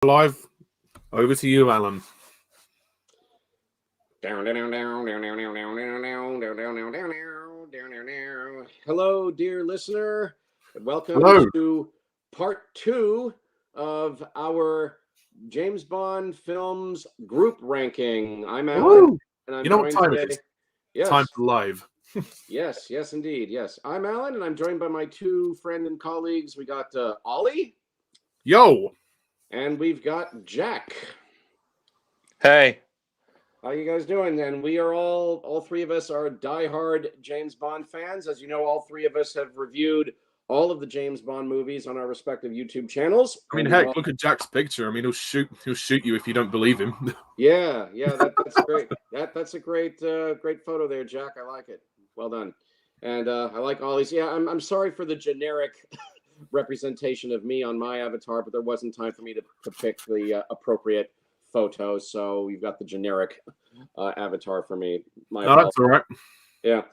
Live, over to you, Alan. Hello, dear listener, and welcome Hello. to part 2 of our James Bond films group ranking. I'm Alan, Woo! and I'm You know what joined time today. it is? Yes, Time for live. yes, indeed. Yes, I'm Alan, and I'm joined by my two friends and colleagues. We got Ollie, Yo! and we've got Jack. Hey. How you guys doing? And we are all three of us are diehard James Bond fans. As you know, all three of us have reviewed all of the James Bond movies on our respective YouTube channels. I mean, heck, look at Jack's picture. I mean, he'll shoot you if you don't believe him. Yeah, that's great. That's a great photo there, Jack. I like it. Well done. And I like Ollie's. Yeah, I'm sorry for the generic representation of me on my avatar, but there wasn't time for me to pick the appropriate photo, so you've got the generic avatar for me. That's all right. Yeah,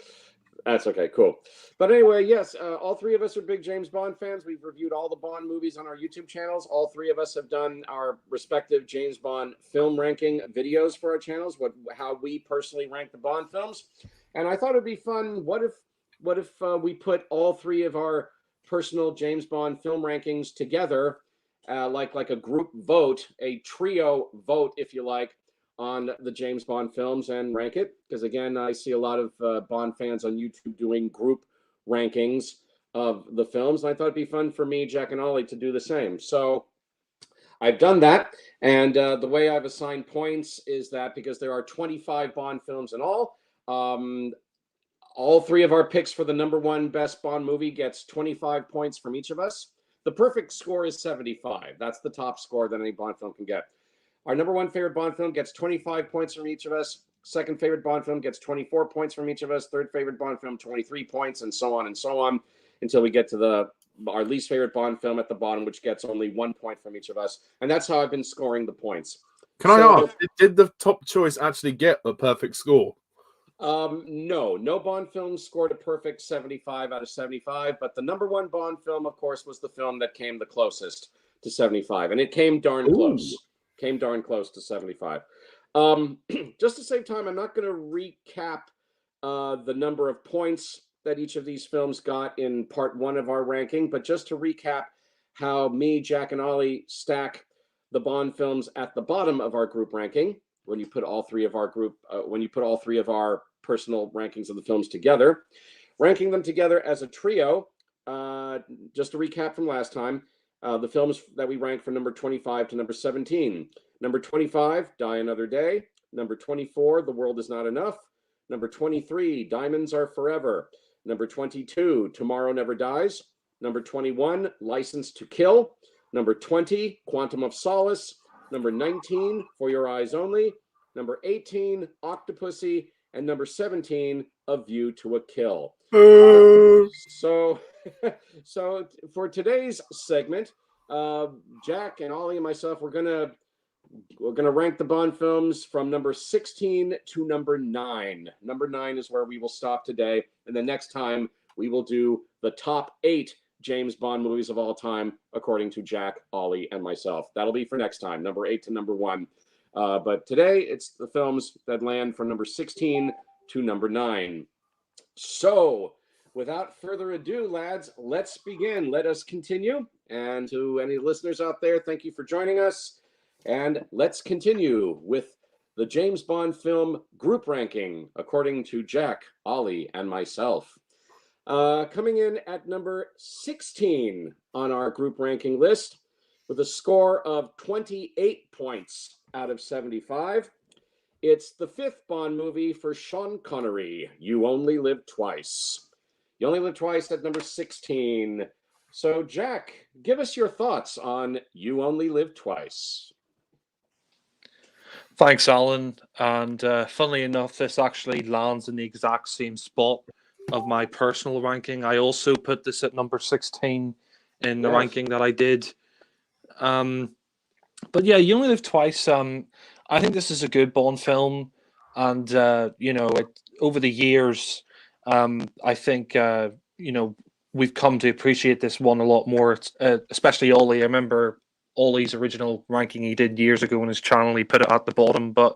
that's okay. Cool. But anyway, yes, all three of us are big James Bond fans. We've reviewed all the Bond movies on our YouTube channels. All three of us have done our respective James Bond film ranking videos for our channels. How we personally rank the Bond films, and I thought it'd be fun. What if we put all three of our personal James Bond film rankings together? Like a group vote, a trio vote, if you like, on the James Bond films and rank it. Because again, I see a lot of Bond fans on YouTube doing group rankings of the films. And I thought it'd be fun for me, Jack, and Ollie to do the same. So I've done that. And the way I've assigned points is that because there are 25 Bond films in all three of our picks for the number one best Bond movie gets 25 points from each of us. The perfect score is 75. That's the top score that any Bond film can get. Our number one favorite Bond film gets 25 points from each of us. Second favorite Bond film gets 24 points from each of us. Third favorite Bond film, 23 points, and so on until we get to our least favorite Bond film at the bottom, which gets only 1 point from each of us. And that's how I've been scoring the points. Can I ask, did the top choice actually get a perfect score? No Bond film scored a perfect 75 out of 75, but the number one Bond film, of course, was the film that came the closest to 75, and it came darn close. Came darn close to 75. Just to save time, I'm not going to recap the number of points that each of these films got in part one of our ranking, but just to recap how me, Jack, and Ollie stack the Bond films at the bottom of our group ranking. When you put all three of our personal rankings of the films together, ranking them together as a trio. Just to recap from last time, the films that we ranked from number 25 to number 17. Number 25, Die Another Day. Number 24, The World Is Not Enough. Number 23, Diamonds Are Forever. Number 22, Tomorrow Never Dies. Number 21, License to Kill. Number 20, Quantum of Solace. Number 19, For Your Eyes Only. Number 18, Octopussy. And number 17, A View to a Kill. So for today's segment, Jack and Ollie and myself, we're gonna rank the Bond films from number 16 to number 9. Number 9 is where we will stop today, and the next time we will do the top 8 James Bond movies of all time, according to Jack, Ollie, and myself. That'll be for next time, number 8 to number 1. But today, it's the films that land from number 16 to number 9. So, without further ado, lads, let's begin. Let us continue. And to any listeners out there, thank you for joining us. And let's continue with the James Bond film group ranking, according to Jack, Ollie, and myself. Coming in at number 16 on our group ranking list with a score of 28 points out of 75. It's the fifth Bond movie for Sean Connery, You Only Live Twice. You Only Live Twice at number 16. So, Jack, give us your thoughts on You Only Live Twice. Thanks, Alan. And funnily enough, this actually lands in the exact same spot of my personal ranking. I also put this at number 16 in the ranking that I did. But yeah, You Only Live Twice. I think this is a good Bond film, and over the years, I think we've come to appreciate this one a lot more. Especially Ollie. I remember Ollie's original ranking he did years ago on his channel. He put it at the bottom, but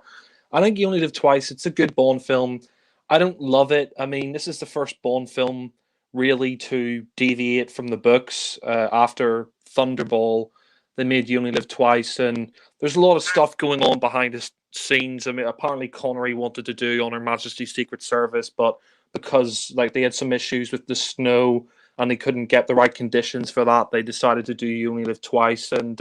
I think You Only Live Twice. It's a good Bond film. I don't love it. I mean, this is the first Bond film really to deviate from the books after Thunderball. They made You Only Live Twice, and there's a lot of stuff going on behind the scenes. I mean, apparently Connery wanted to do On Her Majesty's Secret Service, but because like they had some issues with the snow and they couldn't get the right conditions for that, they decided to do You Only Live Twice. And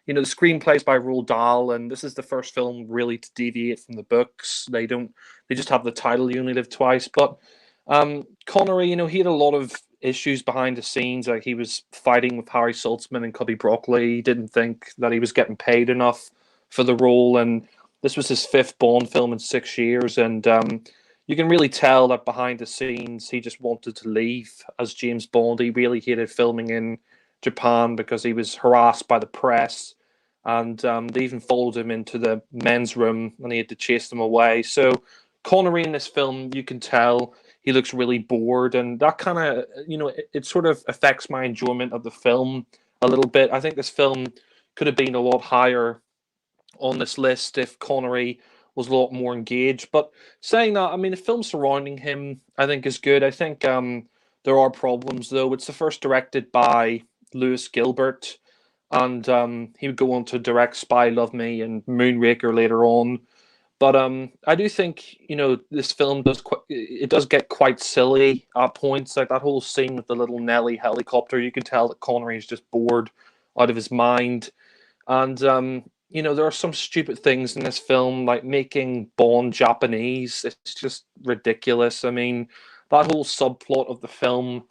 you know, the screenplay's by Roald Dahl, and this is the first film really to deviate from the books. They just have the title You Only Live Twice. But Connery, you know, he had a lot of issues behind the scenes. Like he was fighting with Harry Saltzman and Cubby Broccoli. He didn't think that he was getting paid enough for the role, and this was his 5th Bond film in 6 years. And you can really tell that behind the scenes, he just wanted to leave as James Bond. He really hated filming in Japan because he was harassed by the press, and they even followed him into the men's room and he had to chase them away. So Connery in this film, you can tell he looks really bored, and that kind of, you know, it sort of affects my enjoyment of the film a little bit. I think this film could have been a lot higher on this list if Connery was a lot more engaged. But saying that, I mean, the film surrounding him, I think, is good. I think there are problems, though. It's the first directed by Lewis Gilbert, and he would go on to direct Spy Love Me and Moonraker later on. But I do think, you know, this film does get quite silly at points. Like that whole scene with the little Nelly helicopter, you can tell that Connery is just bored out of his mind. And you know, there are some stupid things in this film, like making Bond Japanese. It's just ridiculous. I mean, that whole subplot of the film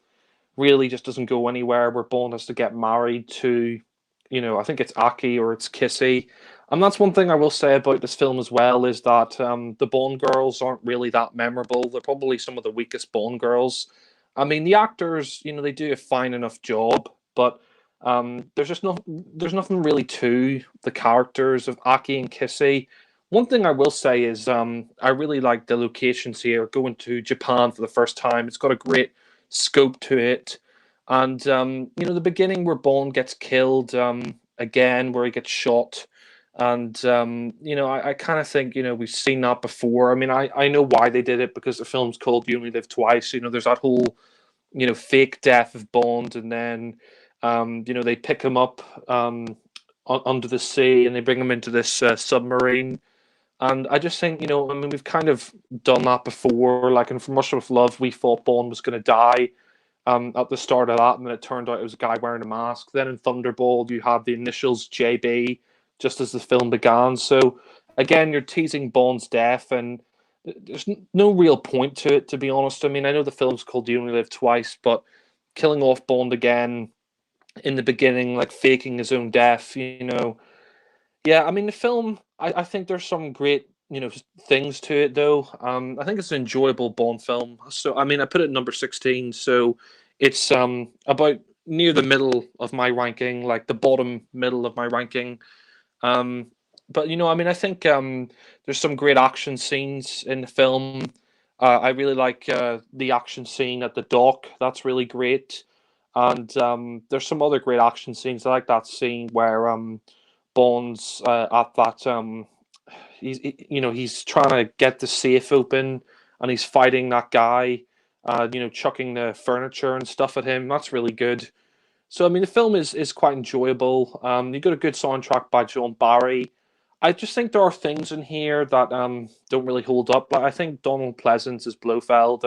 really just doesn't go anywhere, where Bond has to get married to, you know, I think it's Aki or it's Kissy. And that's one thing I will say about this film as well, is that the Bond girls aren't really that memorable. They're probably some of the weakest Bond girls. I mean, the actors, you know, they do a fine enough job, but there's nothing really to the characters of Aki and Kissy. One thing I will say is I really like the locations here. Going to Japan for the first time, it's got a great scope to it. And you know, the beginning where Bond gets killed again, where he gets shot. And you know, I kind of think, you know, we've seen that before. I mean, I know why they did it, because the film's called You Only Live Twice. You know, there's that whole, you know, fake death of Bond, and then you know, they pick him up under the sea and they bring him into this submarine. And I just think, you know, I mean, we've kind of done that before. Like in From Russia with Love, we thought Bond was going to die at the start of that, and then it turned out it was a guy wearing a mask. Then in Thunderball, you had the initials JB just as the film began. So again, you're teasing Bond's death, and there's no real point to it, to be honest. I mean, I know the film's called You Only Live Twice, but killing off Bond again in the beginning, like faking his own death, you know. Yeah, I mean, the film, I think there's some great, you know, things to it, though. I think it's an enjoyable Bond film. So, I mean, I put it at number 16, so it's about near the middle of my ranking, like the bottom middle of my ranking. Um, but, you know, I mean, I think there's some great action scenes in the film. I really like the action scene at the dock. That's really great. And there's some other great action scenes. I like that scene where Bond's at that you know, he's trying to get the safe open, and he's fighting that guy, you know, chucking the furniture and stuff at him. That's really good. So I mean, the film is quite enjoyable. You got a good soundtrack by John Barry. I just think there are things in here that don't really hold up. Like I think Donald Pleasance as Blofeld.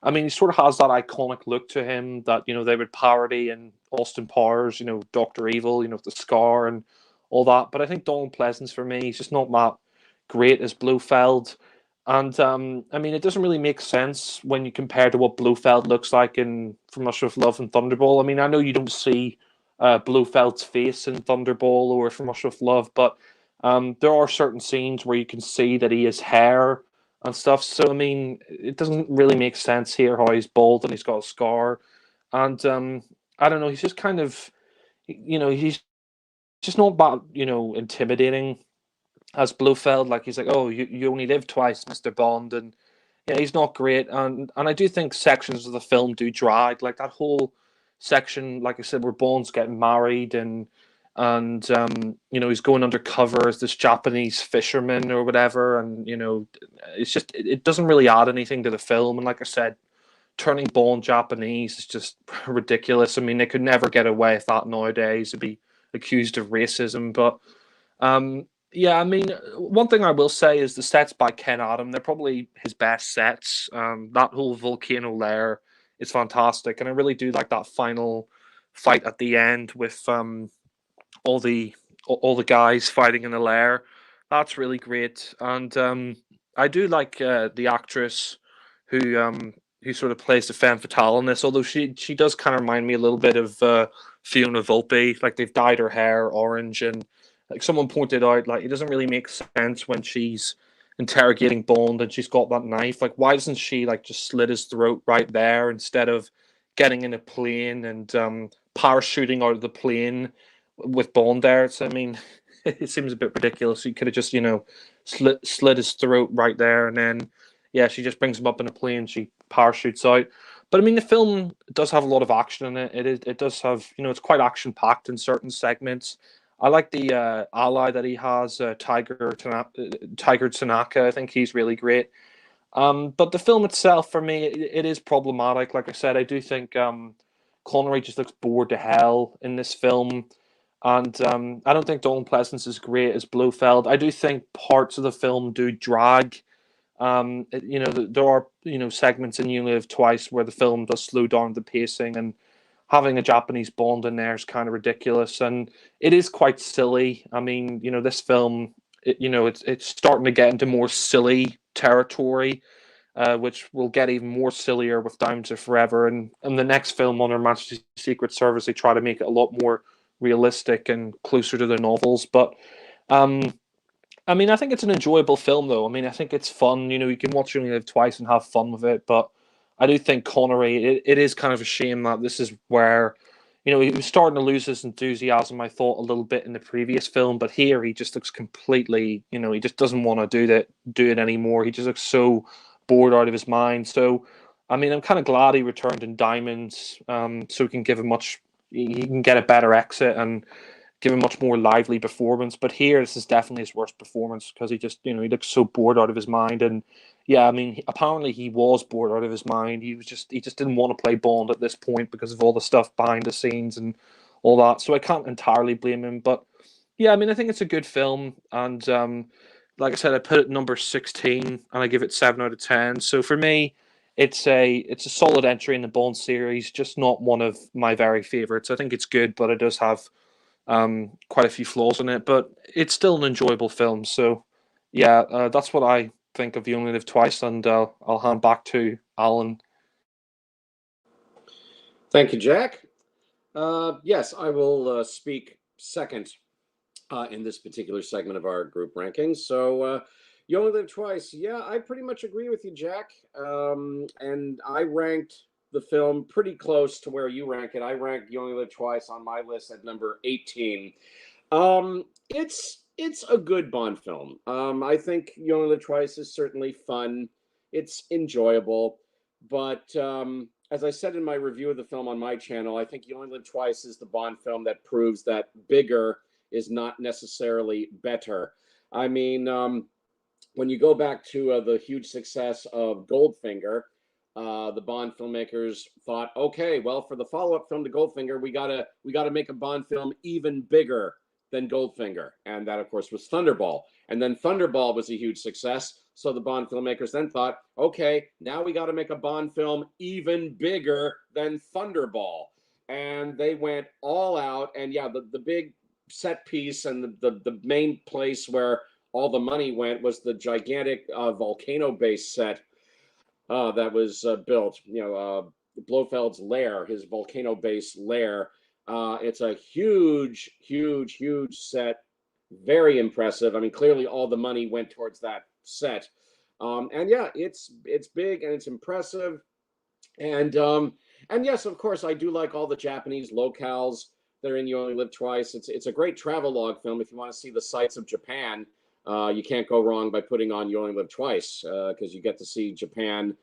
I mean, he sort of has that iconic look to him that, you know, they would parody in Austin Powers, you know, Doctor Evil, you know, with the scar and all that. But I think Donald Pleasance, for me, he's just not that great as Blofeld. And I mean, it doesn't really make sense when you compare to what Blofeld looks like in From Russia with Love and Thunderball. I mean, I know you don't see Blofeld's face in Thunderball or From Russia with Love, but there are certain scenes where you can see that he has hair and stuff. So I mean, it doesn't really make sense here how he's bald and he's got a scar. And I don't know, he's just kind of, you know, he's just not that, you know, intimidating as Blofeld. Like he's like, oh, you only live twice, Mr. Bond, and yeah, he's not great. And I do think sections of the film do drag, like that whole section, like I said, where Bond's getting married, and and you know, he's going undercover as this Japanese fisherman or whatever, and you know, it's just it doesn't really add anything to the film. And like I said, turning Bond Japanese is just ridiculous. I mean, they could never get away with that nowadays to be accused of racism. But yeah, I mean, one thing I will say is the sets by Ken Adam, they're probably his best sets. That whole volcano lair is fantastic, and I really do like that final fight at the end with all the all the guys fighting in the lair. That's really great, and I do like the actress who sort of plays the femme fatale in this. Although she does kind of remind me a little bit of Fiona Volpe. Like they've dyed her hair orange, and like someone pointed out, like it doesn't really make sense when she's interrogating Bond and she's got that knife. Like why doesn't she like just slit his throat right there instead of getting in a plane and parachuting out of the plane with Bond there? It's, I mean, it seems a bit ridiculous. You could have just, you know, slit his throat right there, and then yeah, she just brings him up in a plane. She parachutes out. But I mean, the film does have a lot of action in it. It does have, you know, it's quite action packed in certain segments. I like the ally that he has, Tiger Tanaka. I think he's really great. But the film itself, for me, it is problematic. Like I said, I do think Connery just looks bored to hell in this film. And I don't think Donald Pleasance is great as Blofeld. I do think parts of the film do drag. You know, there are, you know, segments in You Live Twice where the film does slow down the pacing, and having a Japanese Bond in there is kind of ridiculous, and it is quite silly. I mean, you know, this film, you know, it's starting to get into more silly territory, which will get even more sillier with Diamonds Are Forever, and the next film on Her Majesty's Secret Service, they try to make it a lot more realistic and closer to the novels, but. I mean, I think it's an enjoyable film, though. I mean, I think it's fun. You know, you can watch You Only Live Twice and have fun with it. But I do think Connery, it is kind of a shame that this is where, you know, he was starting to lose his enthusiasm, I thought, a little bit in the previous film. But here he just looks completely, you know, he just doesn't want to do it anymore. He just looks so bored out of his mind. So, I mean, I'm kind of glad he returned in Diamonds, so he can give he can get a better exit and give a much more lively performance. But here, this is definitely his worst performance because he just, you know, he looks so bored out of his mind. And yeah, I mean, apparently he was bored out of his mind. He just didn't want to play Bond at this point because of all the stuff behind the scenes and all that. So I can't entirely blame him. But yeah, I mean, I think it's a good film. And like I said, I put it number 16 and I give it 7 out of 10. So for me, it's a solid entry in the Bond series, just not one of my very favorites. I think it's good, but it does have quite a few flaws in it, but it's still an enjoyable film. So, yeah, that's what I think of You Only Live Twice, and I'll hand back to Alan. Thank you, Jack. Yes, I will speak second in this particular segment of our group rankings. So, You Only Live Twice. Yeah, I pretty much agree with you, Jack. And I ranked the film pretty close to where you rank it. I ranked You Only Live Twice on my list at number 18. It's a good Bond film. I think You Only Live Twice is certainly fun. It's enjoyable, but as I said in my review of the film on my channel, I think You Only Live Twice is the Bond film that proves that bigger is not necessarily better. I mean, when you go back to the huge success of Goldfinger, the Bond filmmakers thought, okay, well, for the follow-up film to Goldfinger, we gotta make a Bond film even bigger than Goldfinger, and that, of course, was Thunderball. And then Thunderball was a huge success, so the Bond filmmakers then thought, okay, now we got to make a Bond film even bigger than Thunderball, and they went all out. And yeah, the big set piece and the main place where all the money went was the gigantic volcano-based set that was built, you know, Blofeld's lair, his volcano-based lair. It's a huge, huge, huge set. Very impressive. I mean, clearly all the money went towards that set. And yeah, it's big and it's impressive. And yes, of course, I do like all the Japanese locales that are in You Only Live Twice. It's a great travelogue film. If you want to see the sights of Japan, you can't go wrong by putting on You Only Live Twice, because you get to see Japan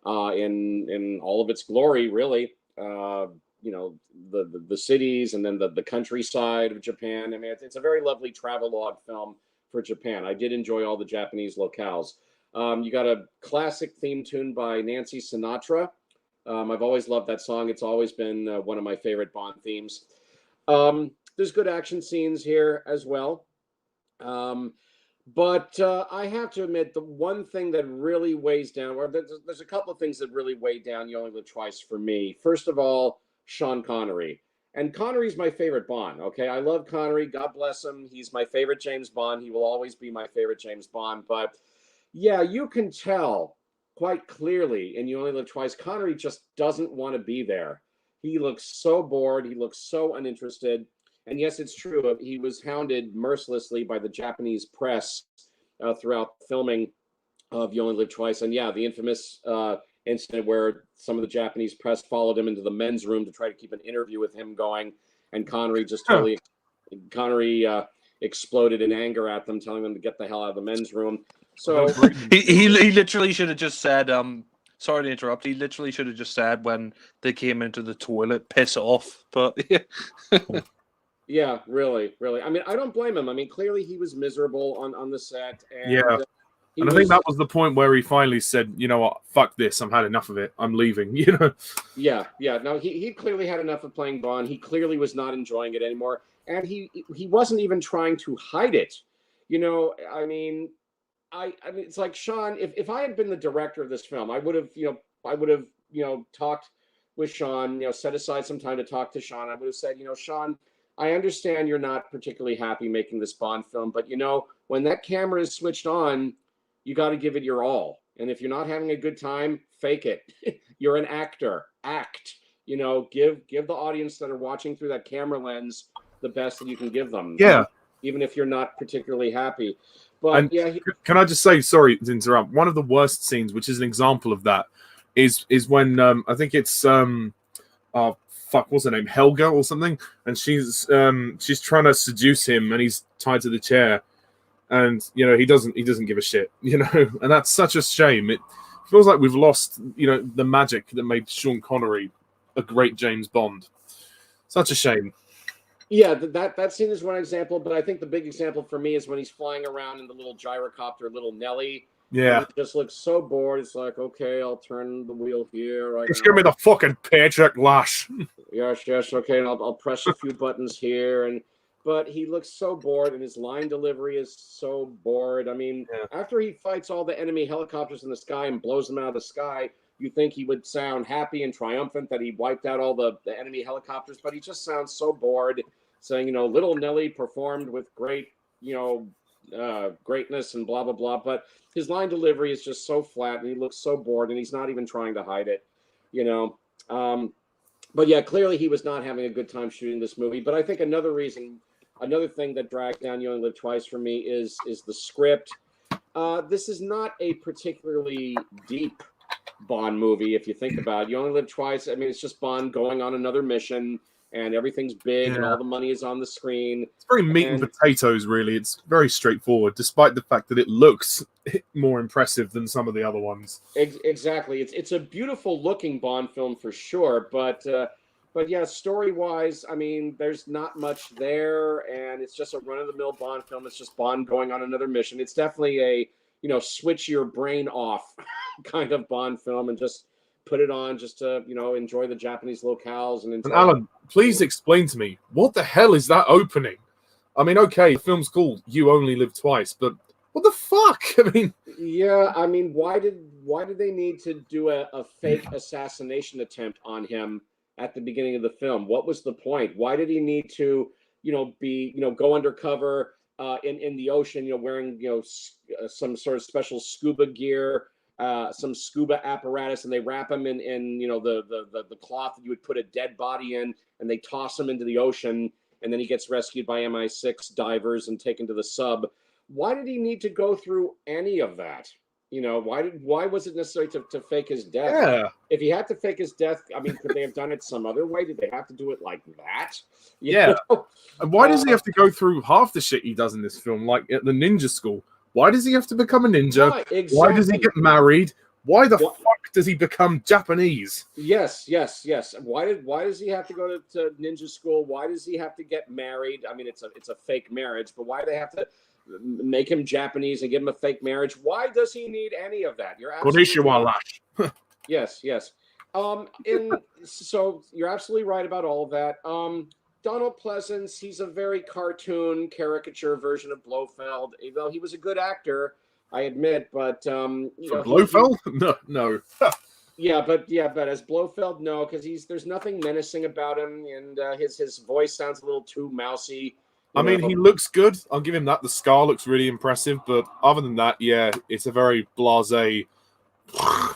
in all of its glory, really. the cities and then the countryside of Japan. I mean, it's a very lovely travelogue film for Japan. I did enjoy all the Japanese locales. You got a classic theme tune by Nancy Sinatra. I've always loved that song. It's always been one of my favorite Bond themes. There's good action scenes here as well. But I have to admit, the one thing that really weighs down, or there's a couple of things that really weigh down You Only Live Twice for me. First of all, Sean Connery. And Connery's my favorite Bond, okay? I love Connery. God bless him. He's my favorite James Bond. He will always be my favorite James Bond. But yeah, you can tell quite clearly in You Only Live Twice, Connery just doesn't want to be there. He looks so bored. He looks so uninterested. And yes, it's true. He was hounded mercilessly by the Japanese press throughout filming of You Only Live Twice. And yeah, the infamous incident where some of the Japanese press followed him into the men's room to try to keep an interview with him going. And Connery exploded in anger at them, telling them to get the hell out of the men's room. So he literally should have just said, sorry to interrupt. He literally should have just said when they came into the toilet, piss off. But yeah, really. I mean, I don't blame him. I mean, clearly he was miserable on the set. And, and I think that was the point where he finally said, you know what, fuck this. I've had enough of it. I'm leaving, Yeah. No, he clearly had enough of playing Bond. He clearly was not enjoying it anymore. And he wasn't even trying to hide it. I mean, it's like, Sean, if I had been the director of this film, I would have talked with Sean, set aside some time to talk to Sean. I would have said, Sean, I understand you're not particularly happy making this Bond film, but when that camera is switched on, you got to give it your all. And if you're not having a good time, fake it. You're an actor. Act. Give the audience that are watching through that camera lens the best that you can give them. Yeah. Even if you're not particularly happy. But can I just say, sorry to interrupt, one of the worst scenes, which is an example of that, is when I think it's what's her name, Helga or something, and she's trying to seduce him, and he's tied to the chair, and he doesn't give a shit, and that's such a shame. It feels like we've lost the magic that made Sean Connery a great James Bond. Such a shame. Yeah, that scene is one example, but I think the big example for me is when he's flying around in the little gyrocopter, little Nelly. Yeah. He just looks so bored. It's like, okay, I'll turn the wheel here. Right Just now. give me the fucking paycheck, Lash. Yes, okay, and I'll press a few buttons here. But he looks so bored, and his line delivery is so bored. I mean, after he fights all the enemy helicopters in the sky and blows them out of the sky, you think he would sound happy and triumphant that he wiped out all the enemy helicopters, but he just sounds so bored, saying, little Nelly performed with great, greatness and blah, blah, blah. But his line delivery is just so flat, and he looks so bored, and he's not even trying to hide it, But yeah, clearly he was not having a good time shooting this movie. But I think another thing that drags down You Only Live Twice for me is the script. This is not a particularly deep Bond movie, if you think about it. You Only Live Twice. I mean, it's just Bond going on another mission, and everything's big, and all the money is on the screen. It's very meat and potatoes, really. It's very straightforward, despite the fact that it looks more impressive than some of the other ones. Exactly. It's a beautiful looking Bond film for sure, but yeah, story-wise, I mean, there's not much there, and it's just a run-of-the-mill Bond film. It's just Bond going on another mission. It's definitely a switch your brain off kind of Bond film, and just put it on just to enjoy the Japanese locales and Alan, please explain to me, what the hell is that opening? I mean, okay, the film's called You Only Live Twice, but what the fuck? I mean, yeah, I mean, why did they need to do a fake assassination attempt on him at the beginning of the film? What was the point? Why did he need to go undercover in the ocean, wearing some sort of special scuba gear, some scuba apparatus, and they wrap him in the cloth that you would put a dead body in, and they toss him into the ocean, and then he gets rescued by MI6 divers and taken to the sub. Why did he need to go through any of that? Why was it necessary to fake his death? Yeah. If he had to fake his death, I mean, could they have done it some other way? Did they have to do it like that? Yeah. And why does he have to go through half the shit he does in this film, like at the ninja school? Why does he have to become a ninja? Right, exactly. Why does he get married? Why the fuck does he become Japanese? Yes. Why does he have to go to ninja school? Why does he have to get married? I mean, it's a fake marriage, but why do they have to make him Japanese and give him a fake marriage? Why does he need any of that? You're absolutely right. Yes. And so you're absolutely right about all of that. Donald Pleasance, he's a very cartoon caricature version of Blofeld, even though he was a good actor, I admit, but Blofeld? No. but as Blofeld, no, because there's nothing menacing about him, and his voice sounds a little too mousy. I mean, he looks good. I'll give him that. The scar looks really impressive, but other than that, yeah, it's a very blasé.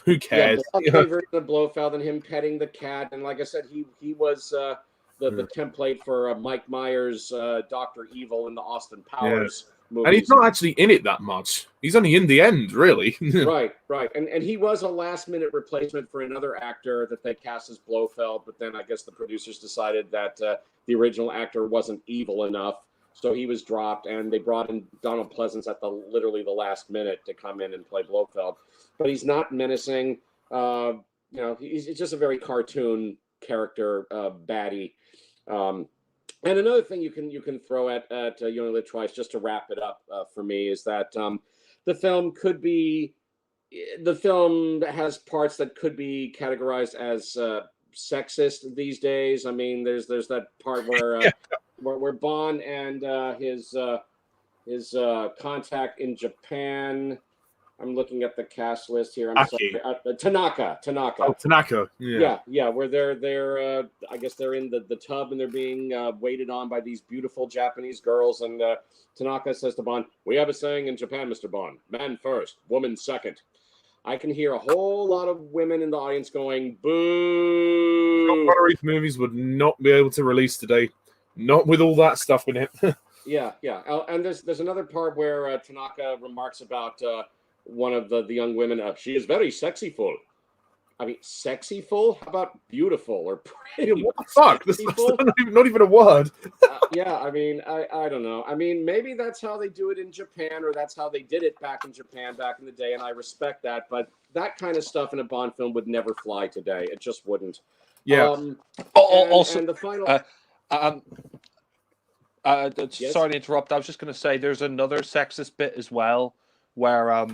Who cares? Yeah, version of Blofeld and him petting the cat, and like I said, he was the template for Mike Myers' Dr. Evil in the Austin Powers movies. And he's not actually in it that much. He's only in the end, really. Right. And he was a last-minute replacement for another actor that they cast as Blofeld, but then I guess the producers decided that the original actor wasn't evil enough, so he was dropped, and they brought in Donald Pleasance at literally the last minute to come in and play Blofeld. But he's not menacing. He's just a very cartoon character, baddie. And another thing you can throw at You Only Live Twice, just to wrap it up for me, is that the film has parts that could be categorized as sexist these days. I mean, there's that part where Bond and his contact in Japan. I'm looking at the cast list here. I'm sorry. Tanaka. Oh, Tanaka. Yeah. Where they're I guess they're in the tub and they're being waited on by these beautiful Japanese girls. And Tanaka says to Bond, "We have a saying in Japan, Mr. Bond: man first, woman second." I can hear a whole lot of women in the audience going, "Boo!" Connery's movies would not be able to release today, not with all that stuff in it. Yeah. And there's another part where Tanaka remarks about one of the young women. She is very sexyful. I mean, sexyful? How about beautiful or pretty? What the fuck? That's not even a word. Yeah, I mean, I don't know. I mean, maybe that's how they do it in Japan, or that's how they did it back in Japan back in the day, and I respect that. But that kind of stuff in a Bond film would never fly today. It just wouldn't. Yeah. And the final. Yes? Sorry to interrupt. I was just going to say there's another sexist bit as well where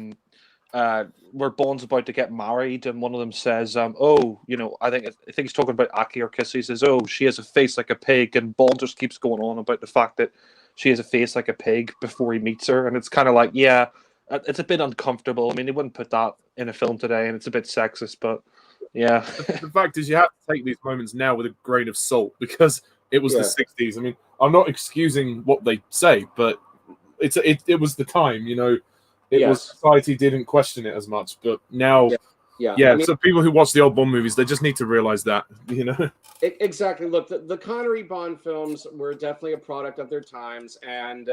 Bond's about to get married and one of them says, I think he's talking about Aki or Kissy. He says, "Oh, she has a face like a pig," and Bond just keeps going on about the fact that she has a face like a pig before he meets her, and it's kind of like, yeah, it's a bit uncomfortable. I mean, they wouldn't put that in a film today, and it's a bit sexist, but yeah. The fact is, you have to take these moments now with a grain of salt because it was the 60s. I mean, I'm not excusing what they say, but it was the time, It was society didn't question it as much, but now, I mean, so people who watch the old Bond movies, they just need to realize that, Exactly. Look, the Connery Bond films were definitely a product of their times, and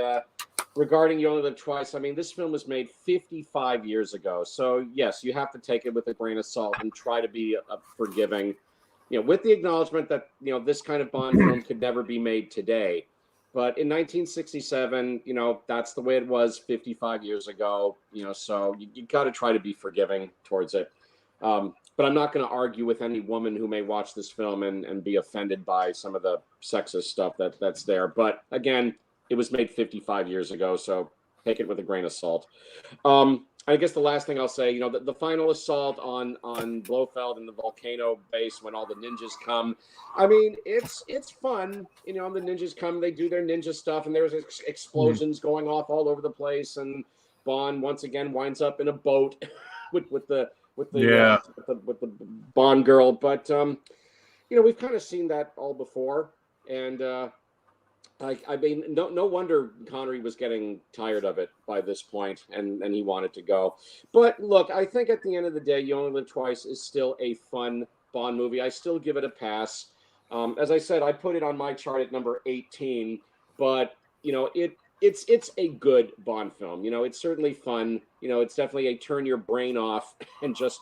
regarding You Only Live Twice, I mean, this film was made 55 years ago, so yes, you have to take it with a grain of salt and try to be forgiving, with the acknowledgement that this kind of Bond film could never be made today. But in 1967, that's the way it was 55 years ago, so you got to try to be forgiving towards it. But I'm not going to argue with any woman who may watch this film and be offended by some of the sexist stuff that's there. But again, it was made 55 years ago, so take it with a grain of salt. I guess the last thing I'll say, the final assault on Blofeld in the volcano base when all the ninjas come. I mean, it's fun. The ninjas come, they do their ninja stuff, and there's explosions going off all over the place. And Bond once again winds up in a boat with the Bond girl. But we've kind of seen that all before, and I mean, no wonder Connery was getting tired of it by this point, and he wanted to go. But look, I think at the end of the day, You Only Live Twice is still a fun Bond movie. I still give it a pass. As I said, I put it on my chart at number 18, but it's a good Bond film. It's certainly fun. It's definitely a turn your brain off and just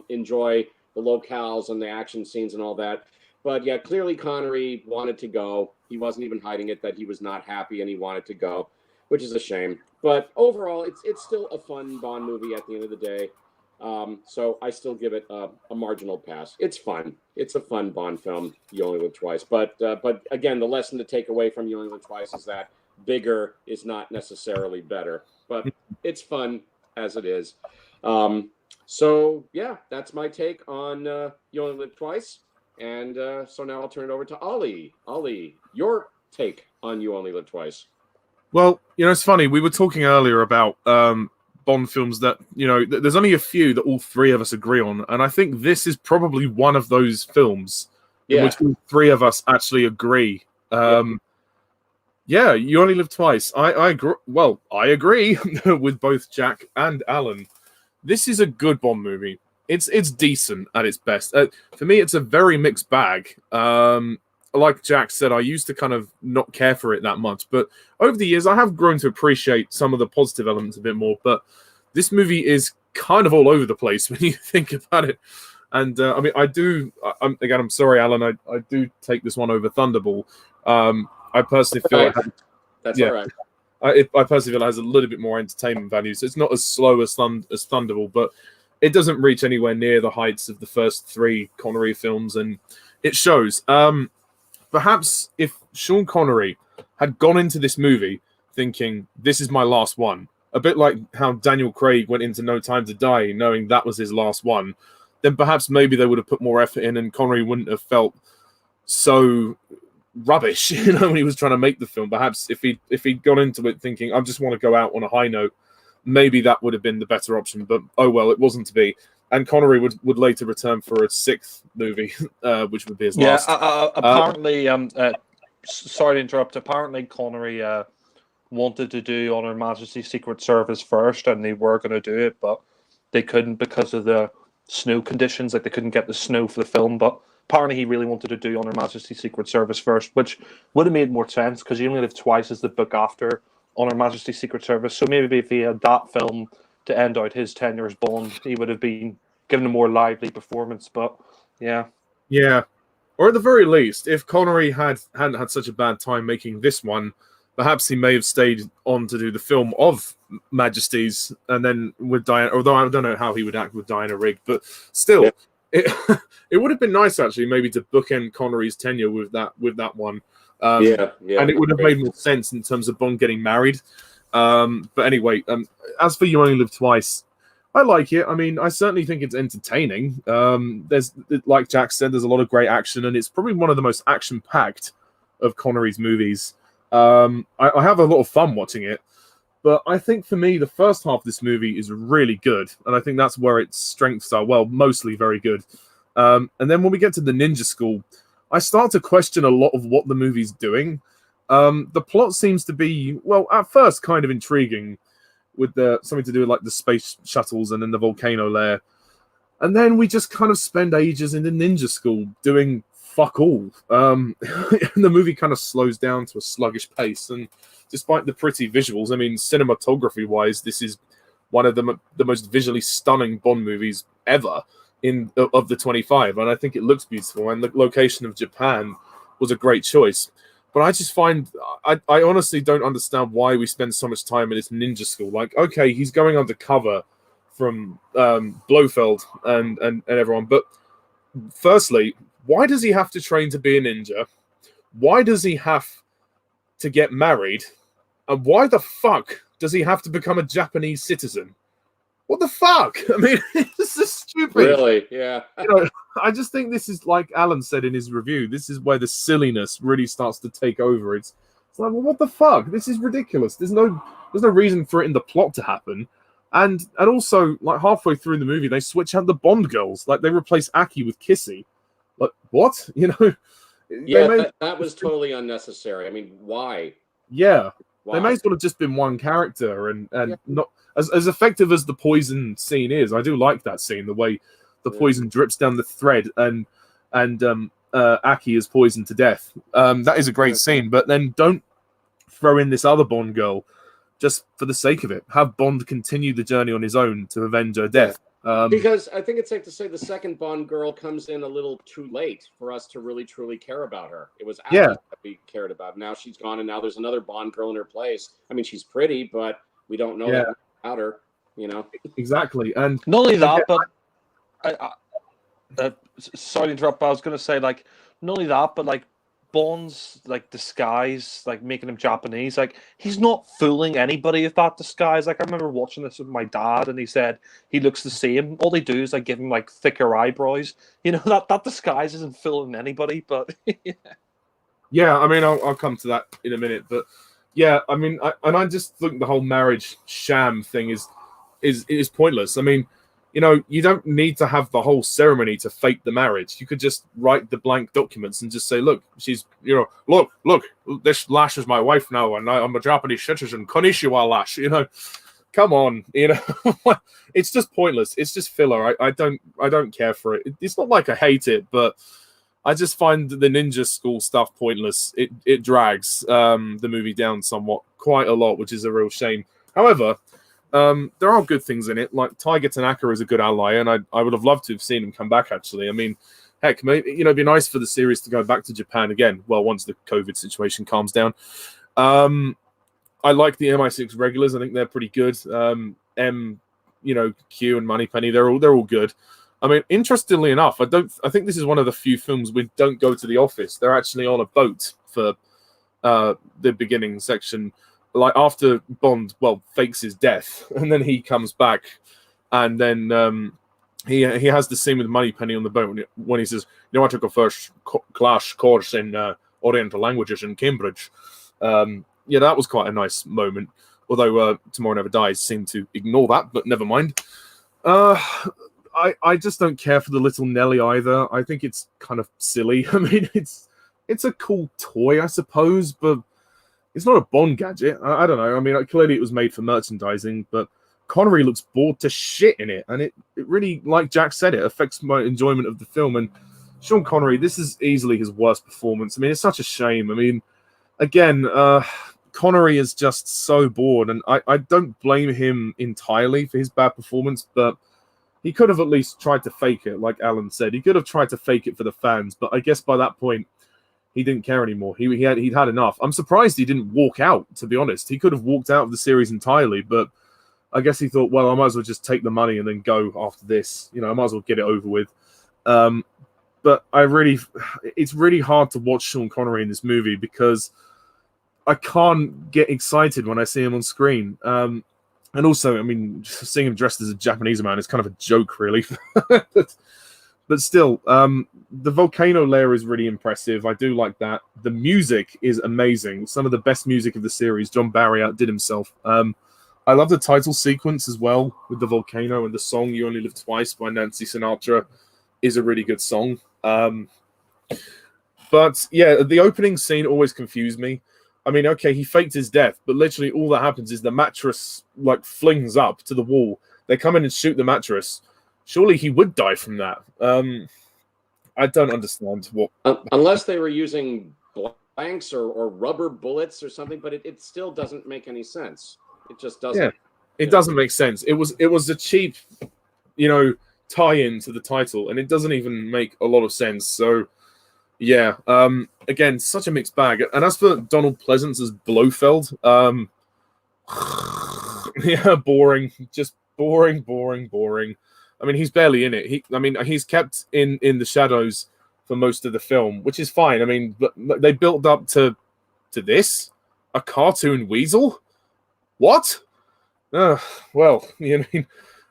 enjoy the locales and the action scenes and all that. But yeah, clearly Connery wanted to go. He wasn't even hiding it that he was not happy and he wanted to go, which is a shame. But overall, it's still a fun Bond movie at the end of the day. So I still give it a marginal pass. It's fun. It's a fun Bond film. You Only Live Twice. But again, the lesson to take away from You Only Live Twice is that bigger is not necessarily better. But it's fun as it is. So yeah, that's my take on You Only Live Twice. And so now I'll turn it over to Ollie. Ollie, your take on You Only Live Twice. Well, it's funny. We were talking earlier about Bond films that, there's only a few that all three of us agree on. And I think this is probably one of those films in which all three of us actually agree. Yeah, You Only Live Twice. I agree. Well, I agree with both Jack and Alan. This is a good Bond movie. It's decent at its best. For me, it's a very mixed bag. Like Jack said, I used to kind of not care for it that much, but over the years, I have grown to appreciate some of the positive elements a bit more. But this movie is kind of all over the place when you think about it. And I mean, I'm sorry, Alan, I do take this one over Thunderball. I personally feel that's all right. I personally feel it has a little bit more entertainment value. So it's not as slow as Thunderball, but it doesn't reach anywhere near the heights of the first three Connery films, and it shows. Perhaps if Sean Connery had gone into this movie thinking, this is my last one, a bit like how Daniel Craig went into No Time to Die knowing that was his last one, then perhaps maybe they would have put more effort in and Connery wouldn't have felt so rubbish, when he was trying to make the film. Perhaps if he'd gone into it thinking, I just want to go out on a high note, maybe that would have been the better option. But oh well, it wasn't to be. And Connery would later return for a sixth movie, which would be his last. Apparently, sorry to interrupt. Apparently, Connery wanted to do On Her Majesty's Secret Service first, and they were going to do it, but they couldn't because of the snow conditions. Like, they couldn't get the snow for the film. But apparently, he really wanted to do On Her Majesty's Secret Service first, which would have made more sense because You Only Live Twice is the book after On Her Majesty's Secret Service. So maybe if he had that film to end out his tenure as Bond, he would have been given a more lively performance. But yeah, or at the very least, if Connery hadn't had such a bad time making this one, perhaps he may have stayed on to do the film of Majesties, and then with Diana. Although I don't know how he would act with Diana Rigg, but still, it would have been nice actually, maybe to bookend Connery's tenure with that one. And it would have made more sense in terms of Bond getting married. But anyway, as for You Only Live Twice, I like it. I mean, I certainly think it's entertaining. There's, like Jack said, there's a lot of great action, and it's probably one of the most action-packed of Connery's movies. I have a lot of fun watching it, but I think for me, the first half of this movie is really good, and I think that's where its strengths are, well, mostly very good. And then when we get to the ninja school, I start to question a lot of what the movie's doing. The plot seems to be, well, at first kind of intriguing, with something to do with like the space shuttles and then the volcano lair. And then we just kind of spend ages in the ninja school doing fuck all. And the movie kind of slows down to a sluggish pace. And despite the pretty visuals, I mean, cinematography-wise, this is one of the most visually stunning Bond movies ever of the 25. And I think it looks beautiful. And the location of Japan was a great choice. But I just find, I honestly don't understand why we spend so much time in this ninja school. Like, okay, he's going undercover from Blofeld and everyone. But firstly, why does he have to train to be a ninja? Why does he have to get married? And why the fuck does he have to become a Japanese citizen? What the fuck? I mean, this is stupid. Really? Yeah. I just think this is, like Alan said in his review, this is where the silliness really starts to take over. It's like, well, what the fuck? This is ridiculous. There's no reason for it in the plot to happen. And also, like, halfway through the movie, they switch out the Bond girls. Like, they replace Aki with Kissy. Like, what? Yeah, that was totally unnecessary. I mean, why? Yeah. Why? They may as well have just been one character and not as effective as the poison scene is. I do like that scene, the way the poison drips down the thread and Aki is poisoned to death. That is a great scene, but then don't throw in this other Bond girl just for the sake of it. Have Bond continue the journey on his own to avenge her death. Because I think it's safe to say the second Bond girl comes in a little too late for us to really truly care about her. It was Aki that we cared about. Now she's gone, and now there's another Bond girl in her place. I mean, she's pretty, but we don't know that about her. you know. Exactly, and not only that, but sorry to interrupt. But I was going to say, like, not only that, but like Bond's like disguise, like making him Japanese, like he's not fooling anybody with that disguise. Like I remember watching this with my dad, and he said he looks the same. All they do is like give him like thicker eyebrows. You know, that disguise isn't fooling anybody. But yeah, I mean, I'll come to that in a minute, but yeah, I mean, I just think the whole marriage sham thing is pointless. I mean, you know, you don't need to have the whole ceremony to fake the marriage. You could just write the blank documents and just say, look, she's, you know, look, this Lash is my wife now, and I'm a Japanese citizen. Konnichiwa, Lash. You know, come on, you know, it's just pointless. It's just filler. I don't care for it. It's not like I hate it, but I just find the ninja school stuff pointless. It drags the movie down somewhat, quite a lot, which is a real shame. However, there are good things in it. Like Tiger Tanaka is a good ally, and I would have loved to have seen him come back. Actually, I mean, heck, maybe, you know, it'd be nice for the series to go back to Japan again. Well, once the COVID situation calms down. I like the MI6 regulars. I think they're pretty good. You know, Q and Moneypenny, they're all good. I mean, interestingly enough, I think this is one of the few films we don't go to the office. They're actually on a boat for the beginning section. Like after Bond, well, fakes his death, and then he comes back, and then he has the scene with Moneypenny on the boat when he says, "You know, I took a first class course in Oriental languages in Cambridge." Yeah, that was quite a nice moment. Although Tomorrow Never Dies seemed to ignore that, but never mind. I just don't care for the little Nelly either. I think it's kind of silly. I mean, it's a cool toy, I suppose, but it's not a Bond gadget. I don't know. I mean, clearly it was made for merchandising, but Connery looks bored to shit in it. And it really, like Jack said, it affects my enjoyment of the film. And Sean Connery, this is easily his worst performance. I mean, it's such a shame. I mean, again, Connery is just so bored. And I don't blame him entirely for his bad performance, but he could have at least tried to fake it, like Alan said. He could have tried to fake it for the fans, but I guess by that point, he didn't care anymore. He'd had enough. I'm surprised he didn't walk out, to be honest. He could have walked out of the series entirely, but I guess he thought, well, I might as well just take the money and then go after this. You know, I might as well get it over with. But it's really hard to watch Sean Connery in this movie because I can't get excited when I see him on screen. And also, I mean, seeing him dressed as a Japanese man is kind of a joke, really. But still, the volcano layer is really impressive. I do like that. The music is amazing. Some of the best music of the series. John Barry outdid himself. I love the title sequence as well with the volcano, and the song "You Only Live Twice" by Nancy Sinatra is a really good song. But yeah, the opening scene always confused me. I mean, okay, he faked his death, but literally all that happens is the mattress like flings up to the wall. They come in and shoot the mattress. Surely he would die from that. I don't understand what... Unless they were using blanks or rubber bullets or something, but it still doesn't make any sense. It just doesn't. Yeah, it doesn't make sense. It was a cheap, you know, tie-in to the title, and it doesn't even make a lot of sense. So, yeah, again, such a mixed bag. And as for Donald Pleasance as Blofeld, yeah, boring. Just boring. I mean, he's barely in it. He's kept in the shadows for most of the film, which is fine. I mean, but they built up to this, a cartoon weasel. What? Well, you know,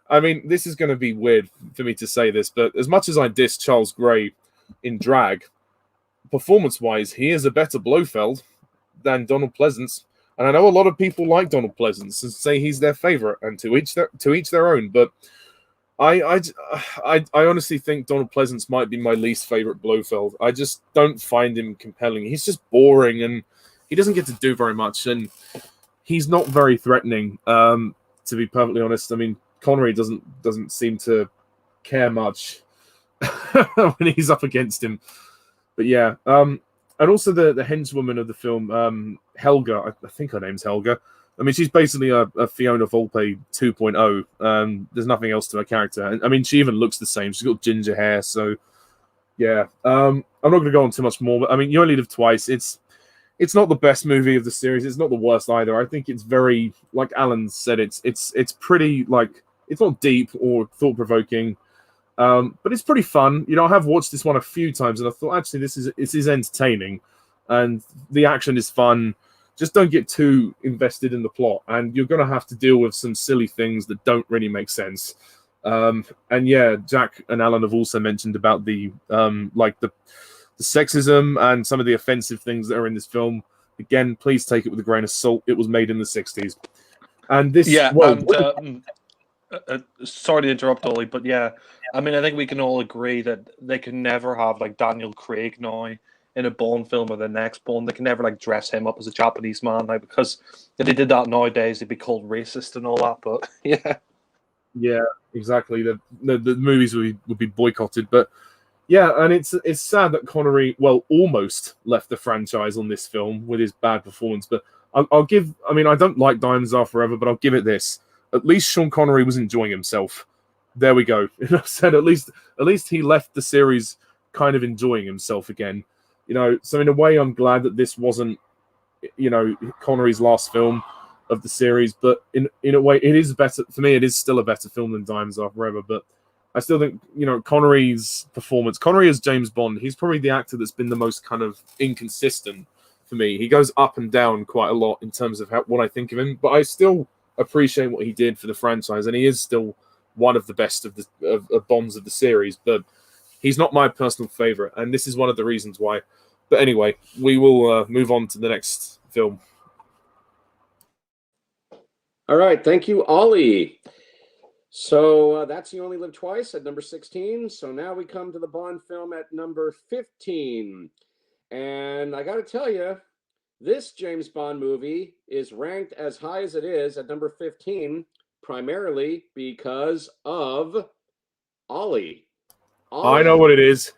I mean, this is going to be weird for me to say this, but as much as I diss Charles Gray in drag, performance-wise, he is a better Blofeld than Donald Pleasance. And I know a lot of people like Donald Pleasance and say he's their favorite, and to each their own. But I honestly think Donald Pleasance might be my least favorite Blofeld. I just don't find him compelling. He's just boring, and he doesn't get to do very much, and he's not very threatening. To be perfectly honest, I mean, Connery doesn't seem to care much when he's up against him. But yeah, and also the henchwoman of the film, Helga. I think her name's Helga. I mean, she's basically a Fiona Volpe 2.0. There's nothing else to her character. And I mean, she even looks the same. She's got ginger hair. So, yeah. I'm not going to go on too much more. But I mean, You Only Live Twice. it's not the best movie of the series. It's not the worst either. I think it's very, like Alan said, it's pretty, like, it's not deep or thought provoking, but it's pretty fun. You know, I have watched this one a few times, and I thought actually this is entertaining, and the action is fun. Just don't get too invested in the plot, and you're gonna have to deal with some silly things that don't really make sense. And yeah, Jack and Alan have also mentioned about the like the sexism and some of the offensive things that are in this film. Again, please take it with a grain of salt. It was made in the 60s. And this, Yeah, well, and sorry to interrupt, Ollie, but yeah, I mean, I think we can all agree that they can never have like Daniel Craig now in a Bond film or the next Bond. They can never like dress him up as a Japanese man now, because if they did that nowadays, they'd be called racist and all that. But yeah, yeah, exactly. The movies would be boycotted. But yeah, and it's sad that Connery, well, almost left the franchise on this film with his bad performance. But I'll give, I mean, I don't like Diamonds Are Forever, but I'll give it this. At least Sean Connery was enjoying himself. There we go. I said at least he left the series kind of enjoying himself again. You know, so in a way, I'm glad that this wasn't, you know, Connery's last film of the series. But in a way, it is better for me. It is still a better film than Diamonds Are Forever. But I still think, you know, Connery's performance. Connery as James Bond. He's probably the actor that's been the most kind of inconsistent for me. He goes up and down quite a lot in terms of what I think of him. But I still appreciate what he did for the franchise, and he is still one of the best of the Bonds of the series. But he's not my personal favorite, and this is one of the reasons why. But anyway, we will move on to the next film. All right, thank you, Ollie. So that's You Only Live Twice at number 16. So now we come to the Bond film at number 15. And I got to tell you, this James Bond movie is ranked as high as it is at number 15, primarily because of Ollie. I know what it is.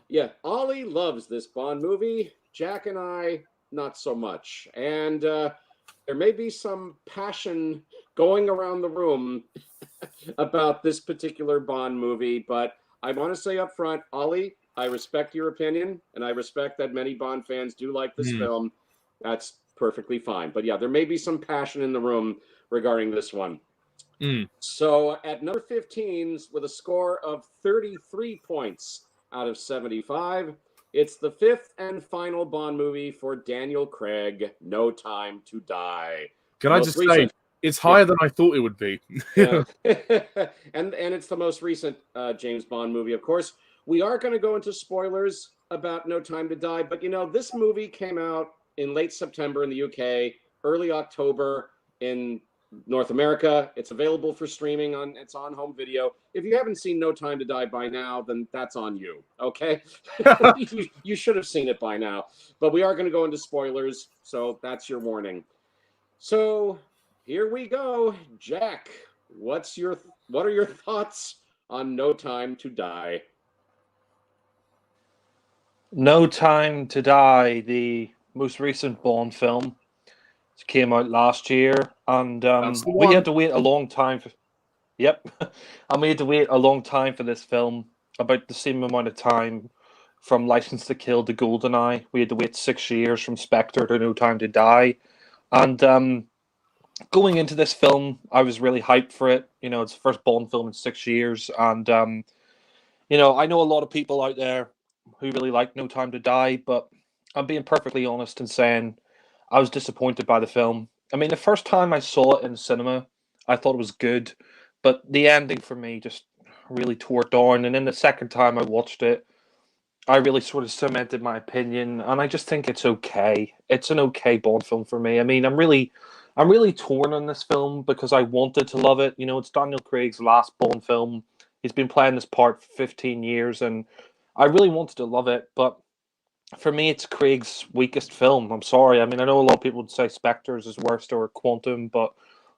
Yeah, Ollie loves this Bond movie. Jack and I, not so much. And there may be some passion going around the room about this particular Bond movie, but I want to say up front, Ollie, I respect your opinion, and I respect that many Bond fans do like this film. That's perfectly fine. But yeah, there may be some passion in the room regarding this one. So at number 15, with a score of 33 points out of 75, it's the fifth and final Bond movie for Daniel Craig, No Time to Die. Can I just say, it's higher than I thought it would be. Yeah. and it's the most recent James Bond movie, of course. We are going to go into spoilers about No Time to Die, but you know, this movie came out in late September in the UK, early October in North America. It's available for streaming it's on home video. If you haven't seen No Time to Die by now, then that's on you. Okay. you should have seen it by now, but we are going to go into spoilers. So that's your warning. So here we go. Jack, what are your thoughts on No Time to Die? No Time to Die, the most recent Bond film. It came out last year, and we had to wait a long time for. Yep, and we had to wait a long time for this film. About the same amount of time from License to Kill to GoldenEye. We had to wait 6 years from Spectre to No Time to Die, and going into this film, I was really hyped for it. You know, it's the first Bond film in 6 years, and you know, I know a lot of people out there who really like No Time to Die, but I'm being perfectly honest in saying I was disappointed by the film. I mean, the first time I saw it in cinema, I thought it was good, but the ending for me just really tore it down. And then the second time I watched it, I really sort of cemented my opinion, and I just think it's okay. It's an okay Bond film for me. I mean, I'm really torn on this film because I wanted to love it. You know, it's Daniel Craig's last Bond film. He's been playing this part for 15 years, and I really wanted to love it, but for me, it's Craig's weakest film. I'm sorry. I mean, I know a lot of people would say Spectre is his worst or Quantum, but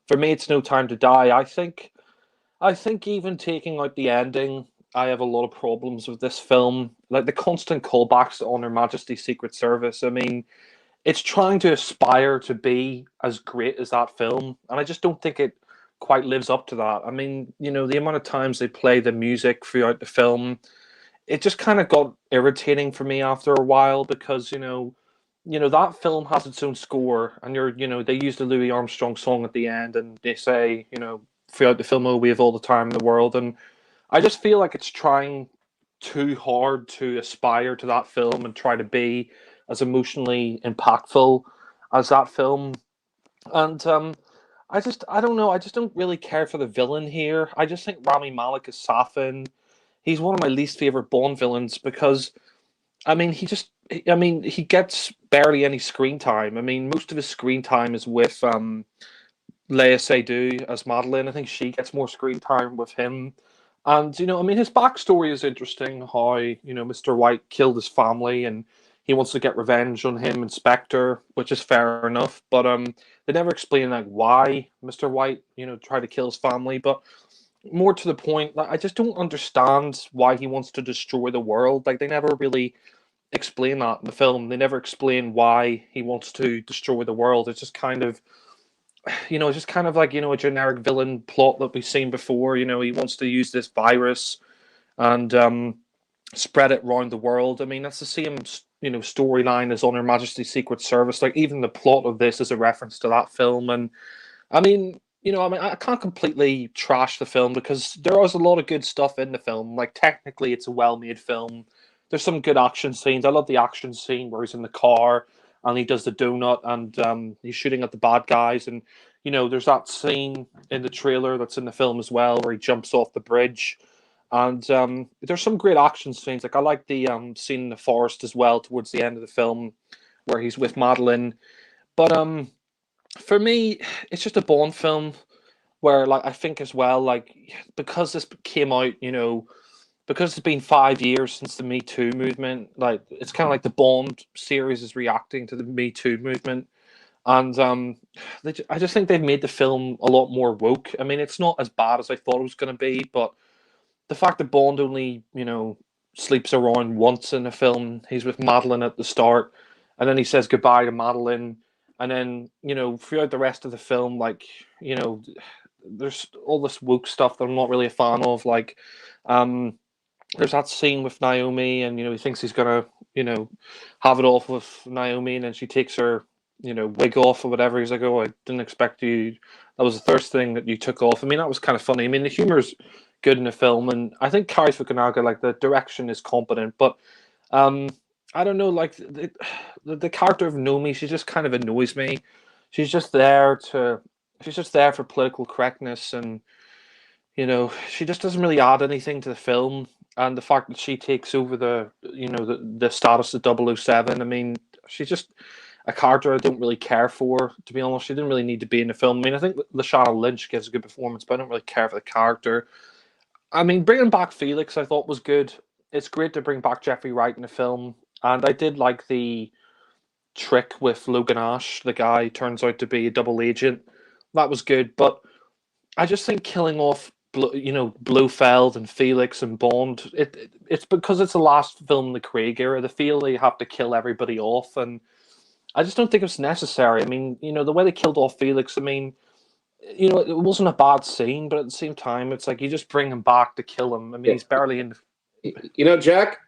for me, it's No Time to Die. I think even taking out the ending, I have a lot of problems with this film. Like the constant callbacks to On Her Majesty's Secret Service. I mean, it's trying to aspire to be as great as that film, and I just don't think it quite lives up to that. I mean, you know, the amount of times they play the music throughout the film, it just kind of got irritating for me after a while because, you know, that film has its own score, and they use the Louis Armstrong song at the end, and they say, throughout the film, "Oh, we have all the time in the world," and I just feel like it's trying too hard to aspire to that film and try to be as emotionally impactful as that film. And I don't know. I just don't really care for the villain here. I just think Rami Malek is Safin. He's one of my least favorite Bond villains because he gets barely any screen time. I mean, most of his screen time is with Leia Seydoux as Madeline. I think she gets more screen time with him. And, his backstory is interesting, how, Mr. White killed his family and he wants to get revenge on him and Spectre, which is fair enough. But they never explain like why Mr. White, tried to kill his family. But more to the point, like, I just don't understand why he wants to destroy the world. Like, they never really explain that in the film. They never explain why he wants to destroy the world. It's just kind of like, a generic villain plot that we've seen before. He wants to use this virus and spread it around the world. I mean, that's the same, storyline as on Her Majesty's Secret Service. Like, even the plot of this is a reference to that film. And I can't completely trash the film because there is a lot of good stuff in the film. Like, technically, it's a well-made film. There's some good action scenes. I love the action scene where he's in the car and he does the donut and he's shooting at the bad guys. And, there's that scene in the trailer that's in the film as well where he jumps off the bridge. And there's some great action scenes. Like, I like the scene in the forest as well towards the end of the film where he's with Madeline. But for me, it's just a Bond film where, like, I think as well, like, because this came out, because it's been 5 years since the Me Too movement, like, it's kind of like the Bond series is reacting to the Me Too movement. And I just think they've made the film a lot more woke. I mean, it's not as bad as I thought it was going to be, but the fact that Bond only, sleeps around once in the film, he's with Madeline at the start, and then he says goodbye to Madeline, and then, throughout the rest of the film, like, there's all this woke stuff that I'm not really a fan of. Like, there's that scene with Naomi, and he thinks he's gonna, have it off with Naomi, and then she takes her, wig off or whatever. He's like, "Oh, I didn't expect you. That was the first thing that you took off." I mean, that was kind of funny. I mean, the humor's good in the film, and I think Kari Fukunaga, like, the direction is competent, but I don't know, like, the character of Naomi, she just kind of annoys me. She's just there to, she's just there for political correctness, and she just doesn't really add anything to the film. And the fact that she takes over the status of 007, I mean, she's just a character I don't really care for, to be honest. She didn't really need to be in the film. I mean, I think Lashana Lynch gives a good performance, but I don't really care for the character. I mean, bringing back Felix, I thought was good. It's great to bring back Jeffrey Wright in the film, and I did like the trick with Logan Ash. The guy turns out to be a double agent. That was good, but I just think killing off, Blofeld and Felix and Bond, it's because it's the last film in the Craig era. They feel they have to kill everybody off, and I just don't think it's necessary. I mean, the way they killed off Felix, I mean, it wasn't a bad scene, but at the same time, it's like you just bring him back to kill him. I mean, he's barely in. Jack,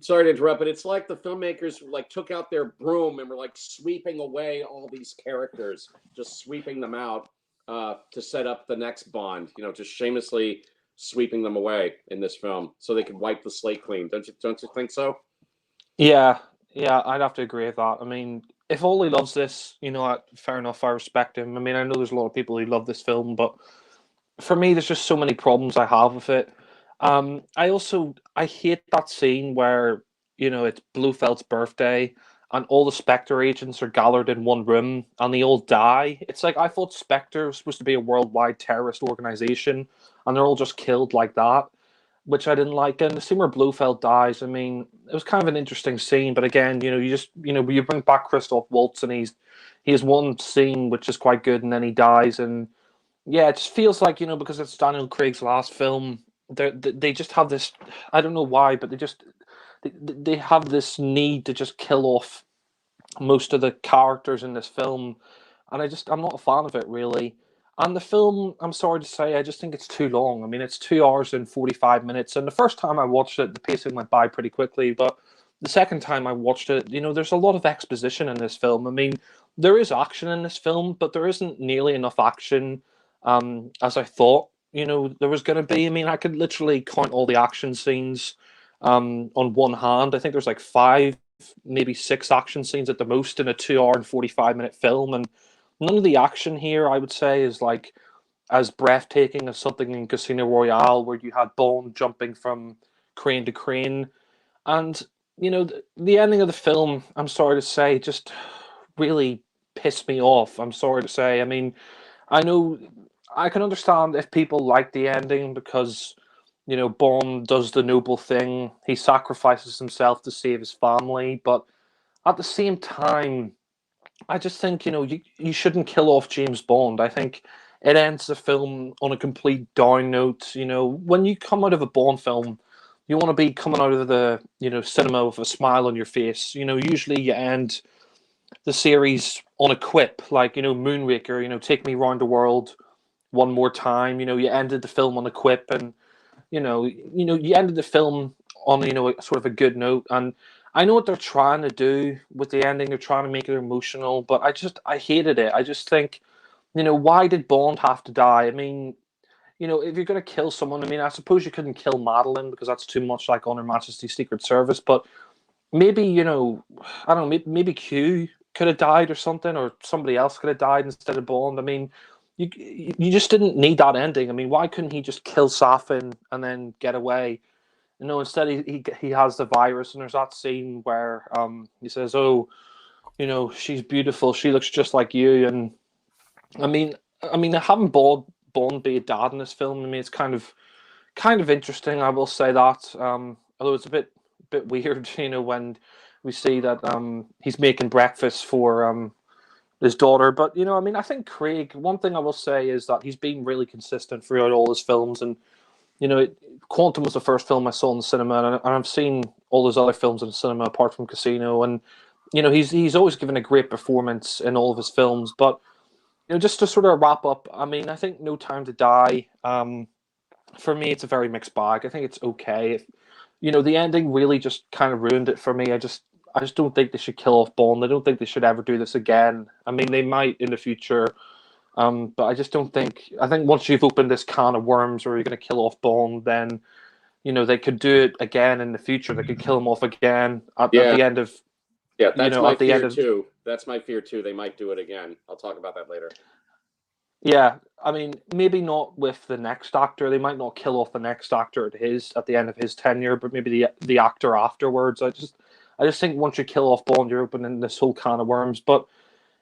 sorry to interrupt, but it's like the filmmakers like took out their broom and were like sweeping away all these characters, just sweeping them out to set up the next Bond. Just shamelessly sweeping them away in this film so they could wipe the slate clean. Don't you think so? Yeah, I'd have to agree with that. I mean, if Ollie loves this, fair enough. I respect him. I mean, I know there's a lot of people who love this film, but for me, there's just so many problems I have with it. I hate that scene where it's Bluefeld's birthday and all the Spectre agents are gathered in one room and they all die. It's like, I thought Spectre was supposed to be a worldwide terrorist organization, and they're all just killed like that, which I didn't like. And the scene where Blofeld dies, I mean, it was kind of an interesting scene, but again, you bring back Christoph Waltz and he has one scene which is quite good, and then he dies, and yeah, it just feels like, because it's Daniel Craig's last film, they just have this, I don't know why, but they have this need to just kill off most of the characters in this film, and I'm not a fan of it, really. And the film, I'm sorry to say, I just think it's too long. I mean, it's 2 hours and 45 minutes, and the first time I watched it, the pacing went by pretty quickly, but the second time I watched it, there's a lot of exposition in this film. I mean, there is action in this film, but there isn't nearly enough action as I thought. There was going to be. I mean, I could literally count all the action scenes on one hand. I think there's like 5, maybe 6 action scenes at the most in a 2 hour and 45-minute film, and none of the action here, I would say, is like as breathtaking as something in Casino Royale, where you had Bond jumping from crane to crane. And, the ending of the film, I'm sorry to say, just really pissed me off. I'm sorry to say. I mean, I know I can understand if people like the ending because, Bond does the noble thing. He sacrifices himself to save his family. But at the same time, I just think, you shouldn't kill off James Bond. I think it ends the film on a complete down note. When you come out of a Bond film, you want to be coming out of the, cinema with a smile on your face. Usually you end the series on a quip, like, Moonraker, take me round the world one more time. You ended the film on a quip, and, you ended the film on, sort of a good note. And I know what they're trying to do with the ending. They're trying to make it emotional, but I hated it. I just think, why did Bond have to die? I mean, if you're going to kill someone, I mean, I suppose you couldn't kill Madeline because that's too much like On Her Majesty's Secret Service, but maybe, I don't know, maybe Q could have died or something, or somebody else could have died instead of Bond. I mean, you just didn't need that ending. I mean, why couldn't he just kill Safin and then get away? Instead he has the virus, and there's that scene where he says, "Oh, she's beautiful. She looks just like you." And I mean, having Bond be a dad in this film, I mean, it's kind of interesting. I will say that. Although it's a bit weird, when we see that he's making breakfast for his daughter. But I mean, I think Craig. One thing I will say is that he's been really consistent throughout all his films, and Quantum was the first film I saw in the cinema, and I've seen all those other films in the cinema apart from Casino, and he's always given a great performance in all of his films. But just to sort of wrap up, I mean, I think No Time to Die. For me, it's a very mixed bag. I think it's okay. The ending really just kind of ruined it for me. I just don't think they should kill off Bond. I don't think they should ever do this again. I mean, they might in the future. But I just don't think. I think once you've opened this can of worms, or you're going to kill off Bond, then they could do it again in the future. They could kill him off again at the end of. Yeah, that's my at the fear end of, too. That's my fear too. They might do it again. I'll talk about that later. Yeah, I mean, maybe not with the next actor. They might not kill off the next actor at the end of his tenure, but maybe the actor afterwards. I just think once you kill off Bond, you're opening this whole can of worms. But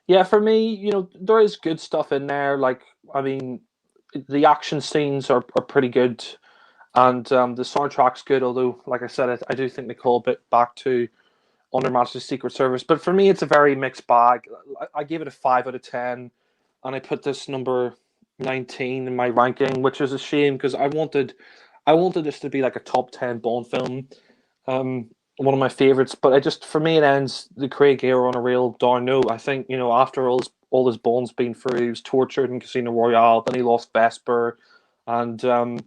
yeah, for me, there is good stuff in there. Like, I mean, the action scenes are pretty good, and the soundtrack's good. Although, like I said, I do think they call a bit back to On Her Majesty's Secret Service. But for me, it's a very mixed bag. I gave it a 5 out of 10, and I put this number 19 in my ranking, which is a shame because I wanted this to be like a top 10 Bond film. One of my favorites, but for me, it ends the Craig era on a real down note. I think, after all his Bonds been through, he was tortured in Casino Royale, then he lost Vesper, and and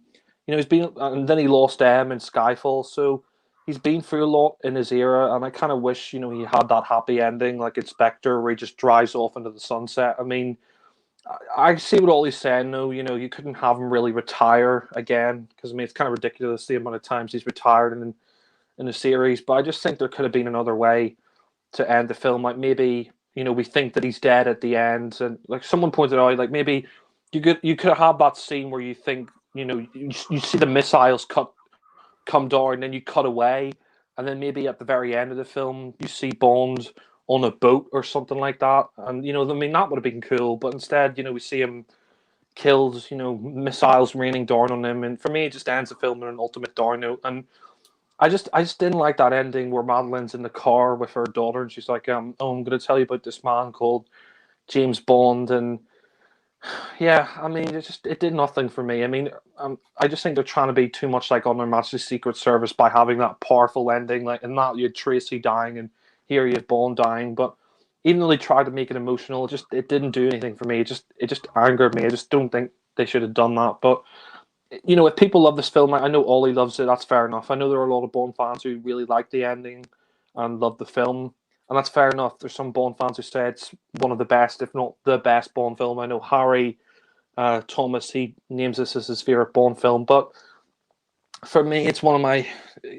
then he lost M in Skyfall. So he's been through a lot in his era, and I kind of wish, he had that happy ending like Inspector, where he just drives off into the sunset. I mean, I see what Ollie's saying, though. You couldn't have him really retire again, because I mean, it's kind of ridiculous the amount of times he's retired in the series, but I just think there could have been another way to end the film. Like, maybe we think that he's dead at the end, and like someone pointed out, like maybe you could have that scene where you think you see the missiles come down, and then you cut away, and then maybe at the very end of the film you see Bond on a boat or something like that, and I mean, that would have been cool. But instead, we see him killed, missiles raining down on him, and for me, it just ends the film in an ultimate down note. And I just didn't like that ending where Madeline's in the car with her daughter, and she's like, "Oh, I'm going to tell you about this man called James Bond." And yeah, I mean, it did nothing for me. I mean, I just think they're trying to be too much like On Her Majesty's Secret Service by having that powerful ending. Like, in that you had Tracy dying, and here you have Bond dying. But even though they tried to make it emotional, it didn't do anything for me. It just angered me. I just don't think they should have done that. But if people love this film, I know Ollie loves it. That's fair enough. I know there are a lot of Bond fans who really like the ending. and loved the film. And that's fair enough. There's some Bond fans who say it's one of the best, if not the best Bond film. I know Harry Thomas, he names this as his favorite Bond film, but for me, it's one of my.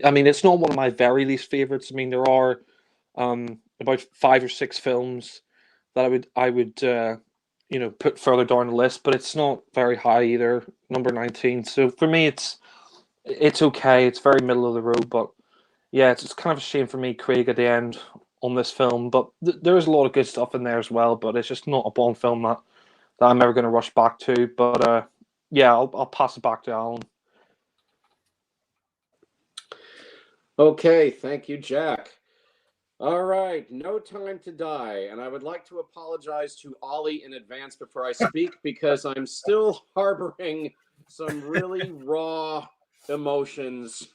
I mean, it's not one of my very least favorites. I mean, there are about 5 or 6 films that I would put further down the list, but it's not very high either. Number 19. So for me, it's okay. It's very middle of the road, but yeah, it's kind of a shame for me, Craig, at the end on this film. But there is a lot of good stuff in there as well. But it's just not a Bond film that I'm ever going to rush back to. But yeah, I'll pass it back to Alan. Okay, thank you, Jack. All right, No Time to Die. And I would like to apologize to Ollie in advance before I speak because I'm still harboring some really raw emotions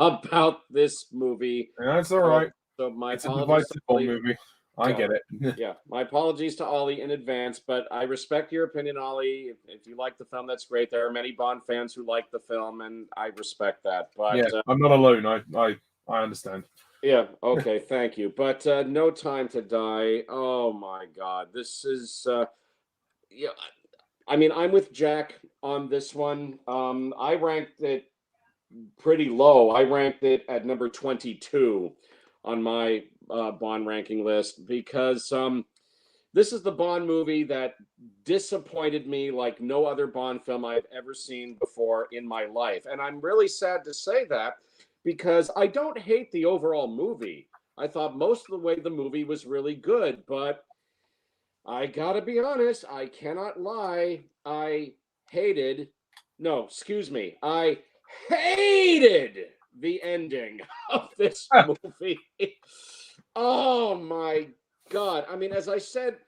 about this movie. Yeah, that's all right. So my It's a apologies. divisive Bond movie. I get it. Yeah, my apologies to Ollie in advance, but I respect your opinion, Ollie. If you like the film, that's great. There are many Bond fans who like the film, and I respect that. But yeah, I'm not alone. I understand. Yeah, okay, thank you. But No Time to Die. Oh my God, this is. Yeah, I mean, I'm with Jack on this one. I ranked it pretty low. I ranked it at number 22 on my Bond ranking list because this is the Bond movie that disappointed me like no other Bond film I've ever seen before in my life. And I'm really sad to say that because I don't hate the overall movie. I thought most of the way the movie was really good, but I gotta be honest, I cannot lie. I hated the ending of this movie. Oh my God. I mean, as I said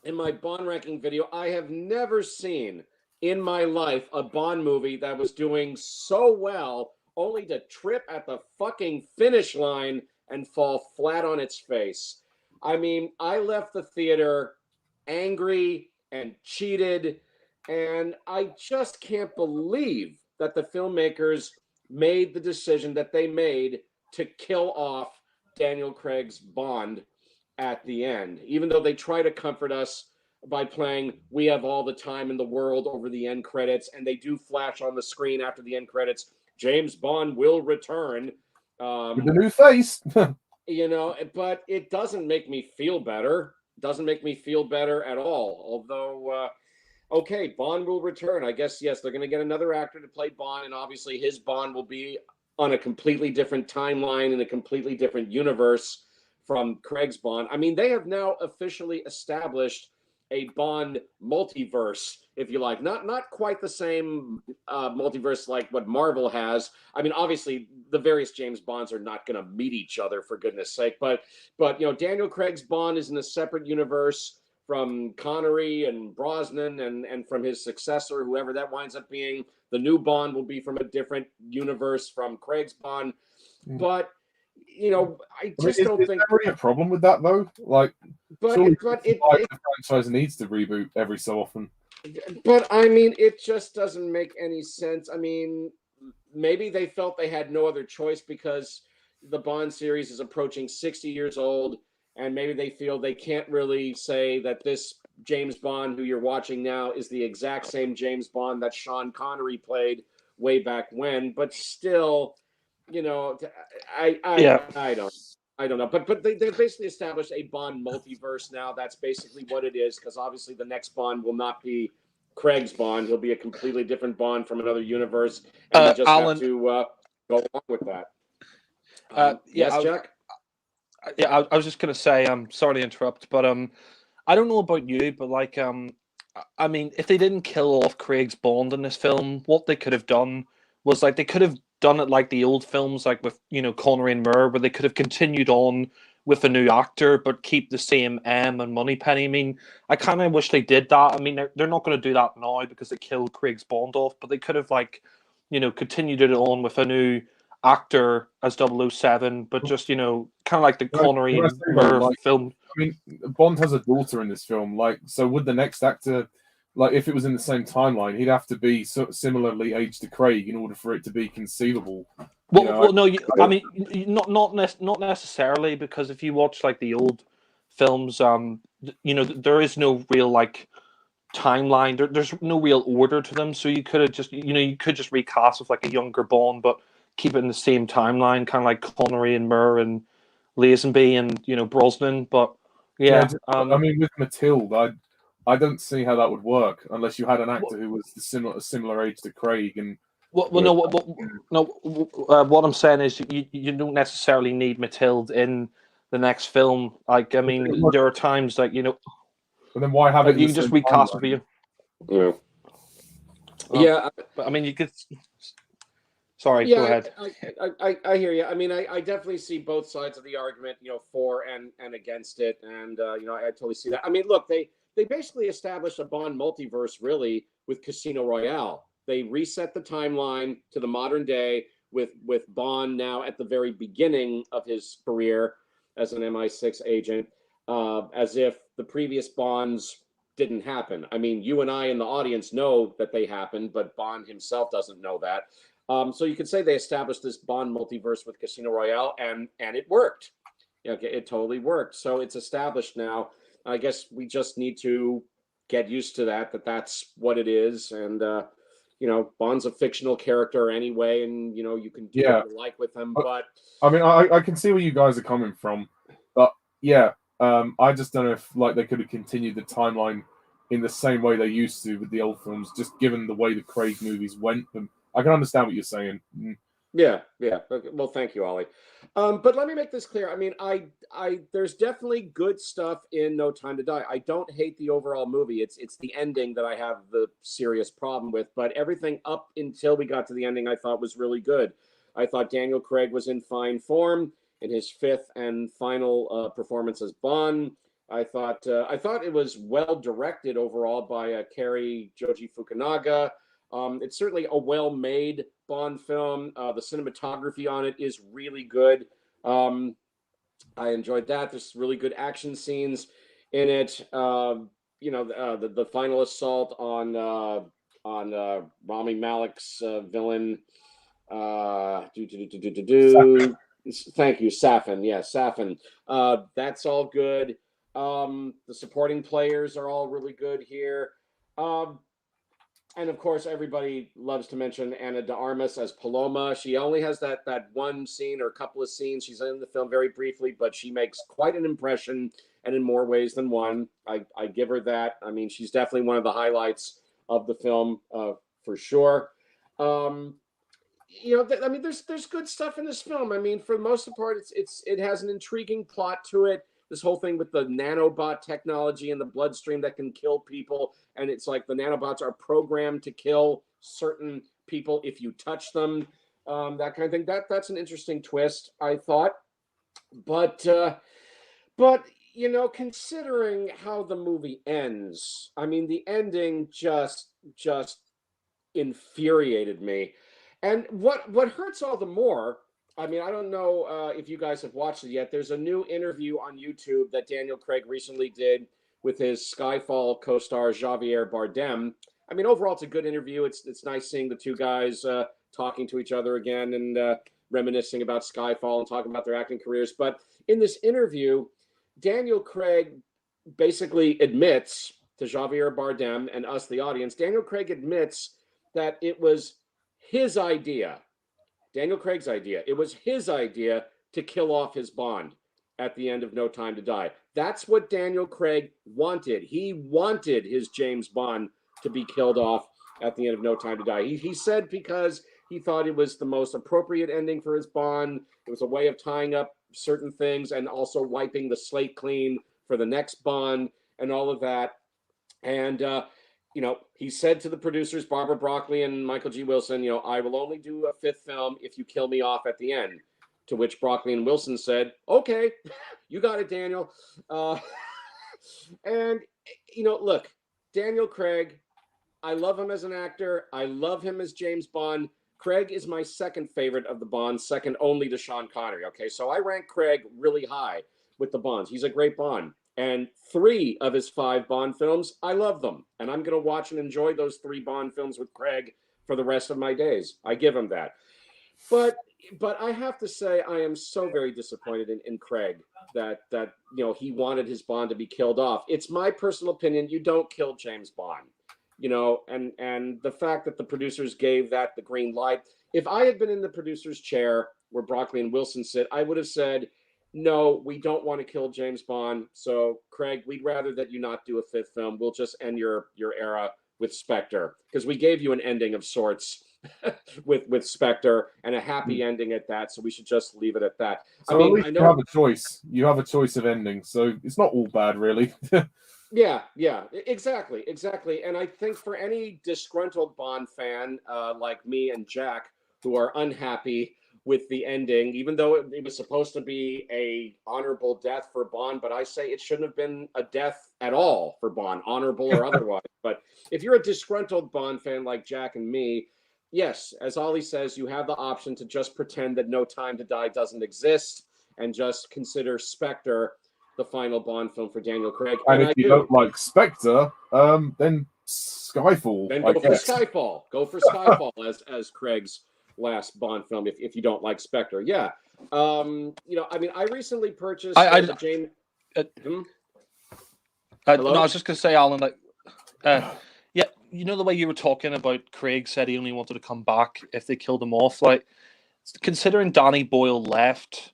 in my Bond ranking video, I have never seen in my life a Bond movie that was doing so well only to trip at the fucking finish line and fall flat on its face. I mean, I left the theater angry and cheated, and I just can't believe that the filmmakers made the decision that they made to kill off Daniel Craig's Bond at the end, even though they try to comfort us by playing "We Have All the Time in the World" over the end credits, and they do flash on the screen after the end credits, James Bond will return. With a new face. But it doesn't make me feel better. Doesn't make me feel better at all. Although, okay, Bond will return. I guess, yes, they're going to get another actor to play Bond, and obviously his Bond will be on a completely different timeline in a completely different universe from Craig's Bond. I mean, they have now officially established a Bond multiverse, if you like. Not quite the same multiverse like what Marvel has. I mean, obviously, the various James Bonds are not going to meet each other, for goodness sake. But Daniel Craig's Bond is in a separate universe from Connery and Brosnan and from his successor, whoever that winds up being. The new Bond will be from a different universe from Craig's Bond. But I just don't think there really a problem with that though. Like, the franchise needs to reboot every so often. But I mean, it just doesn't make any sense. I mean, maybe they felt they had no other choice because the Bond series is approaching 60 years old, and maybe they feel they can't really say that this James Bond who you're watching now is the exact same James Bond that Sean Connery played way back when. But still, I don't know. But they've basically established a Bond multiverse now. That's basically what it is, because obviously the next Bond will not be Craig's Bond. He'll be a completely different Bond from another universe. And we just Alan, have to go along with that. Yes, Jack? I was just going to say, I'm sorry to interrupt, but I don't know about you, but like, I mean, if they didn't kill off Craig's Bond in this film, what they could have done was like they could have done it like the old films, like with Connery and Moore, where they could have continued on with a new actor but keep the same M and Moneypenny. I mean, I kind of wish they did that. I mean, they're not going to do that now because they killed Craig's Bond off, but they could have continued it on with a new actor as 007, but just kind of like the Connery and Moore film. I mean, Bond has a daughter in this film. Like, so would the next actor like if it was in the same timeline, he'd have to be similarly aged to Craig in order for it to be conceivable. Well, no, I mean, not necessarily, because if you watch like the old films, there is no real like timeline. There's no real order to them, so you could have just, you could just recast with like a younger Bond, but keep it in the same timeline, kind of like Connery and Moore and Lazenby and Brosnan. But yeah, I mean, with Matilda, I don't see how that would work unless you had an actor who was a similar age to Craig. And what I'm saying is you don't necessarily need Matilda in the next film. Like, I mean, there are times like But then why have it? You can just recast it for you. Yeah. But I mean, you could. Sorry, yeah, go ahead. I hear you. I mean, I definitely see both sides of the argument, for and against it, and I totally see that. I mean, look, they basically established a Bond multiverse really with Casino Royale. They reset the timeline to the modern day with Bond now at the very beginning of his career as an MI6 agent, as if the previous Bonds didn't happen. I mean, you and I in the audience know that they happened, but Bond himself doesn't know that. So you could say they established this Bond multiverse with Casino Royale, and it worked. It totally worked. So it's established now. I guess we just need to get used to that's what it is. And, Bond's a fictional character anyway, and, you can do what you like with him. But I mean, I can see where you guys are coming from. But yeah, I just don't know if they could have continued the timeline in the same way they used to with the old films, just given the way the Craig movies went. And I can understand what you're saying. Yeah. Okay. Well, thank you, Ollie. But let me make this clear. I mean, there's definitely good stuff in No Time to Die. I don't hate the overall movie. It's the ending that I have the serious problem with. But everything up until we got to the ending, I thought was really good. I thought Daniel Craig was in fine form in his fifth and final performance as Bond. I thought it was well directed overall by Cary Joji Fukunaga. It's certainly a well-made Bond film. The cinematography on it is really good. I enjoyed that. There's really good action scenes in it. The final assault on Rami Malek's villain. Thank you, Safin. Yeah, Safin. That's all good. The supporting players are all really good here. And of course, everybody loves to mention Ana de Armas as Paloma. She only has that one scene or a couple of scenes. She's in the film very briefly, but she makes quite an impression, and in more ways than one. I give her that. I mean, she's definitely one of the highlights of the film for sure. I mean, there's good stuff in this film. I mean, for the most part, it has an intriguing plot to it. This whole thing with the nanobot technology in the bloodstream that can kill people. And it's like the nanobots are programmed to kill certain people if you touch them, that kind of thing. That's an interesting twist, I thought. But considering how the movie ends, I mean, the ending just infuriated me. And what hurts all the more, I mean, I don't know if you guys have watched it yet. There's a new interview on YouTube that Daniel Craig recently did with his Skyfall co-star Javier Bardem. I mean, overall, it's a good interview. It's nice seeing the two guys talking to each other again and reminiscing about Skyfall and talking about their acting careers. But in this interview, Daniel Craig basically admits to Javier Bardem and us, the audience, Daniel Craig admits that it was his idea. Daniel Craig's idea. It was his idea to kill off his Bond at the end of No Time to Die. That's what Daniel Craig wanted. He wanted his James Bond to be killed off at the end of No Time to Die. He said because he thought it was the most appropriate ending for his Bond. It was a way of tying up certain things and also wiping the slate clean for the next Bond and all of that. And he said to the producers, Barbara Broccoli and Michael G. Wilson, I will only do a fifth film if you kill me off at the end. To which Broccoli and Wilson said, okay, you got it, Daniel. And, look, Daniel Craig, I love him as an actor. I love him as James Bond. Craig is my second favorite of the Bonds, second only to Sean Connery. Okay, so I rank Craig really high with the Bonds. He's a great Bond. And 3 of his 5 Bond films, I love them. And I'm going to watch and enjoy those 3 Bond films with Craig for the rest of my days. I give him that. But I have to say, I am so very disappointed in Craig that he wanted his Bond to be killed off. It's my personal opinion. You don't kill James Bond, and the fact that the producers gave that the green light. If I had been in the producer's chair where Broccoli and Wilson sit, I would have said, no, we don't want to kill James Bond. So, Craig, we'd rather that you not do a 5th film. We'll just end your era with Spectre, because we gave you an ending of sorts with Spectre, and a happy ending at that. So we should just leave it at that. So at least you have a choice. You have a choice of endings, so it's not all bad, really. Yeah, exactly. And I think for any disgruntled Bond fan like me and Jack, who are unhappy with the ending, even though it was supposed to be a honorable death for Bond, but I say it shouldn't have been a death at all for Bond, honorable or otherwise. But if you're a disgruntled Bond fan like Jack and me, yes, as Ollie says, you have the option to just pretend that No Time to Die doesn't exist and just consider Spectre the final Bond film for Daniel Craig. And if you don't like Spectre, then Skyfall. Then go for Skyfall. Go for Skyfall as Craig's last Bond film if you don't like Spectre. Yeah. I recently purchased James. No, I was just going to say, Alan, yeah, the way you were talking about Craig said he only wanted to come back if they killed him off. Like, considering Danny Boyle left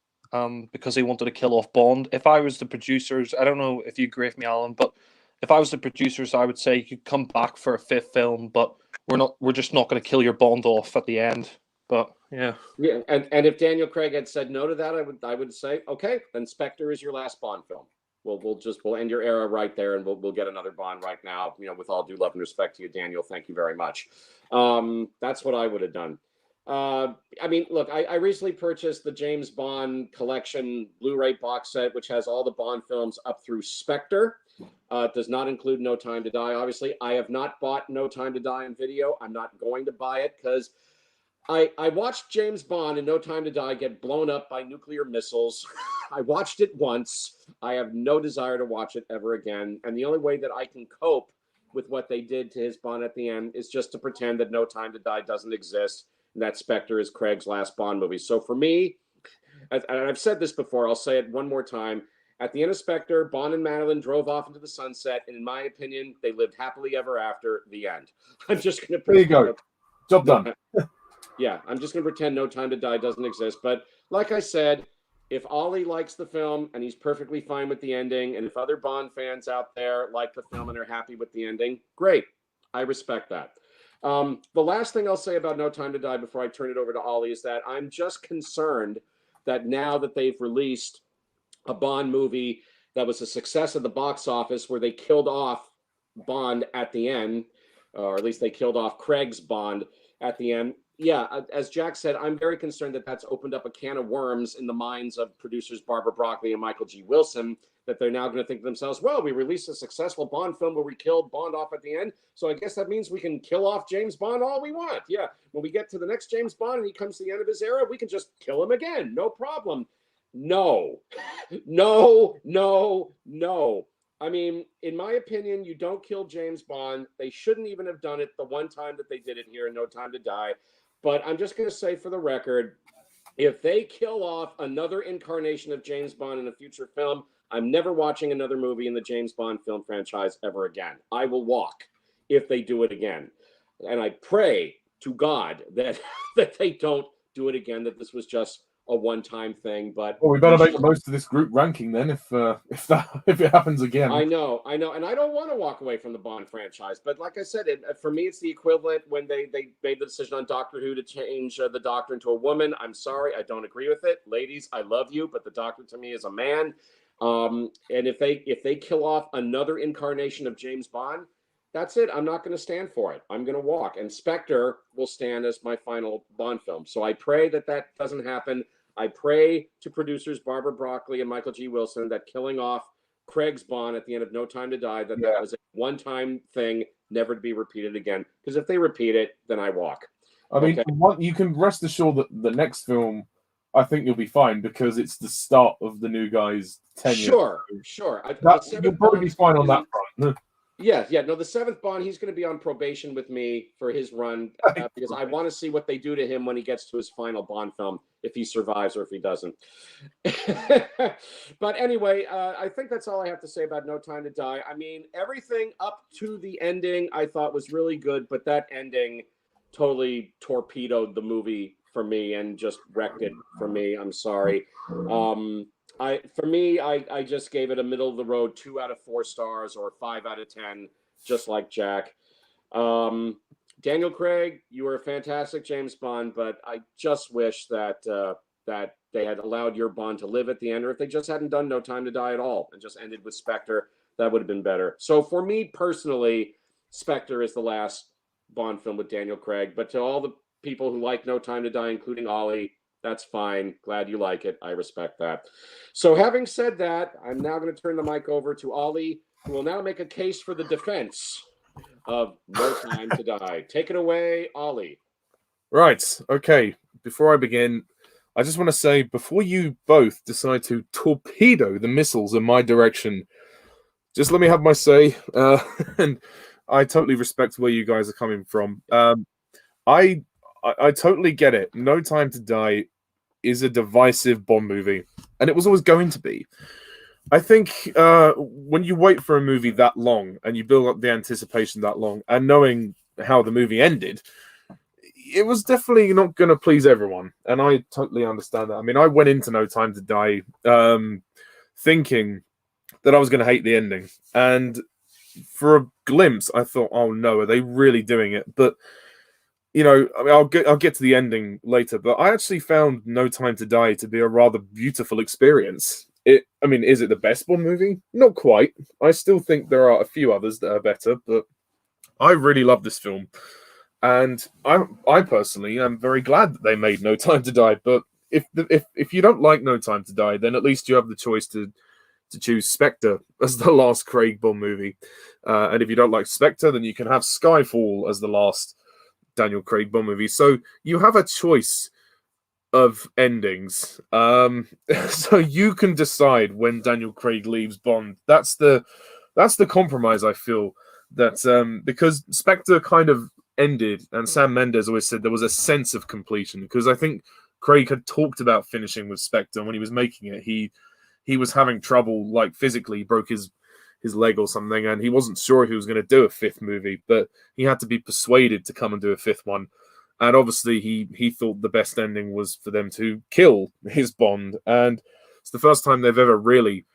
because he wanted to kill off Bond, if I was the producers, I don't know if you agree with me, Alan, but if I was the producers, I would say you could come back for a 5th film, but we're just not going to kill your Bond off at the end. But yeah, and if Daniel Craig had said no to that, I would say, okay, then Spectre is your last Bond film. We'll end your era right there, and we'll get another Bond right now. With all due love and respect to you, Daniel, thank you very much. That's what I would have done. Look, I recently purchased the James Bond collection Blu-ray box set, which has all the Bond films up through Spectre. It does not include No Time to Die. Obviously, I have not bought No Time to Die in video. I'm not going to buy it because I watched James Bond in No Time to Die get blown up by nuclear missiles. I watched it once. I have no desire to watch it ever again. And the only way that I can cope with what they did to his Bond at the end is just to pretend that No Time to Die doesn't exist and that Spectre is Craig's last Bond movie. So for me, and I've said this before, I'll say it one more time. At the end of Spectre, Bond and Madeline drove off into the sunset, and in my opinion, they lived happily ever after. The end. I'm just going to. There you go. Job done. Yeah, I'm just going to pretend No Time to Die doesn't exist. But like I said, if Ollie likes the film and he's perfectly fine with the ending, and if other Bond fans out there like the film and are happy with the ending, great. I respect that. The last thing I'll say about No Time to Die before I turn it over to Ollie is that I'm just concerned that now that they've released a Bond movie that was a success at the box office where they killed off Bond at the end, or at least they killed off Craig's Bond at the end. Yeah, as Jack said, I'm very concerned that that's opened up a can of worms in the minds of producers Barbara Broccoli and Michael G. Wilson, that they're now going to think to themselves, well, we released a successful Bond film where we killed Bond off at the end, so I guess that means we can kill off James Bond all we want. Yeah, when we get to the next James Bond and he comes to the end of his era, we can just kill him again, no problem. No. I mean, in my opinion, you don't kill James Bond. They shouldn't even have done it the one time that they did it here in No Time to Die. But I'm just going to say for the record, if they kill off another incarnation of James Bond in a future film, I'm never watching another movie in the James Bond film franchise ever again. I will walk if they do it again. And I pray to God that they don't do it again, that this was just a one-time thing. But we better make the most of this group ranking then if it happens again. I know, and I don't want to walk away from the Bond franchise, but like I said, for me it's the equivalent when they made the decision on Doctor Who to change the Doctor into a woman. I'm sorry, I don't agree with it, ladies. I love you, but the Doctor to me is a man. And if they kill off another incarnation of James Bond, that's it. I'm not going to stand for it. I'm going to walk, and Spectre will stand as my final Bond film. So I pray that doesn't happen. I pray to producers Barbara Broccoli and Michael G. Wilson that killing off Craig's Bond at the end of No Time to Die, that was a one-time thing, never to be repeated again. Because if they repeat it, then I walk. I mean, you can rest assured that the next film I think you'll be fine because it's the start of the new guy's tenure. Sure. You'll probably be fine on that front. Yeah. No, the 7th Bond, he's going to be on probation with me for his run because I want to see what they do to him when he gets to his final Bond film, if he survives or if he doesn't. But anyway, I think that's all I have to say about No Time to Die. I mean, everything up to the ending I thought was really good, but that ending totally torpedoed the movie for me and just wrecked it for me. I'm sorry. I just gave it a middle of the road 2 out of 4 stars or 5 out of 10, just like Jack. Daniel Craig, you were a fantastic James Bond, but I just wish that that they had allowed your Bond to live at the end, or if they just hadn't done No Time to Die at all and just ended with Spectre, that would have been better. So for me personally, Spectre is the last Bond film with Daniel Craig, but to all the people who like No Time to Die, including Ollie, that's fine. Glad you like it. I respect that. So having said that, I'm now going to turn the mic over to Ollie, who will now make a case for the defense of No Time to Die. Take it away, Ollie. Right. Okay. Before I begin, I just want to say, before you both decide to torpedo the missiles in my direction, just let me have my say. And I totally respect where you guys are coming from. I totally get it. No Time to Die is a divisive Bond movie, and it was always going to be. I think when you wait for a movie that long and you build up the anticipation that long, and knowing how the movie ended, it was definitely not going to please everyone, and I totally understand that. I mean, I went into No Time to Die thinking that I was going to hate the ending, and for a glimpse, I thought, "Oh no, are they really doing it?" But you know, I mean, I'll get to the ending later, but I actually found No Time to Die to be a rather beautiful experience. I mean, is it the best Bond movie? Not quite. I still think there are a few others that are better, but I really love this film, and I personally am very glad that they made No Time to Die. But if you don't like No Time to Die, then at least you have the choice to choose Spectre as the last Craig Bond movie, and if you don't like Spectre, then you can have Skyfall as the last Daniel Craig Bond movie. So you have a choice of endings. So you can decide when Daniel Craig leaves Bond. That's the compromise, I feel, that because Spectre kind of ended, and Sam Mendes always said there was a sense of completion, because I think Craig had talked about finishing with Spectre. When he was making it, he was having trouble, like physically, he broke his leg or something, and he wasn't sure if he was going to do a 5th movie, but he had to be persuaded to come and do a 5th one. And obviously he thought the best ending was for them to kill his Bond, and it's the first time they've ever really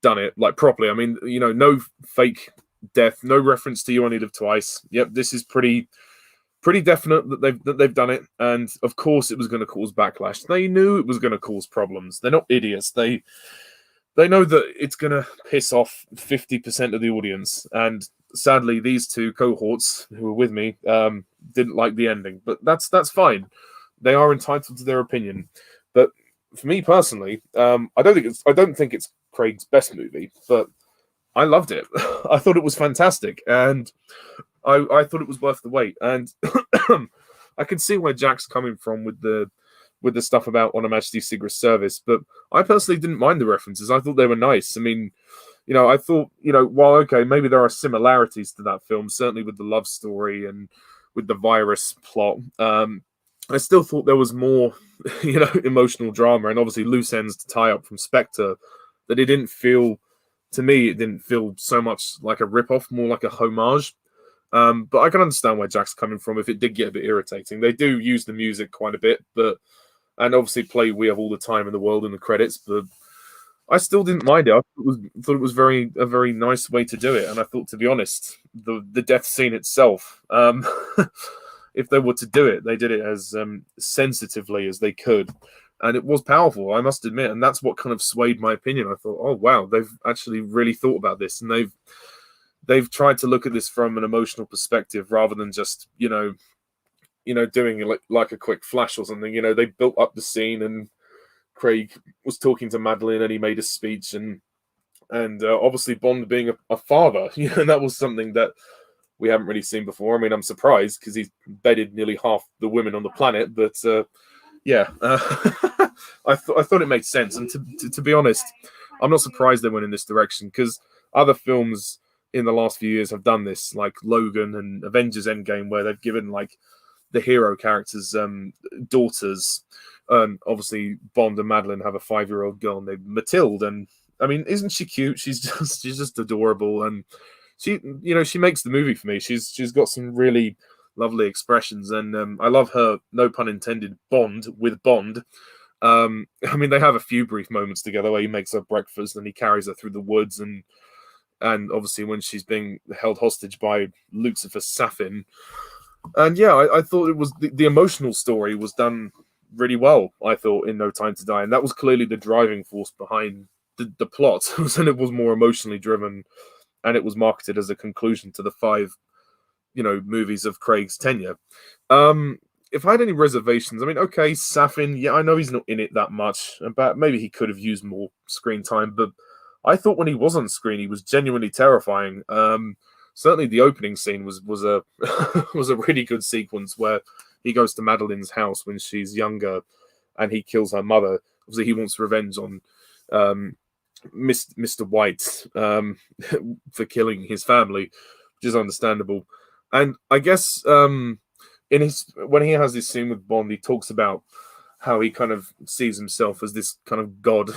done it like properly. I mean, you know, no fake death, no reference to You Only Live Twice. Yep, this is pretty definite that they've done it, and of course it was going to cause backlash. They knew it was going to cause problems. They're not idiots. They know that it's going to piss off 50% of the audience. And sadly, these two cohorts who were with me didn't like the ending. But that's fine. They are entitled to their opinion. But for me personally, I don't think it's Craig's best movie, but I loved it. I thought it was fantastic, and I thought it was worth the wait. And I can see where Jack's coming from with the stuff about On Her Majesty's Secret Service, but I personally didn't mind the references. I thought they were nice. I mean, you know, I thought, you know, while okay, maybe there are similarities to that film, certainly with the love story and with the virus plot, I still thought there was more, you know, emotional drama and obviously loose ends to tie up from Spectre, that it didn't feel, to me, it didn't feel so much like a rip-off, more like a homage. But I can understand where Jack's coming from if it did get a bit irritating. They do use the music quite a bit, and obviously play We Have All the Time in the World in the credits, but I still didn't mind it. I thought it was a very nice way to do it. And I thought, to be honest, the death scene itself, if they were to do it, they did it as sensitively as they could. And it was powerful, I must admit. And that's what kind of swayed my opinion. I thought, oh, wow, they've actually really thought about this. And they've tried to look at this from an emotional perspective rather than just, you know, doing like a quick flash or something. You know, they built up the scene, and Craig was talking to Madeline, and he made a speech, and obviously Bond being a father, you know, that was something that we haven't really seen before. I mean, I'm surprised because he's bedded nearly half the women on the planet, but yeah. I thought it made sense. And to be honest, I'm not surprised they went in this direction, because other films in the last few years have done this, like Logan and Avengers Endgame, where they've given like the hero characters daughters. Obviously, Bond and Madeline have a 5-year-old girl named Mathilde, and I mean, isn't she cute? She's just adorable, and she makes the movie for me. She's got some really lovely expressions, and I love her, no pun intended, bond with Bond. I mean, they have a few brief moments together where he makes her breakfast and he carries her through the woods, and obviously when she's being held hostage by Lucifer Safin. And yeah, I thought it was the emotional story was done really well, I thought, in No Time to Die, and that was clearly the driving force behind the plot. And it was more emotionally driven, and it was marketed as a conclusion to the 5 movies of Craig's tenure. If I had any reservations, I mean, okay, Safin, yeah, I know he's not in it that much, but maybe he could have used more screen time, but I thought when he was on screen, he was genuinely terrifying. Certainly the opening scene was a was a really good sequence where he goes to Madeline's house when she's younger and he kills her mother. Obviously, he wants revenge on Mr. White for killing his family, which is understandable. And I guess when he has this scene with Bond, he talks about how he kind of sees himself as this kind of god.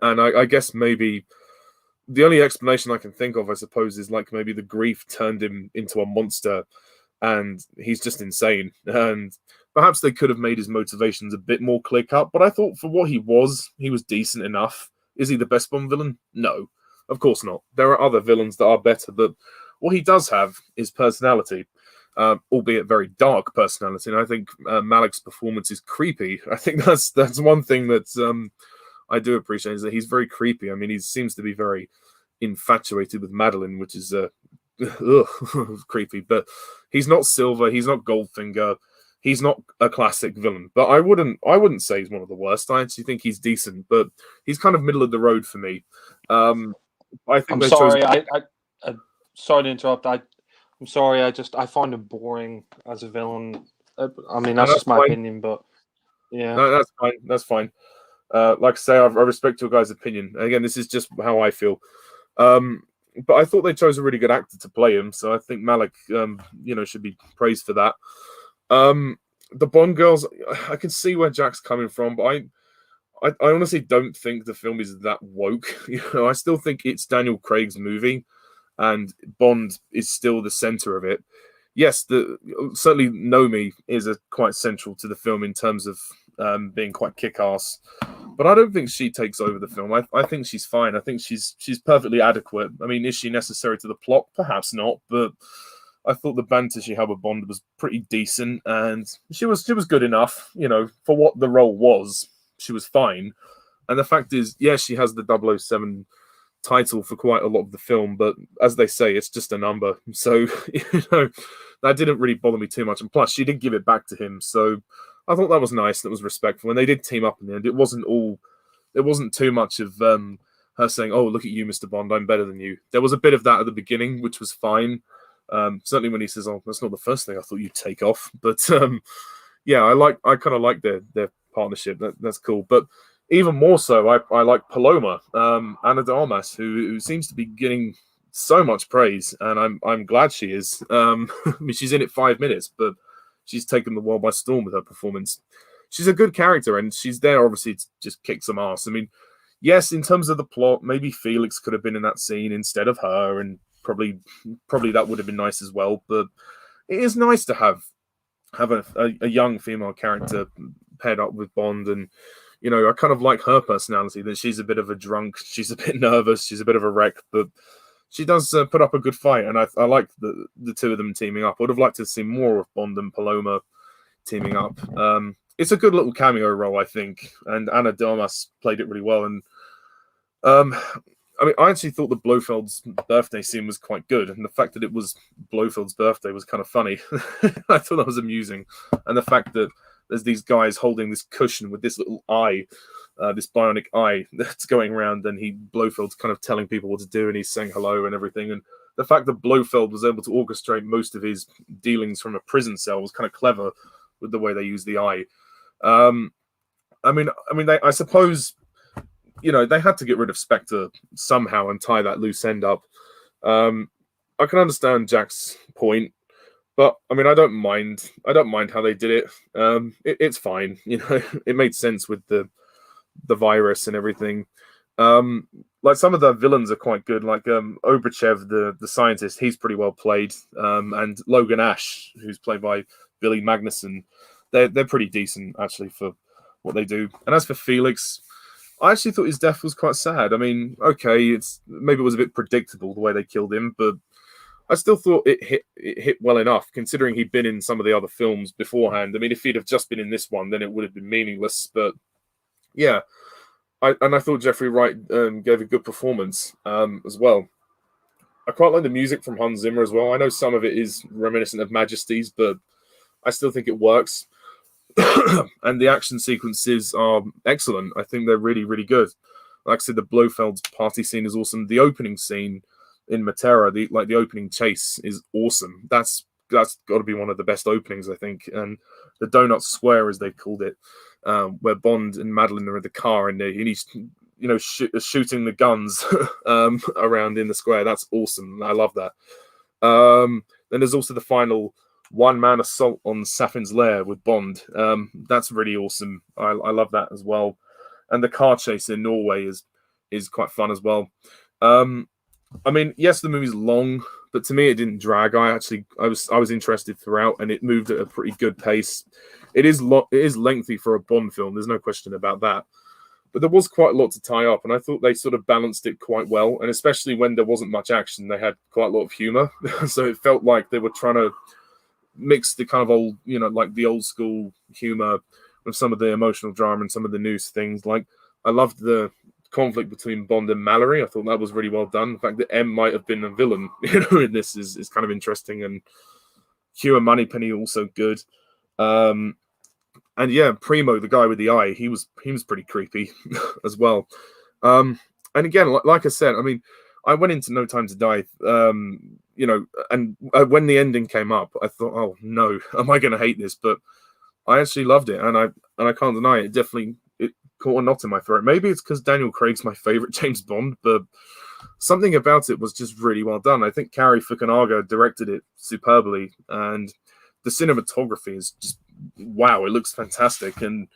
And I guess maybe the only explanation I can think of, I suppose, is like maybe the grief turned him into a monster and he's just insane. And perhaps they could have made his motivations a bit more clear cut, but I thought for what he was decent enough. Is he the best Bond villain? No, of course not. There are other villains that are better, but what he does have is personality, albeit very dark personality. And I think Malik's performance is creepy. I think that's one thing that I do appreciate, is that he's very creepy. I mean, he seems to be very infatuated with Madeline, which is creepy. But he's not Silver. He's not Goldfinger. He's not a classic villain. But I wouldn't say he's one of the worst. I actually think he's decent, but he's kind of middle of the road for me. I think I'm sorry. I sorry to interrupt. I'm sorry. I find him boring as a villain. I mean, that's just my opinion, but yeah, no, that's fine. Like I say, I respect your guys' opinion. Again, this is just how I feel. But I thought they chose a really good actor to play him, so I think Malik, should be praised for that. The Bond girls, I can see where Jack's coming from, but I honestly don't think the film is that woke. I still think it's Daniel Craig's movie, and Bond is still the center of it. Yes, certainly Nomi is quite central to the film in terms of being quite kick-ass, but I don't think she takes over the film. I think she's fine. I think she's perfectly adequate. I mean, is she necessary to the plot? Perhaps not, but I thought the banter she had with Bond was pretty decent, and she was good enough, for what the role was. She was fine. And the fact is, yes, she has the 007 title for quite a lot of the film, but as they say, it's just a number. So, that didn't really bother me too much. And plus, she did give it back to him. So I thought that was nice. That was respectful. And they did team up in the end. It wasn't too much of her saying, "Oh, look at you, Mr. Bond, I'm better than you." There was a bit of that at the beginning, which was fine. Certainly when he says, "Oh, that's not the first thing I thought you'd take off." But yeah, I kind of like their partnership. That's cool. But even more so, I like Paloma, Ana de Armas, who seems to be getting so much praise, and I'm glad she is. I mean, she's in it 5 minutes, but she's taken the world by storm with her performance. She's a good character, and she's there obviously to just kick some ass. I mean, yes, in terms of the plot, maybe Felix could have been in that scene instead of her, and probably that would have been nice as well. But it is nice to have a young female character paired up with Bond, and I kind of like her personality, that she's a bit of a drunk, she's a bit nervous, she's a bit of a wreck, but she does put up a good fight, and I like the two of them teaming up. I would have liked to see more of Bond and Paloma teaming up. It's a good little cameo role, I think, and Ana de Armas played it really well. And I mean, I actually thought the Blofeld's birthday scene was quite good, and the fact that it was Blofeld's birthday was kind of funny. I thought that was amusing, and the fact that there's these guys holding this cushion with this little eye, this bionic eye that's going around, and Blofeld's kind of telling people what to do, and he's saying hello and everything. And the fact that Blofeld was able to orchestrate most of his dealings from a prison cell was kind of clever with the way they used the eye. I suppose, they had to get rid of Spectre somehow and tie that loose end up. I can understand Jack's point, but I mean, I don't mind how they did it. It's fine, it made sense with the virus and everything. Like some of the villains are quite good, like Obrachev, the scientist. He's pretty well played, and Logan Ash, who's played by Billy Magnuson. They're pretty decent actually for what they do. And as for Felix, I actually thought his death was quite sad. I mean, okay, maybe it was a bit predictable the way they killed him, but I still thought it hit well enough, considering he'd been in some of the other films beforehand. I mean, if he'd have just been in this one, then it would have been meaningless. But yeah, I thought Jeffrey Wright gave a good performance as well. I quite like the music from Hans Zimmer as well. I know some of it is reminiscent of Majesty's, but I still think it works. And the action sequences are excellent. I think they're really, really good. Like I said, the Blofeld's party scene is awesome. The opening scene in Matera, the opening chase is awesome. That's got to be one of the best openings, I think. And the Donut Square, as they called it, where Bond and Madeline are in the car and he's shooting the guns around in the square. That's awesome. I love that. Then there's also the final one-man assault on Safin's lair with Bond. That's really awesome. I love that as well. And the car chase in Norway is quite fun as well. I mean, yes, the movie's long, but to me it didn't drag. I was interested throughout, and it moved at a pretty good pace. It is lengthy for a Bond film. There's no question about that. But there was quite a lot to tie up, and I thought they sort of balanced it quite well. And especially when there wasn't much action, they had quite a lot of humor. So it felt like they were trying to mix the kind of old, like the old school humor with some of the emotional drama and some of the new things. Like, I loved the conflict between Bond and Mallory. I thought that was really well done. The fact that M might have been a villain, in this is kind of interesting. And Hugh Moneypenny also good. And yeah, Primo, the guy with the eye, he was pretty creepy as well. And again, like I said, I mean, I went into No Time to Die, and when the ending came up, I thought, oh no, am I going to hate this? But I actually loved it, and I can't deny it. It caught a knot in my throat. Maybe it's because Daniel Craig's my favorite James Bond, but something about it was just really well done. I think Cary Fukunaga directed it superbly, and the cinematography is just wow. It looks fantastic, and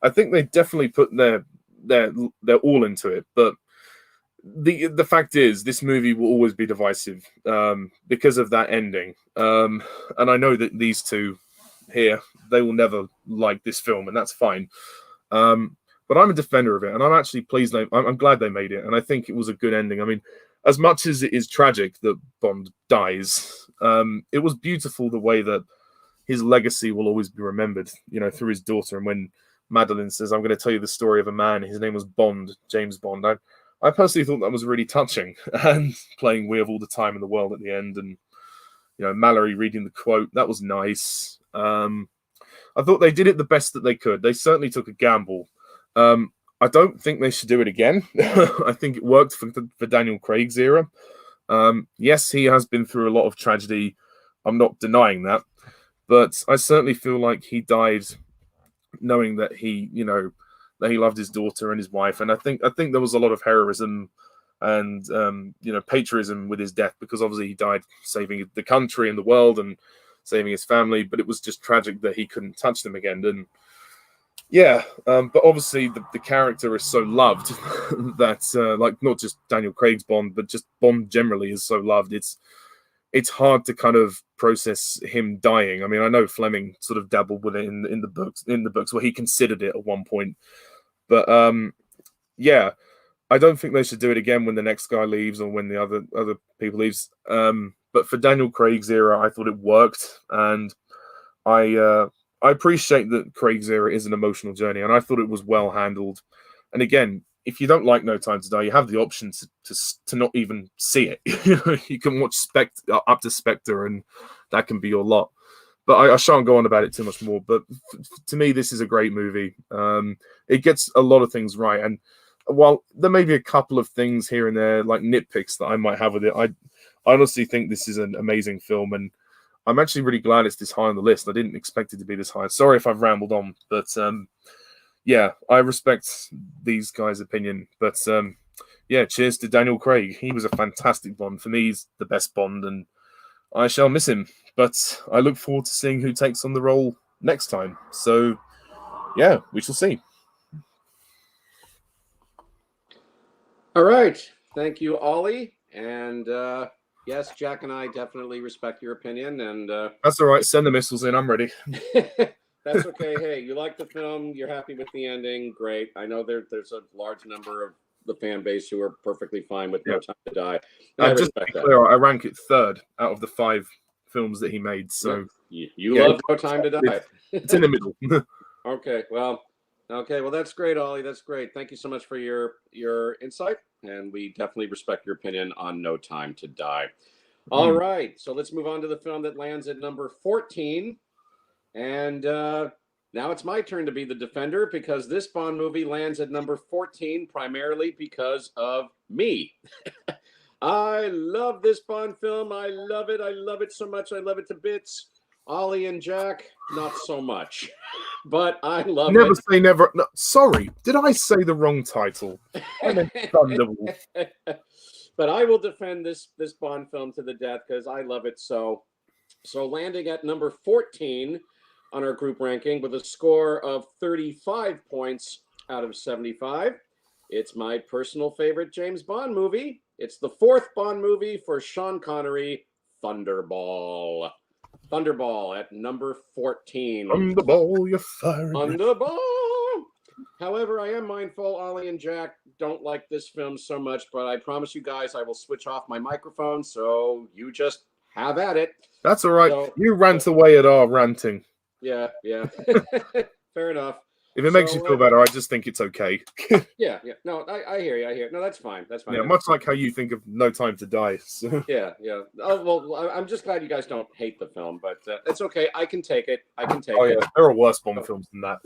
I think they definitely put their all into it. But the fact is, this movie will always be divisive because of that ending. And I know that these two here, they will never like this film, and that's fine. But I'm a defender of it, and I'm actually pleased. I'm glad they made it, and I think it was a good ending. I mean, as much as it is tragic that Bond dies, it was beautiful the way that his legacy will always be remembered, through his daughter. And when Madeline says, "I'm going to tell you the story of a man, his name was Bond, James Bond," I personally thought that was really touching, and playing "We Have All the Time in the World" at the end, and Mallory reading the quote, that was nice. I thought they did it the best that they could. They certainly took a gamble. I don't think they should do it again. I think it worked for Daniel Craig's era. Yes, he has been through a lot of tragedy. I'm not denying that, but I certainly feel like he died knowing that he loved his daughter and his wife. And I think there was a lot of heroism and patriotism with his death, because obviously he died saving the country and the world and saving his family. But it was just tragic that he couldn't touch them again. And yeah, but obviously the character is so loved that like not just Daniel Craig's Bond, but just Bond generally is so loved. It's hard to kind of process him dying. I mean, I know Fleming sort of dabbled with it in the books where he considered it at one point. But yeah, I don't think they should do it again when the next guy leaves or when the other people leaves. But for Daniel Craig's era, I thought it worked, and I appreciate that Craig's era is an emotional journey, and I thought it was well handled. And again, if you don't like No Time to Die, you have the option to not even see it. You can watch up to Spectre, and that can be your lot. But I shan't go on about it too much more. But to me, this is a great movie. It gets a lot of things right. And while there may be a couple of things here and there, like nitpicks that I might have with it, I honestly think this is an amazing film. And I'm actually really glad it's this high on the list. I didn't expect it to be this high. Sorry if I've rambled on. But yeah, I respect these guys' opinion, but yeah, cheers to Daniel Craig. He was a fantastic Bond. For me, he's the best Bond, and I shall miss him. But I look forward to seeing who takes on the role next time. So, yeah, we shall see. All right. Thank you, Ollie. And yes, Jack and I definitely respect your opinion. And that's all right. Send the missiles in. I'm ready. That's okay. Hey, you like the film. You're happy with the ending. Great. I know there's a large number of the fan base who are perfectly fine with No Time to Die. And I just to be clear, I rank it third out of the 5 films that he made. So you love No Time to Die. It's in the middle. Okay, well, that's great, Ollie. That's great. Thank you so much for your insight, and we definitely respect your opinion on No Time to Die. All right, so let's move on to the film that lands at number 14, and now it's my turn to be the defender because this Bond movie lands at number 14 primarily because of me. I love this Bond film. I love it. I love it so much. I love it to bits. Ollie and Jack, not so much, but I love never it. Say never. No, sorry, did I say the wrong title? I meant Thunderbolt. But I will defend this Bond film to the death because I love it so. So landing at number 14 on our group ranking with a score of 35 points out of 75. It's my personal favorite James Bond movie. It's the 4th Bond movie for Sean Connery, Thunderball. Thunderball at number 14. Thunderball, you're fired. Thunderball! However, I am mindful Ollie and Jack don't like this film so much, but I promise you guys I will switch off my microphone, so you just have at it. That's all right. So, you rant away at our ranting. Yeah. Fair enough. If it makes you feel better, I just think it's okay. Yeah. No, I hear you. No, that's fine. Yeah, much like how you think of No Time to Die. So. Yeah. Oh, well, I'm just glad you guys don't hate the film, but it's okay. I can take it. Oh, yeah. There are worse Bond films than that.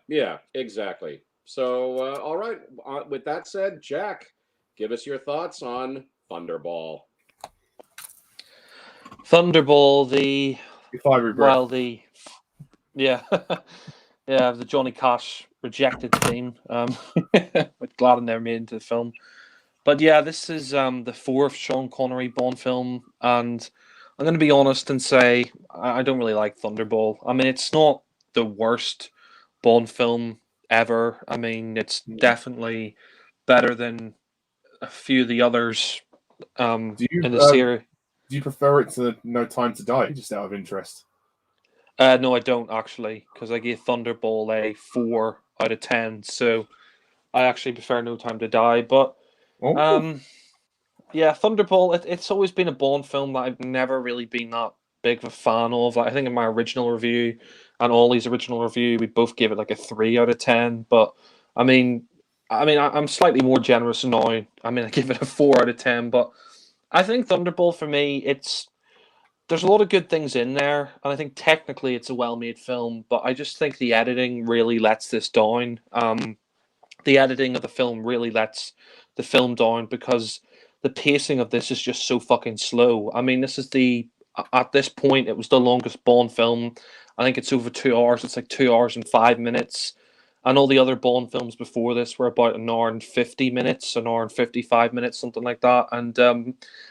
Yeah, exactly. So, all right. With that said, Jack, give us your thoughts on Thunderball. Thunderball, the Johnny Cash rejected theme. Glad I never made it into the film. But yeah, this is the 4th Sean Connery Bond film, and I'm going to be honest and say I don't really like Thunderball. I mean, it's not the worst Bond film ever. I mean, it's definitely better than a few of the others in the series. Do you prefer it to No Time to Die, just out of interest? No, I don't actually, because I gave Thunderball a 4 out of 10. So I actually prefer No Time to Die. But yeah, Thunderball. It's always been a Bond film that I've never really been that big of a fan of. Like, I think in my original review and Ollie's original review, we both gave it like a 3 out of 10. But I mean, I'm slightly more generous now. I mean, I give it a 4 out of 10. But I think Thunderball for me, there's a lot of good things in there, and I think technically it's a well-made film, but I just think the editing really lets this down. The editing of the film really lets the film down because the pacing of this is just so fucking slow. I mean, at this point, it was the longest Bond film. I think it's over 2 hours. It's like 2 hours and 5 minutes. And all the other Bond films before this were about an hour and 50 minutes, an hour and 55 minutes, something like that. And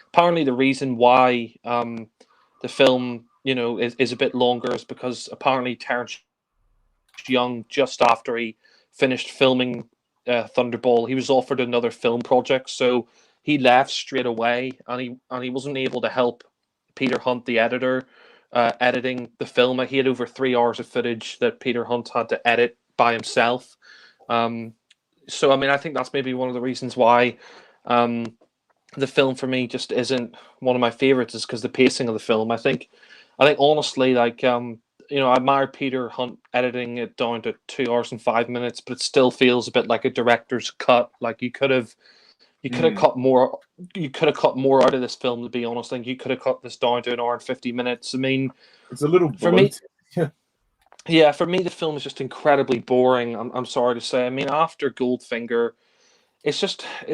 apparently the reason why the film, is a bit longer is because apparently Terence Young, just after he finished filming Thunderball, he was offered another film project. So he left straight away, and he wasn't able to help Peter Hunt, the editor, editing the film. He had over 3 hours of footage that Peter Hunt had to edit by himself. So, I mean, I think that's maybe one of the reasons why the film for me just isn't one of my favorites, is because the pacing of the film. I think honestly, like, I admire Peter Hunt editing it down to 2 hours and 5 minutes, but it still feels a bit like a director's cut. Like you could have cut more. You could have cut more out of this film, to be honest. I think you could have cut this down to an hour and 50 minutes. I mean, it's a little for me. Yeah, for me, the film is just incredibly boring. I'm sorry to say. I mean, after Goldfinger, it's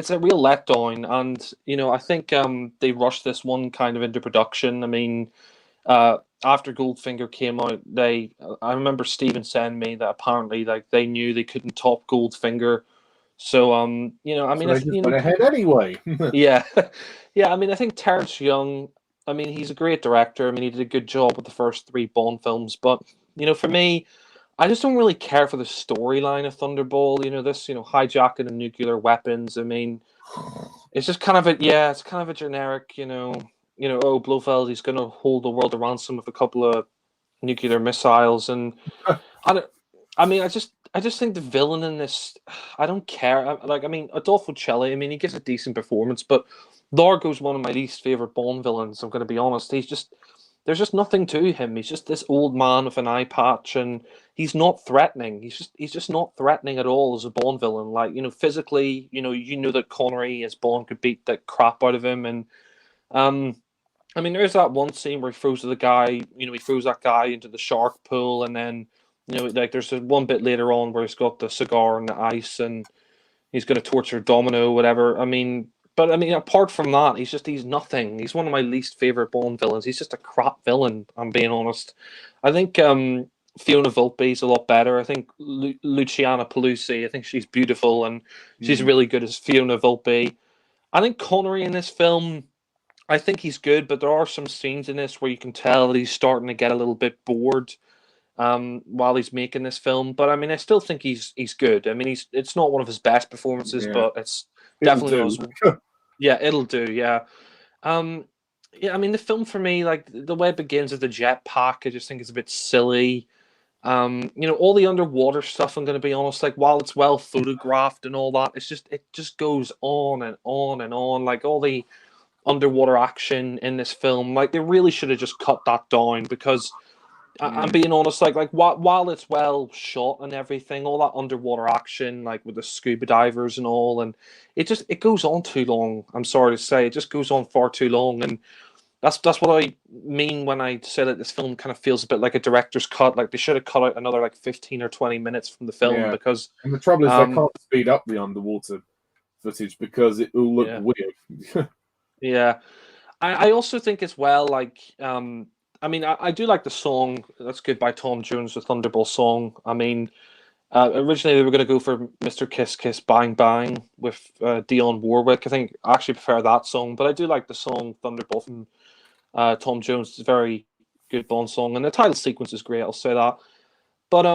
a real letdown. And, I think they rushed this one kind of into production. I mean, after Goldfinger came out, I remember Steven sending me that apparently like they knew they couldn't top Goldfinger. So you know, I mean, So they just went ahead anyway. yeah, yeah. I mean, I think Terrence Young. I mean, he's a great director. I mean, he did a good job with the first three Bond films. But you know, for me, I just don't really care for the storyline of Thunderball. You know, this hijacking of nuclear weapons. I mean, it's just kind of it's kind of a generic. Oh, Blofeld, he's going to hold the world a ransom with a couple of nuclear missiles, and I don't. I mean, I just think the villain in this, I don't care. I mean, Adolfo Celli, I mean, he gives a decent performance, but Largo's one of my least favorite Bond villains. I'm going to be honest. There's just nothing to him. He's just this old man with an eye patch, and he's not threatening. He's just not threatening at all as a Bond villain. Like, physically, that Connery as Bond could beat the crap out of him, and um. I mean, there's that one scene where he throws that guy into the shark pool, and then, like there's one bit later on where he's got the cigar and the ice, and he's going to torture Domino, whatever. But apart from that, he's nothing. He's one of my least favorite Bond villains. He's just a crap villain. I'm being honest. I think Fiona Volpe's a lot better. I think Luciana Paluzzi. I think she's beautiful and she's really good as Fiona Volpe. I think Connery in this film, I think he's good, but there are some scenes in this where you can tell that he's starting to get a little bit bored while he's making this film. But I mean, I still think he's good. I mean, it's not one of his best performances, but it's definitely yeah, it'll do. Yeah, yeah. I mean, the film for me, like the way it begins with the jetpack, I just think is a bit silly. All the underwater stuff. I'm going to be honest. Like, while it's well photographed and all that, it just goes on and on and on. Like all the underwater action in this film, like they really should have just cut that down because I'm being honest, like while it's well shot and everything, all that underwater action, like with the scuba divers and all, and it goes on too long. I'm sorry to say, it just goes on far too long, and that's what I mean when I say that this film kind of feels a bit like a director's cut. Like they should have cut out another like 15 or 20 minutes from the film because. And the trouble is they can't speed up the underwater footage because it will look weird. Yeah, I also think as well, like, I mean, I do like the song that's good by Tom Jones, the Thunderball song. I mean, originally they were going to go for Mr. Kiss Kiss Bang Bang with Dionne Warwick. I think I actually prefer that song, but I do like the song Thunderball from Tom Jones. It's a very good Bond song, and the title sequence is great, I'll say that. But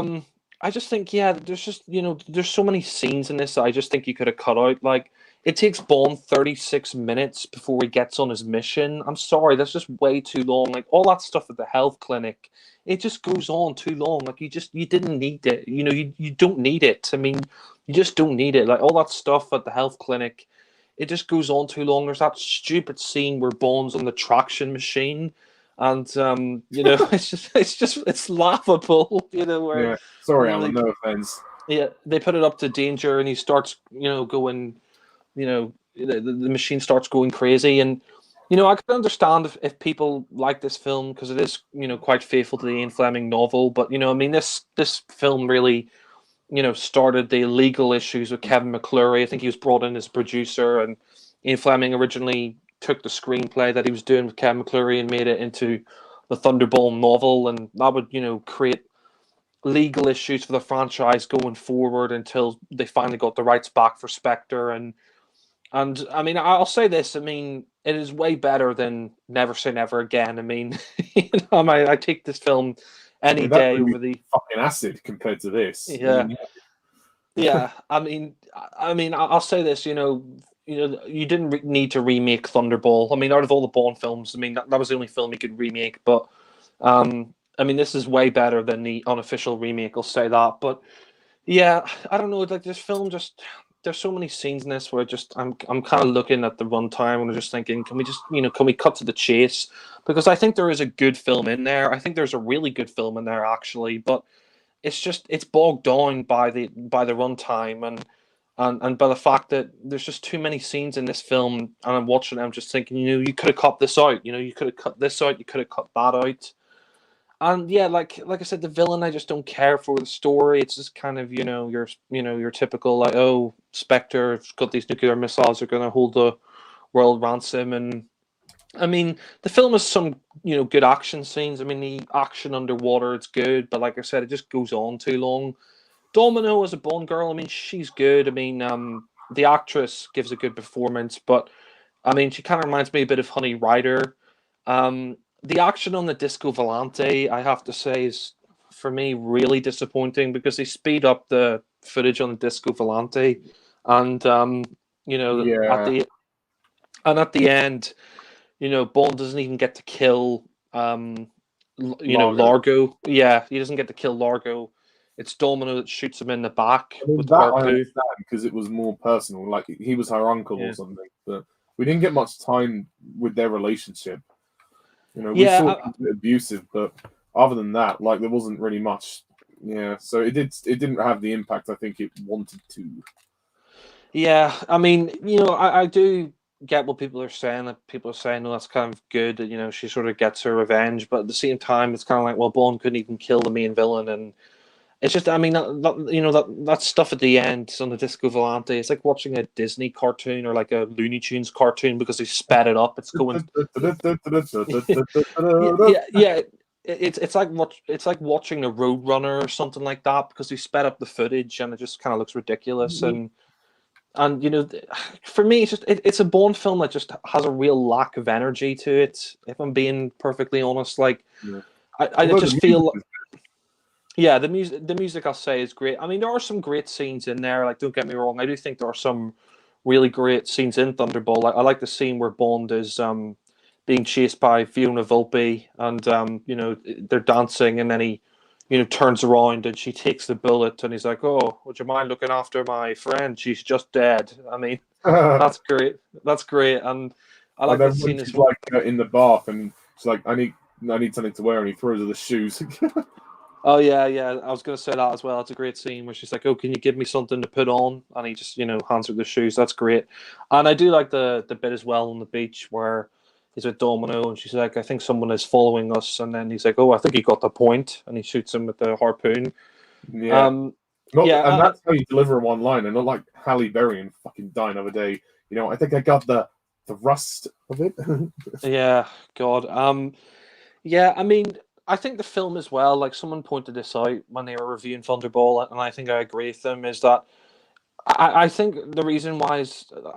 I just think, there's just, there's so many scenes in this that I just think you could have cut out. Like, it takes Bond 36 minutes before he gets on his mission. I'm sorry, that's just way too long. Like, all that stuff at the health clinic, it just goes on too long. Like, you didn't need it. You don't need it. I mean, you just don't need it. Like, all that stuff at the health clinic, it just goes on too long. There's that stupid scene where Bond's on the traction machine. And it's laughable, where sorry, Alan, no offense. Yeah, they put it up to danger, and he starts, going, the machine starts going crazy, and I can understand if people like this film because it is, quite faithful to the Ian Fleming novel. But I mean, this film really, started the legal issues with Kevin McClory. I think he was brought in as producer, and Ian Fleming originally took the screenplay that he was doing with Kevin McClory and made it into the Thunderball novel, and that would, create legal issues for the franchise going forward until they finally got the rights back for Spectre. And I mean, I'll say this, I mean, it is way better than Never Say Never Again. I mean, I take this film any day over the fucking acid compared to this. Yeah. I mean, I'll say this, you didn't need to remake Thunderball. I mean, out of all the Bond films, I mean, that was the only film you could remake. But, I mean, this is way better than the unofficial remake, I'll say that. But, yeah, I don't know, like, this film just... There's so many scenes in this where I'm kind of looking at the runtime and I'm just thinking, can we cut to the chase? Because I think there is a good film in there. I think there's a really good film in there, actually. But it's bogged down by the runtime and by the fact that there's just too many scenes in this film, and I'm watching it, I'm just thinking, you could have cut this out, you could have cut this out, you could have cut that out. And yeah, like I said, the villain, I just don't care for the story. It's just kind of, your typical, like, oh, Spectre got these nuclear missiles, are going to hold the world ransom, and I mean, the film has some, good action scenes. I mean, the action underwater, it's good, but like I said, it just goes on too long. Domino as a Bond girl, I mean, she's good. I mean, the actress gives a good performance, but I mean, she kind of reminds me a bit of Honey Rider. The action on the Disco Volante, I have to say, is for me really disappointing because they speed up the footage on the Disco Volante, and at Yeah, the end, Bond doesn't even get to kill, Largo. Largo. Yeah, he doesn't get to kill Largo. It's Domino that shoots him in the back I mean, with the that I harpoon. understand because it was more personal, like he was her uncle or Yeah, something. But we didn't get much time with their relationship. We yeah, saw it was a bit abusive, but other than that, like there wasn't really much. Yeah, so it didn't have the impact I think it wanted to. yeah. I mean, I do get what people are saying. That people are saying, "No, that's kind of good." That she sort of gets her revenge, but at the same time, it's kind of like, well, Bond couldn't even kill the main villain, and it's just, I mean, that stuff at the end on the Disco Volante. It's like watching a Disney cartoon or like a Looney Tunes cartoon because they sped it up. It's going, yeah. It's like watching a Roadrunner or something like that because they sped up the footage and it just kind of looks ridiculous. And for me, it's a Bond film that just has a real lack of energy to it. If I'm being perfectly honest, like Yeah. I Although the just music feel. is Yeah, the music I'll say is great. I mean, there are some great scenes in there. Like, don't get me wrong, I do think there are some really great scenes in Thunderball. Like, I like the scene where Bond is being chased by Fiona Volpe, and they're dancing, and then he turns around and she takes the bullet, and he's like, "Oh, would you mind looking after my friend? She's just dead." I mean, good. that's great. That's great, and I And like then that when scene as she's well. like in the bath and she's like, I need something to wear, and he throws her the shoes. Oh yeah, yeah. I was gonna say that as well. It's a great scene where she's like, "Oh, can you give me something to put on?" And he just, hands her the shoes. That's great. And I do like the bit as well on the beach where he's with Domino and she's like, "I think someone is following us." And then he's like, "Oh, I think he got the point," and he shoots him with the harpoon. Yeah, Um, not yeah, and that's how you deliver one line, and not like Halle Berry and fucking Die Another Day. I think I got the rust of it. yeah. God. Yeah. I mean, I think the film as well. Like someone pointed this out when they were reviewing Thunderball, and I think I agree with them. Is that I think the reason why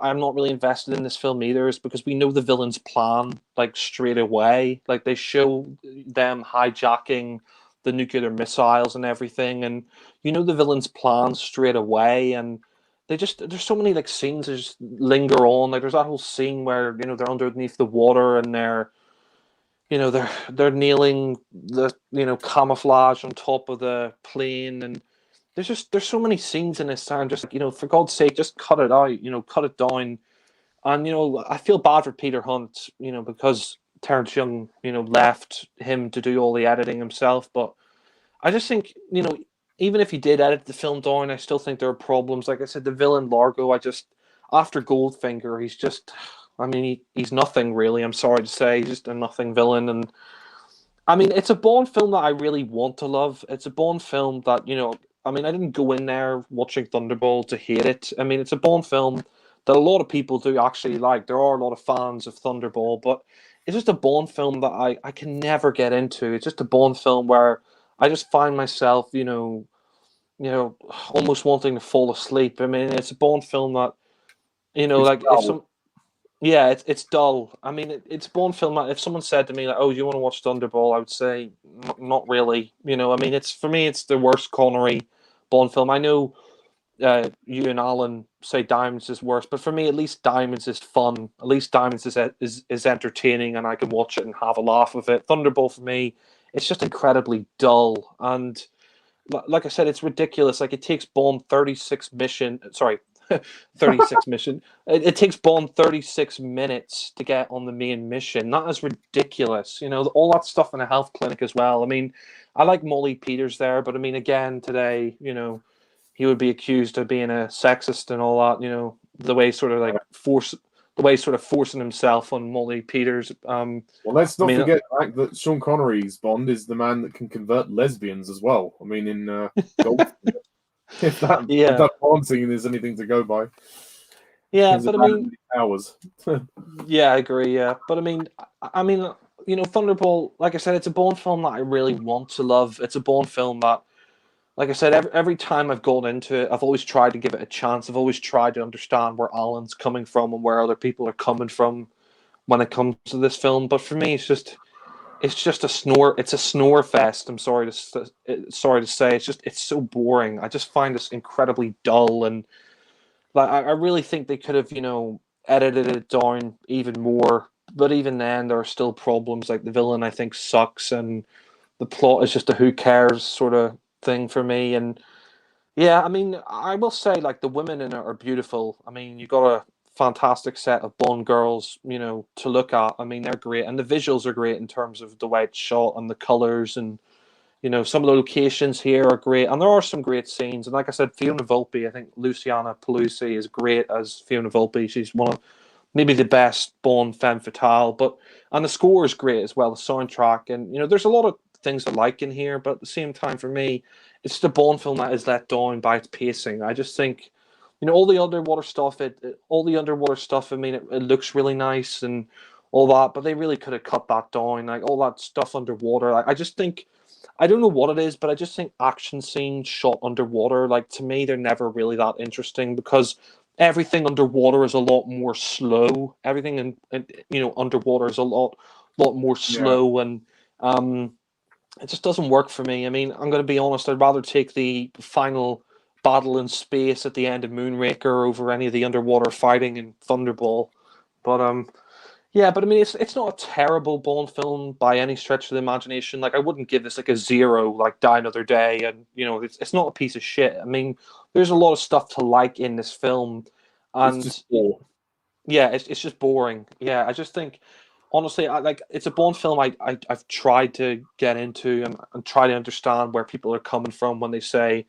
I'm not really invested in this film either is because we know the villain's plan like straight away. Like they show them hijacking the nuclear missiles and everything, and the villain's plan straight away. And there's so many like scenes that just linger on. Like there's that whole scene where they're underneath the water and they're nailing the camouflage on top of the plane and there's so many scenes in this time. Just for God's sake, just cut it out. Cut it down. And I feel bad for Peter Hunt. Because Terrence Young, left him to do all the editing himself. But I just think even if he did edit the film down, I still think there are problems. Like I said, the villain Largo. After Goldfinger, he's just. I mean, he's nothing really. I'm sorry to say, he's just a nothing villain. And I mean, it's a Bond film that I really want to love. It's a Bond film that, I mean, I didn't go in there watching Thunderball to hate it. I mean, it's a Bond film that a lot of people do actually like. There are a lot of fans of Thunderball, but it's just a Bond film that I can never get into. It's just a Bond film where I just find myself, almost wanting to fall asleep. I mean, it's a Bond film that, It's like if dull. some yeah, it's dull. I mean, it's a Bond film that if someone said to me like, "Oh, do you want to watch Thunderball?" I would say, Not really." I mean, it's for me, it's the worst Connery Bond film. I know you and Alan say Diamonds is worse, but for me, at least Diamonds is fun. At least Diamonds is entertaining, and I can watch it and have a laugh with it. Thunderball for me, it's just incredibly dull, and like I said, it's ridiculous. Like it takes Bond 36 mission. Sorry, 36 mission. It takes Bond 36 minutes to get on the main mission. That is ridiculous. All that stuff in a health clinic as well. I mean, I like Molly Peters there, but I mean, again, today, he would be accused of being a sexist and all that. The way sort of like forcing himself on Molly Peters. Well, let's I not mean, forget the fact that Sean Connery's Bond is the man that can convert lesbians as well. I mean, in Gold, if yeah. that Bond scene is anything to go by. Yeah, His but I mean, powers. yeah, I agree. Yeah, but I mean, you know, Thunderbolt. Like I said, it's a Bourne film that I really want to love. It's a Bourne film that, like I said, every time I've gone into it, I've always tried to give it a chance. I've always tried to understand where Alan's coming from and where other people are coming from when it comes to this film. But for me, it's just a snore. It's a snore fest. I'm sorry to say. It's so boring. I just find this incredibly dull, and like I really think they could have, you know, edited it down even more. But even then, there are still problems. Like the villain, I think sucks, and the plot is just a who cares sort of thing for me. And yeah, I mean, I will say like the women in it are beautiful. I mean, you got a fantastic set of Bond girls, you know, to look at. I mean, they're great, and the visuals are great in terms of the way it's shot and the colors, and you know, some of the locations here are great, and there are some great scenes. And like I said, Fiona Volpe, I think Luciana Pelusi is great as Fiona Volpe. She's one of maybe the best Bond femme fatale, but and the score is great as well, the soundtrack, and you know, there's a lot of things I like in here, but at the same time, for me, it's the Bond film that is let down by its pacing. I just think, you know, all the underwater stuff, all the underwater stuff. I mean, it looks really nice and all that, but they really could have cut that down, like all that stuff underwater. I just think. I don't know what it is, but I just think action scenes shot underwater, like to me, they're never really that interesting because everything underwater is a lot more slow. Everything in you know underwater is a lot more Yeah. slow, and um, it just doesn't work for me. I mean, I'm going to be honest. I'd rather take the final battle in space at the end of Moonraker over any of the underwater fighting in Thunderball. But yeah, but I mean, it's not a terrible Bond film by any stretch of the imagination. Like, I wouldn't give this like a 0, like Die Another Day, and you know, it's not a piece of shit. I mean, there's a lot of stuff to like in this film, It's and just poor. yeah, it's just boring. Yeah, I just think, honestly, I like it's a Bond film. I've tried to get into and try to understand where people are coming from when they say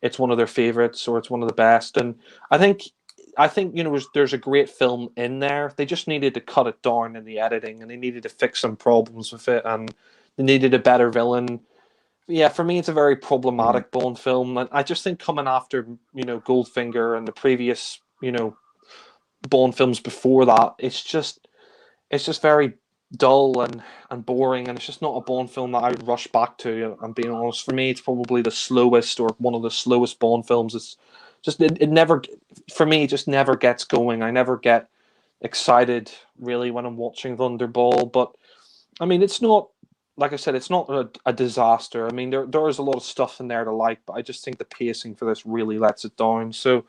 it's one of their favorites or it's one of the best. And I think you know there's a great film in there. They just needed to cut it down in the editing, and they needed to fix some problems with it, and they needed a better villain. Yeah, for me, it's a very Mm. problematic Bond film, and I just think coming after you know Goldfinger and the previous you know Bond films before that, it's just very dull and boring, and it's just not a Bond film that I would rush back to. I'm being honest. For me, it's probably the slowest or one of the slowest Bond films. It's just it never for me it just never gets going. I never get excited really when I'm watching Thunderball. But I mean, it's not like I said, it's not a disaster. I mean, there is a lot of stuff in there to like, but I just think the pacing for this really lets it down. So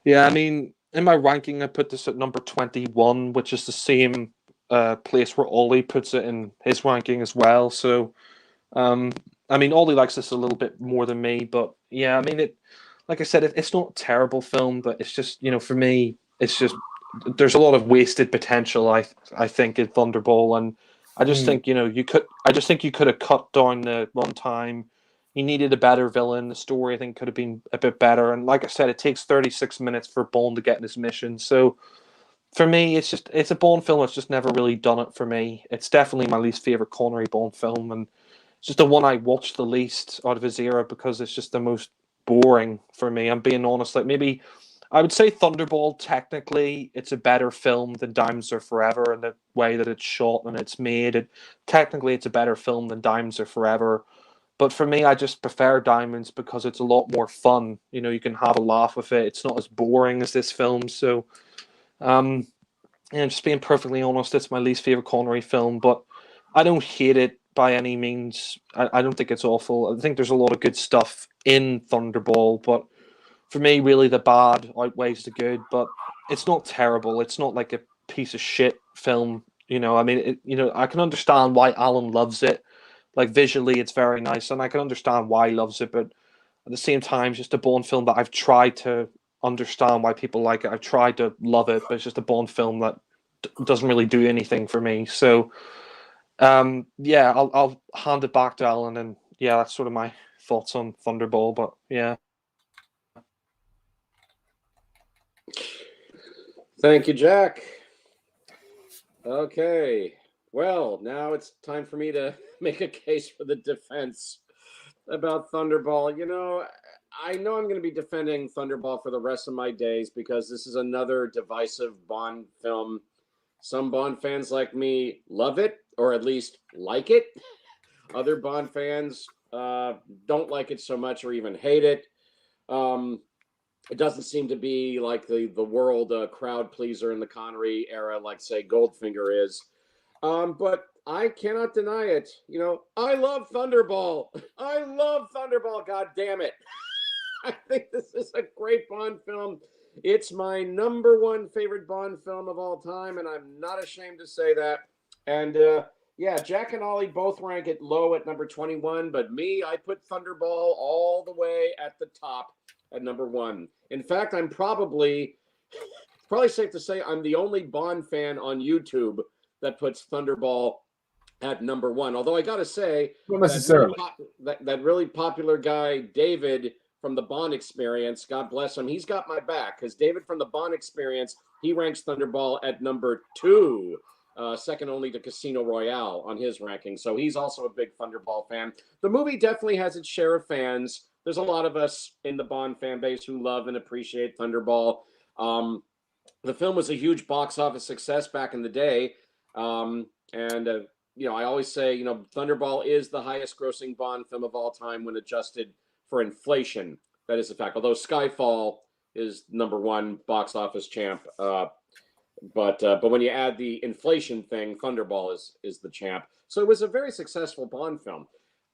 yeah, I mean, in my ranking, I put this at number 21, which is the same place where Ollie puts it in his ranking as well. So, um, I mean, Ollie likes this a little bit more than me, but yeah, I mean, like I said, it's not a terrible film, but it's just, you know, for me, it's just there's a lot of wasted potential. I think in Thunderball, and I just Mm. think you know I just think you could have cut down the runtime. You needed a better villain. The story I think could have been a bit better. And like I said, it takes 36 minutes for Bond to get in his mission. So for me, it's a Bond film that's just never really done it for me. It's definitely my least favorite Connery Bond film, and it's just the one I watched the least out of his era because it's just the most boring for me. I'm being honest. Like maybe I would say Thunderball, technically, it's a better film than Diamonds Are Forever in the way that it's shot and it's made. Technically, it's a better film than Diamonds Are Forever. But for me, I just prefer Diamonds because it's a lot more fun. You know, you can have a laugh with it. It's not as boring as this film. So, um, yeah, just being perfectly honest, it's my least favorite Connery film. But I don't hate it by any means. I don't think it's awful. I think there's a lot of good stuff in Thunderball, but for me, really, the bad outweighs the good, but it's not terrible. It's not like a piece of shit film. You know, I mean, you know, I can understand why Alan loves it. Like visually, it's very nice, and I can understand why he loves it. But at the same time, it's just a Bond film that I've tried to understand why people like it. I've tried to love it, but it's just a Bond film that doesn't really do anything for me. So, yeah, I'll hand it back to Alan, and yeah, that's sort of my thoughts on Thunderball. But yeah. Thank you, Jack. Okay. Well, now it's time for me to make a case for the defense about Thunderball. You know, I know I'm going to be defending Thunderball for the rest of my days because this is another divisive Bond film. Some Bond fans like me love it, or at least like it. Other Bond fans don't like it so much or even hate it. It doesn't seem to be like the world crowd pleaser in the Connery era, like say Goldfinger is. But I cannot deny it. You know, I love Thunderball. I love Thunderball. God damn it! I think this is a great Bond film. It's my number one favorite Bond film of all time, and I'm not ashamed to say that. And yeah, Jack and Ollie both rank it low at number 21, but me, I put Thunderball all the way at the top at number 1. In fact, I'm probably safe to say I'm the only Bond fan on YouTube that puts Thunderball at number 1. Although I got to say, Not necessarily. That really popular guy, David from the Bond Experience, God bless him, he's got my back, because David from the Bond Experience, he ranks Thunderball at number 2. Second only to Casino Royale on his ranking. So he's also a big Thunderball fan. The movie definitely has its share of fans. There's a lot of us in the Bond fan base who love and appreciate Thunderball. The film was a huge box office success back in the day. You know, I always say, you know, Thunderball is the highest grossing Bond film of all time when adjusted for inflation. That is a fact. Although Skyfall is number 1 box office champ. But when you add the inflation thing, Thunderball is the champ. So it was a very successful Bond film.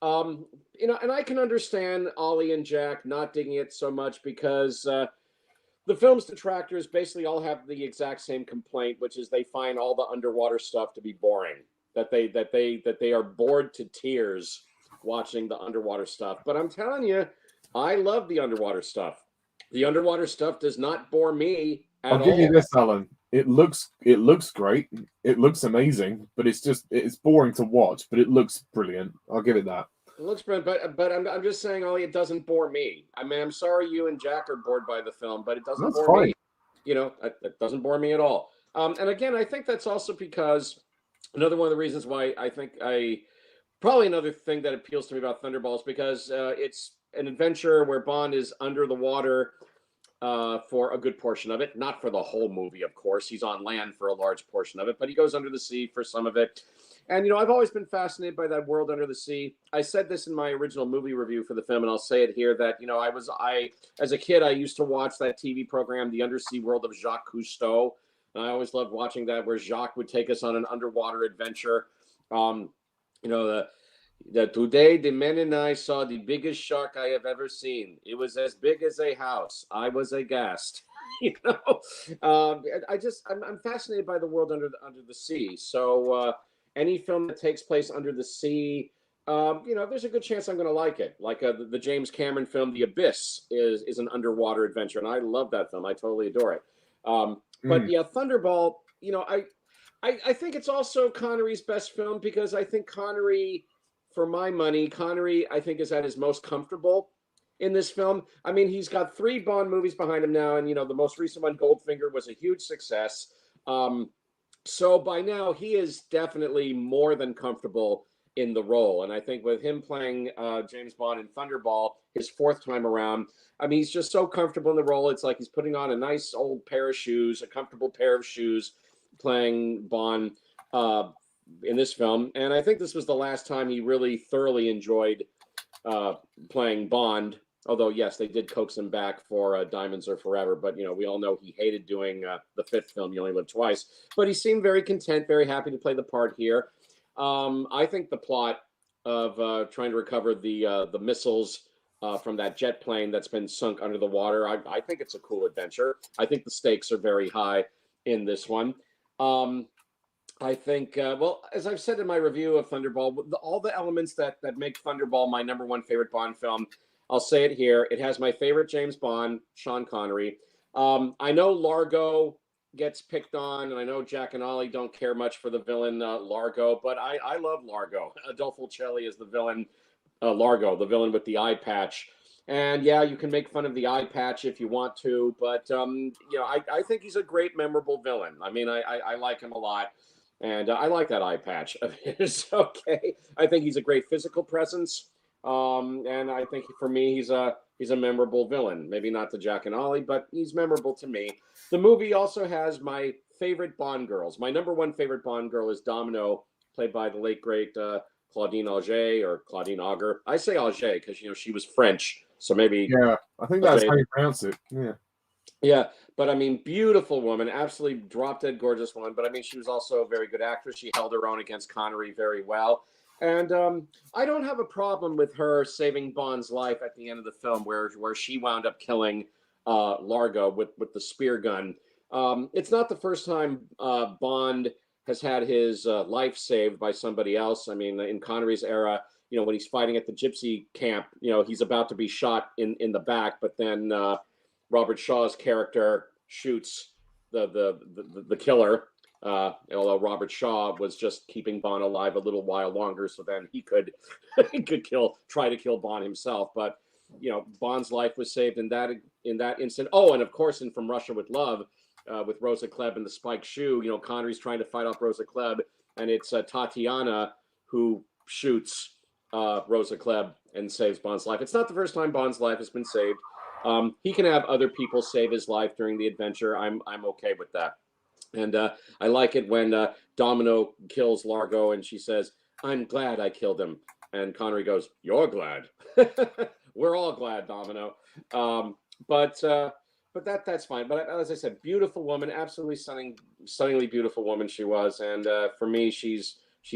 You know, and I can understand Ollie and Jack not digging it so much because the film's detractors basically all have the exact same complaint, which is they find all the underwater stuff to be boring. That they are bored to tears watching the underwater stuff. But I'm telling you, I love the underwater stuff. The underwater stuff does not bore me at all. I'll give you this, Alan. It looks great. It looks amazing, but it's boring to watch. But it looks brilliant. I'll give it that. It looks brilliant, but I'm just saying, Ollie, it doesn't bore me. I mean, I'm sorry you and Jack are bored by the film, but it doesn't bore me. You know, it doesn't bore me at all. And again, I think that's also because another one of the reasons why I think probably another thing that appeals to me about Thunderball is because it's an adventure where Bond is under the water for a good portion of it. Not for the whole movie, of course. He's on land for a large portion of it, but he goes under the sea for some of it. And, you know, I've always been fascinated by that world under the sea. I said this in my original movie review for the film, and I'll say it here, that, you know, as a kid, I used to watch that TV program, The Undersea World of Jacques Cousteau. And I always loved watching that, where Jacques would take us on an underwater adventure. You know, today, the men and I saw the biggest shark I have ever seen. It was as big as a house. I was aghast. You know, I'm fascinated by the world under the sea. So any film that takes place under the sea, you know, there's a good chance I'm going to like it. Like the James Cameron film, The Abyss, is an underwater adventure, and I love that film. I totally adore it. But yeah, Thunderball, you know, I think it's also Connery's best film, because I think Connery, for my money, I think is at his most comfortable in this film. I mean, he's got 3 Bond movies behind him now, and, you know, the most recent one, Goldfinger, was a huge success. So by now, he is definitely more than comfortable in the role. And I think with him playing James Bond in Thunderball, his 4th time around, I mean, he's just so comfortable in the role. It's like he's putting on a nice old pair of shoes, a comfortable pair of shoes, playing Bond in this film. And I think this was the last time he really thoroughly enjoyed playing Bond. Although, yes, they did coax him back for Diamonds Are Forever. But, you know, we all know he hated doing the 5th film, You Only Live Twice. But he seemed very content, very happy to play the part here. I think the plot of trying to recover the missiles from that jet plane that's been sunk under the water, I think it's a cool adventure. I think the stakes are very high in this one. I think, well, as I've said in my review of Thunderball, all the elements that make Thunderball my number 1 favorite Bond film, I'll say it here. It has my favorite James Bond, Sean Connery. I know Largo gets picked on, and I know Jack and Ollie don't care much for the villain Largo, but I love Largo. Adolfo Celli is the villain, Largo, the villain with the eye patch. And yeah, you can make fun of the eye patch if you want to, but you know, I think he's a great, memorable villain. I mean, I like him a lot, and I like that eye patch of his. Okay, I think he's a great physical presence. And I think for me, he's a memorable villain. Maybe not to Jack and Ollie, but he's memorable to me. The movie also has my favorite Bond girls. My number one favorite Bond girl is Domino, played by the late great Claudine Auger or Claudine Auger. I say Auger because she was French, so maybe I think that's how you pronounce it. Yeah, but I mean, beautiful woman, absolutely drop dead gorgeous woman. But I mean, she was also a very good actress. She held her own against Connery very well. And I don't have a problem with her saving Bond's life at the end of the film, where she wound up killing Largo with the spear gun. It's not the first time Bond has had his life saved by somebody else. I mean, in Connery's era, when he's fighting at the gypsy camp, he's about to be shot in the back, but then Robert Shaw's character shoots the killer. Although Robert Shaw was just keeping Bond alive a little while longer, so then he could try to kill Bond himself. But Bond's life was saved in that instant. Oh, and of course, in From Russia with Love, with Rosa Klebb and the spiked shoe, Connery's trying to fight off Rosa Klebb, and it's Tatiana who shoots Rosa Klebb and saves Bond's life. It's not the first time Bond's life has been saved. He can have other people save his life during the adventure. I'm okay with that. And I like it when Domino kills Largo and she says, "I'm glad I killed him." And Connery goes, "You're glad." We're all glad, Domino. But that's fine. But as I said, beautiful woman, absolutely stunningly beautiful woman she was. And for me, she's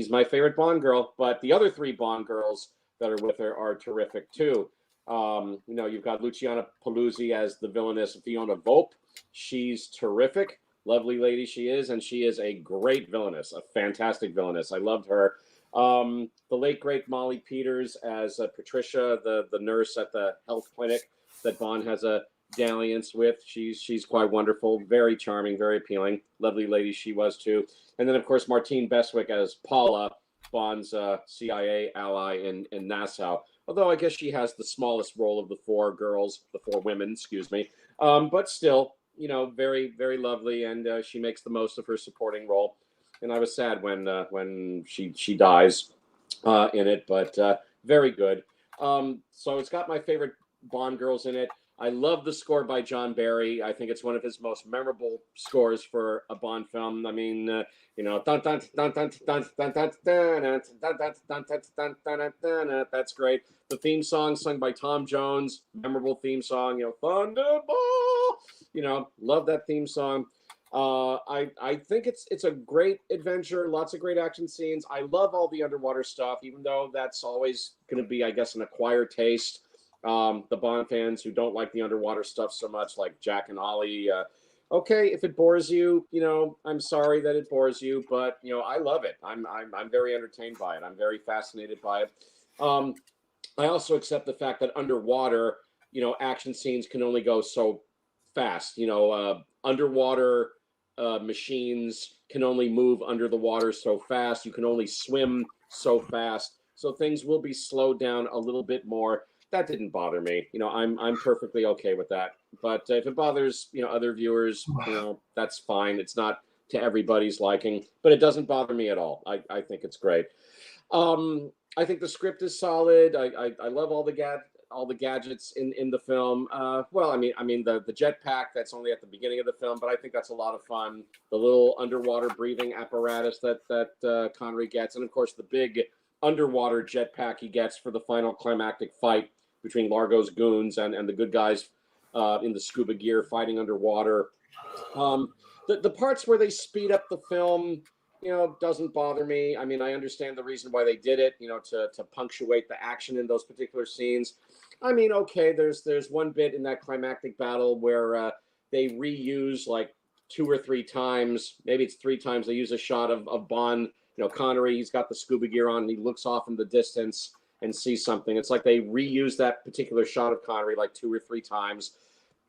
my favorite Bond girl. But the other three Bond girls that are with her are terrific too. You've got Luciana Paluzzi as the villainess Fiona Volpe. She's terrific. Lovely lady she is, and she is a great villainess, a fantastic villainess. I loved her. The late, great Molly Peters as Patricia, the nurse at the health clinic that Bond has a dalliance with. She's quite wonderful, very charming, very appealing. Lovely lady she was, too. And then, of course, Martine Beswick as Paula, Bond's CIA ally in Nassau. Although I guess she has the smallest role of the four women, but still, very, very lovely, and she makes the most of her supporting role. And I was sad when she dies in it, but very good. So it's got my favorite Bond girls in it. I love the score by John Barry. I think it's one of his most memorable scores for a Bond film. I mean, that's great. The theme song sung by Tom Jones, memorable theme song, Thunderball. Love that theme song. I think it's a great adventure, lots of great action scenes. I love all the underwater stuff, even though that's always going to be, I guess, an acquired taste. The Bond fans who don't like the underwater stuff so much, like Jack and Ollie, okay, if it bores you, I'm sorry that it bores you, but I love it. I'm very entertained by it. I'm very fascinated by it. I also accept the fact that underwater, action scenes can only go so fast. Underwater machines can only move under the water so fast. You can only swim so fast. So things will be slowed down a little bit more. That didn't bother me. I'm perfectly okay with that. But if it bothers, other viewers, that's fine. It's not to everybody's liking, but it doesn't bother me at all. I think it's great. I think the script is solid. I love all the gadgets in the film. Well, I mean the jetpack, that's only at the beginning of the film, but I think that's a lot of fun. The little underwater breathing apparatus that Connery gets, and of course the big underwater jetpack he gets for the final climactic fight between Largo's goons and the good guys in the scuba gear fighting underwater. The parts where they speed up the film, doesn't bother me. I mean, I understand the reason why they did it, to punctuate the action in those particular scenes. I mean, okay, there's one bit in that climactic battle where they reuse like 2 or 3 times, maybe it's 3 times, they use a shot of Bond, Connery, he's got the scuba gear on and he looks off in the distance and sees something. It's like they reuse that particular shot of Connery like 2 or 3 times.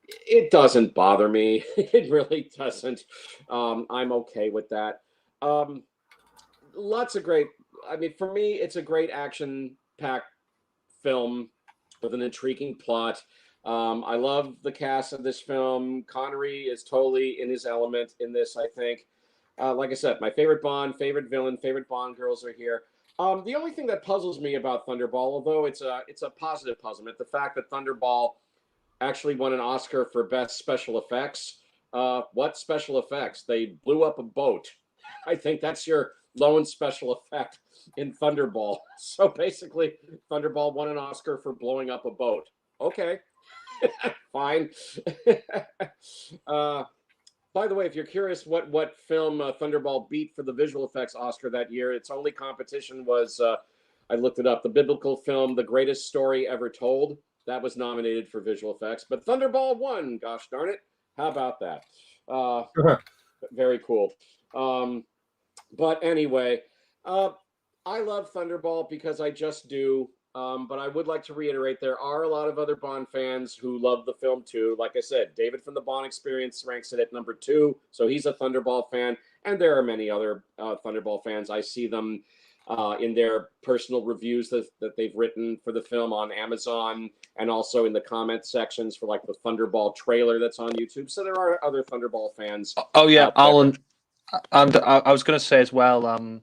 It doesn't bother me. It really doesn't. I'm okay with that. Lots of great, I mean, for me, it's a great action-packed film with an intriguing plot. I love the cast of this film. Connery is totally in his element in this, I think. Like I said, my favorite Bond, favorite villain, favorite Bond girls are here. The only thing that puzzles me about Thunderball, although it's a positive puzzlement, the fact that Thunderball actually won an Oscar for best special effects. What special effects? They blew up a boat. I think that's your lone special effect in Thunderball. So basically, Thunderball won an Oscar for blowing up a boat. Okay, fine. By the way, if you're curious what film Thunderball beat for the visual effects Oscar that year, its only competition was, I looked it up, the biblical film The Greatest Story Ever Told. That was nominated for visual effects, but Thunderball won. Gosh darn it. How about that? Very cool. But anyway, I love Thunderball because I just do. But I would like to reiterate there are a lot of other Bond fans who love the film too. Like I said, David from the Bond Experience ranks it at number 2, so he's a Thunderball fan. And there are many other Thunderball fans. I see them in their personal reviews that they've written for the film on Amazon, and also in the comment sections for like the Thunderball trailer that's on YouTube. So there are other Thunderball fans. Oh yeah, Alan, and I was going to say as well.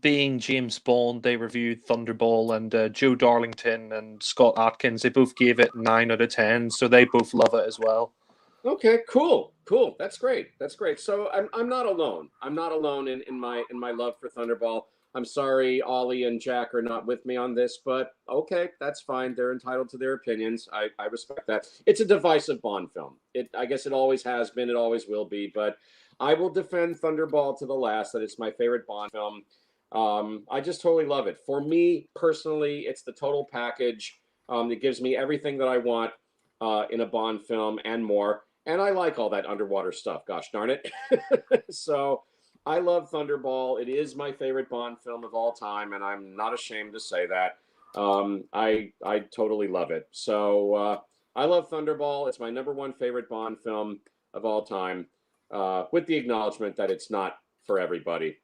Being James Bond, they reviewed Thunderball, and Joe Darlington and Scott Atkins, they both gave it 9 out of 10, so they both love it as well. Okay, cool. That's great. So I'm not alone. I'm not alone in my love for Thunderball. I'm sorry Ollie and Jack are not with me on this, but okay, that's fine. They're entitled to their opinions. I respect that. It's a divisive Bond film. I guess it always has been, it always will be, but I will defend Thunderball to the last, that it's my favorite Bond film. I just totally love it. For me personally, it's the total package. It gives me everything that I want in a Bond film and more. And I like all that underwater stuff. Gosh darn it. So I love Thunderball. It is my favorite Bond film of all time, and I'm not ashamed to say that. I totally love it. So I love Thunderball. It's my number 1 favorite Bond film of all time, with the acknowledgement that it's not for everybody.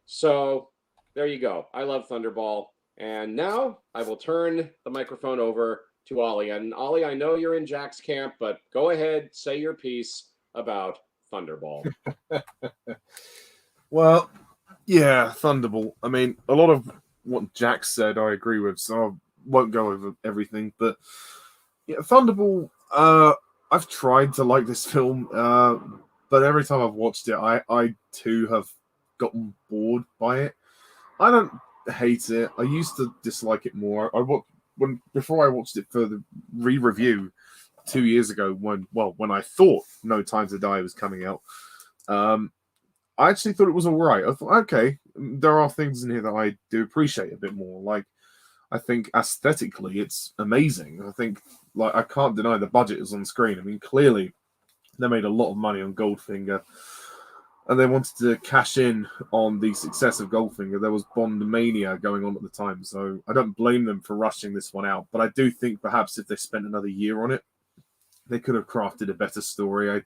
So there you go. I love Thunderball. And now I will turn the microphone over to Ollie. And Ollie, I know you're in Jack's camp, but go ahead, say your piece about Thunderball. Well, yeah, Thunderbolt. I mean, a lot of what Jack said I agree with, so I won't go over everything. But yeah, Thunderbolt, I've tried to like this film, but every time I've watched it, I too have gotten bored by it. I don't hate it. I used to dislike it more. Before I watched it for the re-review 2 years ago, when I thought No Time to Die was coming out, I actually thought it was all right. I thought, okay, there are things in here that I do appreciate a bit more. Like, I think aesthetically, it's amazing. I think, like, I can't deny the budget is on screen. I mean, clearly, they made a lot of money on Goldfinger, and they wanted to cash in on the success of Goldfinger. There was Bond mania going on at the time, so I don't blame them for rushing this one out. But I do think perhaps if they spent another year on it, they could have crafted a better story.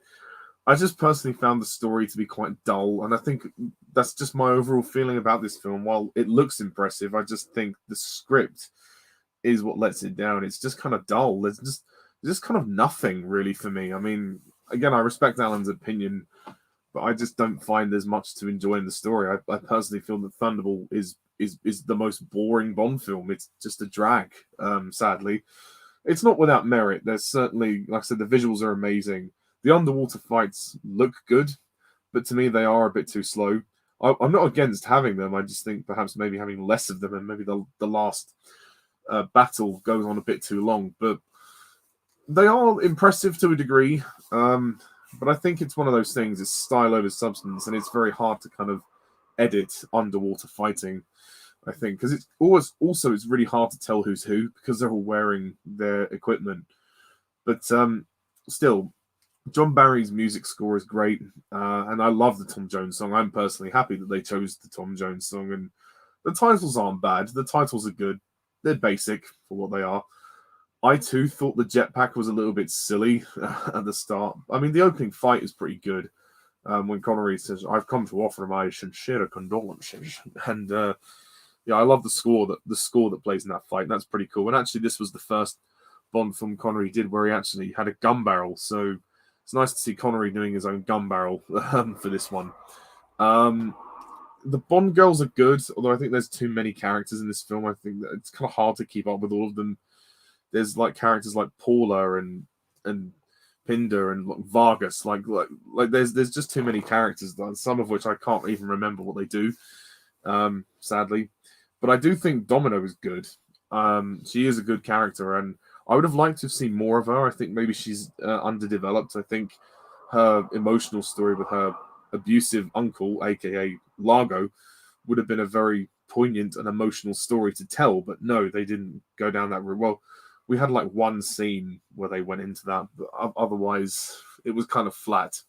I just personally found the story to be quite dull, and I think that's just my overall feeling about this film. While it looks impressive, I just think the script is what lets it down. It's just kind of dull. There's just kind of nothing really for me. I mean, again, I respect Alan's opinion, but I just don't find there's much to enjoy in the story. I personally feel that Thunderball is the most boring Bond film. It's just a drag, sadly. It's not without merit. There's certainly, like I said, the visuals are amazing. The underwater fights look good, but to me, they are a bit too slow. I'm not against having them. I just think perhaps maybe having less of them, and maybe the last battle goes on a bit too long. But they are impressive to a degree. But I think it's one of those things, it's style over substance, and it's very hard to kind of edit underwater fighting, I think, because it's it's really hard to tell who's who because they're all wearing their equipment. But still, John Barry's music score is great, and I love the Tom Jones song. I'm personally happy that they chose the Tom Jones song, and the titles aren't bad. The titles are good. They're basic for what they are. I too thought the jetpack was a little bit silly at the start. I mean, the opening fight is pretty good. When Connery says, "I've come to offer my sincere condolences," and yeah, I love the score that plays in that fight. That's pretty cool. And actually, this was the first Bond film Connery did where he actually had a gun barrel. So it's nice to see Connery doing his own gun barrel for this one. the Bond girls are good, although I think there's too many characters in this film. I think that it's kind of hard to keep up with all of them. There's like characters like Paula and Pinder and like Vargas. Like there's just too many characters. Some of which I can't even remember what they do. Sadly, but I do think Domino is good. She is a good character, and I would have liked to have seen more of her. I think maybe she's underdeveloped. I think her emotional story with her abusive uncle, aka Largo, would have been a very poignant and emotional story to tell. But no, they didn't go down that route. Well, we had like one scene where they went into that, but otherwise it was kind of flat.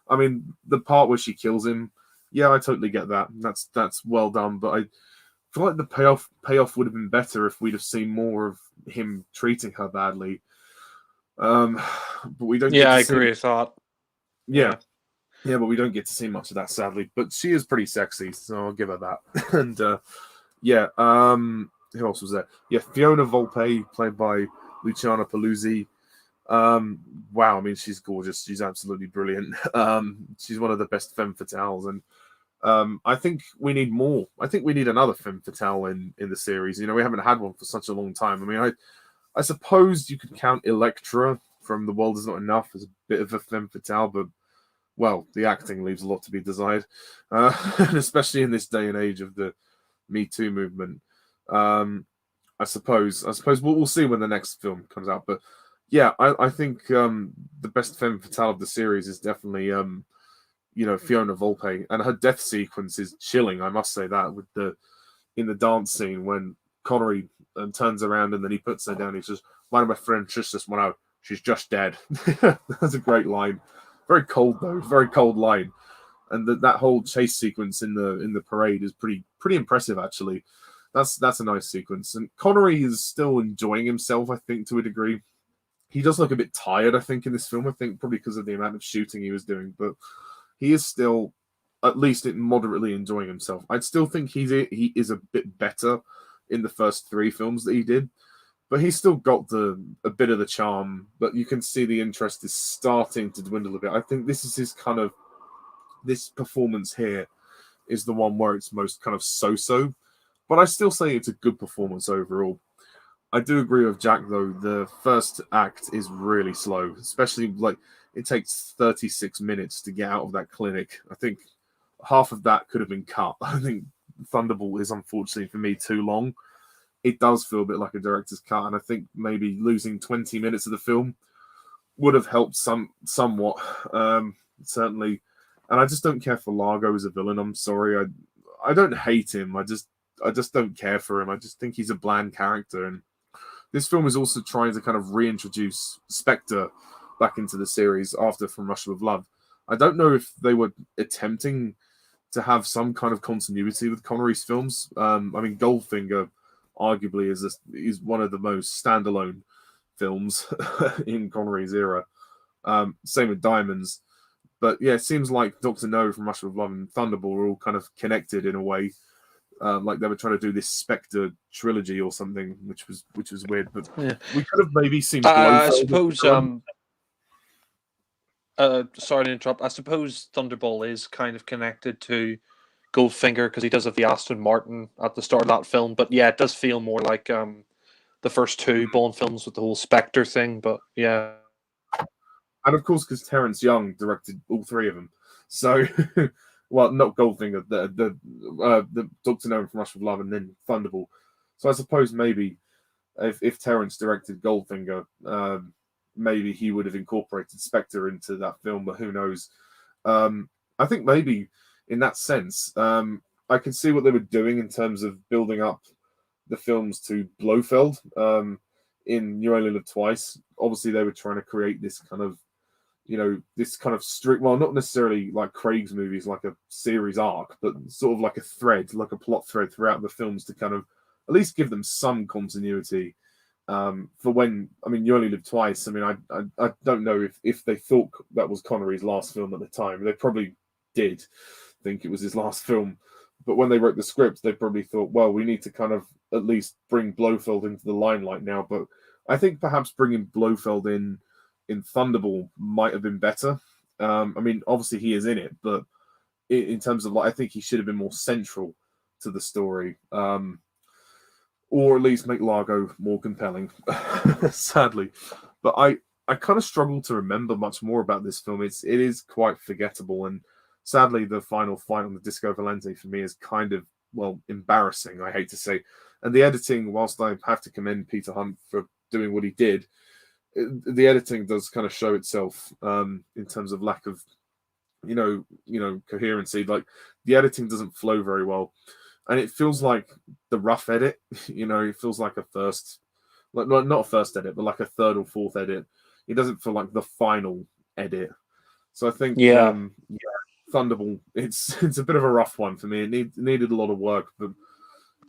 I mean, the part where she kills him, yeah, I totally get that. That's well done, but I feel like the payoff would have been better if we'd have seen more of him treating her badly. But we don't. Yeah, I agree with that. Yeah, but we don't get to see much of that, sadly. But she is pretty sexy, so I'll give her that. And yeah, who else was there? Yeah, Fiona Volpe, played by Luciana Paluzzi. Wow, I mean, she's gorgeous. She's absolutely brilliant. She's one of the best femme fatales, and I think we need more. I think we need another femme fatale in the series. You know, we haven't had one for such a long time. I mean, I suppose you could count Electra from The World Is Not Enough as a bit of a femme fatale, but well, the acting leaves a lot to be desired, and especially in this day and age of the Me Too movement. I suppose we'll see when the next film comes out, but yeah, I think the best femme fatale of the series is definitely Fiona Volpe, and her death sequence is chilling. I must say that in the dance scene when Connery turns around and then he puts her down. He says, "One of my friends just went out. She's just dead." That's a great line. Very cold though, very cold line. And that whole chase sequence in the parade is pretty impressive actually. That's a nice sequence. And Connery is still enjoying himself, I think, to a degree. He does look a bit tired, I think, in this film. I think probably because of the amount of shooting he was doing, but he is still at least moderately enjoying himself. I'd still think he is a bit better in the first 3 films that he did, but he's still got a bit of the charm. But you can see the interest is starting to dwindle a bit. I think this is this performance here is the one where it's most kind of so-so, but I still say it's a good performance overall. I do agree with Jack though. The first act is really slow, especially like it takes 36 minutes to get out of that clinic. I think half of that could have been cut. I think Thunderbolt is unfortunately for me too long. It does feel a bit like a director's cut, and I think maybe losing 20 minutes of the film would have helped somewhat, certainly. And I just don't care for Largo as a villain. I'm sorry. I don't hate him. I just don't care for him. I just think he's a bland character. And this film is also trying to kind of reintroduce Spectre back into the series after From Russia with Love. I don't know if they were attempting to have some kind of continuity with Connery's films. I mean, Goldfinger arguably is one of the most standalone films in Connery's era. Same with Diamonds. But yeah, it seems like Dr. No, From Russia with Love, and Thunderball are all kind of connected in a way. Like they were trying to do this Spectre trilogy or something, which was weird. But Yeah. we could have maybe seen. I suppose. Sorry to interrupt. I suppose Thunderball is kind of connected to Goldfinger because he does have the Aston Martin at the start of that film. But yeah, it does feel more like the first 2 Bond films with the whole Spectre thing. But yeah. And of course, because Terrence Young directed all 3 of them, so well, not Goldfinger, the Doctor No From Russia with Love, and then Thunderball. So I suppose maybe if Terrence directed Goldfinger, maybe he would have incorporated Spectre into that film. But who knows? I think maybe in that sense, I can see what they were doing in terms of building up the films to Blofeld in You Only Live Twice. Obviously, they were trying to create this kind of strict, well, not necessarily like Craig's movies, like a series arc, but sort of like a thread, like a plot thread throughout the films to kind of at least give them some continuity. For when, I mean, You Only Live Twice, I mean, I don't know if they thought that was Connery's last film at the time. They probably did think it was his last film. But when they wrote the script, they probably thought, well, we need to kind of at least bring Blofeld into the limelight now. But I think perhaps bringing Blofeld in Thunderball might have been better. I mean, obviously he is in it, but in terms of like, I think he should have been more central to the story, or at least make Largo more compelling. Sadly, but I kind of struggle to remember much more about this film. It is quite forgettable, and sadly, the final fight on the Disco Volante for me is kind of, well, embarrassing, I hate to say. And the editing, whilst I have to commend Peter Hunt for doing what he did, the editing does kind of show itself in terms of lack of, coherency. Like, the editing doesn't flow very well, and it feels like the rough edit. It feels like a first, like not a first edit, but like a third or fourth edit. It doesn't feel like the final edit. So I think, Thunderball, it's a bit of a rough one for me. It needed a lot of work, but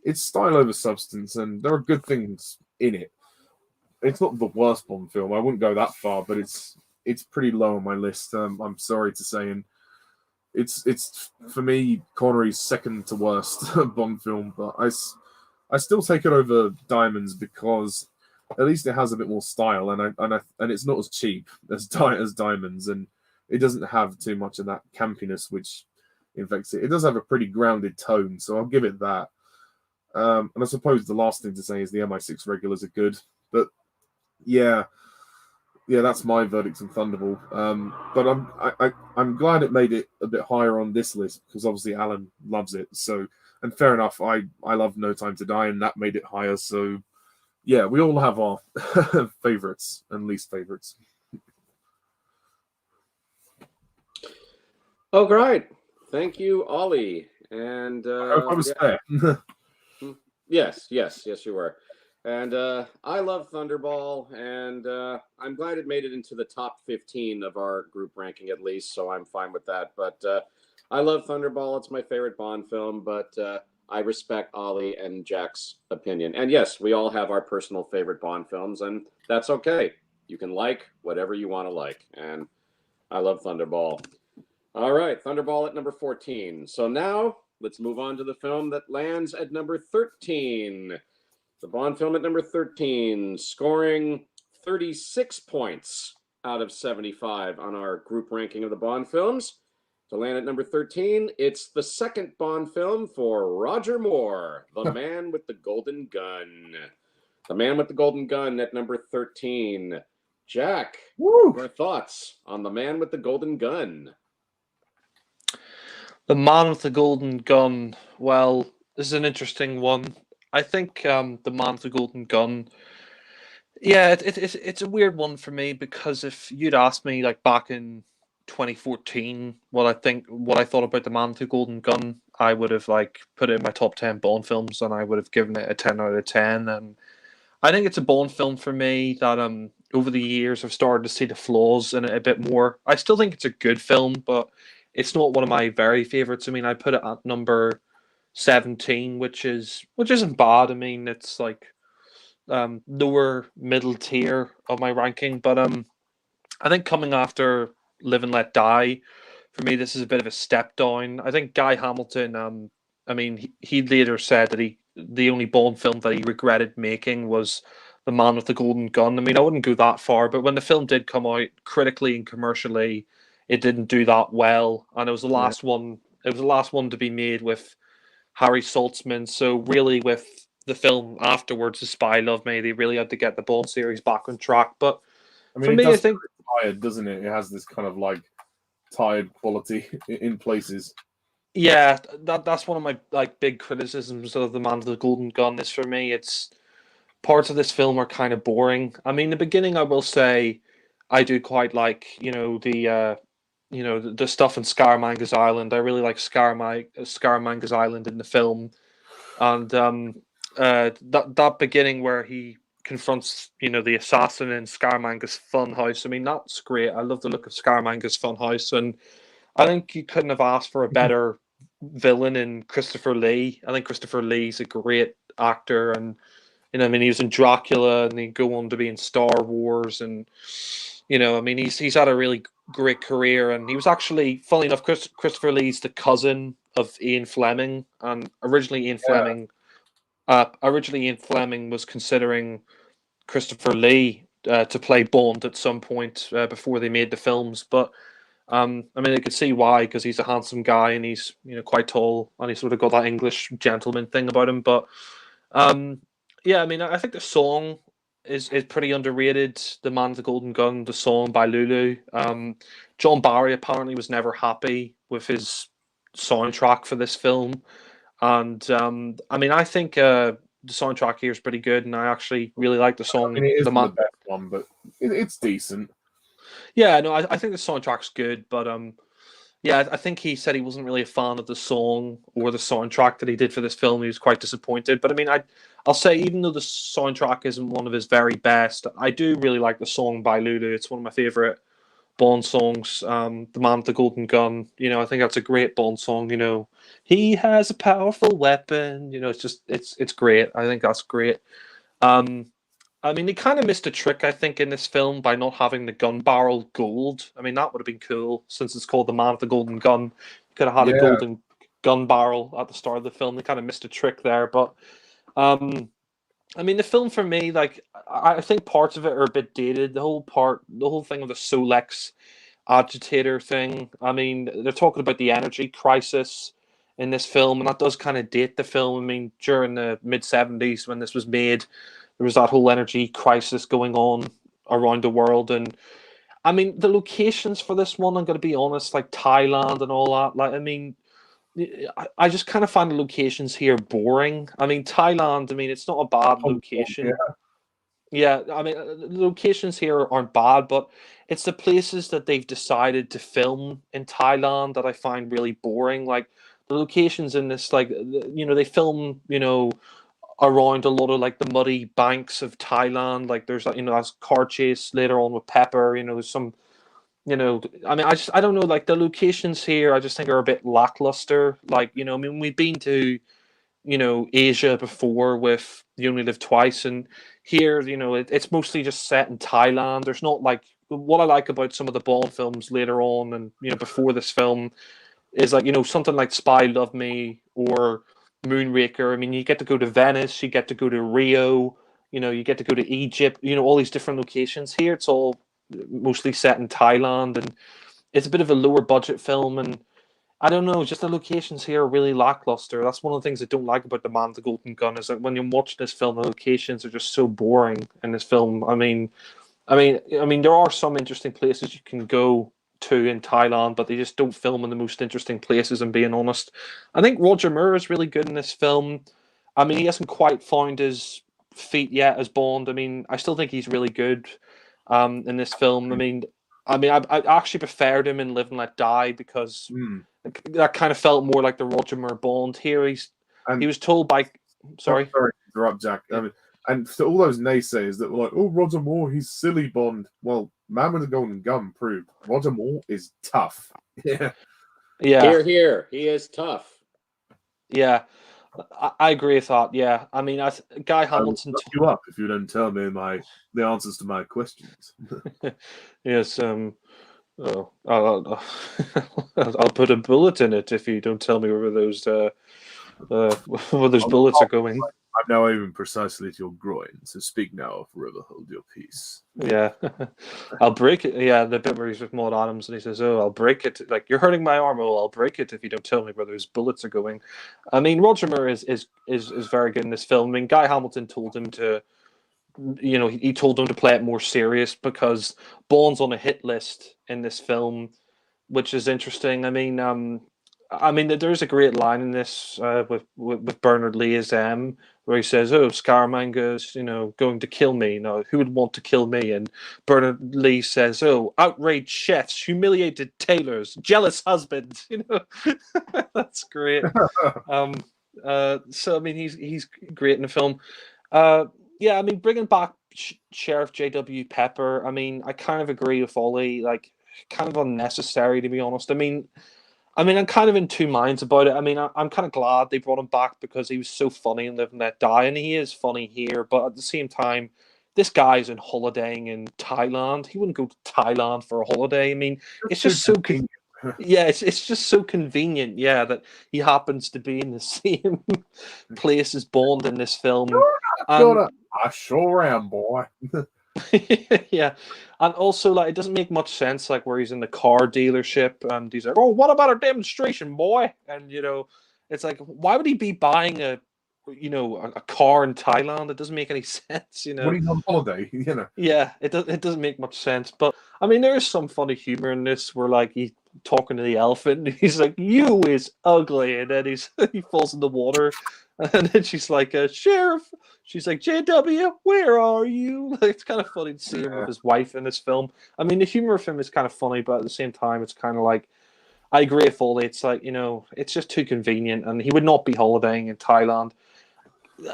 it's style over substance, and there are good things in it. It's not the worst Bond film. I wouldn't go that far, but it's pretty low on my list. I'm sorry to say, and it's for me Connery's second to worst Bond film, but I still take it over Diamonds because at least it has a bit more style, and it's not as cheap as Diamonds, and it doesn't have too much of that campiness which infects it. It does have a pretty grounded tone, so I'll give it that. And I suppose the last thing to say is the MI6 regulars are good, but yeah, that's my verdict on Thunderball. But I'm glad it made it a bit higher on this list because obviously Alan loves it. So, and fair enough, I love No Time to Die, and that made it higher. So, yeah, we all have our favorites and least favorites. Oh, great! Thank you, Ollie. And I hope I was fair. Yes, you were. And I love Thunderball, and I'm glad it made it into the top 15 of our group ranking at least, so I'm fine with that. But I love Thunderball. It's my favorite Bond film, but I respect Ollie and Jack's opinion. And yes, we all have our personal favorite Bond films, and that's okay. You can like whatever you want to like, and I love Thunderball. All right, Thunderball at number 14. So now let's move on to the film that lands at number 13. The Bond film at number 13, scoring 36 points out of 75 on our group ranking of the Bond films. To land at number 13, it's the second Bond film for Roger Moore, The Man with the Golden Gun. The Man with the Golden Gun at number 13. Jack, your thoughts on The Man with the Golden Gun? The Man with the Golden Gun. Well, this is an interesting one. I think The Man with the Golden Gun. Yeah, it's a weird one for me because if you'd asked me like back in 2014 what I thought about The Man with the Golden Gun, I would have like put it in my top 10 Bond films and I would have given it a 10 out of 10. And I think it's a Bond film for me that over the years I've started to see the flaws in it a bit more. I still think it's a good film, but it's not one of my very favorites. I mean, I put it at number 17, which isn't bad. I mean, it's like lower middle tier of my ranking, but I think coming after Live and Let Die, for me, this is a bit of a step down. I think Guy Hamilton, I mean, he later said that the only Bond film that he regretted making was The Man with the Golden Gun. I mean, I wouldn't go that far, but when the film did come out, critically and commercially, it didn't do that well, and it was the last one. It was the last one to be made with Harry Saltzman. So really, with the film afterwards, The Spy Loved Me, they really had to get the Bond series back on track. But I mean, for me, I think tired, doesn't it? It has this kind of like tired quality in places. yeah, that's one of my like big criticisms of The Man with the Golden Gun. Is for me, it's parts of this film are kind of boring. I mean, the beginning, I will say, I do quite like the stuff in Scaramanga's Island. I really like Scaramanga's Island in the film, and that beginning where he confronts the assassin in Scaramanga's funhouse. I mean, that's great. I love the look of Scaramanga's funhouse, and I think you couldn't have asked for a better villain in Christopher Lee. I think Christopher Lee's a great actor, and I mean, he was in Dracula, and he'd go on to be in Star Wars, and I mean, he's had a really great career, and he was actually, funnily enough, Christopher Lee's the cousin of Ian Fleming, and originally Ian Fleming was considering Christopher Lee to play Bond at some point before they made the films, but I mean, I could see why, because he's a handsome guy and he's quite tall and he's sort of got that English gentleman thing about him. But yeah, I mean, I think the song is pretty underrated. The Man with the Golden Gun, the song by Lulu. John Barry apparently was never happy with his soundtrack for this film, and I mean, I think the soundtrack here is pretty good, and I actually really like the I song. mean, it The isn't the man, best one, but it's decent. yeah, no, I think the soundtrack's good, but yeah, I think he said he wasn't really a fan of the song or the soundtrack that he did for this film. He was quite disappointed. But I mean, I'll say even though the soundtrack isn't one of his very best, I do really like the song by Lulu. It's one of my favorite Bond songs. The Man with the Golden Gun. I think that's a great Bond song. He has a powerful weapon. It's just it's great. I think that's great. Um, I mean, they kind of missed a trick, I think, in this film by not having the gun barrel gold. I mean, that would have been cool since it's called The Man with the Golden Gun. You could have had a Yeah. golden gun barrel at the start of the film. They kind of missed a trick there. But, I mean, the film for me, like, I think parts of it are a bit dated. The whole thing of the Solex agitator thing. I mean, they're talking about the energy crisis in this film, and that does kind of date the film. I mean, during the mid-70s when this was made, there was that whole energy crisis going on around the world. And I mean, the locations for this one, I'm going to be honest, like Thailand and all that. Like, I mean, I just kind of find the locations here boring. I mean, Thailand, I mean, it's not a bad location. Yeah, I mean, the locations here aren't bad, but it's the places that they've decided to film in Thailand that I find really boring. Like the locations in this, like they film, around a lot of like the muddy banks of Thailand. Like there's that car chase later on with Pepper. There's some, I mean, I don't know, like the locations here, I just think are a bit lackluster. Like I mean, we've been to Asia before with You Only Live Twice, and here it's mostly just set in Thailand. There's not like what I like about some of the Bond films later on and before this film is like something like Spy Love Me or Moonraker. I mean, you get to go to Venice, you get to go to Rio, you get to go to Egypt, all these different locations. Here it's all mostly set in Thailand, and it's a bit of a lower budget film, and I don't know, just the locations here are really lackluster. That's one of the things I don't like about The Man with the Golden Gun is that when you watch this film, the locations are just so boring in this film. I mean, there are some interesting places you can go to in Thailand, but they just don't film in the most interesting places. And being honest, I think Roger Moore is really good in this film. I mean, he hasn't quite found his feet yet as Bond. I mean, I still think he's really good in this film. I actually preferred him in Live and Let Die because that kind of felt more like the Roger Moore Bond. Here he was told by. Sorry to interrupt, Jack. I mean, and to all those naysayers that were like, "Oh, Roger Moore, he's silly Bond." Well, Man with the Golden Gun proved Roger Moore is tough. Yeah. Here, he is tough. Yeah, I agree with that. Yeah, I mean, Guy Hamilton. I will look you up if you don't tell me the answers to my questions. Yes. Oh, I'll put a bullet in it if you don't tell me where those bullets are going. I'm now aiming precisely at your groin, so speak now or forever hold your peace. Yeah, I'll break it. Yeah, the bit where he's with Maud Adams and he says, "Oh, I'll break it. Like you're hurting my arm. Oh, I'll break it if you don't tell me where those bullets are going." I mean, Roger Moore is very good in this film. I mean, Guy Hamilton told him to, he told him to play it more serious because Bond's on a hit list in this film, which is interesting. I mean, there's a great line in this with Bernard Lee as M, where he says, "Oh, Scaramanga's, going to kill me. No, who would want to kill me?" And Bernard Lee says, "Oh, outraged chefs, humiliated tailors, jealous husbands." That's great. So I mean, he's great in the film. Yeah, I mean, bringing back Sheriff J.W. Pepper. I mean, I kind of agree with Ollie. Like, kind of unnecessary to be honest. I mean, I'm kind of in two minds about it. I mean, I'm kind of glad they brought him back because he was so funny in Live and Let Die, and he is funny here. But at the same time, this guy's in holidaying in Thailand. He wouldn't go to Thailand for a holiday. I mean, it's just so convenient. Yeah, it's just so convenient. Yeah, that he happens to be in the same place as Bond in this film. I sure am, boy. Yeah, and also like it doesn't make much sense like where he's in the car dealership and he's like, "Oh, what about a demonstration, boy?" And it's like, why would he be buying a car in Thailand? It doesn't make any sense. When he's on holiday, Yeah, it doesn't make much sense. But I mean, there is some funny humor in this where like he's talking to the elephant and he's like, "You is ugly," and then he falls in the water, and then she's like, "Sheriff," she's like, "JW, where are you?" Like, it's kind of funny to see him with his wife in this film. I mean, the humor of him is kind of funny, but at the same time, it's kind of like I agree with Foley. It's like it's just too convenient, and he would not be holidaying in Thailand.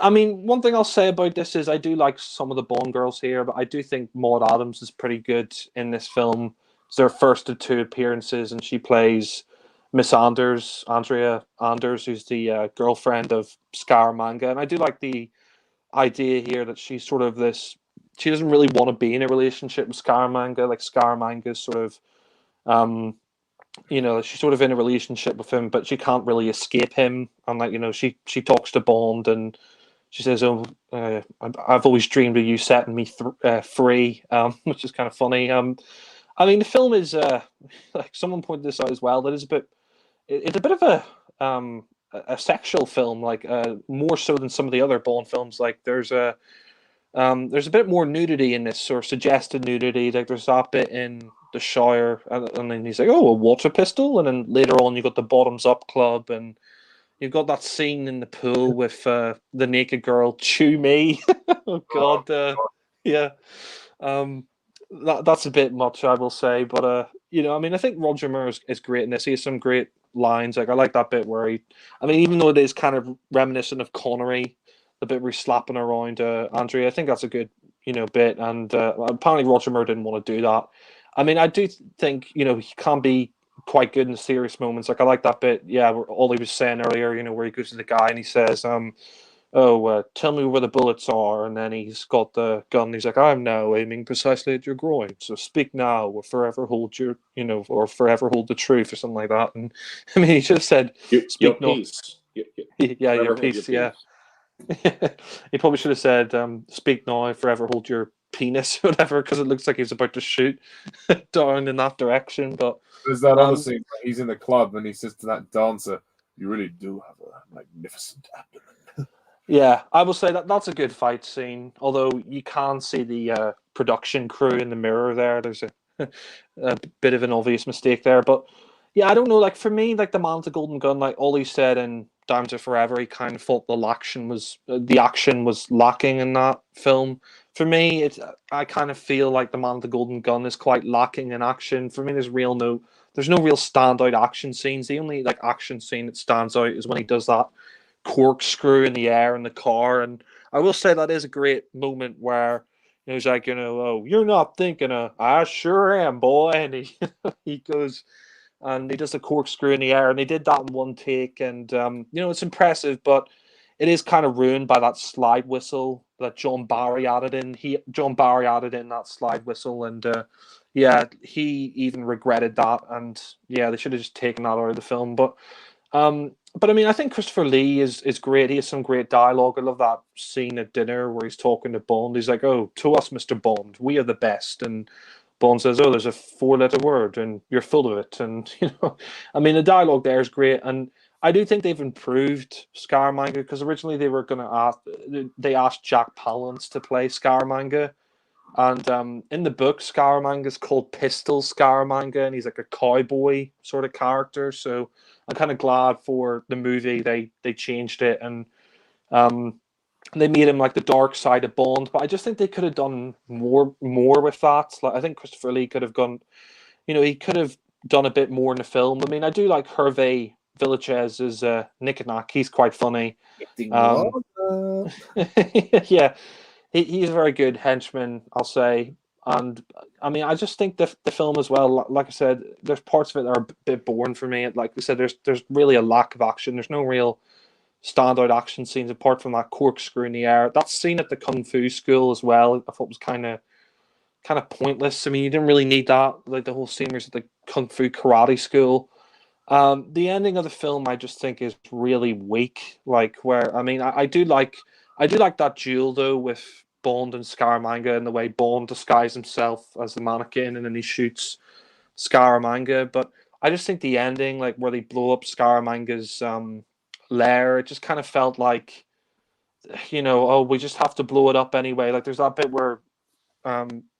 I mean, one thing I'll say about this is I do like some of the Bond girls here, but I do think Maud Adams is pretty good in this film. It's their first of two appearances, and she plays Miss Anders, Andrea Anders, who's the girlfriend of Scaramanga. And I do like the idea here that she's sort of this. She doesn't really want to be in a relationship with Scaramanga. Like Scaramanga's sort of, she's sort of in a relationship with him, but she can't really escape him. And like, she talks to Bond and she says, "Oh, I've always dreamed of you setting me free," which is kind of funny. I mean, the film is like someone pointed this out as well. That is it's a bit of a sexual film, like more so than some of the other Bond films. Like there's a bit more nudity in this, or suggested nudity. Like there's that bit in the shower, and then he's like, "Oh, a water pistol," and then later on you got the bottoms up club and. You've got that scene in the pool with the naked girl, Chew Me. Oh, God. Yeah. That's a bit much, I will say. But, I mean, I think Roger Moore is great in this. He has some great lines. Like, I like that bit where even though it is kind of reminiscent of Connery, the bit where he's slapping around Andrea, I think that's a good, bit. And apparently Roger Moore didn't want to do that. I mean, I do think, he can be quite good in serious moments. Like I like that bit, yeah, where all he was saying earlier, where he goes to the guy and he says, tell me where the bullets are, and then he's got the gun and he's like, I'm now aiming precisely at your groin, so speak now or forever hold or forever hold the truth or something like that. And I mean, he should have said Your peace. Yeah, your peace, yeah. He probably should have said, speak now, forever hold your penis or whatever, because it looks like he's about to shoot down in that direction. But there's that other scene where he's in the club and he says to that dancer, "You really do have a magnificent abdomen." Yeah, I will say that's a good fight scene. Although you can see the production crew in the mirror there. There's a bit of an obvious mistake there, but yeah, I don't know. Like for me, like the man with the golden gun, like all he said in Down to Forever, he kind of thought the action was lacking in that film. For me, I kind of feel like the man with the golden gun is quite lacking in action. For me, there's no real standout action scenes. The only like action scene that stands out is when he does that corkscrew in the air in the car. And I will say that is a great moment where he's like, "Oh, you're not thinking of, I sure am, boy." And he goes and he does the corkscrew in the air, and they did that in one take. And it's impressive, but it is kind of ruined by that slide whistle that John Barry added in. John Barry added in that slide whistle, and yeah, he even regretted that. And yeah, they should have just taken that out of the film. But I mean, I think Christopher Lee is great. He has some great dialogue. I love that scene at dinner where he's talking to Bond. He's like, "Oh, to us, Mr. Bond, we are the best." And Bond says, "Oh, there's a four-letter word, and you're full of it." And I mean, the dialogue there is great. And I do think they've improved Scaramanga, because originally they asked Jack Palance to play Scaramanga. And in the book, Scaramanga is called Pistol Scaramanga, and he's like a cowboy sort of character. So I'm kind of glad for the movie they changed it, and they made him like the dark side of Bond. But I just think they could have done more with that. Like I think Christopher Lee could have gone, he could have done a bit more in the film. I mean, I do like Hervé Villechaize as Nick Nack. He's quite funny. Yeah. He's a very good henchman, I'll say. And I mean, I just think the film as well, like I said, there's parts of it that are a bit boring for me. Like I said, there's really a lack of action. There's no real standout action scenes apart from that corkscrew in the air. That scene at the kung fu school as well, I thought was kind of pointless. I mean, you didn't really need that. Like the whole scene was at the kung fu karate school. The ending of the film, I just think, is really weak. Like where I mean, I do like that duel though with Bond and Scaramanga and the way Bond disguised himself as the mannequin and then he shoots Scaramanga. But I just think the ending, like where they blow up Scaramanga's lair, it just kind of felt like, oh, we just have to blow it up anyway. Like there's that bit where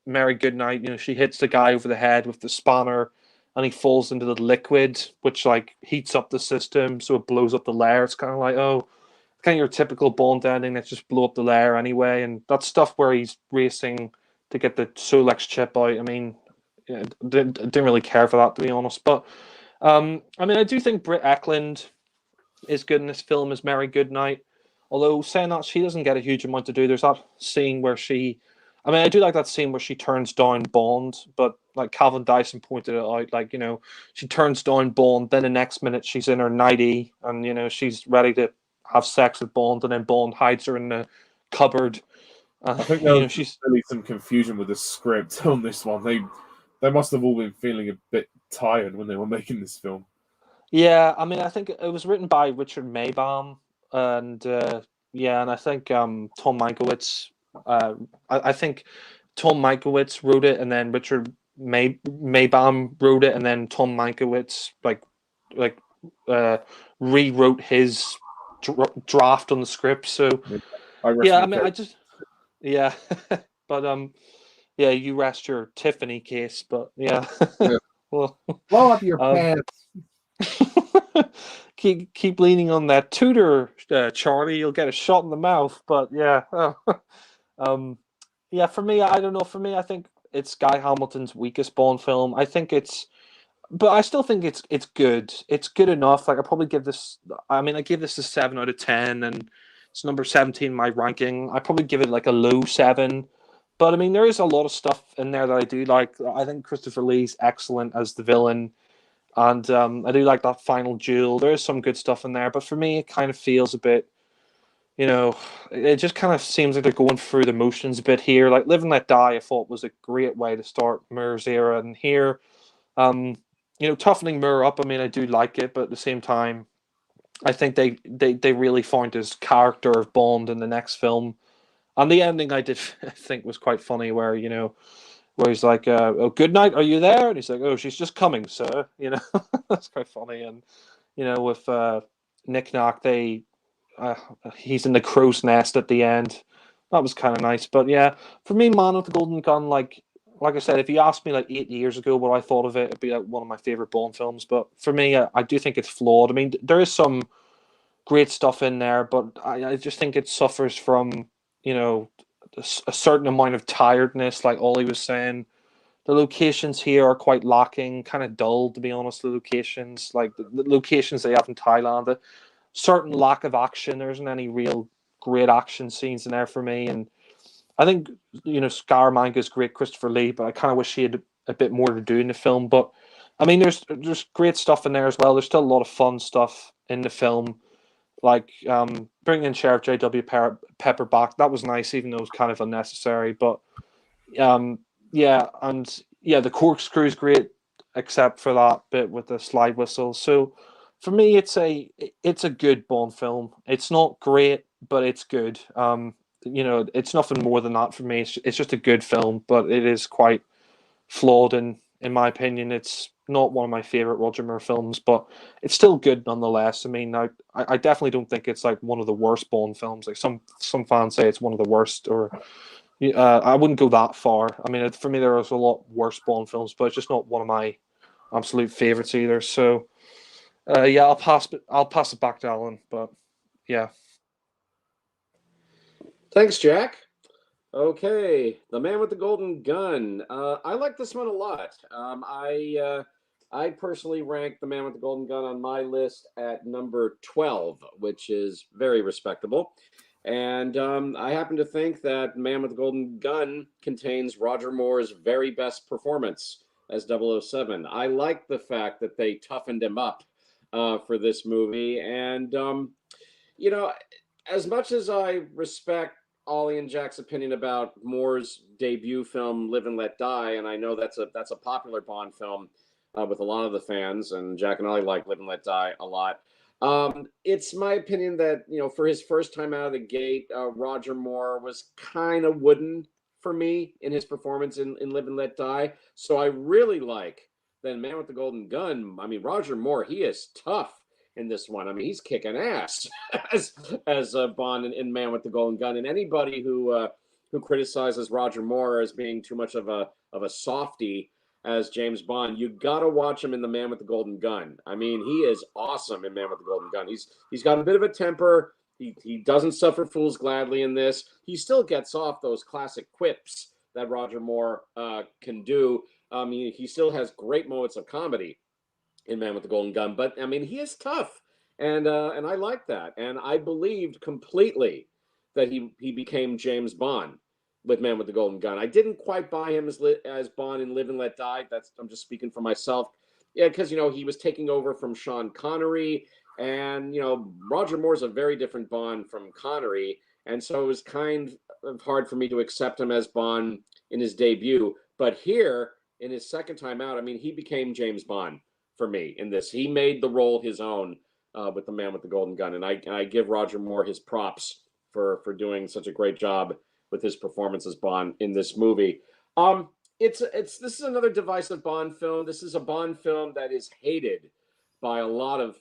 Mary Goodnight, she hits the guy over the head with the spanner and he falls into the liquid, which like heats up the system, so it blows up the lair. It's kind of like, oh, kind of your typical Bond ending that's just blow up the lair anyway. And that stuff where he's racing to get the Solex chip out. I mean, yeah, didn't really care for that, to be honest. But I do think Britt Eklund is good in this film as Mary Goodnight. Although saying that, she doesn't get a huge amount to do. There's that scene where I do like that scene where she turns down Bond, but like Calvin Dyson pointed it out, like, she turns down Bond, then the next minute she's in her nightie and, she's ready to have sex with Bond, and then Bond hides her in the cupboard. I think there was really some confusion with the script on this one. They must have all been feeling a bit tired when they were making this film. Yeah, I think it was written by Richard Maybaum, and and I think Tom Mankiewicz. I think Tom Mankiewicz wrote it, and then Richard Maybaum wrote it, and then Tom Mankiewicz rewrote his draft on the script. So but you rest your Tiffany case, but yeah. Well, blow up your pants. keep leaning on that tutor, Charlie. You'll get a shot in the mouth. But yeah, for me, I don't know. For me, I think it's Guy Hamilton's weakest Bond film. I still think it's good. It's good enough. Like I probably give this. I gave this a 7 out of 10, and it's number 17 in my ranking. I probably give it like a low 7. But there is a lot of stuff in there that I do like. I think Christopher Lee's excellent as the villain. And I do like that final duel. There is some good stuff in there, but for me, it kind of feels a bit, it just kind of seems like they're going through the motions a bit here. Like Live and Let Die, I thought was a great way to start Moore's era, and here, toughening Moore up. I do like it, but at the same time, I think they really found his character of Bond in the next film, and the ending I did think was quite funny, where where he's like, "Oh, good night, are you there?" And he's like, "Oh, she's just coming, sir." That's quite funny. And with Nick Knock, he's in the crow's nest at the end. That was kind of nice. But yeah, for me, Man with the Golden Gun, like I said, if you asked me like 8 years ago what I thought of it, it'd be like one of my favorite Bond films. But for me, I do think it's flawed. There is some great stuff in there, but I just think it suffers from a certain amount of tiredness, like Ollie was saying. The locations here are quite lacking, kind of dull, to be honest. The locations, like the locations they have in Thailand, a certain lack of action. There isn't any real great action scenes in there for me. And I think, Scaramanga is great, Christopher Lee, but I kind of wish he had a bit more to do in the film. But there's great stuff in there as well. There's still a lot of fun stuff in the film. Like bringing in Sheriff J.W. Pepper back, that was nice, even though it was kind of unnecessary. But the corkscrew is great, except for that bit with the slide whistle. So for me, it's a good Bond film. It's not great, but it's good. It's nothing more than that for me. It's just a good film, but it is quite flawed in my opinion. It's not one of my favorite Roger Moore films, but it's still good nonetheless. I definitely don't think it's like one of the worst Bond films. Like some fans say it's one of the worst, or I wouldn't go that far. For me, there was a lot worse Bond films, but it's just not one of my absolute favorites either. So, I'll pass it back to Alan. But yeah, thanks, Jack. Okay, The Man with the Golden Gun. I like this one a lot. I personally rank The Man with the Golden Gun on my list at number 12, which is very respectable. And I happen to think that Man with the Golden Gun contains Roger Moore's very best performance as 007. I like the fact that they toughened him up for this movie. And, as much as I respect Ollie and Jack's opinion about Moore's debut film, Live and Let Die, and I know that's a popular Bond film with a lot of the fans, and Jack and Ollie like Live and Let Die a lot. It's my opinion that, for his first time out of the gate, Roger Moore was kind of wooden for me in his performance in Live and Let Die. So I really like that Man with the Golden Gun. I mean, Roger Moore, he is tough in this one. I mean, he's kicking ass as Bond in Man with the Golden Gun. And anybody who criticizes Roger Moore as being too much of a softie as James Bond, you gotta watch him in The Man with the Golden Gun. I mean, he is awesome in Man with the Golden Gun. He's got a bit of a temper. He doesn't suffer fools gladly in this. He still gets off those classic quips that Roger Moore can do. He still has great moments of comedy in Man with the Golden Gun, but I mean, he is tough, and I like that, and I believed completely that he became James Bond with Man with the Golden Gun. I didn't quite buy him as Bond in Live and Let Die. I'm just speaking for myself. Yeah, because he was taking over from Sean Connery, and Roger Moore's a very different Bond from Connery, and so it was kind of hard for me to accept him as Bond in his debut. But here, in his second time out, I mean, he became James Bond for me in this. He made the role his own with The Man with the Golden Gun, and I give Roger Moore his props for doing such a great job with his performance as Bond in this movie. This is another divisive Bond film. This is a Bond film that is hated by a lot of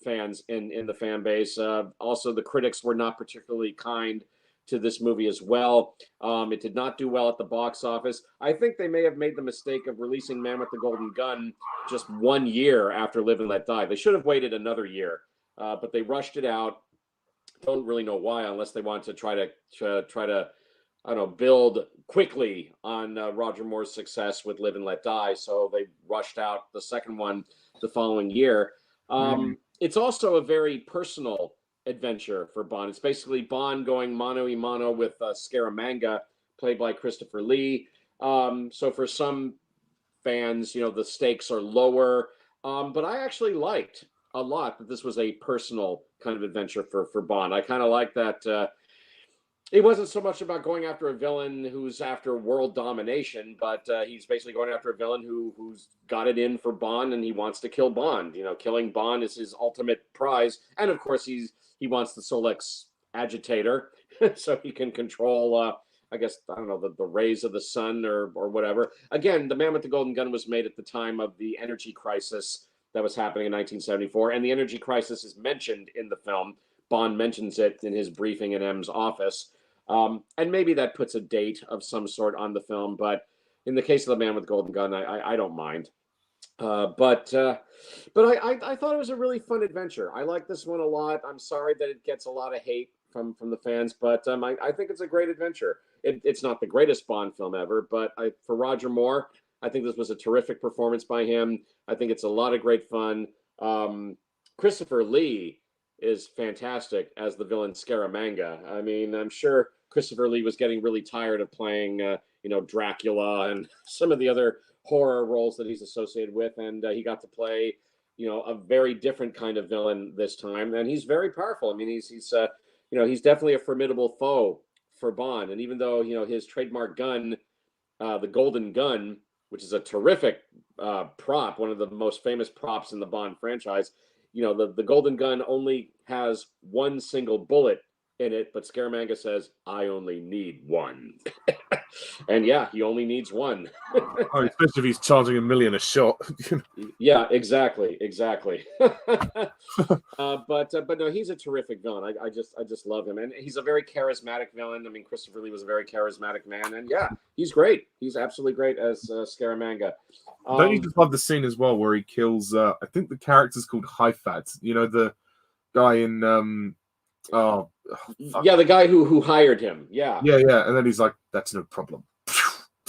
fans in the fan base. Also, the critics were not particularly kind to this movie as well. It did not do well at the box office. I think they may have made the mistake of releasing Man with the Golden Gun just 1 year after Live and Let Die. They should have waited another year, but they rushed it out. Don't really know why, unless they want to try to I don't know, build quickly on Roger Moore's success with Live and Let Die. So they rushed out the second one the following year. It's also a very personal adventure for Bond. It's basically Bond going mano a mano with Scaramanga, played by Christopher Lee. So for some fans, the stakes are lower. But I actually liked a lot that this was a personal kind of adventure for Bond. I kind of like that it wasn't so much about going after a villain who's after world domination, but he's basically going after a villain who's got it in for Bond, and he wants to kill Bond. Killing Bond is his ultimate prize, and of course he wants the Solex agitator so he can control. I guess I don't know the rays of the sun or whatever. Again, The Man with the Golden Gun was made at the time of the energy crisis that was happening in 1974, and the energy crisis is mentioned in the film. Bond mentions it in his briefing in M's office. And maybe that puts a date of some sort on the film, but in the case of The Man with the Golden Gun, I don't mind. But I thought it was a really fun adventure. I like this one a lot. I'm sorry that it gets a lot of hate from the fans, but I think it's a great adventure. It's not the greatest Bond film ever, but for Roger Moore, I think this was a terrific performance by him. I think it's a lot of great fun. Christopher Lee is fantastic as the villain Scaramanga. I mean, I'm sure Christopher Lee was getting really tired of playing, Dracula and some of the other horror roles that he's associated with, and he got to play, a very different kind of villain this time, and he's very powerful. I mean, he's definitely a formidable foe for Bond, and even though his trademark gun, the Golden Gun, which is a terrific prop, one of the most famous props in the Bond franchise. The Golden Gun only has one single bullet in it, but Scaramanga says, I only need one. And yeah, he only needs one. Especially if he's charging $1 million a shot. Yeah, exactly. But no, he's a terrific villain. I just love him, and he's a very charismatic villain. I mean, Christopher Lee was a very charismatic man, and yeah, he's great. He's absolutely great as Scaramanga. Don't you just love the scene as well where he kills? I think the character's called Hyfat. The guy in yeah, the guy who hired him. Yeah, and then he's like, "That's no problem."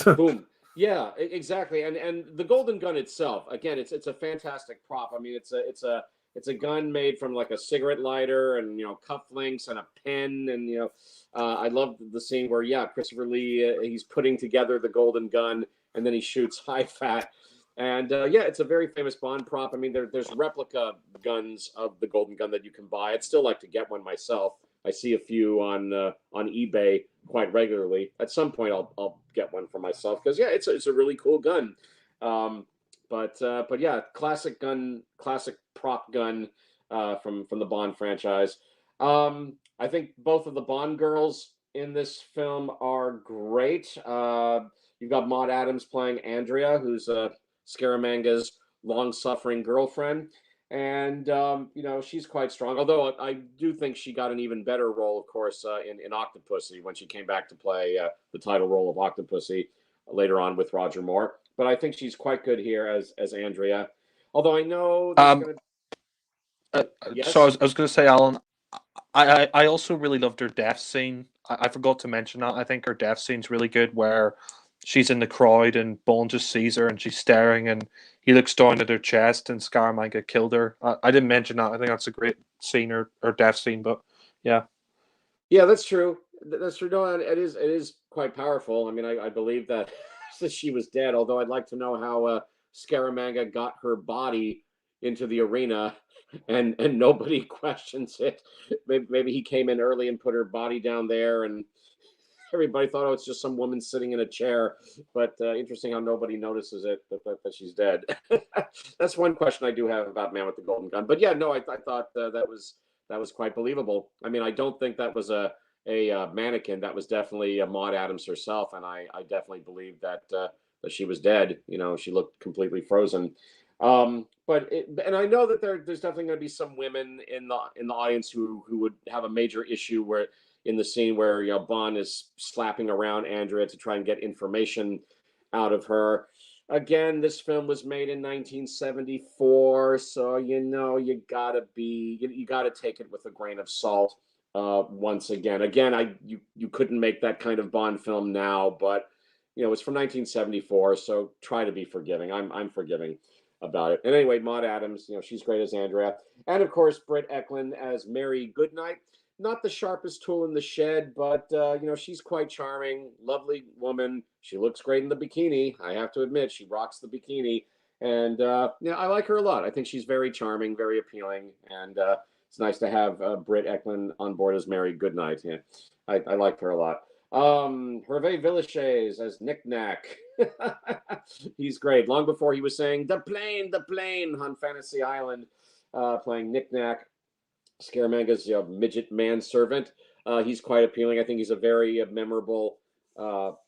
Boom. Yeah, exactly. And the Golden Gun itself, again, it's a fantastic prop. I mean, it's a gun made from like a cigarette lighter and cufflinks and a pen, and I love the scene where Christopher Lee he's putting together the Golden Gun and then he shoots Hyfat. And it's a very famous Bond prop. I mean, there's replica guns of the Golden Gun that you can buy. I'd still like to get one myself. I see a few on eBay quite regularly. At some point, I'll get one for myself because it's a really cool gun. But yeah, classic gun, classic prop gun. from the Bond franchise. I think both of the Bond girls in this film are great. You've got Maud Adams playing Andrea, who's Scaramanga's long-suffering girlfriend, and she's quite strong. Although I do think she got an even better role, of course, in Octopussy when she came back to play the title role of Octopussy later on with Roger Moore. But I think she's quite good here as Andrea. Although I know there's going to yes. So I was going to say, Alan, I also really loved her death scene. I forgot to mention that. I think her death scene's really good, where she's in the crowd and Bond just sees her and she's staring and he looks down at her chest and Scaramanga killed her. I didn't mention that. I think that's a great scene, or death scene, but yeah. Yeah, that's true. That's true. No, it is quite powerful. I mean, I believe that she was dead, although I'd like to know how Scaramanga got her body into the arena and nobody questions it. Maybe he came in early and put her body down there and everybody thought, oh, it's just some woman sitting in a chair. But interesting how nobody notices it, that she's dead. That's one question I do have about Man with the Golden Gun. But yeah, no, I thought that was quite believable. I mean, I don't think that was a mannequin. That was definitely Maud Adams herself, and I definitely believe that she was dead. She looked completely frozen. And I know that there's definitely going to be some women in the audience who would have a major issue where in the scene where Bond is slapping around Andrea to try and get information out of her. Again, this film was made in 1974, so you gotta take it with a grain of salt. Once again, you couldn't make that kind of Bond film now, but it's from 1974, so try to be forgiving. I'm forgiving about it. And anyway, Maud Adams, she's great as Andrea, and of course Britt Eklund as Mary Goodnight. Not the sharpest tool in the shed, but she's quite charming, lovely woman. She looks great in the bikini. I have to admit, she rocks the bikini, and I like her a lot. I think she's very charming, very appealing, and it's nice to have Britt Eklund on board as Mary Goodnight. Yeah, I liked her a lot. Hervé Villechaize as Knick Knack. He's great. Long before he was saying the plane on Fantasy Island, playing Knick Knack. Scaramanga's midget manservant. He's quite appealing. I think he's a very memorable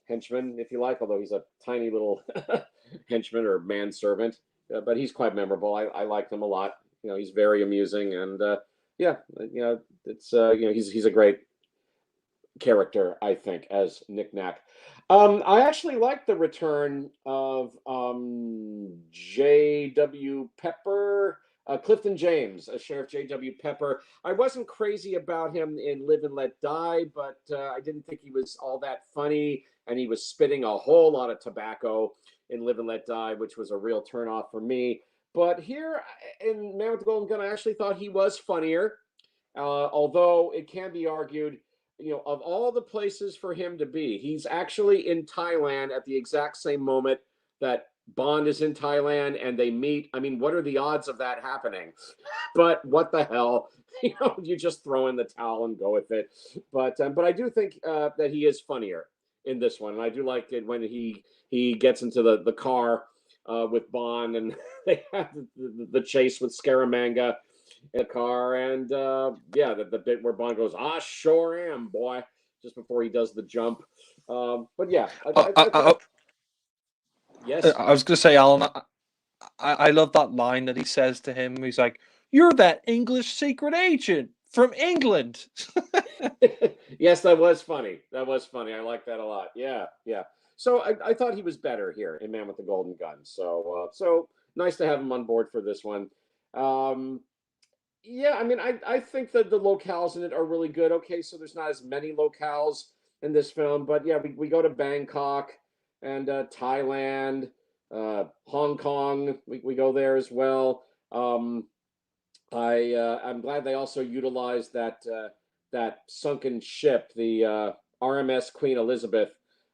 henchman, if you like, although he's a tiny little henchman or manservant. But he's quite memorable. I like him a lot. He's very amusing, and it's he's a great character, I think, as Knick Knack. I actually like the return of J.W. Pepper. Clifton James, Sheriff J.W. Pepper. I wasn't crazy about him in Live and Let Die, but I didn't think he was all that funny, and he was spitting a whole lot of tobacco in Live and Let Die, which was a real turnoff for me. But here in Man with the Golden Gun, I actually thought he was funnier, although it can be argued, of all the places for him to be, he's actually in Thailand at the exact same moment that Bond is in Thailand and they meet. I mean, what are the odds of that happening? But what the hell? You just throw in the towel and go with it. But I do think that he is funnier in this one, and I do like it when he gets into the car with Bond and they have the chase with Scaramanga in the car, and the bit where Bond goes, "I sure am, boy," just before he does the jump. But yeah, yes. I was going to say, Alan, I love that line that he says to him. He's like, "You're that English secret agent from England." Yes, that was funny. That was funny. I like that a lot. Yeah. So I thought he was better here in Man with the Golden Gun. So nice to have him on board for this one. Yeah, I mean, I think that the locales in it are really good. Okay, so there's not as many locales in this film, but yeah, we go to Bangkok and Thailand, Hong Kong. We go there as well. I'm glad they also utilized that sunken ship, the RMS Queen Elizabeth,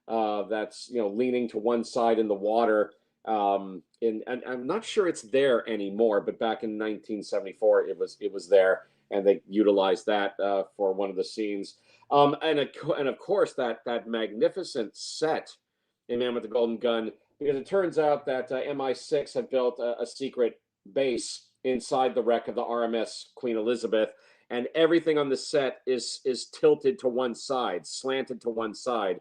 that's leaning to one side in the water. And I'm not sure it's there anymore, but back in 1974, it was there, and they utilized that for one of the scenes. And of course that magnificent set in Man with the Golden Gun, because it turns out that MI6 had built a secret base inside the wreck of the RMS Queen Elizabeth, and everything on the set is tilted to one side, slanted to one side,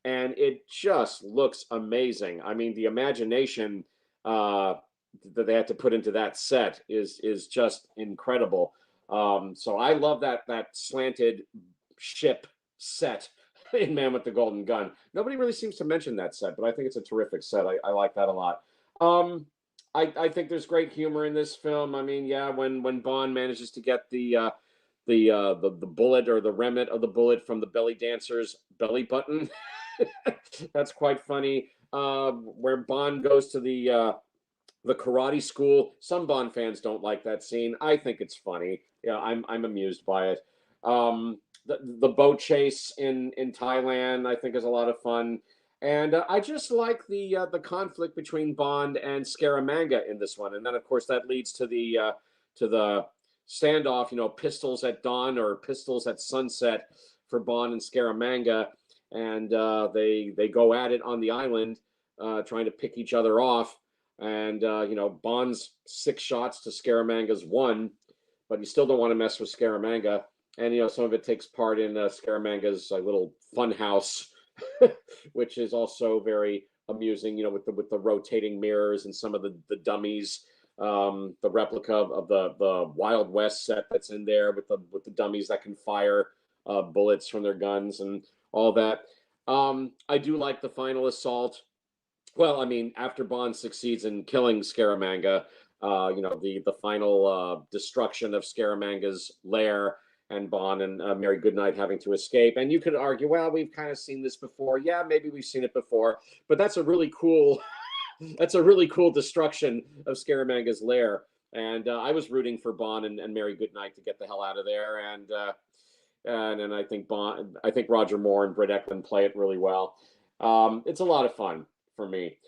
and it just looks amazing. I mean, the imagination that they had to put into that set is just incredible. So I love that slanted ship set in Man with the Golden Gun. Nobody really seems to mention that set, but I think it's a terrific set. I like that a lot. I think there's great humor in this film. I mean, yeah, when Bond manages to get the bullet or the remnant of the bullet from the belly dancer's belly button, that's quite funny. Where Bond goes to the karate school. Some Bond fans don't like that scene. I think it's funny. Yeah, I'm amused by it. The boat chase in Thailand, I think, is a lot of fun. And I just like the conflict between Bond and Scaramanga in this one. And then, of course, that leads to the standoff, you know, pistols at dawn or pistols at sunset for Bond and Scaramanga. And they go at it on the island, trying to pick each other off. And, you know, Bond's 6 shots to Scaramanga's 1, but you still don't want to mess with Scaramanga. And, you know, some of it takes part in Scaramanga's little fun house, which is also very amusing, you know, with the rotating mirrors and some of the dummies, the replica of the Wild West set that's in there with the dummies that can fire bullets from their guns and all that. I do like the final assault. Well, I mean, after Bond succeeds in killing Scaramanga, you know, the final destruction of Scaramanga's lair, and Bond and Mary Goodnight having to escape. And you could argue, well, we've kind of seen this before. Yeah, maybe we've seen it before, but that's a really cool, that's a really cool destruction of Scaramanga's lair. And I was rooting for Bond and Mary Goodnight to get the hell out of there. And I think I think Roger Moore and Britt Eklund play it really well. It's a lot of fun for me.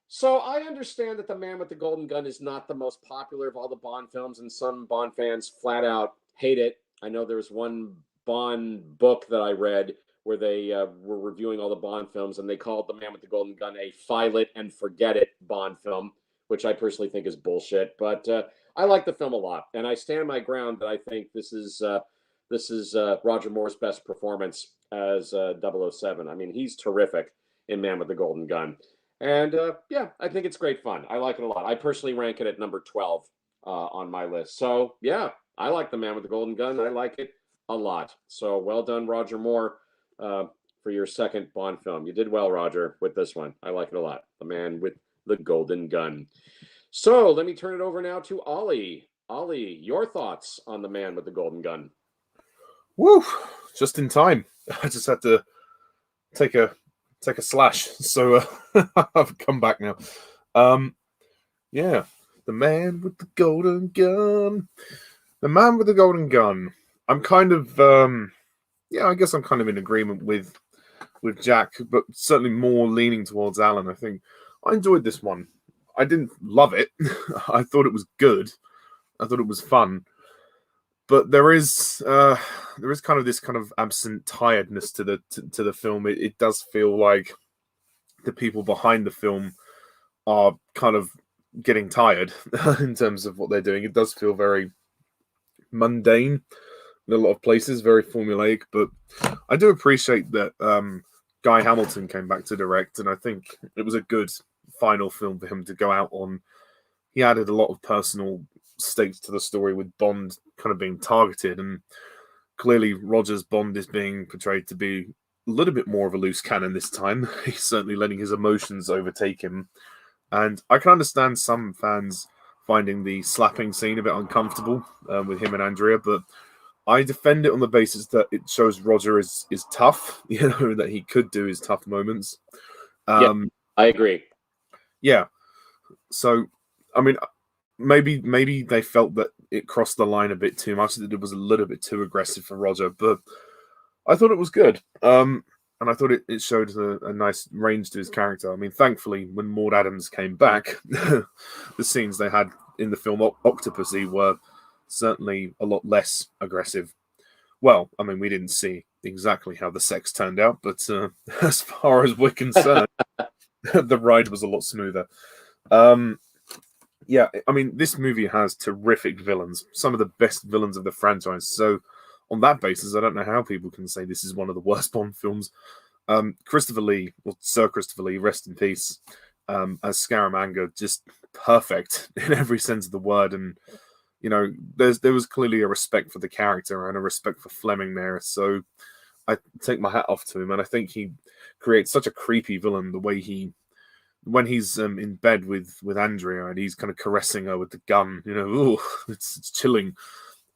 So I understand that The Man with the Golden Gun is not the most popular of all the Bond films, and some Bond fans flat out hate it. I know there was one Bond book that I read where they were reviewing all the Bond films, and they called The Man with the Golden Gun a file it and forget it Bond film, which I personally think is bullshit. But I like the film a lot, and I stand my ground that I think this is Roger Moore's best performance as 007. I mean, he's terrific in Man with the Golden Gun. And yeah, I think it's great fun. I like it a lot. I personally rank it at number 12 on my list. So yeah, I like The Man with the Golden Gun. I like it a lot. So well done, Roger Moore, for your second Bond film. You did well, Roger, with this one. I like it a lot. The Man with the Golden Gun. So let me turn it over now to Ollie. Ollie, your thoughts on The Man with the Golden Gun? Woo! Just in time. I just had to take a slash, so I've come back now. Yeah, The Man with the Golden Gun. The Man with the Golden Gun. I'm kind of yeah, I guess I'm kind of in agreement with Jack, but certainly more leaning towards Alan. I think I enjoyed this one. I didn't love it. I thought it was good. I thought it was fun. But there is kind of this kind of absent tiredness to the film. It does feel like the people behind the film are kind of getting tired in terms of what they're doing. It does feel very mundane in a lot of places, very formulaic. But I do appreciate that Guy Hamilton came back to direct, and I think it was a good final film for him to go out on. He added a lot of personal stakes to the story with Bond kind of being targeted, and clearly Roger's Bond is being portrayed to be a little bit more of a loose cannon this time. He's certainly letting his emotions overtake him, and I can understand some fans finding the slapping scene a bit uncomfortable with him and Andrea, but I defend it on the basis that it shows Roger is tough, you know, that he could do his tough moments. Yeah, I agree. Yeah, so I mean, maybe they felt that it crossed the line a bit too much, that it was a little bit too aggressive for Roger, but I thought it was good. And I thought it showed a nice range to his character. I mean, thankfully, when Maud Adams came back, the scenes they had in the film Octopussy were certainly a lot less aggressive. Well, I mean, we didn't see exactly how the sex turned out, but as far as we're concerned, the ride was a lot smoother. yeah, I mean, this movie has terrific villains, some of the best villains of the franchise. So, on that basis, I don't know how people can say this is one of the worst Bond films. Christopher Lee, or Sir Christopher Lee, rest in peace, as Scaramanga, just perfect in every sense of the word. And there was clearly a respect for the character and a respect for Fleming there. So I take my hat off to him, and I think he creates such a creepy villain. The way when he's in bed with Andrea and he's kind of caressing her with the gun, ooh, it's chilling.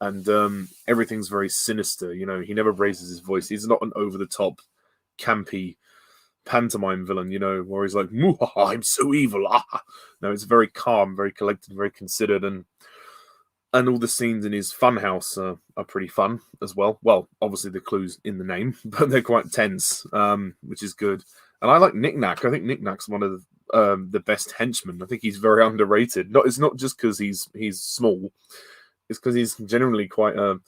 And everything's very sinister. He never raises his voice. He's not an over the top, campy pantomime villain, where he's like, I'm so evil. No, it's very calm, very collected, very considered, and all the scenes in his funhouse are pretty fun as well. Well, obviously the clue's in the name, but they're quite tense, which is good. And I like Knick Knack. I think Knick Knack's one of the best henchmen. I think he's very underrated. It's not just because he's small. It's because he's generally quite a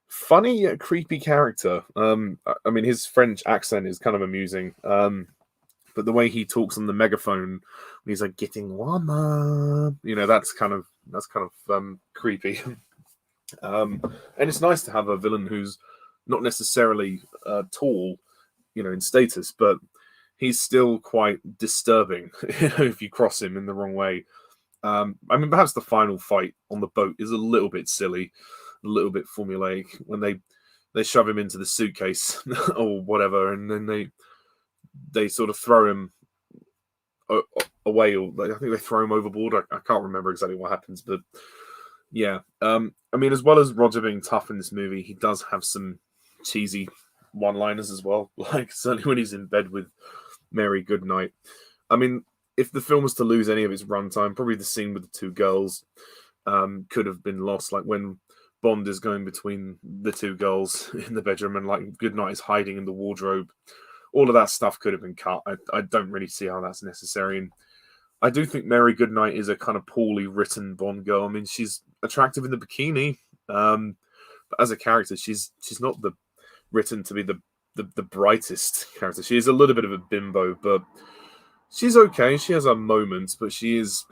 funny yet creepy character. I mean, his French accent is kind of amusing. But the way he talks on the megaphone, when he's like getting warmer, that's kind of creepy. And it's nice to have a villain who's not necessarily tall, in status, but he's still quite disturbing, if you cross him in the wrong way. I mean, perhaps the final fight on the boat is a little bit silly, a little bit formulaic when they shove him into the suitcase or whatever, and then they sort of throw him away, or I think they throw him overboard. I can't remember exactly what happens, but yeah. I mean, as well as Roger being tough in this movie, he does have some cheesy one-liners as well. Like certainly when he's in bed with Mary Goodnight. I mean, if the film was to lose any of its runtime, probably the scene with the two girls could have been lost. Like when Bond is going between the two girls in the bedroom and like Goodnight is hiding in the wardrobe. All of that stuff could have been cut. I don't really see how that's necessary. And I do think Mary Goodnight is a kind of poorly written Bond girl. I mean, she's attractive in the bikini, but as a character, she's not written to be the brightest character. She is a little bit of a bimbo, but she's okay. She has her moments, but she is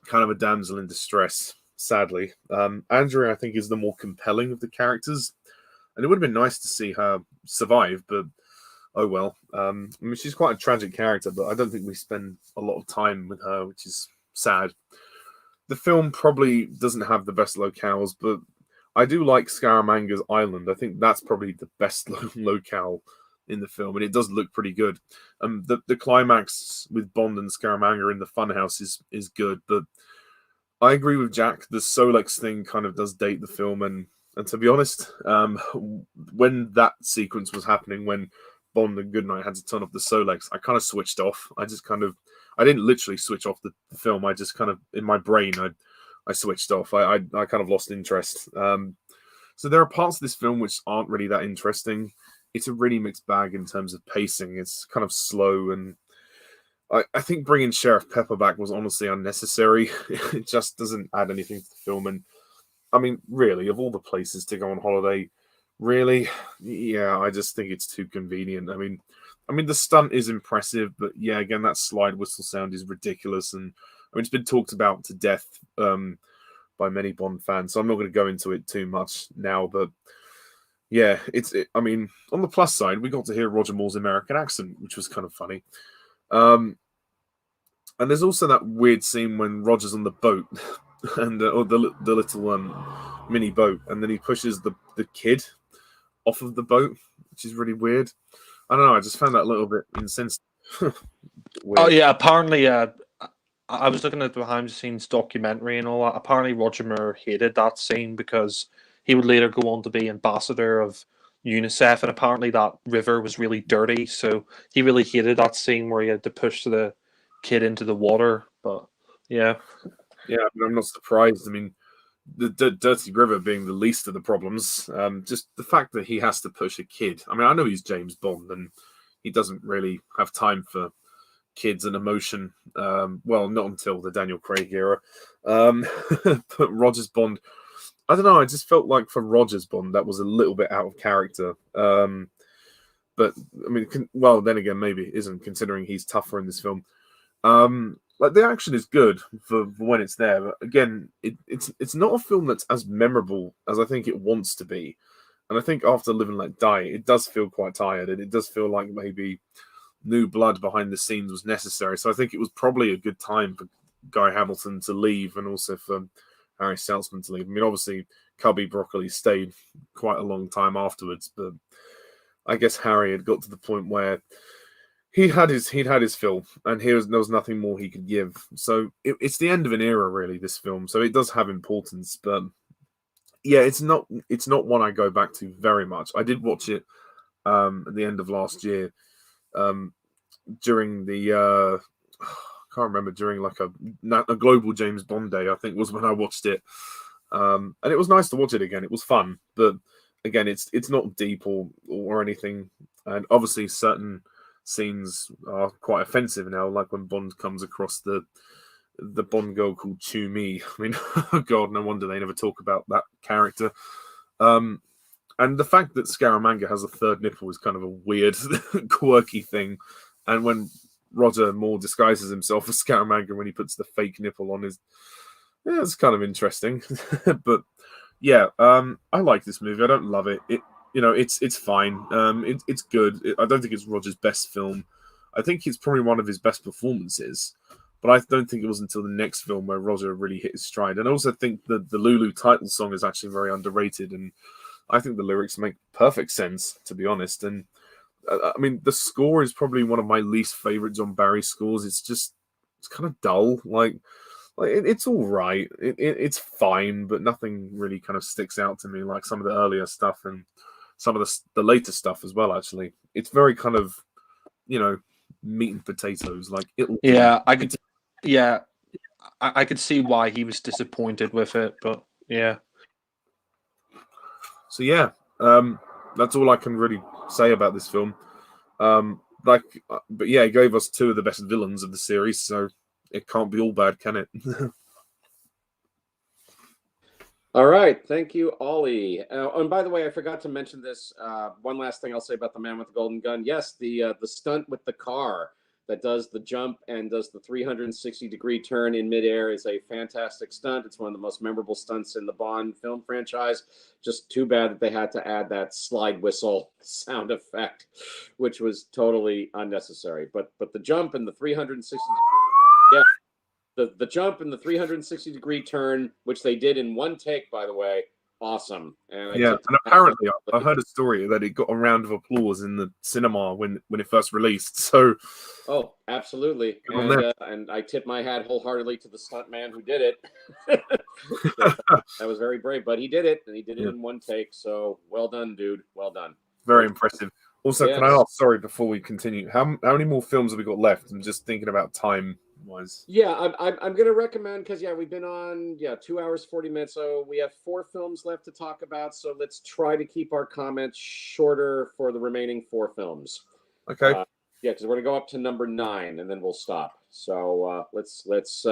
kind of a damsel in distress, sadly. Andrea, I think, is the more compelling of the characters. And it would have been nice to see her survive, but oh well. I mean, she's quite a tragic character, but I don't think we spend a lot of time with her, which is sad. The film probably doesn't have the best locales, but I do like Scaramanga's Island. I think that's probably the best locale in the film, and it does look pretty good. The climax with Bond and Scaramanga in the funhouse is good, but I agree with Jack. The Solex thing kind of does date the film, and to be honest, when that sequence was happening, when Bond and Goodnight had to turn off the Solex, I kind of switched off. I didn't literally switch off the film. I just kind of, in my brain, I switched off. I kind of lost interest. So there are parts of this film which aren't really that interesting. It's a really mixed bag in terms of pacing. It's kind of slow, and I think bringing Sheriff Pepper back was honestly unnecessary. It just doesn't add anything to the film. And I mean, really, of all the places to go on holiday, really, yeah, I just think it's too convenient. I mean, the stunt is impressive, but yeah, again, that slide whistle sound is ridiculous, and I mean, it's been talked about to death by many Bond fans. So I'm not going to go into it too much now, but yeah, I mean, on the plus side, we got to hear Roger Moore's American accent, which was kind of funny. And there's also that weird scene when Roger's on the boat, and or the little mini boat, and then he pushes the kid off of the boat, which is really weird. I don't know. I just found that a little bit insensitive. Oh yeah, apparently, I was looking at the behind the scenes documentary and all that. Apparently, Roger Moore hated that scene because he would later go on to be ambassador of UNICEF, and apparently that river was really dirty, so he really hated that scene where he had to push the kid into the water. But yeah, I'm not surprised. I mean, the dirty river being the least of the problems, just the fact that he has to push a kid. I mean, I know he's James Bond and he doesn't really have time for kids and emotion. Well, not until the Daniel Craig era. But Roger's Bond, I don't know, I just felt like for Roger's Bond that was a little bit out of character. But I mean, well, then again, maybe it isn't, considering he's tougher in this film. Like the action is good for when it's there, but again, it's not a film that's as memorable as I think it wants to be. And I think after Live and Let Die, it does feel quite tired, and it does feel like maybe new blood behind the scenes was necessary. So I think it was probably a good time for Guy Hamilton to leave, and also for Harry Saltzman to leave. I mean, obviously, Cubby Broccoli stayed quite a long time afterwards, but I guess Harry had got to the point where he'd had his fill, and there was nothing more he could give. So it's the end of an era, really. This film, so it does have importance, but yeah, it's not one I go back to very much. I did watch it at the end of last year, during the I can't remember, during like a global James Bond day, I think was when I watched it, and it was nice to watch it again. It was fun, but again, it's not deep or anything, and obviously certain scenes are quite offensive now, like when Bond comes across the Bond girl called Chew Me. I mean, oh God, no wonder they never talk about that character. And the fact that Scaramanga has a third nipple is kind of a weird, quirky thing. And when Roger Moore disguises himself as Scaramanga when he puts the fake nipple on his, yeah, it's kind of interesting. But yeah, I like this movie. I don't love it. It's fine. It's good. I don't think it's Roger's best film. I think it's probably one of his best performances. But I don't think it was until the next film where Roger really hit his stride. And I also think that the Lulu title song is actually very underrated, and I think the lyrics make perfect sense, to be honest. And I mean, the score is probably one of my least favorites on Barry's scores. It's kind of dull. It's all right. It's fine, but nothing really kind of sticks out to me like some of the earlier stuff and some of the later stuff as well. Actually, it's very kind of, meat and potatoes. Like it'll. Yeah, I could see why he was disappointed with it, but yeah. So yeah, that's all I can really say about this film. But yeah, it gave us two of the best villains of the series, so it can't be all bad, can it? All right, thank you, Ollie. And by the way, I forgot to mention this. One last thing I'll say about the Man with the Golden Gun. Yes, the stunt with the car that does the jump and does the 360-degree turn in midair is a fantastic stunt. It's one of the most memorable stunts in the Bond film franchise. Just too bad that they had to add that slide whistle sound effect, which was totally unnecessary. But the jump and the 360, yeah, the jump and the 360-degree turn, which they did in one take, by the way, awesome. And apparently I heard a story that it got a round of applause in the cinema when it first released. So, oh, absolutely, and I tip my hat wholeheartedly to the stuntman who did it. That was very brave, but he did it, and he did it in one take. So, well done, dude. Well done. Very impressive. Also, Can I ask? Sorry, before we continue, how many more films have we got left? I'm just thinking about time. Yeah, I'm going to recommend, because we've been on 2 hours 40 minutes, so we have 4 films left to talk about. So let's try to keep our comments shorter for the remaining 4 films. Okay. Because we're going to go up to number 9 and then we'll stop. So let's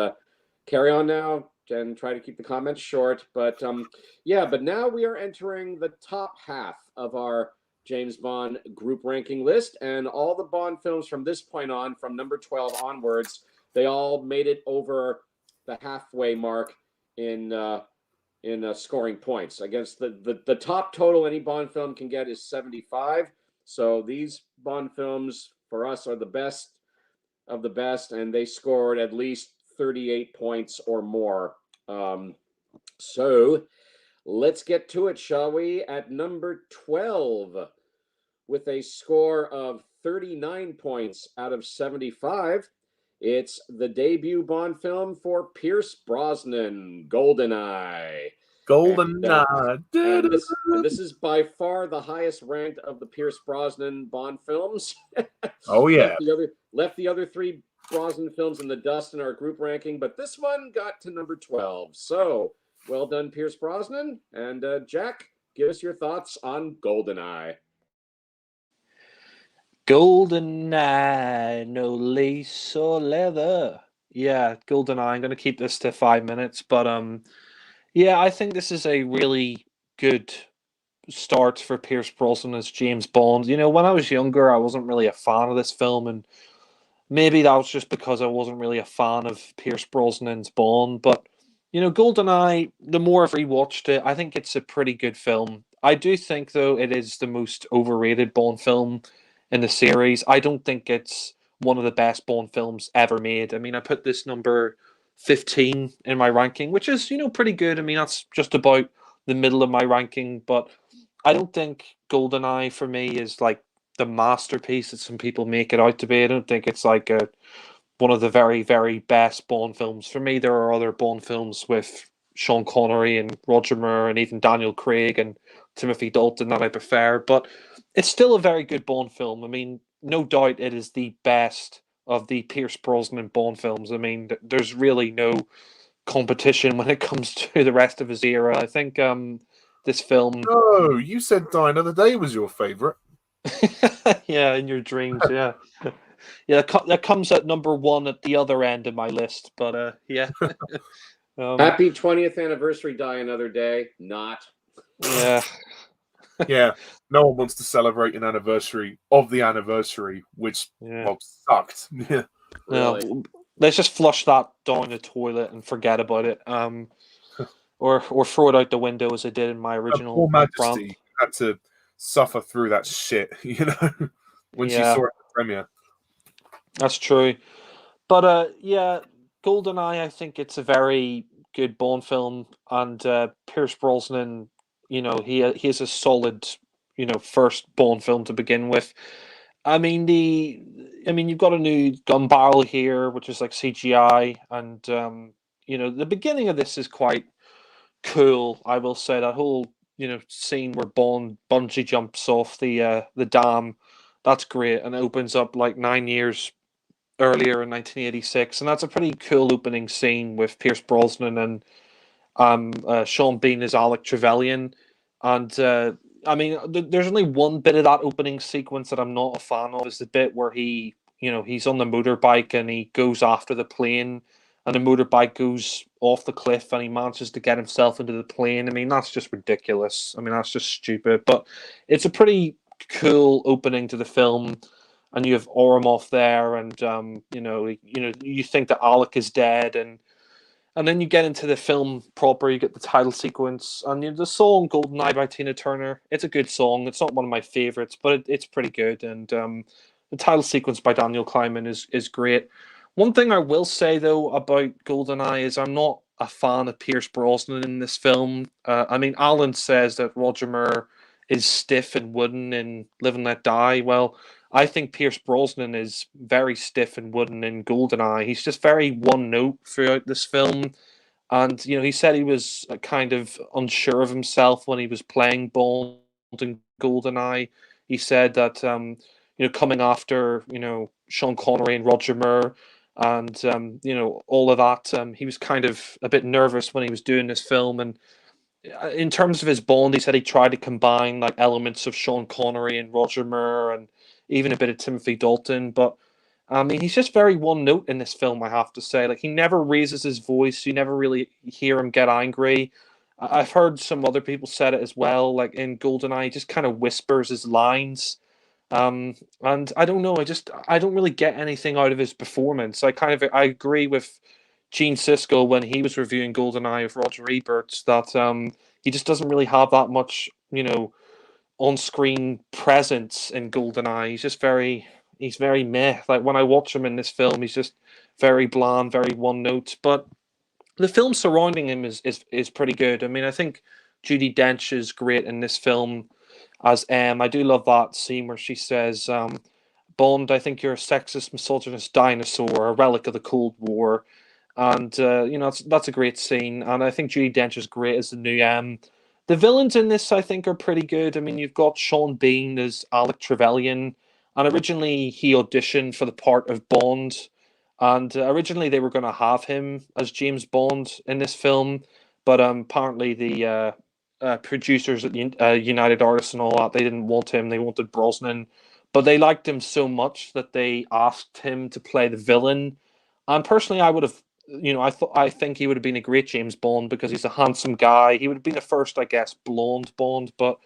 carry on now and try to keep the comments short. But but now we are entering the top half of our James Bond group ranking list, and all the Bond films from this point on, from number 12 onwards, they all made it over the halfway mark in scoring points. Against the top total any Bond film can get is 75. So these Bond films for us are the best of the best, and they scored at least 38 points or more. So let's get to it, shall we? At number 12, with a score of 39 points out of 75, it's the debut Bond film for Pierce Brosnan, GoldenEye. GoldenEye. And this is by far the highest ranked of the Pierce Brosnan Bond films. Oh yeah. Left the other 3 Brosnan films in the dust in our group ranking, but this one got to number 12. So well done, Pierce Brosnan. And Jack, give us your thoughts on GoldenEye. GoldenEye, no lace or leather. Yeah, GoldenEye. I'm going to keep this to 5 minutes, but I think this is a really good start for Pierce Brosnan as James Bond. When I was younger, I wasn't really a fan of this film, and maybe that was just because I wasn't really a fan of Pierce Brosnan's Bond. But GoldenEye, the more I've rewatched it, I think it's a pretty good film. I do think, though, it is the most overrated Bond film in the series. I don't think it's one of the best Bond films ever made. I mean, I put this number 15 in my ranking, which is, pretty good. I mean, that's just about the middle of my ranking, but I don't think GoldenEye for me is like the masterpiece that some people make it out to be. I don't think it's like one of the very, very best Bond films. For me, there are other Bond films with Sean Connery and Roger Moore and even Daniel Craig and Timothy Dalton that I prefer, but it's still a very good Bond film. I mean, no doubt it is the best of the Pierce Brosnan Bond films. I mean, there's really no competition when it comes to the rest of his era. I think this film. Oh, you said Die Another Day was your favorite. Yeah, in your dreams, yeah. Yeah, that comes at number one at the other end of my list, but yeah. Happy 20th anniversary, Die Another Day. Not. Yeah. Yeah, no one wants to celebrate an anniversary of the anniversary, which sucked. Yeah, Really. No, let's just flush that down the toilet and forget about it. Or throw it out the window as I did in my original Poor rant. Majesty had to suffer through that shit, when she saw it at the premiere. That's true. But yeah, GoldenEye, I think it's a very good Bond film, and Pierce Brosnan, he has a solid, first Bond film to begin with. I mean you've got a new gun barrel here, which is like CGI, and the beginning of this is quite cool. I will say that whole scene where Bond bungee jumps off the dam, that's great, and it opens up like 9 years earlier in 1986, and that's a pretty cool opening scene with Pierce Brosnan and Sean Bean as Alec Trevelyan. And I mean, there's only one bit of that opening sequence that I'm not a fan of. Is the bit where he's on the motorbike and he goes after the plane, and the motorbike goes off the cliff, and he manages to get himself into the plane. I mean, that's just ridiculous. I mean, that's just stupid. But it's a pretty cool opening to the film. And you have Oromov there, and you think that Alec is dead, and then you get into the film proper. You get the title sequence, and the song "Goldeneye" by Tina Turner. It's a good song. It's not one of my favorites, but it's pretty good. And the title sequence by Daniel Kleinman is great. One thing I will say though about GoldenEye is I'm not a fan of Pierce Brosnan in this film. I mean, Alan says that Roger Moore is stiff and wooden in Live and Let Die. Well, I think Pierce Brosnan is very stiff and wooden in GoldenEye. He's just very one note throughout this film. And, he said he was kind of unsure of himself when he was playing Bond in GoldenEye. He said that, coming after, Sean Connery and Roger Moore and, all of that, he was kind of a bit nervous when he was doing this film. And in terms of his Bond, he said he tried to combine like elements of Sean Connery and Roger Moore and even a bit of Timothy Dalton. But I mean, he's just very one note in this film, I have to say. Like, he never raises his voice. You never really hear him get angry. I've heard some other people said it as well. Like in GoldenEye, he just kind of whispers his lines. And I don't know. I don't really get anything out of his performance. I agree with Gene Siskel when he was reviewing GoldenEye with Roger Ebert that he just doesn't really have that much, on-screen presence in GoldenEye. He's very meh. Like when I watch him in this film, he's just very bland, very one note. But the film surrounding him is pretty good. I mean, I think Judi Dench is great in this film as M. I do love that scene where she says, Bond, I think you're a sexist, misogynist dinosaur, a relic of the Cold War. And, that's a great scene. And I think Judi Dench is great as the new M. The villains in this, I think, are pretty good. I mean, you've got Sean Bean as Alec Trevelyan. And originally, he auditioned for the part of Bond. And originally, they were going to have him as James Bond in this film. But apparently, the producers at United Artists and all that, they didn't want him. They wanted Brosnan. But they liked him so much that they asked him to play the villain. And personally, I would have, I think he would have been a great James Bond because he's a handsome guy. He would have been the first, I guess, blonde Bond. But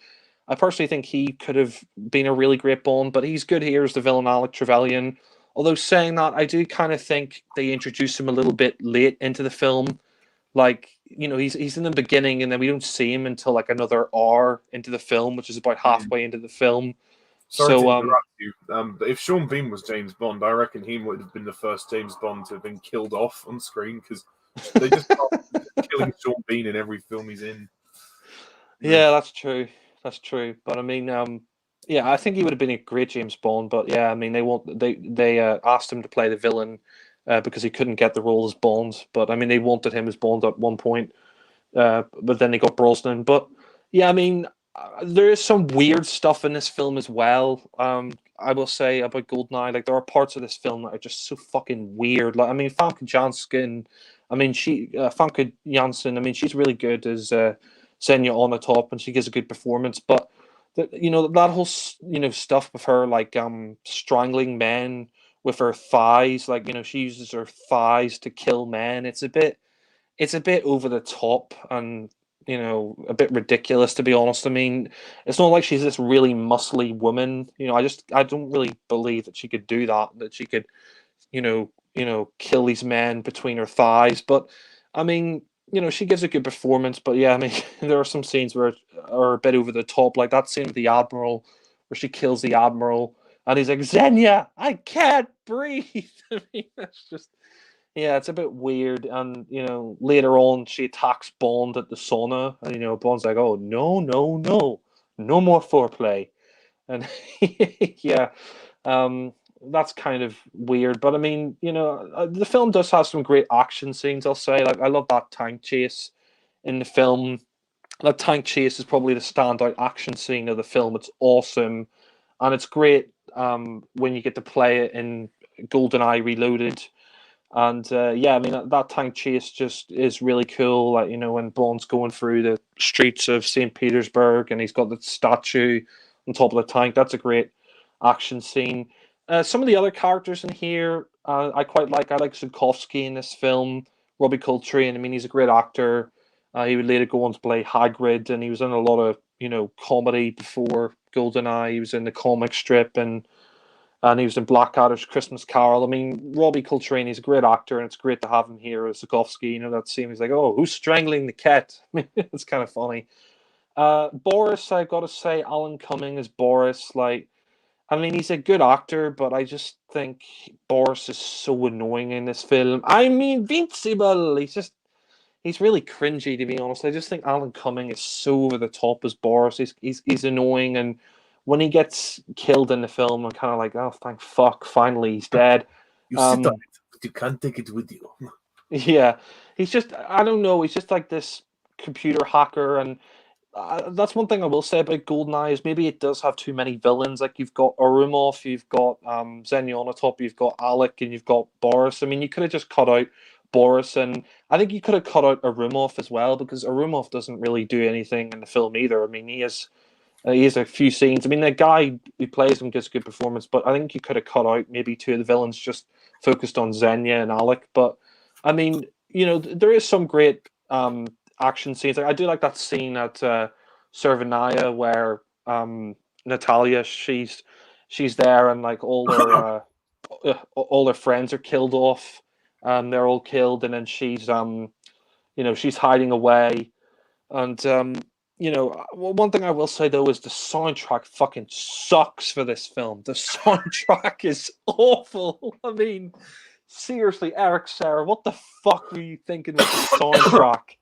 I personally think he could have been a really great Bond. But he's good here as the villain, Alec Trevelyan. Although saying that, I do kind of think they introduced him a little bit late into the film. Like, he's in the beginning, and then we don't see him until like another hour into the film, which is about halfway into the film. Sorry to So, interrupt you. But if Sean Bean was James Bond, I reckon he would have been the first James Bond to have been killed off on screen, because they just keep killing Sean Bean in every film he's in. yeah, that's true. That's true. But I mean, yeah, I think he would have been a great James Bond. But yeah, I mean, they asked him to play the villain because he couldn't get the role as Bond. But I mean, they wanted him as Bond at one point. But then they got Brosnan. But yeah, I mean, there is some weird stuff in this film as well. I will say about Goldeneye, like there are parts of this film that are just so fucking weird. Like, I mean, Famke Janssen, Famke Janssen, I mean, she's really good as Xenia on the top, and she gives a good performance. But that whole stuff with her like strangling men with her thighs, like she uses her thighs to kill men. It's a bit over the top and a bit ridiculous, to be honest. I mean, it's not like she's this really muscly woman. I don't really believe that she could do that. That she could, kill these men between her thighs. But I mean, she gives a good performance. But yeah, I mean, there are some scenes where are a bit over the top, like that scene with the admiral, where she kills the admiral, and he's like, "Xenia, I can't breathe." I mean, that's just. Yeah, it's a bit weird, and later on she attacks Bond at the sauna, and Bond's like, "Oh no, no, no, no more foreplay," and yeah, that's kind of weird. But I mean, the film does have some great action scenes. I'll say, like, I love that tank chase in the film. That tank chase is probably the standout action scene of the film. It's awesome, and it's great when you get to play it in GoldenEye Reloaded. And yeah, I mean that tank chase just is really cool. Like when Bond's going through the streets of St. Petersburg and he's got the statue on top of the tank. That's a great action scene. Some of the other characters in here, I quite like. I like Zukovsky in this film. Robbie Coltrane. I mean, he's a great actor. He would later go on to play Hagrid, and he was in a lot of comedy before GoldenEye. He was in the comic strip and he was in Blackadder's Christmas Carol. I mean, Robbie Coltrane, he's a great actor, and it's great to have him here as Zukovsky. That scene, he's like, "Oh, who's strangling the cat?" I mean, it's kind of funny. Boris, I got to say, Alan Cumming is Boris. Like, I mean, he's a good actor, but I just think Boris is so annoying in this film. I mean, invincible. He's really cringy, to be honest. I just think Alan Cumming is so over the top as Boris. He's annoying, and when he gets killed in the film, I'm kind of like, oh, thank fuck, finally he's dead. You sit on it, but you can't take it with you. Yeah, he's just, I don't know, he's just like this computer hacker, and that's one thing I will say about GoldenEye is maybe it does have too many villains. Like you've got Arumov, you've got Zenyattop, you've got Alec, and you've got Boris. I mean, you could have just cut out Boris, and I think you could have cut out Arumov as well, because Arumov doesn't really do anything in the film either. I mean, he has a few scenes. I mean, the guy who plays him gives a good performance, but I think you could have cut out maybe two of the villains, just focused on Xenia and Alec. But I mean, there is some great action scenes. Like, I do like that scene at Cervanaya where Natalia, she's there, and like all their friends are killed off. They're all killed, and then she's she's hiding away, and one thing I will say though is the soundtrack fucking sucks for this film. The soundtrack is awful. I mean, seriously, Eric Serra, what the fuck were you thinking with the soundtrack?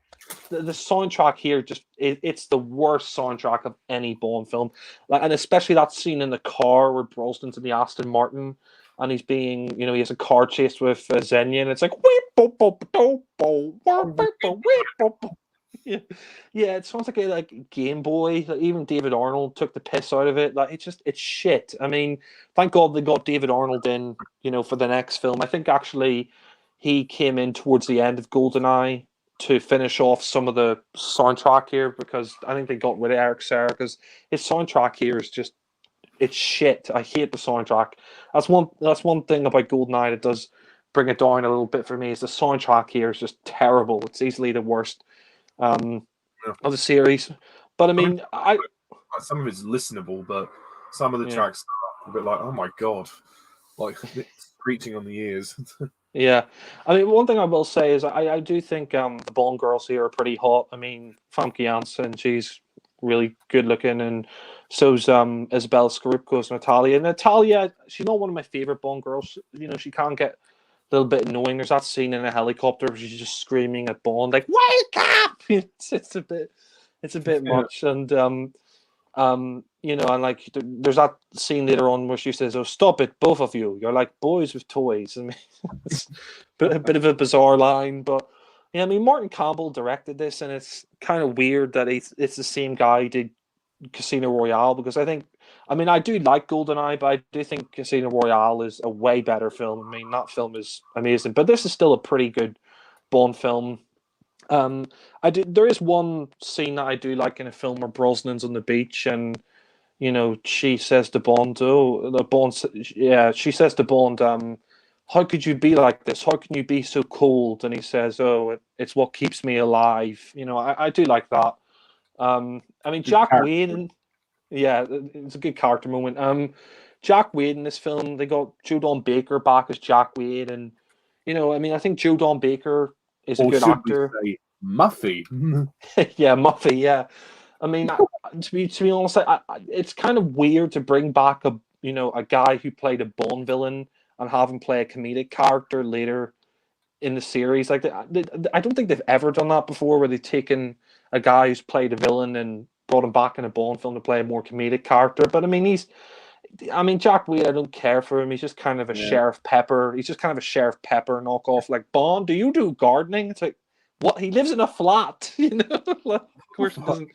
The soundtrack here it's the worst soundtrack of any Bond film. Like, and especially that scene in the car where Brosnan's in the Aston Martin and he's being, he has a car chase with Xenia, and it's like yeah, yeah, it sounds like a Game Boy. Like, even David Arnold took the piss out of it. Like, it's shit. I mean, thank God they got David Arnold in, for the next film. I think actually he came in towards the end of GoldenEye to finish off some of the soundtrack here, because I think they got rid of Eric Serra because his soundtrack here is just, it's shit. I hate the soundtrack. That's one thing about GoldenEye that does bring it down a little bit for me, is the soundtrack here is just terrible. It's easily the worst of the series. But I mean, some of it's listenable, but some of the tracks are a bit like, oh my god. Like it's preaching on the ears. Yeah, I mean, one thing I will say is I do think the Bond girls here are pretty hot. I mean, Famke Janssen, she's really good looking, and so's Isabel Scorupco's Natalia. Natalia, she's not one of my favorite Bond girls. You know, she can get a little bit annoying. There's that scene in a helicopter where she's just screaming at Bond like "Wake up!" It's a bit Yeah. much, and you know, and like there's that scene later on where she says, "Oh, stop it, both of you! You're like boys with toys." I mean, it's a bit of a bizarre line, but yeah, I mean, Martin Campbell directed this, and it's kind of weird that it's the same guy who did Casino Royale because I mean, I do like GoldenEye, but I do think Casino Royale is a way better film. I mean, that film is amazing, but this is still a pretty good Bond film. There is one scene that I do like in a film where Brosnan's on the beach and you know, she says to Bond, "Oh, the Bond, yeah." She says to Bond, "How could you be like this? How can you be so cold?" And he says, "Oh, it's what keeps me alive." You know, I do like that. I mean, Good Jack character. Wade, and yeah, it's a good character moment. Jack Wade in this film, they got Joe Don Baker back as Jack Wade, and you know, I mean, I think Joe Don Baker is a Or good should we actor. say Muffy? Yeah, Muffy. Yeah, I mean, to be honest, it's kind of weird to bring back a guy who played a Bond villain and have him play a comedic character later in the series. Like, I don't think they've ever done that before, where they've taken a guy who's played a villain and brought him back in a Bond film to play a more comedic character. But I mean, Jack Wade, I don't care for him. He's just kind of a Yeah. Sheriff Pepper. He's just kind of a Sheriff Pepper knockoff. Like, Bond, do you do gardening? It's like, what? He lives in a flat, you know? Like, of course he doesn't.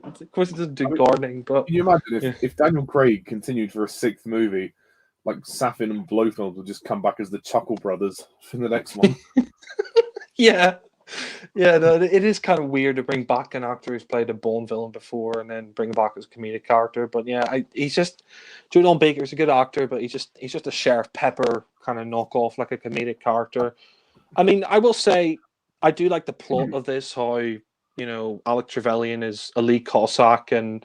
Of course he doesn't do gardening, but Can you imagine yeah. if Daniel Craig continued for a sixth movie, like Safin and Blofeld would just come back as the Chuckle Brothers for the next one? Yeah, yeah, no, it is kind of weird to bring back an actor who's played a Bond villain before and then bring him back as a comedic character. But yeah, he's just Joe Don Baker's a good actor, but he's just a Sheriff Pepper kind of knockoff, like a comedic character. I mean, I will say I do like the plot of this. How Alec Trevelyan is a lead Cossack and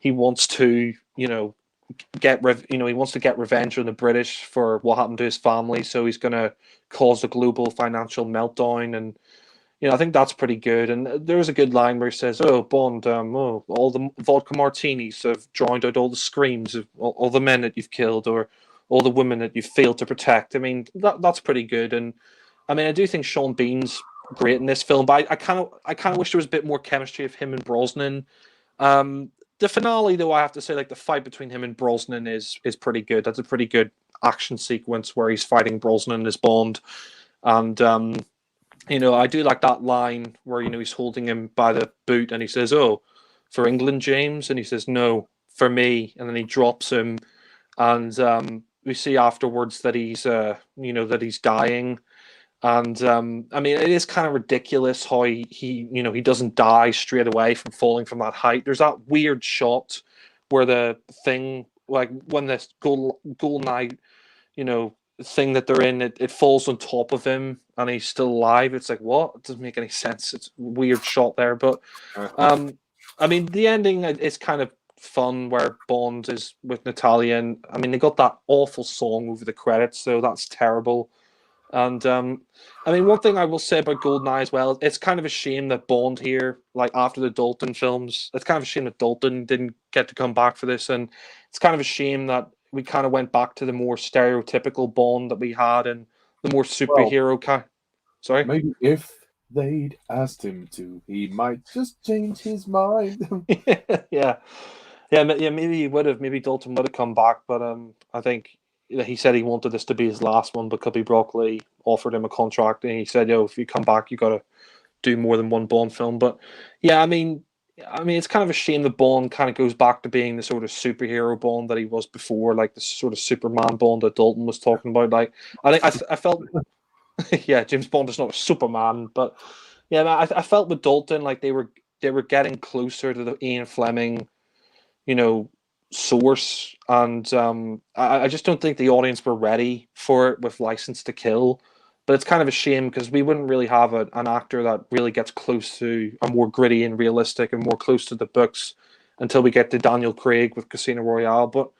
he wants to he wants to get revenge on the British for what happened to his family. So he's going to cause a global financial meltdown and I think that's pretty good. And there's a good line where he says, "Oh, Bond, all the vodka martinis have drowned out all the screams of all the men that you've killed or all the women that you've failed to protect." I mean, that's pretty good. And I mean, I do think Sean Bean's great in this film, but I kind of wish there was a bit more chemistry of him and Brosnan. The finale, though, I have to say, like the fight between him and Brosnan is pretty good. That's a pretty good action sequence where he's fighting Brosnan as Bond, and I do like that line where he's holding him by the boot and he says, "Oh, for England, James," and he says, "No, for me," and then he drops him, and we see afterwards that he's dying, and I mean it is kind of ridiculous how he doesn't die straight away from falling from that height. There's that weird shot where the thing, like when this golden thing that they're in, it falls on top of him and he's still alive. It's like, what? It doesn't make any sense. It's a weird shot there, but I mean the ending is kind of fun where Bond is with Natalia, and I mean they got that awful song over the credits, so that's terrible. And I mean, one thing I will say about GoldenEye as well, it's kind of a shame that Bond here, like after the Dalton films, it's kind of a shame that Dalton didn't get to come back for this, and it's kind of a shame that we kind of went back to the more stereotypical Bond that we had and the more Well, superhero kind. Sorry. maybe if they'd asked him to, he might just change his mind. Yeah, yeah, maybe he would have. Maybe Dalton would have come back, but I think he said he wanted this to be his last one. But Cubby Broccoli offered him a contract, and he said, "Yo, if you come back, you got to do more than one Bond film." But yeah, I mean, it's kind of a shame that Bond kind of goes back to being the sort of superhero Bond that he was before, like the sort of Superman Bond that Dalton was talking about. Like, I felt, yeah, James Bond is not a Superman, but yeah, I felt with Dalton like they were getting closer to the Ian Fleming, source, and I just don't think the audience were ready for it with License to Kill. But it's kind of a shame because we wouldn't really have an actor that really gets close to a more gritty and realistic and more close to the books until we get to Daniel Craig with Casino Royale. But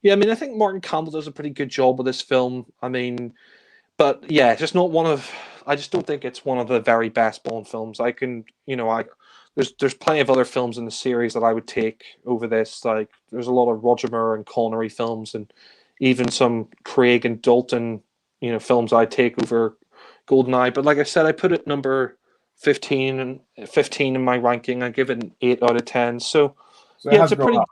Yeah, I mean, I think Martin Campbell does a pretty good job with this film. I mean, but yeah, just not one of. I just don't think it's one of the very best Bond films. I can, there's plenty of other films in the series that I would take over this. Like, there's a lot of Roger Moore and Connery films, and even some Craig and Dalton, films I take over GoldenEye. But like I said, I put it number 15 in my ranking. I give it an 8 out of 10. So So it yeah, has gone up.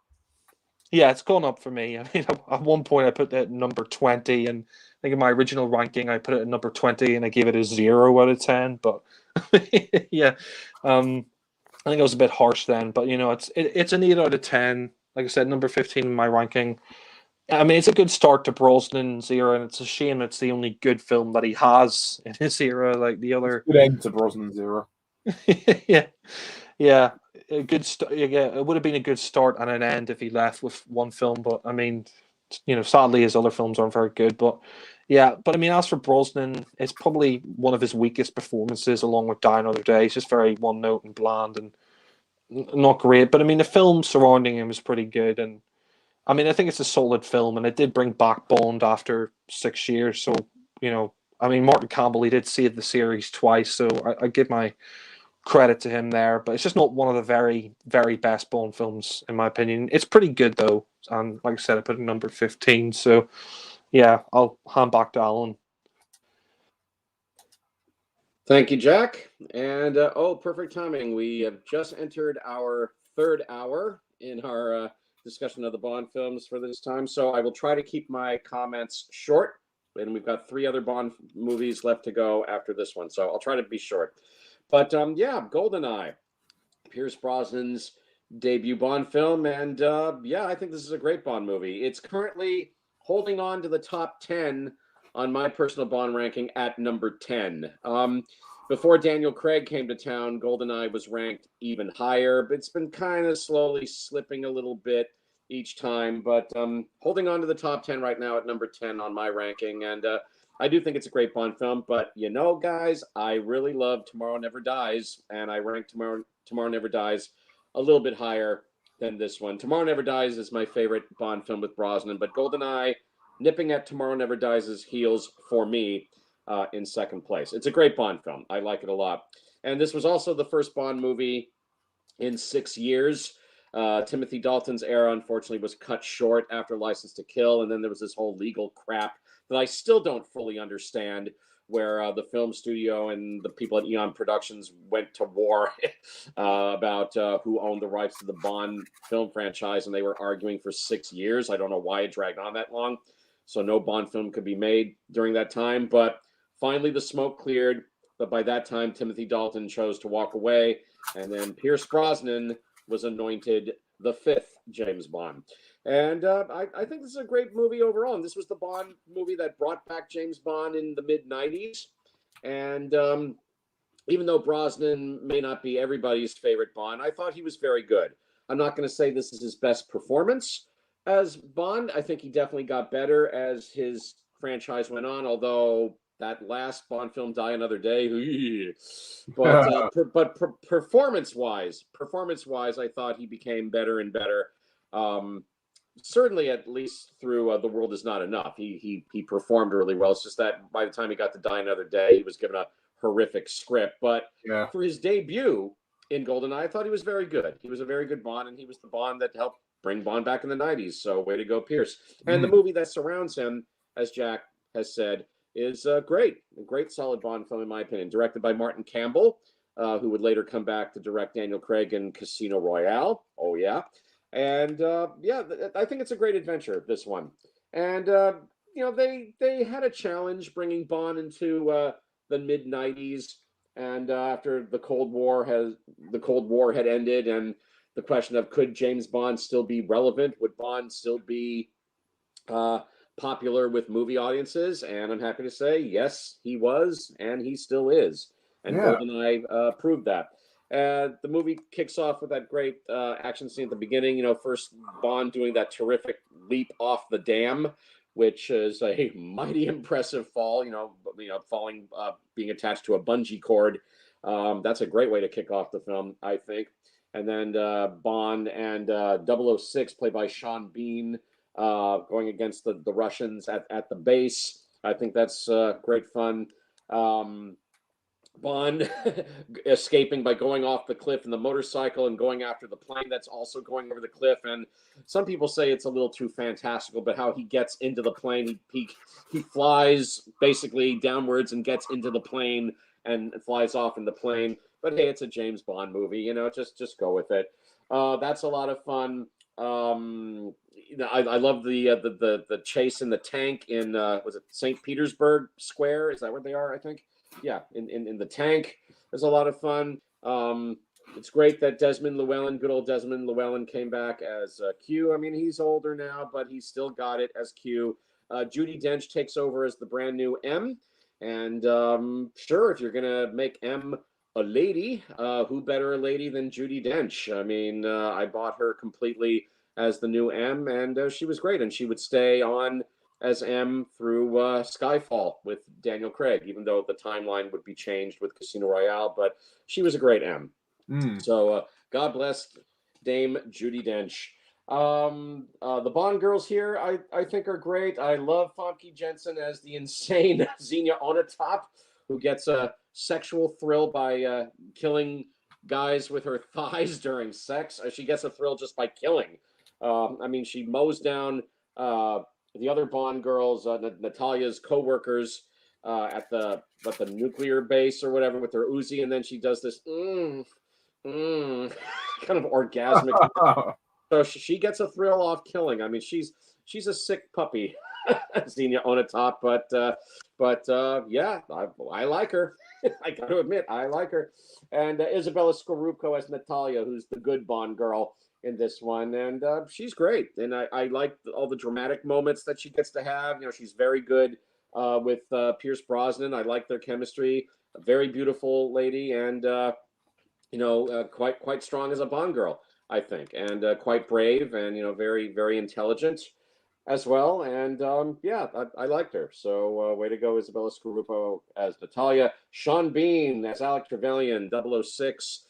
yeah, it's gone up for me. I mean, at one point I put it at number 20, and I think in my original ranking I put it at number 20, and I gave it a 0 out of 10. But yeah, I think I was a bit harsh then. But it's an 8 out of 10. Like I said, number 15 in my ranking. I mean, it's a good start to Brosnan's era, and it's a shame it's the only good film that he has in his era. Like the other, Good end to Brosnan's era. yeah, yeah, a good yeah, it would have been a good start and an end if he left with one film. But I mean, sadly his other films aren't very good. But yeah, but I mean, as for Brosnan, it's probably one of his weakest performances, along with Die Another Day. He's just very one note and bland and not great. But I mean, the film surrounding him is pretty good, and I mean, I think it's a solid film, and it did bring back Bond after 6 years. So I mean, Martin Campbell, he did save the series twice, so I give my credit to him there, but it's just not one of the very, very best Bond films, in my opinion. It's pretty good, though. And like I said, I put it number 15. So, yeah, I'll hand back to Alan. Thank you, Jack. And perfect timing. We have just entered our third hour in our discussion of the Bond films for this time. So I will try to keep my comments short. And we've got 3 other Bond movies left to go after this one. So I'll try to be short. But yeah, GoldenEye, Pierce Brosnan's debut Bond film. And yeah, I think this is a great Bond movie. It's currently holding on to the top 10 on my personal Bond ranking at number 10. Before Daniel Craig came to town, GoldenEye was ranked even higher, but it's been kind of slowly slipping a little bit each time. But holding on to the top 10 right now at number 10 on my ranking. And I do think it's a great Bond film, but guys, I really love Tomorrow Never Dies, and I rank Tomorrow Never Dies a little bit higher than this one. Tomorrow Never Dies is my favorite Bond film with Brosnan, but GoldenEye nipping at Tomorrow Never Dies' heels for me in second place. It's a great Bond film. I like it a lot. And this was also the first Bond movie in 6 years. Timothy Dalton's era, unfortunately, was cut short after License to Kill, and then there was this whole legal crap that I still don't fully understand, where the film studio and the people at Eon Productions went to war about who owned the rights to the Bond film franchise, and they were arguing for 6 years. I don't know why it dragged on that long, so no Bond film could be made during that time, but finally the smoke cleared. But by that time, Timothy Dalton chose to walk away, and then Pierce Brosnan was anointed the 5th James Bond. And I think this is a great movie overall. And this was the Bond movie that brought back James Bond in the mid-90s. And even though Brosnan may not be everybody's favorite Bond, I thought he was very good. I'm not going to say this is his best performance as Bond. I think he definitely got better as his franchise went on, although that last Bond film, Die Another Day, but performance-wise, I thought he became better and better. Certainly, at least through The World Is Not Enough, he performed really well. It's just that by the time he got to Die Another Day, he was given a horrific script. But for his debut in GoldenEye, I thought he was very good. He was a very good Bond, and he was the Bond that helped bring Bond back in the 90s. So way to go, Pierce. And the movie that surrounds him, as Jack has said, is great. A great solid Bond film, in my opinion. Directed by Martin Campbell, who would later come back to direct Daniel Craig in Casino Royale. Oh, yeah. And yeah, I think it's a great adventure, this one. And they had a challenge bringing Bond into the mid 90s, and after the Cold War had ended, and the question of could James Bond still be relevant? Would Bond still be popular with movie audiences? And I'm happy to say yes, he was, and he still is. And GoldenEye proved that. The movie kicks off with that great action scene at the beginning. First Bond doing that terrific leap off the dam, which is a mighty impressive fall. Falling, being attached to a bungee cord. That's a great way to kick off the film, I think. And then Bond and 006, played by Sean Bean, going against the Russians at the base. I think that's great fun. Bond escaping by going off the cliff in the motorcycle and going after the plane that's also going over the cliff. And some people say it's a little too fantastical, but how he gets into the plane, he flies basically downwards and gets into the plane and flies off in the plane. But hey, it's a James Bond movie, you know, just go with it. That's a lot of fun. You know, I love the chase in the tank in was it St. Petersburg Square? Is that where they are? I think. Yeah, in the tank. There's a lot of fun. It's great that Desmond Llewellyn, good old Desmond Llewellyn, came back as Q. I mean, he's older now, but he's still got it as Q. Judi Dench takes over as the brand new M. And sure, if you're gonna make M a lady, who better a lady than Judi Dench? I mean, I bought her completely as the new M, and she was great, and she would stay on as M through Skyfall with Daniel Craig, even though the timeline would be changed with Casino Royale, but she was a great M. So God bless Dame Judi Dench. The Bond girls here, I think are great. I love Famke Jensen as the insane Xenia Onatopp, who gets a sexual thrill by killing guys with her thighs during sex. She gets a thrill just by killing. I mean, she mows down the other Bond girls, Natalia's co-workers at the nuclear base or whatever with her Uzi, and then she does this kind of orgasmic. So she gets a thrill off killing. I mean, she's a sick puppy, Xenia Onatopp, but yeah, I like her. I got to admit, I like her. And Isabella Scorupco as Natalia, who's the good Bond girl in this one, and she's great. And I like all the dramatic moments that she gets to have. You know, she's very good with Pierce Brosnan. I like their chemistry. A very beautiful lady, and you know, quite strong as a Bond girl, I think, and quite brave, and you know, very very intelligent as well. And yeah, I liked her. So way to go, Isabella Scorupco as Natalia. Sean Bean as Alec Trevelyan, 006.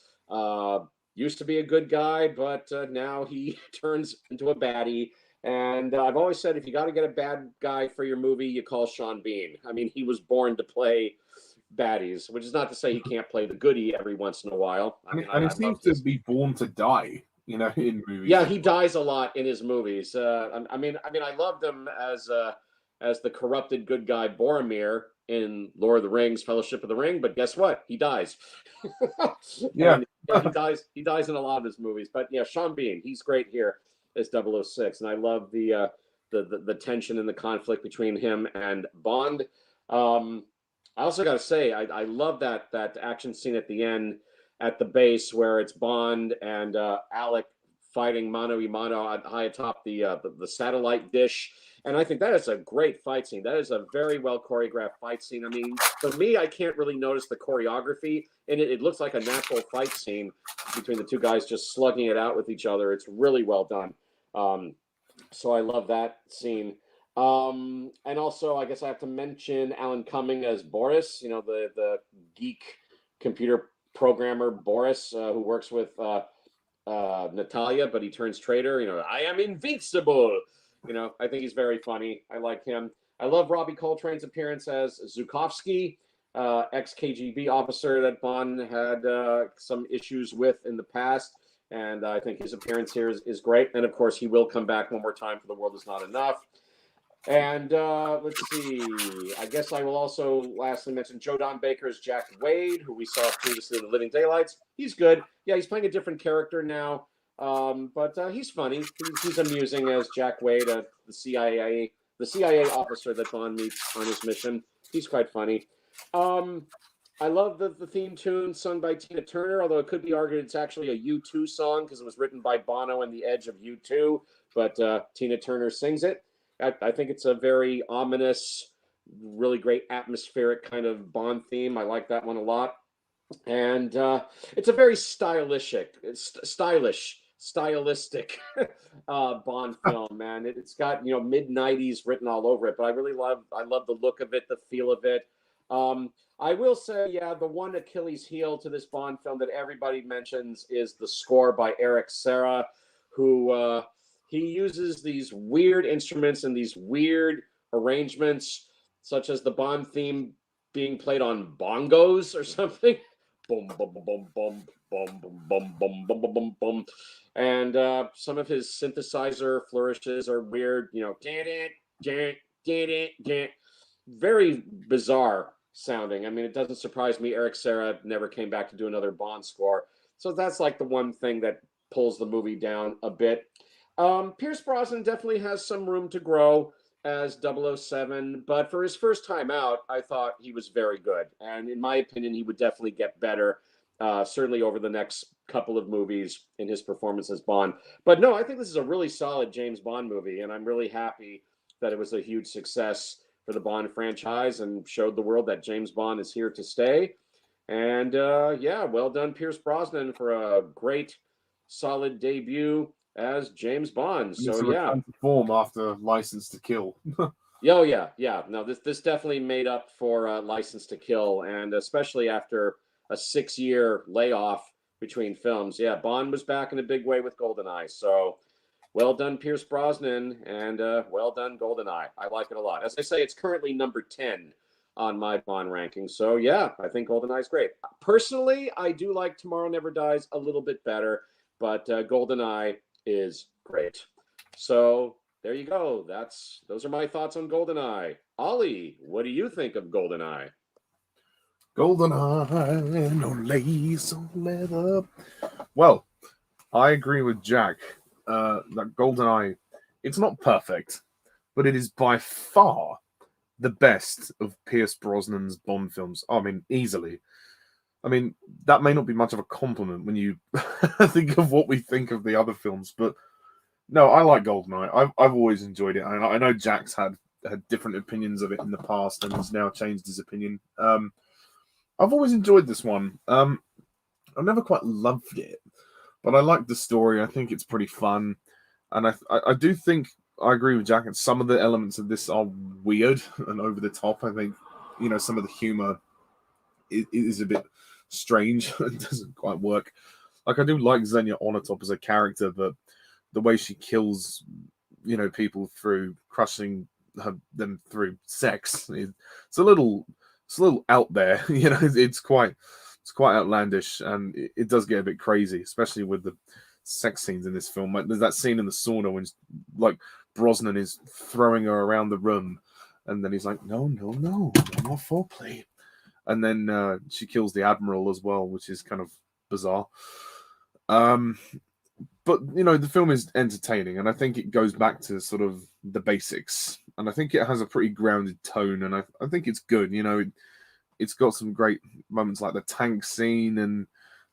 Used to be a good guy, but now he turns into a baddie. And I've always said, if you got to get a bad guy for your movie, you call Sean Bean. I mean, he was born to play baddies, which is not to say he can't play the goodie every once in a while. I mean, and he seems to be born to die, you know, in movies. Yeah, he dies a lot in his movies. I mean, I loved him as the corrupted good guy Boromir in Lord of the Rings, Fellowship of the Ring. But guess what? He dies. Yeah. He dies in a lot of his movies. But yeah, Sean Bean, he's great here as 006, and I love the tension and the conflict between him and Bond. I also got to say, I love that action scene at the end at the base where it's Bond and Alec fighting mano a mano high atop the satellite dish. And I think that is a great fight scene. That is a very well choreographed fight scene. I mean, for me, I can't really notice the choreography in it. It looks like a natural fight scene between the two guys just slugging it out with each other. It's really well done. So I love that scene. And also, I guess I have to mention Alan Cumming as Boris, you know, the geek computer programmer Boris, who works with Natalia, but he turns traitor. You know, I am invincible. You know, I think he's very funny. I like him. I love Robbie Coltrane's appearance as Zukovsky, ex-KGB officer that Bond had some issues with in the past. And I think his appearance here is great. And, of course, he will come back one more time for The World Is Not Enough. And let's see. I guess I will also lastly mention Joe Don Baker's Jack Wade, who we saw previously in The Living Daylights. He's good. Yeah, he's playing a different character now. But he's funny. He's amusing as Jack Wade, the CIA officer that Bond meets on his mission. He's quite funny. I love the theme tune sung by Tina Turner, although it could be argued it's actually a U2 song because it was written by Bono and the Edge of U2, but Tina Turner sings it. I think it's a very ominous, really great atmospheric kind of Bond theme. I like that one a lot. And it's a very stylistic Bond film, man. It's got, you know, mid-90s written all over it, but I love the look of it, the feel of it. I will say, yeah, the one Achilles heel to this Bond film that everybody mentions is the score by Eric Serra, who he uses these weird instruments and these weird arrangements, such as the Bond theme being played on bongos or something. Boom, boom, boom, boom, boom, boom, boom, boom, boom, boom, boom, boom. And some of his synthesizer flourishes are weird, very bizarre sounding. I mean, it doesn't surprise me. Eric Serra never came back to do another Bond score. So that's like the one thing that pulls the movie down a bit. Pierce Brosnan definitely has some room to grow as 007, but for his first time out, I thought he was very good. And in my opinion, he would definitely get better, certainly over the next couple of movies in his performance as Bond. But no, I think this is a really solid James Bond movie, and I'm really happy that it was a huge success for the Bond franchise and showed the world that James Bond is here to stay. And yeah, well done, Pierce Brosnan, for a great, solid debut as James Bond. So yeah, return to form after License to Kill. oh yeah. No, this definitely made up for License to Kill, and especially after a 6-year layoff between films. Yeah, Bond was back in a big way with GoldenEye. So well done, Pierce Brosnan, and well done, GoldenEye. I like it a lot. As I say, it's currently number 10 on my Bond ranking. So yeah, I think GoldenEye is great. Personally, I do like Tomorrow Never Dies a little bit better, but GoldenEye is great. So there you go. Those are my thoughts on GoldenEye. Ollie, what do you think of GoldenEye? GoldenEye, no lace on leather. Well, I agree with Jack that GoldenEye, it's not perfect, but it is by far the best of Pierce Brosnan's Bond films. I mean, easily. I mean, that may not be much of a compliment when you think of what we think of the other films, but no, I like GoldenEye. I've always enjoyed it. I know Jack's had different opinions of it in the past, and he's now changed his opinion. I've always enjoyed this one. I've never quite loved it, but I like the story. I think it's pretty fun, and I do think I agree with Jack. And some of the elements of this are weird and over the top. I think some of the humor is a bit strange. It doesn't quite work. Like, I do like Xenia Onatopp as a character, but the way she kills people through crushing them through sex, it's a little out there. It's quite outlandish, and it does get a bit crazy, especially with the sex scenes in this film. Like, there's that scene in the sauna when like Brosnan is throwing her around the room, and then he's like, no more foreplay, and then she kills the Admiral as well, which is kind of bizarre. But the film is entertaining, and I think it goes back to sort of the basics, and I think it has a pretty grounded tone, and I think it's good. It's got some great moments, like the tank scene, and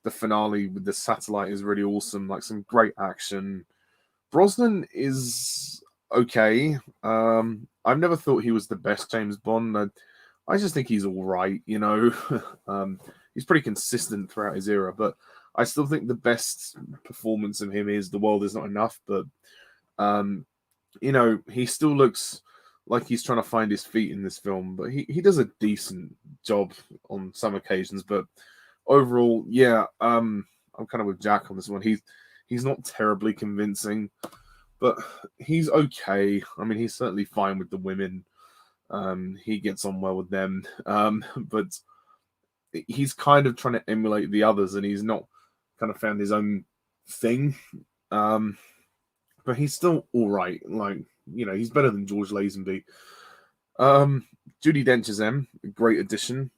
the finale with the satellite is really awesome. Like, some great action. Brosnan is okay. I've never thought he was the best James Bond. I just think he's all right. He's pretty consistent throughout his era, but I still think the best performance of him is The World Is Not Enough. But he still looks like he's trying to find his feet in this film, but he does a decent job on some occasions. But overall, yeah, I'm kind of with Jack on this one. He's not terribly convincing, but he's okay. I mean, he's certainly fine with the women. He gets on well with them, but he's kind of trying to emulate the others, and he's not kind of found his own thing. But he's still all right. Like, he's better than George Lazenby. Judi Dench as M, a great addition.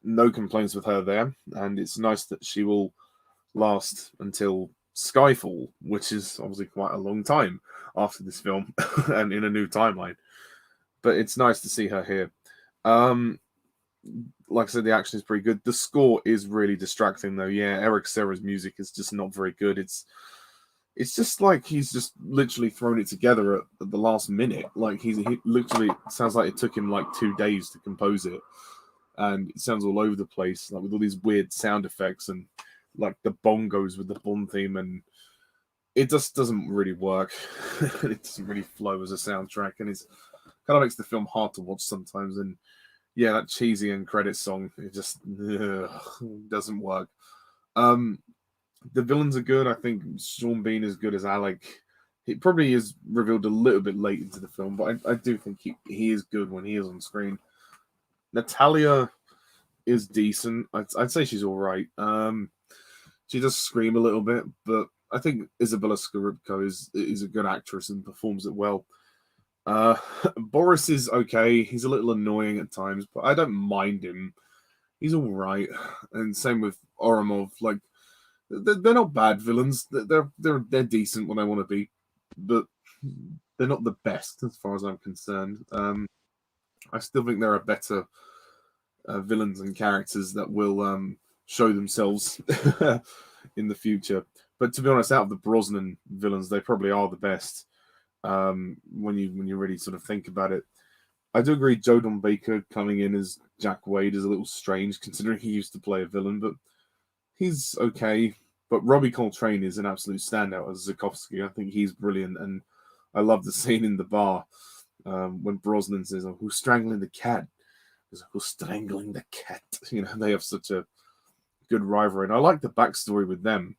No complaints with her there, and it's nice that she will last until Skyfall, which is obviously quite a long time after this film and in a new timeline. But it's nice to see her here. Like I said, the action is pretty good. The score is really distracting, though. Yeah, Eric Serra's music is just not very good. It's just like he's just literally thrown it together at the last minute. Like, he literally, it sounds like it took him like 2 days to compose it, and it sounds all over the place, like with all these weird sound effects and like the bongos with the Bond theme, and it just doesn't really work. It doesn't really flow as a soundtrack, and it's kind of makes the film hard to watch sometimes. And yeah, that cheesy end credits song, it just doesn't work. The villains are good. I think Sean Bean is good as Alec. He probably is revealed a little bit late into the film, but I do think he is good when he is on screen. Natalia is decent. I'd say she's all right. She does scream a little bit, but I think Isabella Scorupco is a good actress and performs it well. Boris is okay. He's a little annoying at times, but I don't mind him. He's all right. And same with Oromov. Like, they're not bad villains. They're decent when they want to be, but they're not the best as far as I'm concerned. I still think there are better villains and characters that will show themselves in the future. But to be honest, out of the Brosnan villains, they probably are the best. When you really sort of think about it, I do agree. Jodon Baker coming in as Jack Wade is a little strange, considering he used to play a villain, but he's okay. But Robbie Coltrane is an absolute standout as Zukovsky. I think he's brilliant, and I love the scene in the bar when Brosnan says, "Oh, who's strangling the cat?" He's like, "Who's strangling the cat?" You know, they have such a good rivalry, and I like the backstory with them.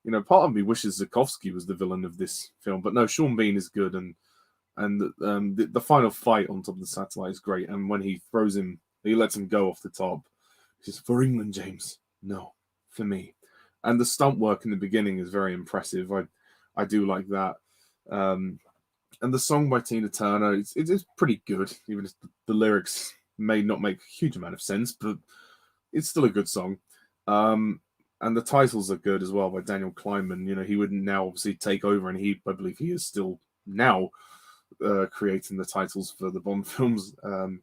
You know, part of me wishes Zukovsky was the villain of this film, but no, Sean Bean is good, and the final fight on top of the satellite is great. And when he throws him, he lets him go off the top. He says, "For England, James." No, for me. And the stunt work in the beginning is very impressive. I do like that. And the song by Tina Turner, it's pretty good, even if the lyrics may not make a huge amount of sense, but it's still a good song. And the titles are good as well by Daniel Kleinman. You know, he would now obviously take over, and I believe he is still now creating the titles for the Bond films. And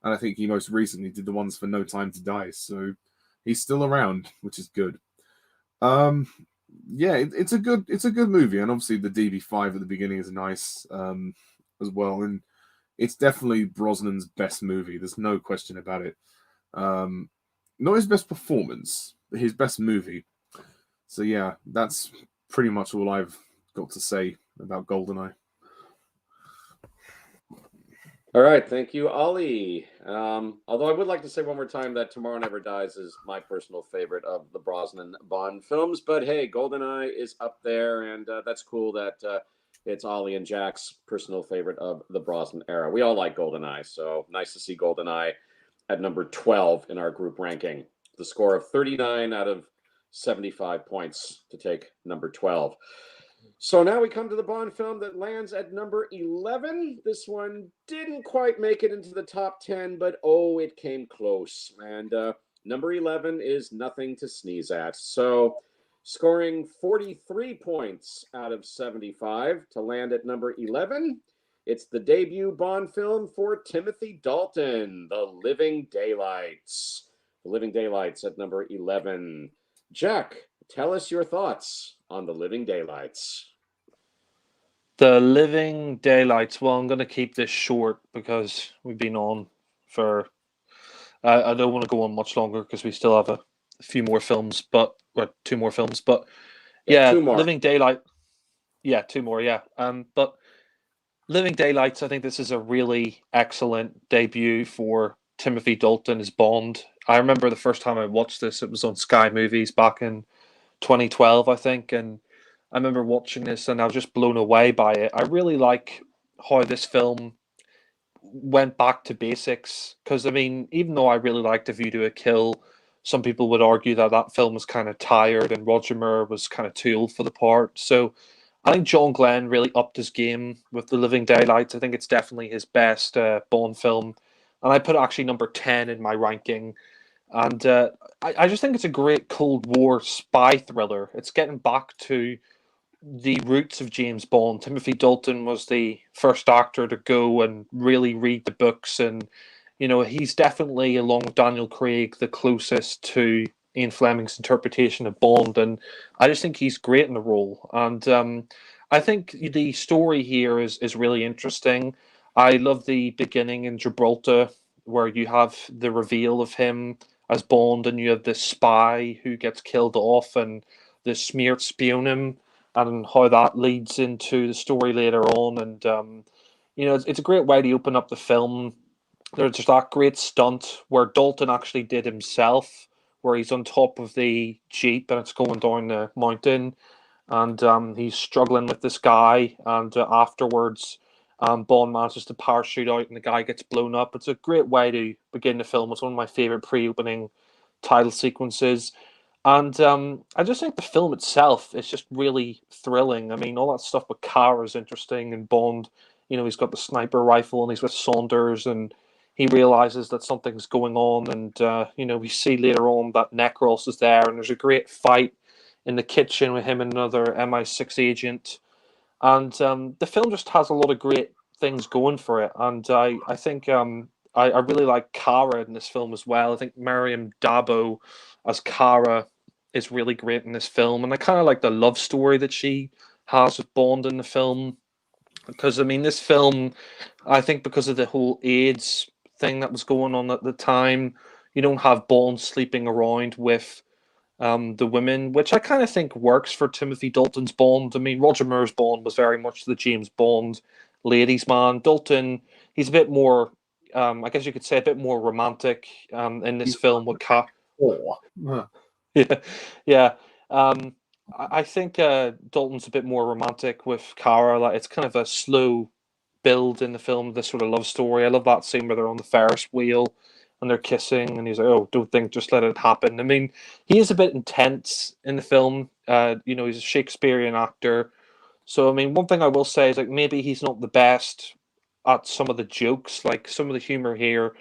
I think he most recently did the ones for No Time to Die. So he's still around, which is good. Yeah, it's a good movie, and obviously the DB5 at the beginning is nice as well, and it's definitely Brosnan's best movie. There's no question about it. Not his best performance, but his best movie. So yeah, that's pretty much all I've got to say about GoldenEye. All right, thank you, Ollie. Although I would like to say one more time that Tomorrow Never Dies is my personal favorite of the Brosnan Bond films. But hey, GoldenEye is up there, and that's cool that it's Ollie and Jack's personal favorite of the Brosnan era. We all like GoldenEye, so nice to see GoldenEye at number 12 in our group ranking. The score of 39 out of 75 points to take number 12. So now we come to the Bond film that lands at number 11. This one didn't quite make it into the top 10, but oh, it came close. And number 11 is Nothing to Sneeze At. So scoring 43 points out of 75 to land at number 11. It's the debut Bond film for Timothy Dalton, The Living Daylights. The Living Daylights at number 11. Jack, tell us your thoughts on The Living Daylights. The Living Daylights. Well, I'm going to keep this short because we've been on for. I don't want to go on much longer because we still have a few more films, or 2 more films. But yeah, 2 more. Living Daylight. Yeah, 2 more. Yeah, but Living Daylights. I think this is a really excellent debut for Timothy Dalton as Bond. I remember the first time I watched this, it was on Sky Movies back in 2012, I think, and I remember watching this and I was just blown away by it. I really like how this film went back to basics because, I mean, even though I really liked A View to a Kill, some people would argue that that film was kind of tired and Roger Moore was kind of too old for the part. So I think John Glenn really upped his game with The Living Daylights. I think it's definitely his best Bond film. And I put it actually number 10 in my ranking. And I just think it's a great Cold War spy thriller. It's getting back to the roots of James Bond. Timothy Dalton was the first actor to go and really read the books. And, you know, he's definitely, along with Daniel Craig, the closest to Ian Fleming's interpretation of Bond. And I just think he's great in the role. And I think the story here is really interesting. I love the beginning in Gibraltar where you have the reveal of him as Bond, and you have this spy who gets killed off, and the smeared spion him, and how that leads into the story later on. And you know, it's a great way to open up the film. There's that great stunt where Dalton actually did himself, where he's on top of the jeep and it's going down the mountain, and he's struggling with this guy, and afterwards, Bond manages to parachute out, and the guy gets blown up. It's a great way to begin the film. It's one of my favorite pre-opening title sequences. And I just think the film itself is just really thrilling. I mean, all that stuff with Kara is interesting, and Bond, he's got the sniper rifle, and he's with Saunders, and he realizes that something's going on, and we see later on that Necros is there, and there's a great fight in the kitchen with him and another MI6 agent, and the film just has a lot of great things going for it, and I think I really like Kara in this film as well. I think Miriam Dabo as Kara is really great in this film, and I kind of like the love story that she has with Bond in the film, because I mean this film, I think because of the whole AIDS thing that was going on at the time, you don't have Bond sleeping around with the women, which I kind of think works for Timothy Dalton's Bond. I mean, Roger Moore's Bond was very much the James Bond ladies' man. Dalton, he's a bit more, I guess you could say, a bit more romantic in this film with yeah, yeah. I think Dalton's a bit more romantic with Cara. Like it's kind of a slow build in the film, this sort of love story. I love that scene where they're on the Ferris wheel and they're kissing, and he's like, "Oh, don't think, just let it happen." I mean, he is a bit intense in the film. He's a Shakespearean actor, so I mean, one thing I will say is like maybe he's not the best at some of the jokes, like some of the humor here.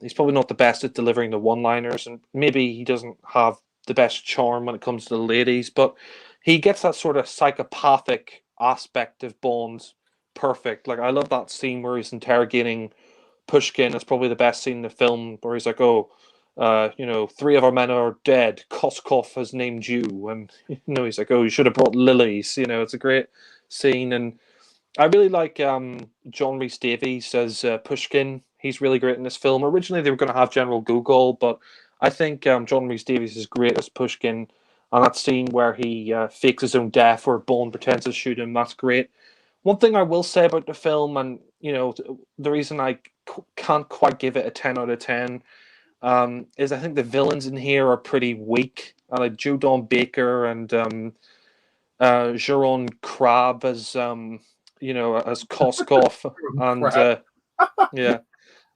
He's probably not the best at delivering the one-liners, and maybe he doesn't have the best charm when it comes to the ladies, but he gets that sort of psychopathic aspect of Bond perfect. Like I love that scene where he's interrogating Pushkin. It's probably the best scene in the film where he's like, "Oh, three of our men are dead. Koskov has named you," and he's like, "Oh, you should have brought lilies." It's a great scene, and I really like John Rhys Davies as Pushkin. He's really great in this film. Originally, they were going to have General Gogol, but I think John Rhys Davies is great as Pushkin. And that scene where he fakes his own death, or Bond pretends to shoot him, that's great. One thing I will say about the film, and the reason I can't quite give it a 10 out of 10, is I think the villains in here are pretty weak. Like Joe Don Baker and Jeroen Krab as Koskov, and yeah,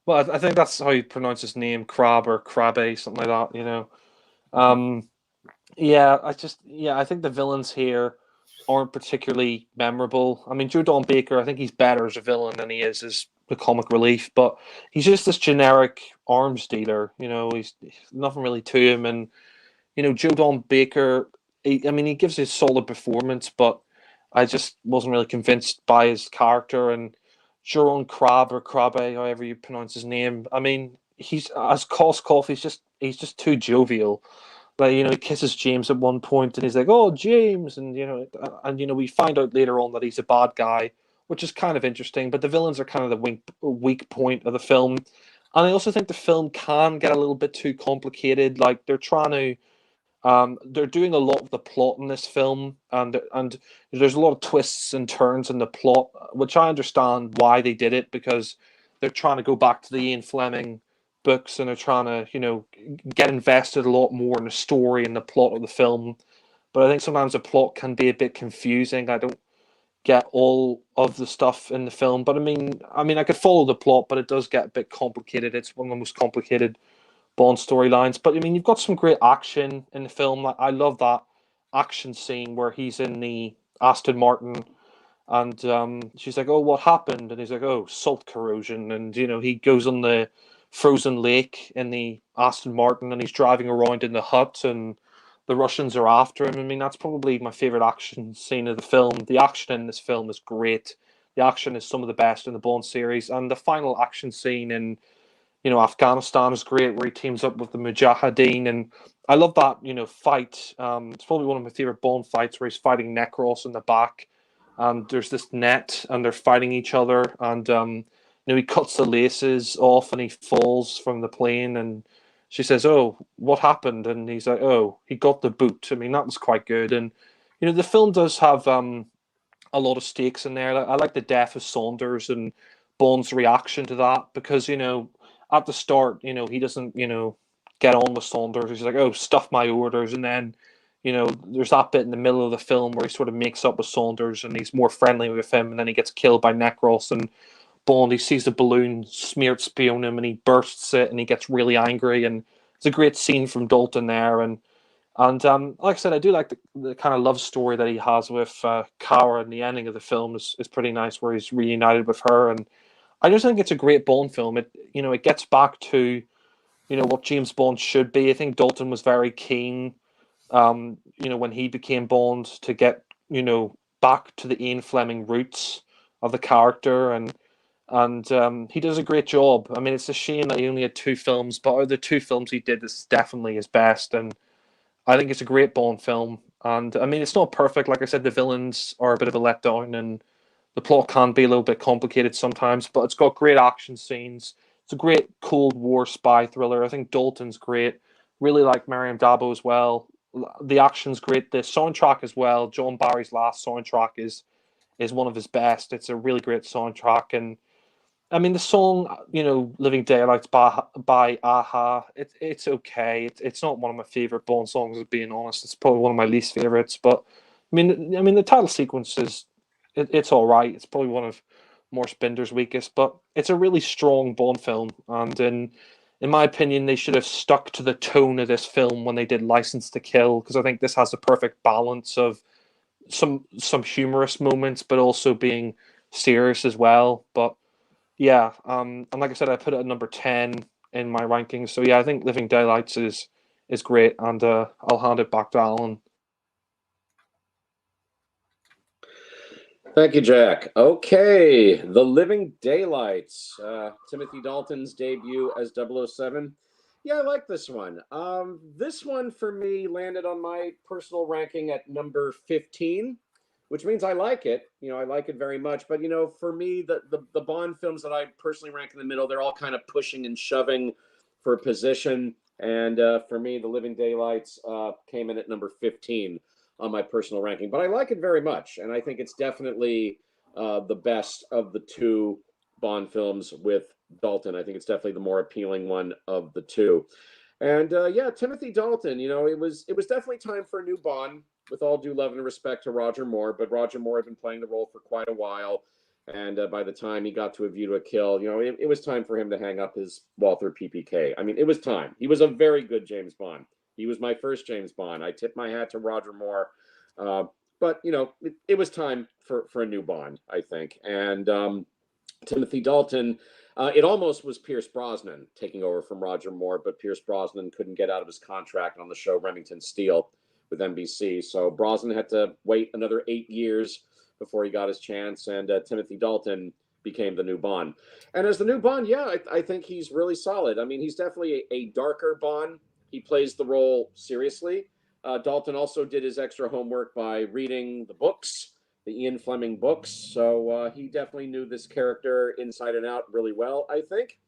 well, I think that's how you pronounce his name, Crab or Crabbe, something like that. Yeah, I think the villains here aren't particularly memorable. I mean, Joe Don Baker, I think he's better as a villain than he is as the comic relief, but he's just this generic arms dealer. He's nothing really to him, and Joe Don Baker. He gives a solid performance, but I just wasn't really convinced by his character. And Jeroen Krab or Krabbe, however you pronounce his name. I mean, he's as Koskov. He's just too jovial. Like he kisses James at one point, and he's like, "Oh, James," and we find out later on that he's a bad guy, which is kind of interesting. But the villains are kind of the weak point of the film, and I also think the film can get a little bit too complicated. Like they're doing a lot of the plot in this film, and there's a lot of twists and turns in the plot, which I understand why they did it, because they're trying to go back to the Ian Fleming books, and they're trying to get invested a lot more in the story and the plot of the film. But I think sometimes the plot can be a bit confusing. I don't get all of the stuff in the film, but I could follow the plot, but it does get a bit complicated. It's one of the most complicated Bond storylines. But you've got some great action in the film. Like, I love that action scene where he's in the Aston Martin, and she's like, "Oh, what happened?" And he's like, "Oh, salt corrosion." And he goes on the frozen lake in the Aston Martin, and he's driving around in the hut, and the Russians are after him. That's probably my favorite action scene of the film. The action in this film is great. The action is some of the best in the Bond series, and the final action scene in Afghanistan is great, where he teams up with the Mujahideen, and I love that fight. It's probably one of my favorite Bond fights, where he's fighting Necros in the back, and there's this net, and they're fighting each other, and he cuts the laces off, and he falls from the plane, and she says, "Oh, what happened?" And he's like, "Oh, he got the boot." That was quite good, and the film does have a lot of stakes in there. I like the death of Saunders and Bond's reaction to that, because at the start, he doesn't, get on with Saunders. He's like, "Oh, stuff my orders," and then You know, there's that bit in the middle of the film where he sort of makes up with Saunders and he's more friendly with him, and then he gets killed by Necros, and Bond, he sees the balloon smeared spray on him and he bursts it and he gets really angry, and it's a great scene from Dalton there. And like I said, I do like the kind of love story that he has with Kara, and the ending of the film is pretty nice, where he's reunited with her. And I just think it's a great Bond film. It gets back to what James Bond should be. I think Dalton was very keen, when he became Bond, to get back to the Ian Fleming roots of the character, and he does a great job. I mean, it's a shame that he only had two films, but out of the two films he did, this is definitely his best, and I think it's a great Bond film. And I mean, it's not perfect. Like I said, the villains are a bit of a letdown, and the plot can be a little bit complicated sometimes, but it's got great action scenes. It's a great Cold War spy thriller. I think Dalton's great. Really like Mariam Dabo as well. The action's great. The soundtrack as well. John Barry's last soundtrack is one of his best. It's a really great soundtrack, and I mean, the song, "Living Daylights" by Aha, it's okay. It's not one of my favorite Bond songs, being honest. It's probably one of my least favorites. But I mean, the title sequence it's all right. It's probably one of Morse Binder's weakest, but it's a really strong Bond film. And in my opinion, they should have stuck to the tone of this film when they did License to Kill, because I think this has the perfect balance of some humorous moments, but also being serious as well. But yeah, and like I said, I put it at number 10 in my rankings. So yeah, I think Living Daylights is great, and I'll hand it back to Alan. Thank you, Jack. Okay, The Living Daylights, Timothy Dalton's debut as 007. Yeah, I like this one. This one for me landed on my personal ranking at number 15, which means I like it. I like it very much. But for me, the Bond films that I personally rank in the middle, they're all kind of pushing and shoving for position. And for me, The Living Daylights came in at number 15 on my personal ranking. But I like it very much, and I think it's definitely the best of the two Bond films with Dalton. I think it's definitely the more appealing one of the two. And yeah, Timothy Dalton, it was definitely time for a new Bond, with all due love and respect to Roger Moore. But Roger Moore had been playing the role for quite a while. And by the time he got to A View to a Kill, it was time for him to hang up his Walther PPK. I mean, it was time. He was a very good James Bond. He was my first James Bond. I tip my hat to Roger Moore. But, it was time for a new Bond, I think. And Timothy Dalton, it almost was Pierce Brosnan taking over from Roger Moore, but Pierce Brosnan couldn't get out of his contract on the show Remington Steele with NBC. So Brosnan had to wait another 8 years before he got his chance, and Timothy Dalton became the new Bond. And as the new Bond, yeah, I think he's really solid. I mean, he's definitely a darker Bond. He plays the role seriously. Dalton also did his extra homework by reading the books, the Ian Fleming books. So he definitely knew this character inside and out really well, I think.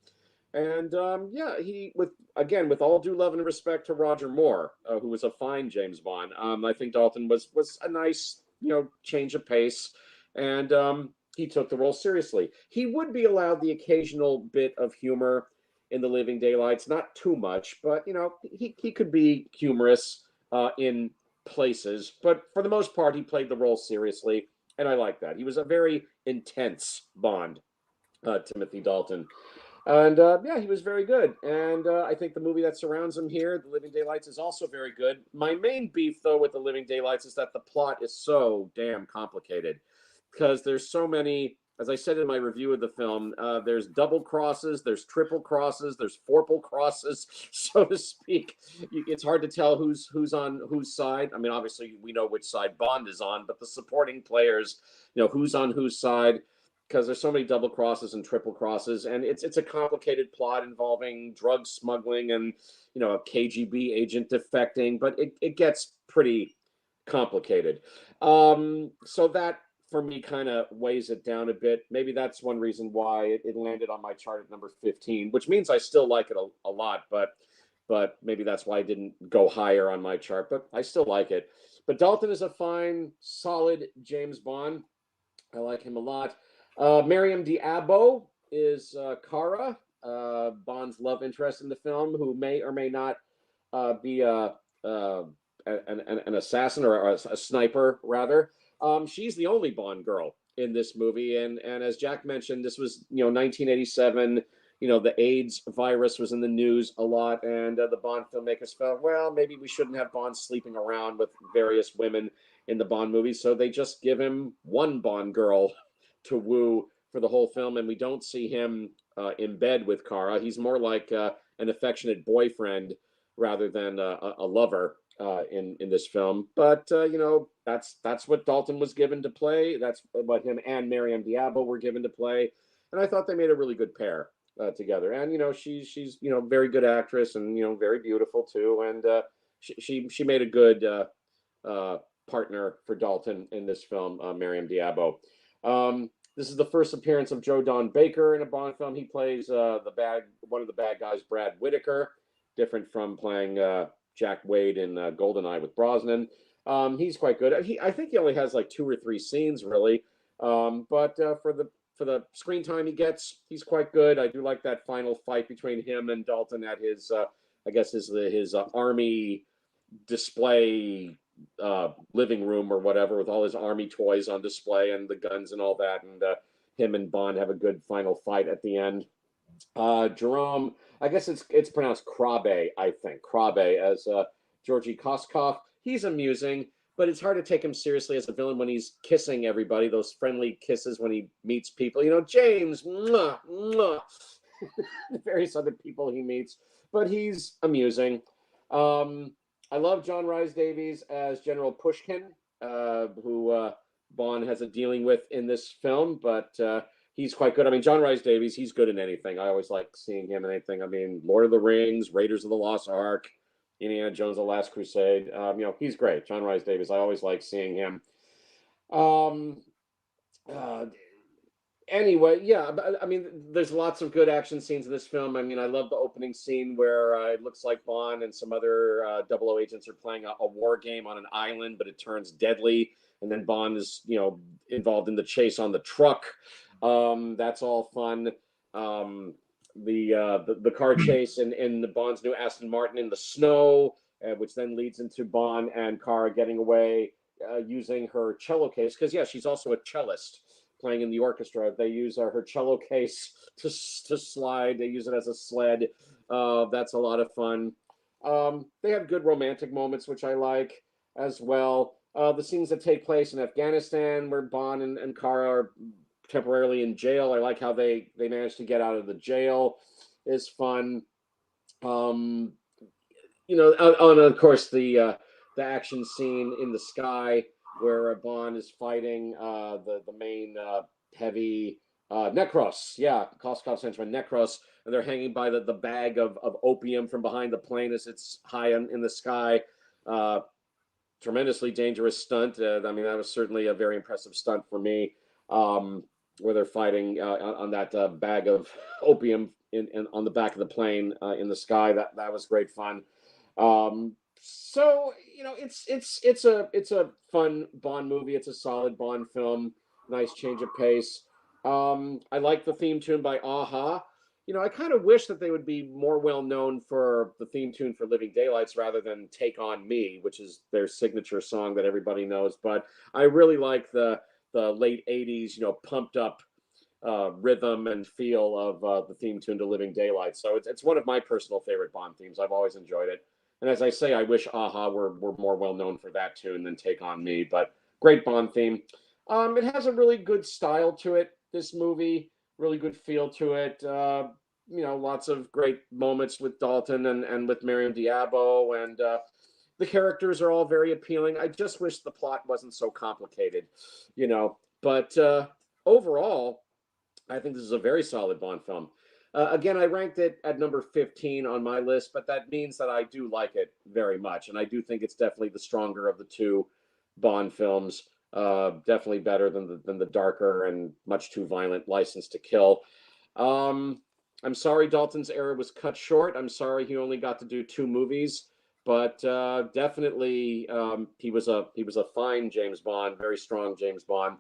And yeah, with all due love and respect to Roger Moore, who was a fine James Bond, I think Dalton was a nice, change of pace, and he took the role seriously. He would be allowed the occasional bit of humor in The Living Daylights, not too much, but he could be humorous in places. But for the most part, he played the role seriously, and I like that. He was a very intense Bond, Timothy Dalton. And yeah, he was very good. And I think the movie that surrounds him here, The Living Daylights, is also very good. My main beef, though, with The Living Daylights is that the plot is so damn complicated, because there's so many, as I said in my review of the film, there's double crosses, there's triple crosses, there's fourple crosses, so to speak. It's hard to tell who's on whose side. I mean, obviously, we know which side Bond is on, but the supporting players, who's on whose side, because there's so many double crosses and triple crosses, and it's a complicated plot involving drug smuggling and a KGB agent defecting, but it gets pretty complicated. So that for me kind of weighs it down a bit. Maybe that's one reason why it landed on my chart at number 15, which means I still like it a lot, but maybe that's why I didn't go higher on my chart, but I still like it. But Dalton is a fine, solid James Bond. I like him a lot. Mariam Diabo is Kara, Bond's love interest in the film, who may or may not be a an assassin or a sniper rather. She's the only Bond girl in this movie, and as Jack mentioned, this was 1987. The AIDS virus was in the news a lot, and the Bond filmmakers felt, well, maybe we shouldn't have Bond sleeping around with various women in the Bond movies, so they just give him one Bond girl to woo for the whole film, and we don't see him in bed with Kara. He's more like an affectionate boyfriend rather than a lover in this film. But that's what Dalton was given to play. That's what him and Mariam Diabo were given to play, and I thought they made a really good pair together. And she's very good actress, and very beautiful too, and she made a good partner for Dalton in this film, Mariam Diabo. This is the first appearance of Joe Don Baker in a Bond film. He plays one of the bad guys, Brad Whitaker, different from playing Jack Wade in GoldenEye with Brosnan. He's quite good. I think he only has like 2 or 3 scenes really, but for the screen time he gets, he's quite good. I do like that final fight between him and Dalton at his his army display living room or whatever, with all his army toys on display and the guns and all that, and him and Bond have a good final fight at the end. Jerome, I guess it's pronounced Krabe, I think. Krabe as Georgy Koskov. He's amusing, but it's hard to take him seriously as a villain when he's kissing everybody, those friendly kisses when he meets people. James, mwah, mwah. Various other people he meets, but he's amusing. I love John Rhys Davies as General Pushkin, who Bond has a dealing with in this film, but he's quite good. I mean, John Rhys Davies, he's good in anything. I always like seeing him in anything. I mean, Lord of the Rings, Raiders of the Lost Ark, Indiana Jones: The Last Crusade. He's great. John Rhys Davies, I always like seeing him. Anyway, yeah, I mean, there's lots of good action scenes in this film. I mean, I love the opening scene where it looks like Bond and some other 00 agents are playing a war game on an island, but it turns deadly, and then Bond is, involved in the chase on the truck. That's all fun. The car chase in the Bond's new Aston Martin in the snow, which then leads into Bond and Kara getting away using her cello case, because yeah, she's also a cellist playing in the orchestra. They use her cello case to slide. They use it as a sled. That's a lot of fun. They have good romantic moments, which I like as well. The scenes that take place in Afghanistan, where Bond and Kara are temporarily in jail. I like how they managed to get out of the jail. Is fun. And of course the action scene in the sky where Bond is fighting the main heavy Necros. Yeah, Koskov's henchman Necros, and they're hanging by the bag of opium from behind the plane as it's high in the sky. Tremendously dangerous stunt. I mean, that was certainly a very impressive stunt for me, where they're fighting on that bag of opium on the back of the plane in the sky. That was great fun. So it's a fun Bond movie. It's a solid Bond film. Nice change of pace. I like the theme tune by Aha. I kind of wish that they would be more well known for the theme tune for Living Daylights rather than Take on Me, which is their signature song that everybody knows. But I really like the late 80s, pumped up rhythm and feel of the theme tune to Living Daylights. So it's one of my personal favorite Bond themes. I've always enjoyed it. And as I say, I wish Aha were more well known for that tune than Take on Me. But great Bond theme. It has a really good style to it, this movie. Really good feel to it. Lots of great moments with Dalton and with Mariam Diabo, and the characters are all very appealing. I just wish the plot wasn't so complicated, But overall, I think this is a very solid Bond film. Again, I ranked it at number 15 on my list, but that means that I do like it very much, and I do think it's definitely the stronger of the two Bond films. Definitely better than the darker and much too violent License to Kill. I'm sorry Dalton's era was cut short. I'm sorry he only got to do 2 movies, but definitely he was a fine James Bond, very strong James Bond.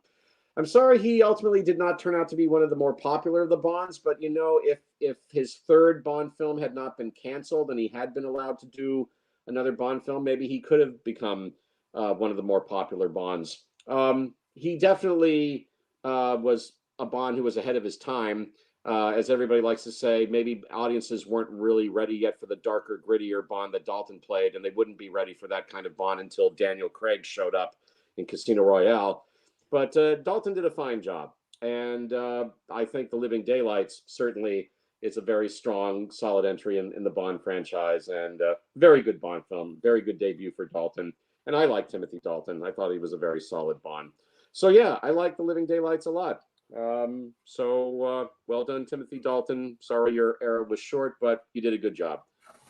I'm sorry he ultimately did not turn out to be one of the more popular of the Bonds, but if his third Bond film had not been canceled and he had been allowed to do another Bond film, maybe he could have become one of the more popular Bonds. He definitely was a Bond who was ahead of his time. As everybody likes to say, maybe audiences weren't really ready yet for the darker, grittier Bond that Dalton played, and they wouldn't be ready for that kind of Bond until Daniel Craig showed up in Casino Royale. But Dalton did a fine job, and I think The Living Daylights certainly is a very strong, solid entry in the Bond franchise, and very good Bond film, very good debut for Dalton. And I like Timothy Dalton. I thought he was a very solid Bond. So yeah, I like The Living Daylights a lot. Well done, Timothy Dalton. Sorry your era was short, but you did a good job.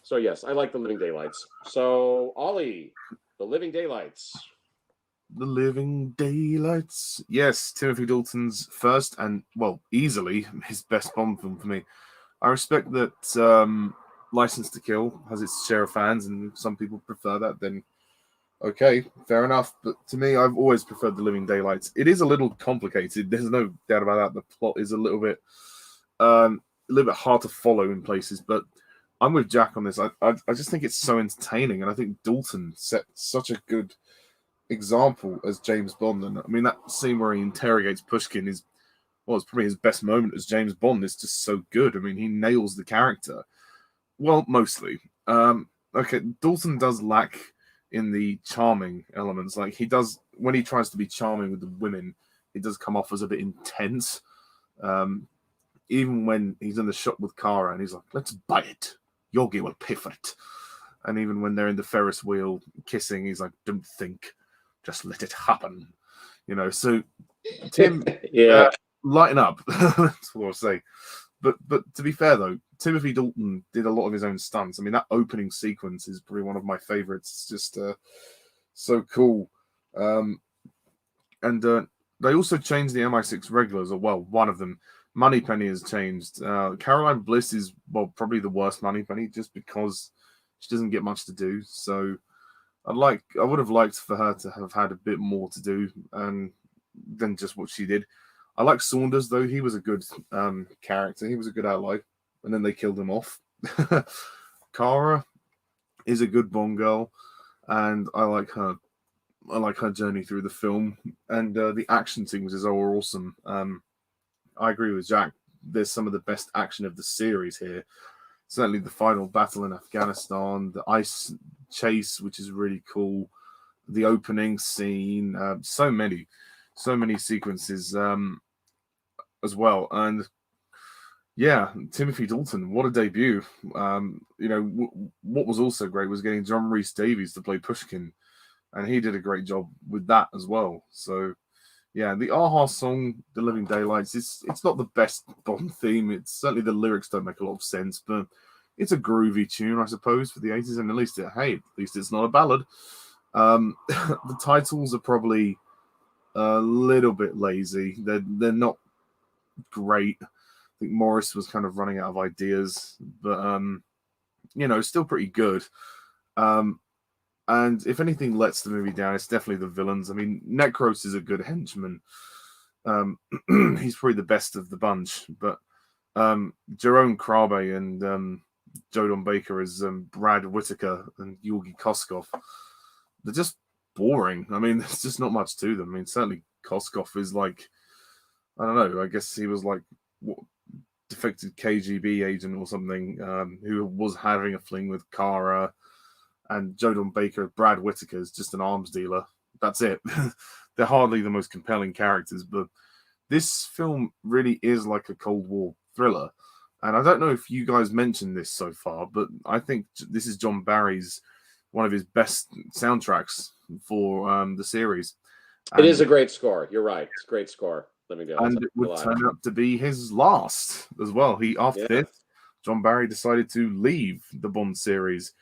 So yes, I like The Living Daylights. So Ollie, The Living Daylights. The Living Daylights. Yes, Timothy Dalton's first and, well, easily his best Bond film for me. I respect that License to Kill has its share of fans, and if some people prefer that, then okay, fair enough. But to me, I've always preferred The Living Daylights. It is a little complicated. There's no doubt about that. The plot is a little bit hard to follow in places, but I'm with Jack on this. I just think it's so entertaining, and I think Dalton set such a good example as James Bond. And I mean, that scene where he interrogates Pushkin is, well, it's probably his best moment as James Bond. It's just so good. I mean, he nails the character. Well, mostly. Okay, Dalton does lack in the charming elements. Like, he does, when he tries to be charming with the women, it does come off as a bit intense. Even when he's in the shop with Kara and he's like, let's buy it. Yogi will pay for it. And even when they're in the Ferris wheel kissing, he's like, don't think, just let it happen. You know, so Tim, Yeah. lighten up. That's what I'll say. But to be fair, though, Timothy Dalton did a lot of his own stunts. I mean, that opening sequence is probably one of my favorites. It's just so cool. And they also changed the MI6 regulars, or well, one of them. Moneypenny has changed. Caroline Bliss is, well, probably the worst Moneypenny, just because she doesn't get much to do. So I would have liked for her to have had a bit more to do than just what she did. I like Saunders, though. He was a good character. He was a good ally. And then they killed him off. Kara is a good Bond girl, and I like her. I like her journey through the film, and the action sequences are awesome. I agree with Jack. There's some of the best action of the series here. Certainly the final battle in Afghanistan, the ice chase, which is really cool, the opening scene, so many sequences as well. And yeah, Timothy Dalton, what a debut. What was also great was getting John Rhys Davies to play Pushkin, and he did a great job with that as well. So yeah, the Aha song, The Living Daylights, it's not the best Bond theme. It's certainly, the lyrics don't make a lot of sense, but it's a groovy tune, I suppose, for the 80s, and at least it's not a ballad. The titles are probably a little bit lazy. They're not great. I think Morris was kind of running out of ideas, but still pretty good. And if anything lets the movie down, it's definitely the villains. I mean, Necros is a good henchman. He's probably the best of the bunch, but Jerome Krabe and Jodon Baker as Brad Whitaker and Georgi Koskov, they're just boring. I mean, there's just not much to them. I mean, certainly Koskov is like, I don't know, I guess he was like defected KGB agent or something, who was having a fling with Kara. And Jodon Baker, Brad Whitaker, is just an arms dealer. That's it. They're hardly the most compelling characters, but this film really is like a Cold War thriller. And I don't know if you guys mentioned this so far, but I think this is John Barry's one of his best soundtracks for the series. It is a great score. You're right. It's a great score. And it would turn out to be his last as well. After this, John Barry decided to leave the Bond series.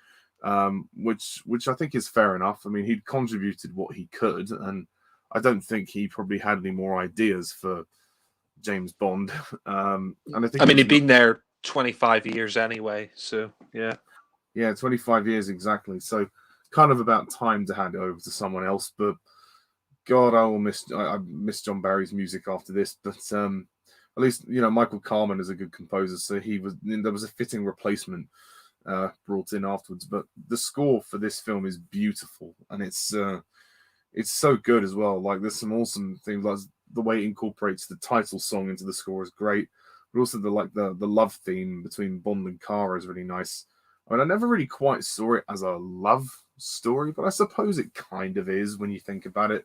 Which I think is fair enough. I mean, he'd contributed what he could, and I don't think he probably had any more ideas for James Bond. And I mean, he'd been there 25 years anyway, so yeah. Yeah, 25 years exactly. So kind of about time to hand it over to someone else. But God, I miss John Barry's music after this. But at least Michael Kamen is a good composer, so there was a fitting replacement. brought in afterwards. But the score for this film is beautiful, and it's so good as well. Like there's some awesome things, like the way it incorporates the title song into the score is great. But also the love theme between Bond and Kara is really nice. I mean, I never really quite saw it as a love story, but I suppose it kind of is when you think about it.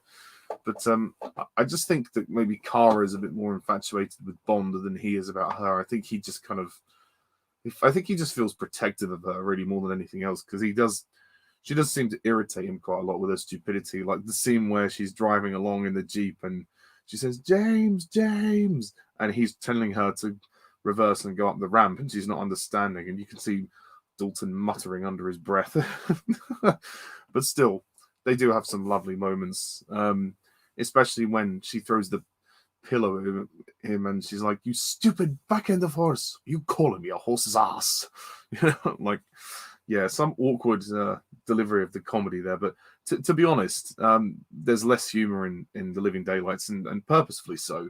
But I just think that maybe Kara is a bit more infatuated with Bond than he is about her. I think he just feels protective of her really more than anything else, because she does seem to irritate him quite a lot with her stupidity. Like the scene where she's driving along in the Jeep and she says, James, James, and he's telling her to reverse and go up the ramp, and she's not understanding, and you can see Dalton muttering under his breath. But still, they do have some lovely moments, especially when she throws the pillow at him and she's like, you stupid back end of horse, you calling me a horse's ass. Like, yeah, some awkward delivery of the comedy there. But to be honest, there's less humor in The Living Daylights, and purposefully so.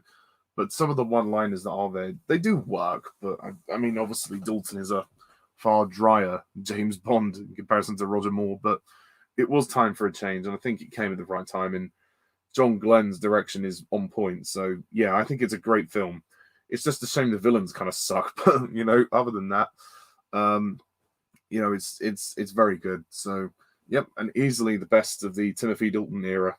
But some of the one-liners that are there, they do work. But I mean, obviously, Dalton is a far drier James Bond in comparison to Roger Moore. But it was time for a change, and I think it came at the right time. And John Glenn's direction is on point. So yeah, I think it's a great film. It's just a shame the villains kind of suck. But other than that, it's very good. So yep, and easily the best of the Timothy Dalton era.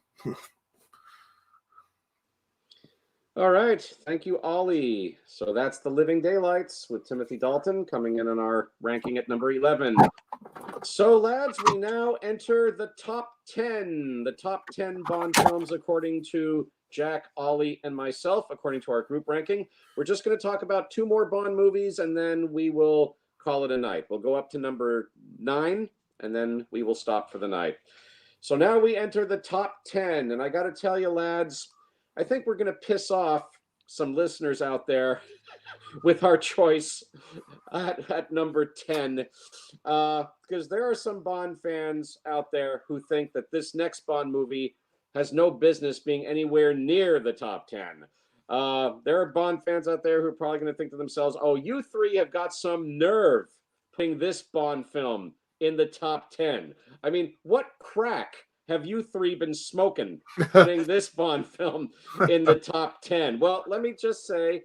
All right. Thank you, Ollie. So that's The Living Daylights with Timothy Dalton coming in on our ranking at number 11. So, lads, we now enter the top 10. The top 10 Bond films according to Jack, Ollie, and myself, according to our group ranking. We're just going to talk about 2 more Bond movies, and then we will call it a night. We'll go up to number 9, and then we will stop for the night. So now we enter the top 10, and I got to tell you, lads, I think we're going to piss off some listeners out there with our choice at number 10, because there are some Bond fans out there who think that this next Bond movie has no business being anywhere near the top 10. There are Bond fans out there who are probably going to think to themselves, oh, you 3 have got some nerve putting this Bond film in the top 10. I mean, what crack have you 3 been smoking putting this Bond film in the top 10? Well, let me just say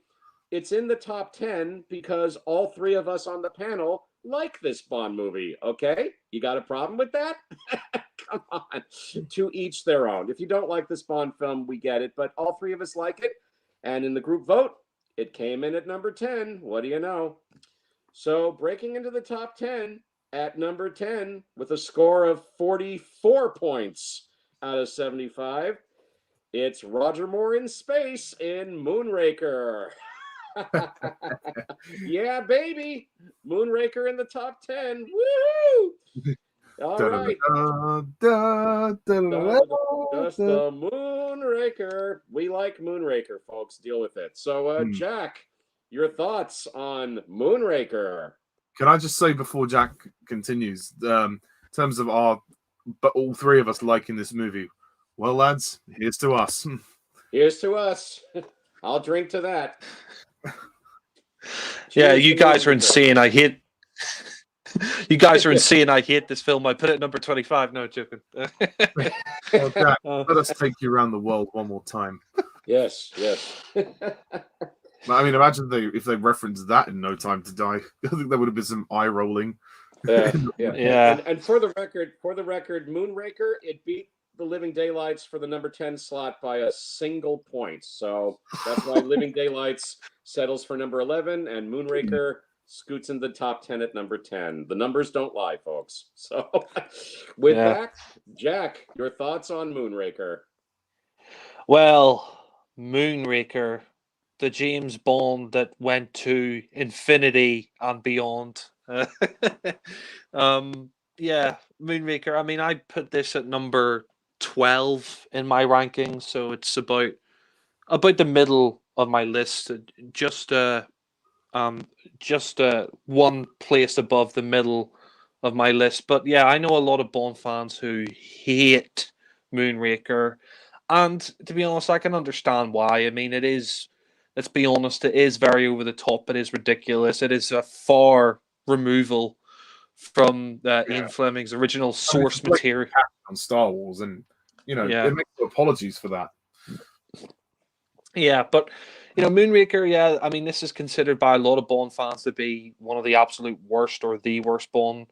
it's in the top 10 because all 3 of us on the panel like this Bond movie, okay? You got a problem with that? Come on. To each their own. If you don't like this Bond film, we get it, but all 3 of us like it. And in the group vote, it came in at number 10. What do you know? So breaking into the top 10, at number 10, with a score of 44 points out of 75, it's Roger Moore in space in Moonraker. Yeah, baby. Moonraker in the top 10. Woo! All right. Just the Moonraker. We like Moonraker, folks. Deal with it. So, Jack, your thoughts on Moonraker? Can I just say before Jack continues, in terms of all 3 of us liking this movie, well, lads, here's to us. Here's to us. I'll drink to that. Yeah, you guys are insane. I hate. You guys are insane. I hate this film. I put it at number 25. No, joking. Well, Jack, let us take you around the world one more time. Yes. I mean, imagine if they referenced that in No Time to Die. I think there would have been some eye rolling. Yeah. Yeah. And for the record, Moonraker, it beat The Living Daylights for the number 10 slot by a single point. So that's why Living Daylights settles for number 11, and Moonraker scoots in the top 10 at number 10. The numbers don't lie, folks. So with that, Jack, your thoughts on Moonraker? Well, Moonraker, the James Bond that went to infinity and beyond. Yeah, Moonraker. I mean, I put this at number 12 in my ranking, so it's about the middle of my list. Just one place above the middle of my list. But yeah, I know a lot of Bond fans who hate Moonraker, and to be honest, I can understand why. I mean, it is. Let's be honest, it is very over the top. It is ridiculous. It is a far removal from Ian Fleming's original source material on Star Wars, and it makes no apologies for that. Yeah, but Moonraker, yeah, I mean, this is considered by a lot of Bond fans to be one of the absolute worst or the worst Bond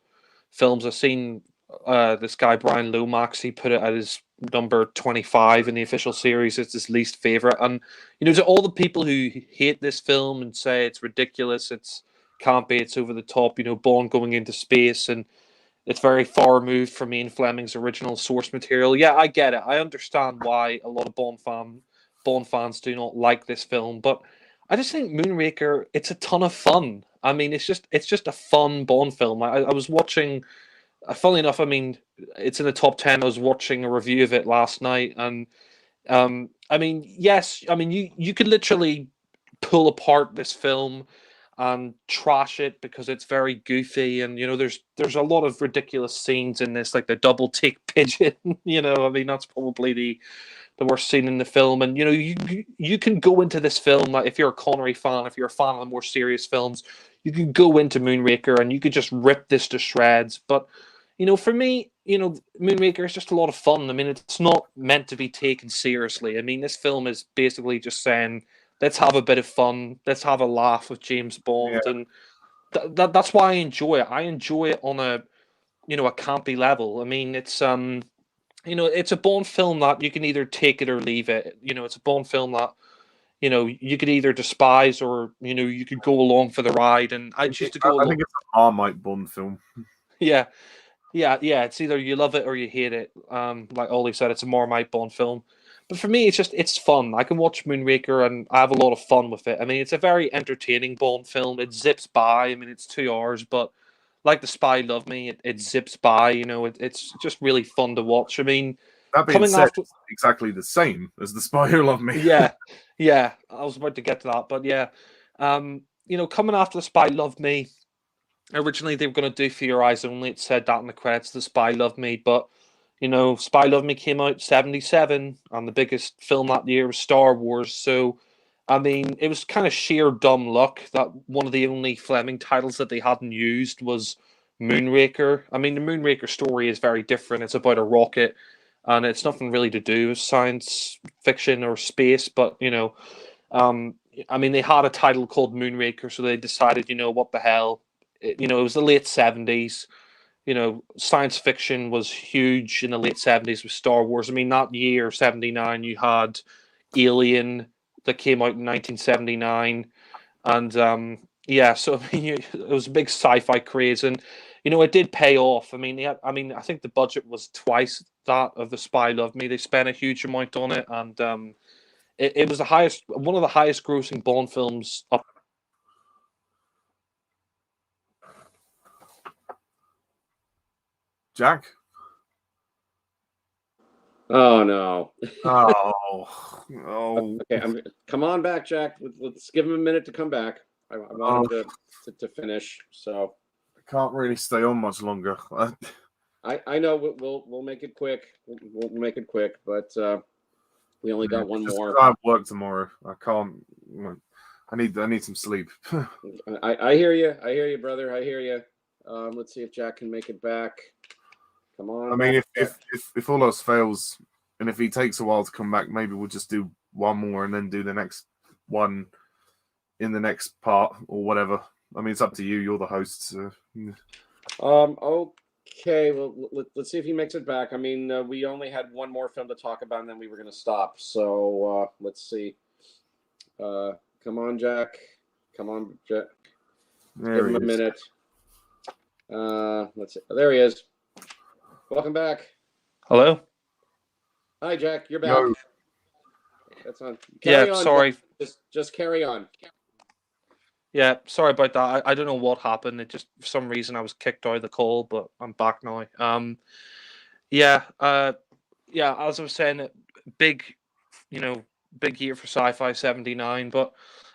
films. I've seen this guy Brian Lomax, he put it at his number 25 in the official series. It's his least favorite, and to all the people who hate this film and say it's ridiculous, it's can't be, it's over the top. Bond going into space, and it's very far removed from Ian Fleming's original source material. Yeah, I get it. I understand why a lot of Bond fans do not like this film, but I just think Moonraker, it's a ton of fun. I mean, it's just a fun Bond film. I was watching, funnily enough, I mean, it's in the top 10. I was watching a review of it last night, and I mean, yes, I mean, you could literally pull apart this film and trash it because it's very goofy, and there's a lot of ridiculous scenes in this, like the double take pigeon. I mean, that's probably the worst scene in the film. And you can go into this film, like if you're a Connery fan, if you're a fan of the more serious films, you can go into Moonraker and you could just rip this to shreds. But for me, Moonraker is just a lot of fun. I mean, it's not meant to be taken seriously. I mean, this film is basically just saying, let's have a bit of fun, let's have a laugh with James Bond, and that's why I enjoy it. I enjoy it on a a campy level. I mean, it's it's a Bond film that you can either take it or leave it. It's a Bond film that you could either despise or you could go along for the ride. And I choose to go along. I think it's a Marmite Bond film. Yeah. It's either you love it or you hate it. Like Ollie said, it's a Marmite Bond film. But for me, it's fun. I can watch Moonraker and I have a lot of fun with it. I mean, it's a very entertaining Bond film. It zips by. I mean, it's 2 hours, but like The Spy Loved Me, it zips by. It's just really fun to watch. I mean, that being said, it's exactly the same as The Spy Who Loved Me. Yeah. I was about to get to that, but yeah, coming after The Spy Loved Me. Originally, they were going to do For Your Eyes Only. It said that in the credits, The Spy Loved Me, but Spy Love Me came out 77, and the biggest film that year was Star Wars. So, I mean, it was kind of sheer dumb luck that one of the only Fleming titles that they hadn't used was Moonraker. I mean, the Moonraker story is very different. It's about a rocket, and it's nothing really to do with science fiction or space, but, I mean, they had a title called Moonraker, so they decided, what the hell. It was the late 70s. Science fiction was huge in the late 70s with Star Wars. I mean, that year, 79, you had Alien that came out in 1979. And, so, I mean, it was a big sci-fi craze. And, it did pay off. I mean, I think the budget was twice that of The Spy Loved Me. They spent a huge amount on it. And it was one of the highest grossing Bond films up. Jack? Oh no! Oh. Okay, come on back, Jack. Let's give him a minute to come back. I want him to finish. So I can't really stay on much longer. I know we'll make it quick. We'll make it quick, but we only got one more. I have work tomorrow. I can't. I need some sleep. I hear you. I hear you, brother. I hear you. Let's see if Jack can make it back. Come on. I mean, if all else fails, and if he takes a while to come back, maybe we'll just do one more and then do the next one in the next part or whatever. I mean, it's up to you. You're the host. So. Okay. Well, let's see if he makes it back. I mean, we only had one more film to talk about, and then we were going to stop. So let's see. Come on, Jack. Come on, Jack. Give him a minute. Let's see. There he is. Welcome back. Hello. Hi, Jack. You're back. No. That's on. Carry on, sorry. Just carry on. Yeah, sorry about that. I don't know what happened. It just for some reason I was kicked out of the call, but I'm back now. As I was saying, big year for sci-fi 79. But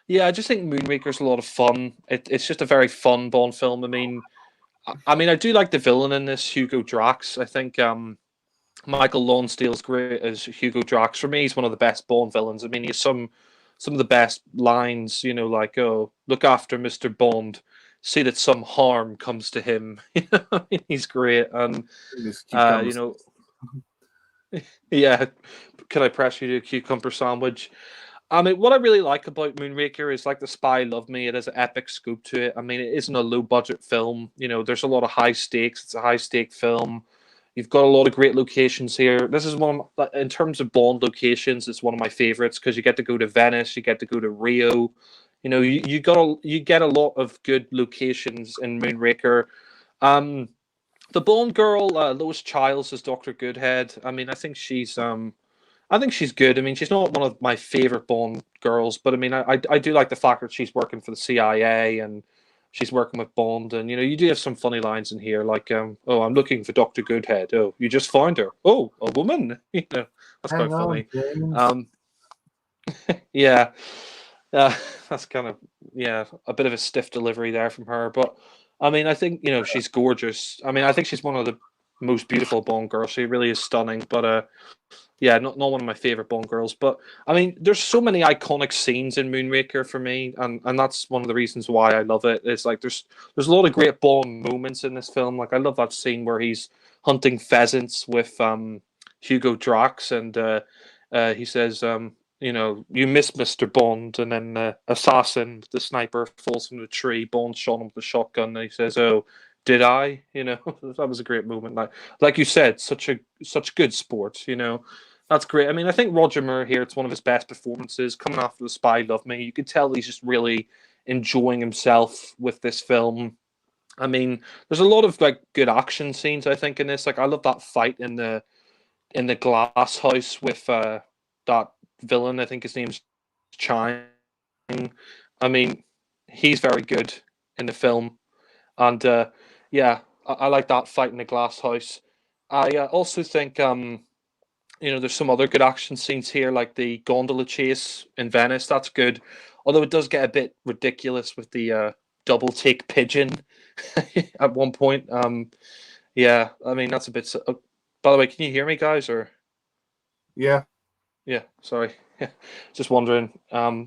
yeah, I just think Moonraker's a lot of fun. It's just a very fun Bond film. I mean, I do like the villain in this, Hugo Drax. I think Michael Lonsdale's great as Hugo Drax. For me, he's one of the best Bond villains. I mean, he has some of the best lines, like, "Oh, look after Mr. Bond, see that some harm comes to him. He's great, and These you cucumbers. know, yeah. Can I press you to a cucumber sandwich? I mean, what I really like about Moonraker is like The Spy Loved Me. It has an epic scoop to it. I mean, it isn't a low budget film. There's a lot of high stakes. It's a high stake film. You've got a lot of great locations here. This is in terms of Bond locations, it's one of my favorites because you get to go to Venice, you get to go to Rio. You get a lot of good locations in Moonraker. The Bond girl, Lois Childs as Dr. Goodhead. I mean, I think she's good. I mean, she's not one of my favorite Bond girls, but I mean, I do like the fact that she's working for the CIA and she's working with Bond, and you do have some funny lines in here, like, "Oh, I'm looking for Dr. Goodhead. Oh, you just found her. Oh, a woman." That's quite funny. On, Yeah, that's kind of a bit of a stiff delivery there from her, but I mean, I think she's gorgeous. I mean, I think she's one of the most beautiful Bond girls. She really is stunning, but yeah, not one of my favorite Bond girls, but I mean, there's so many iconic scenes in Moonraker for me, and that's one of the reasons why I love it. It's like there's a lot of great Bond moments in this film. Like I love that scene where he's hunting pheasants with Hugo Drax, and he says, you missed Mr. Bond, and then assassin, the sniper, falls from the tree. Bond shot him with the shotgun, and he says, "Oh, did I?" That was a great moment. Like you said, such good sport. That's great. I mean, I think Roger Moore here, it's one of his best performances coming after The Spy Loved Me. You could tell he's just really enjoying himself with this film. I mean, there's a lot of like good action scenes, I think, in this. Like I love that fight in the glass house with that villain. I think his name's Chine. I mean, he's very good in the film. And yeah, I like that fight in the glass house. I also think there's some other good action scenes here, like the gondola chase in Venice. That's good, although it does get a bit ridiculous with the double take pigeon at one point. Yeah, I mean that's a bit. By the way, can you hear me, guys? Or yeah. Sorry, just wondering. I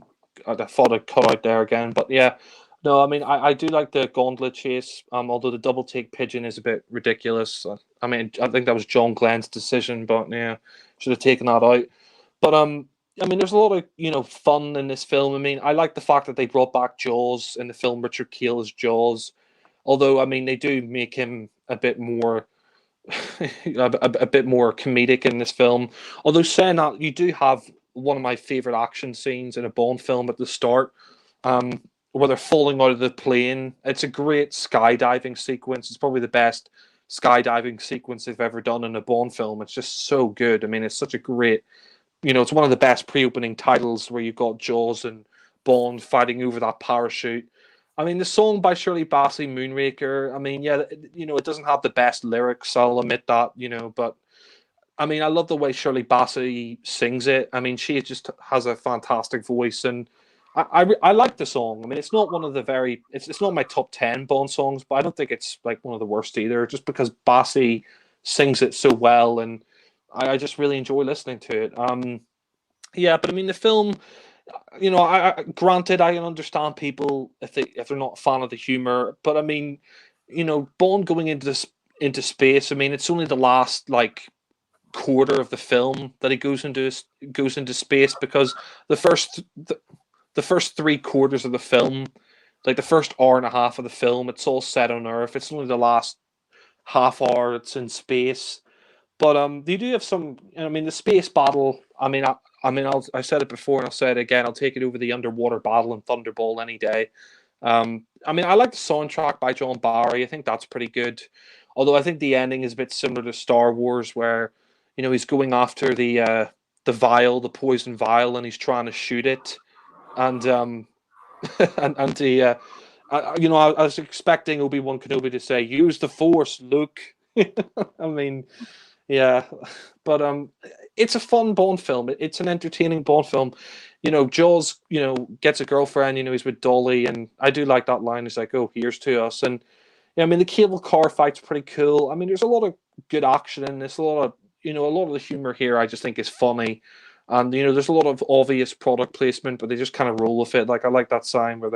thought I'd cut out there again, but yeah. No, I mean I do like the gauntlet chase. Although the double take pigeon is a bit ridiculous. I mean I think that was John Glenn's decision, but yeah, should have taken that out. But I mean there's a lot of fun in this film. I mean I like the fact that they brought back Jaws in the film. Richard Kiel as Jaws, although I mean they do make him a bit more a bit more comedic in this film. Although saying that, you do have one of my favorite action scenes in a Bond film at the start. Where they're falling out of the plane. It's a great skydiving sequence. It's probably the best skydiving sequence they've ever done in a Bond film. It's just so good. I mean, it's such a great, it's one of the best pre-opening titles where you've got Jaws and Bond fighting over that parachute. I mean, the song by Shirley Bassey, Moonraker, I mean, yeah, it doesn't have the best lyrics, I'll admit that, but I mean, I love the way Shirley Bassey sings it. I mean, she just has a fantastic voice, and I like the song. I mean, it's not one of the it's not my top 10 Bond songs, but I don't think it's like one of the worst either, just because Bassey sings it so well, and I just really enjoy listening to it. Yeah, but I mean, the film, granted, I can understand people if they're not a fan of the humor, but I mean, Bond going into space. I mean, it's only the last like quarter of the film that he goes into space, because the first 3 quarters of the film, like the first hour and a half of the film, it's all set on Earth. It's only the last half hour it's in space. But they do have some. I mean, the space battle. I mean, I said it before and I'll say it again. I'll take it over the underwater battle in Thunderball any day. I mean, I like the soundtrack by John Barry. I think that's pretty good. Although I think the ending is a bit similar to Star Wars, where he's going after the vial, the poison vial, and he's trying to shoot it, and and the I was expecting Obi-Wan Kenobi to say, "Use the Force, Luke." I mean, yeah, but it's a fun Bond film. It's an entertaining Bond film. Jaws, gets a girlfriend. He's with Dolly, and I do like that line. He's like, "Oh, here's to us." And I mean, the cable car fight's pretty cool. I mean, there's a lot of good action in this. A lot of the humor here, I just think is funny. And there's a lot of obvious product placement, but they just kind of roll with it. Like I like that sign where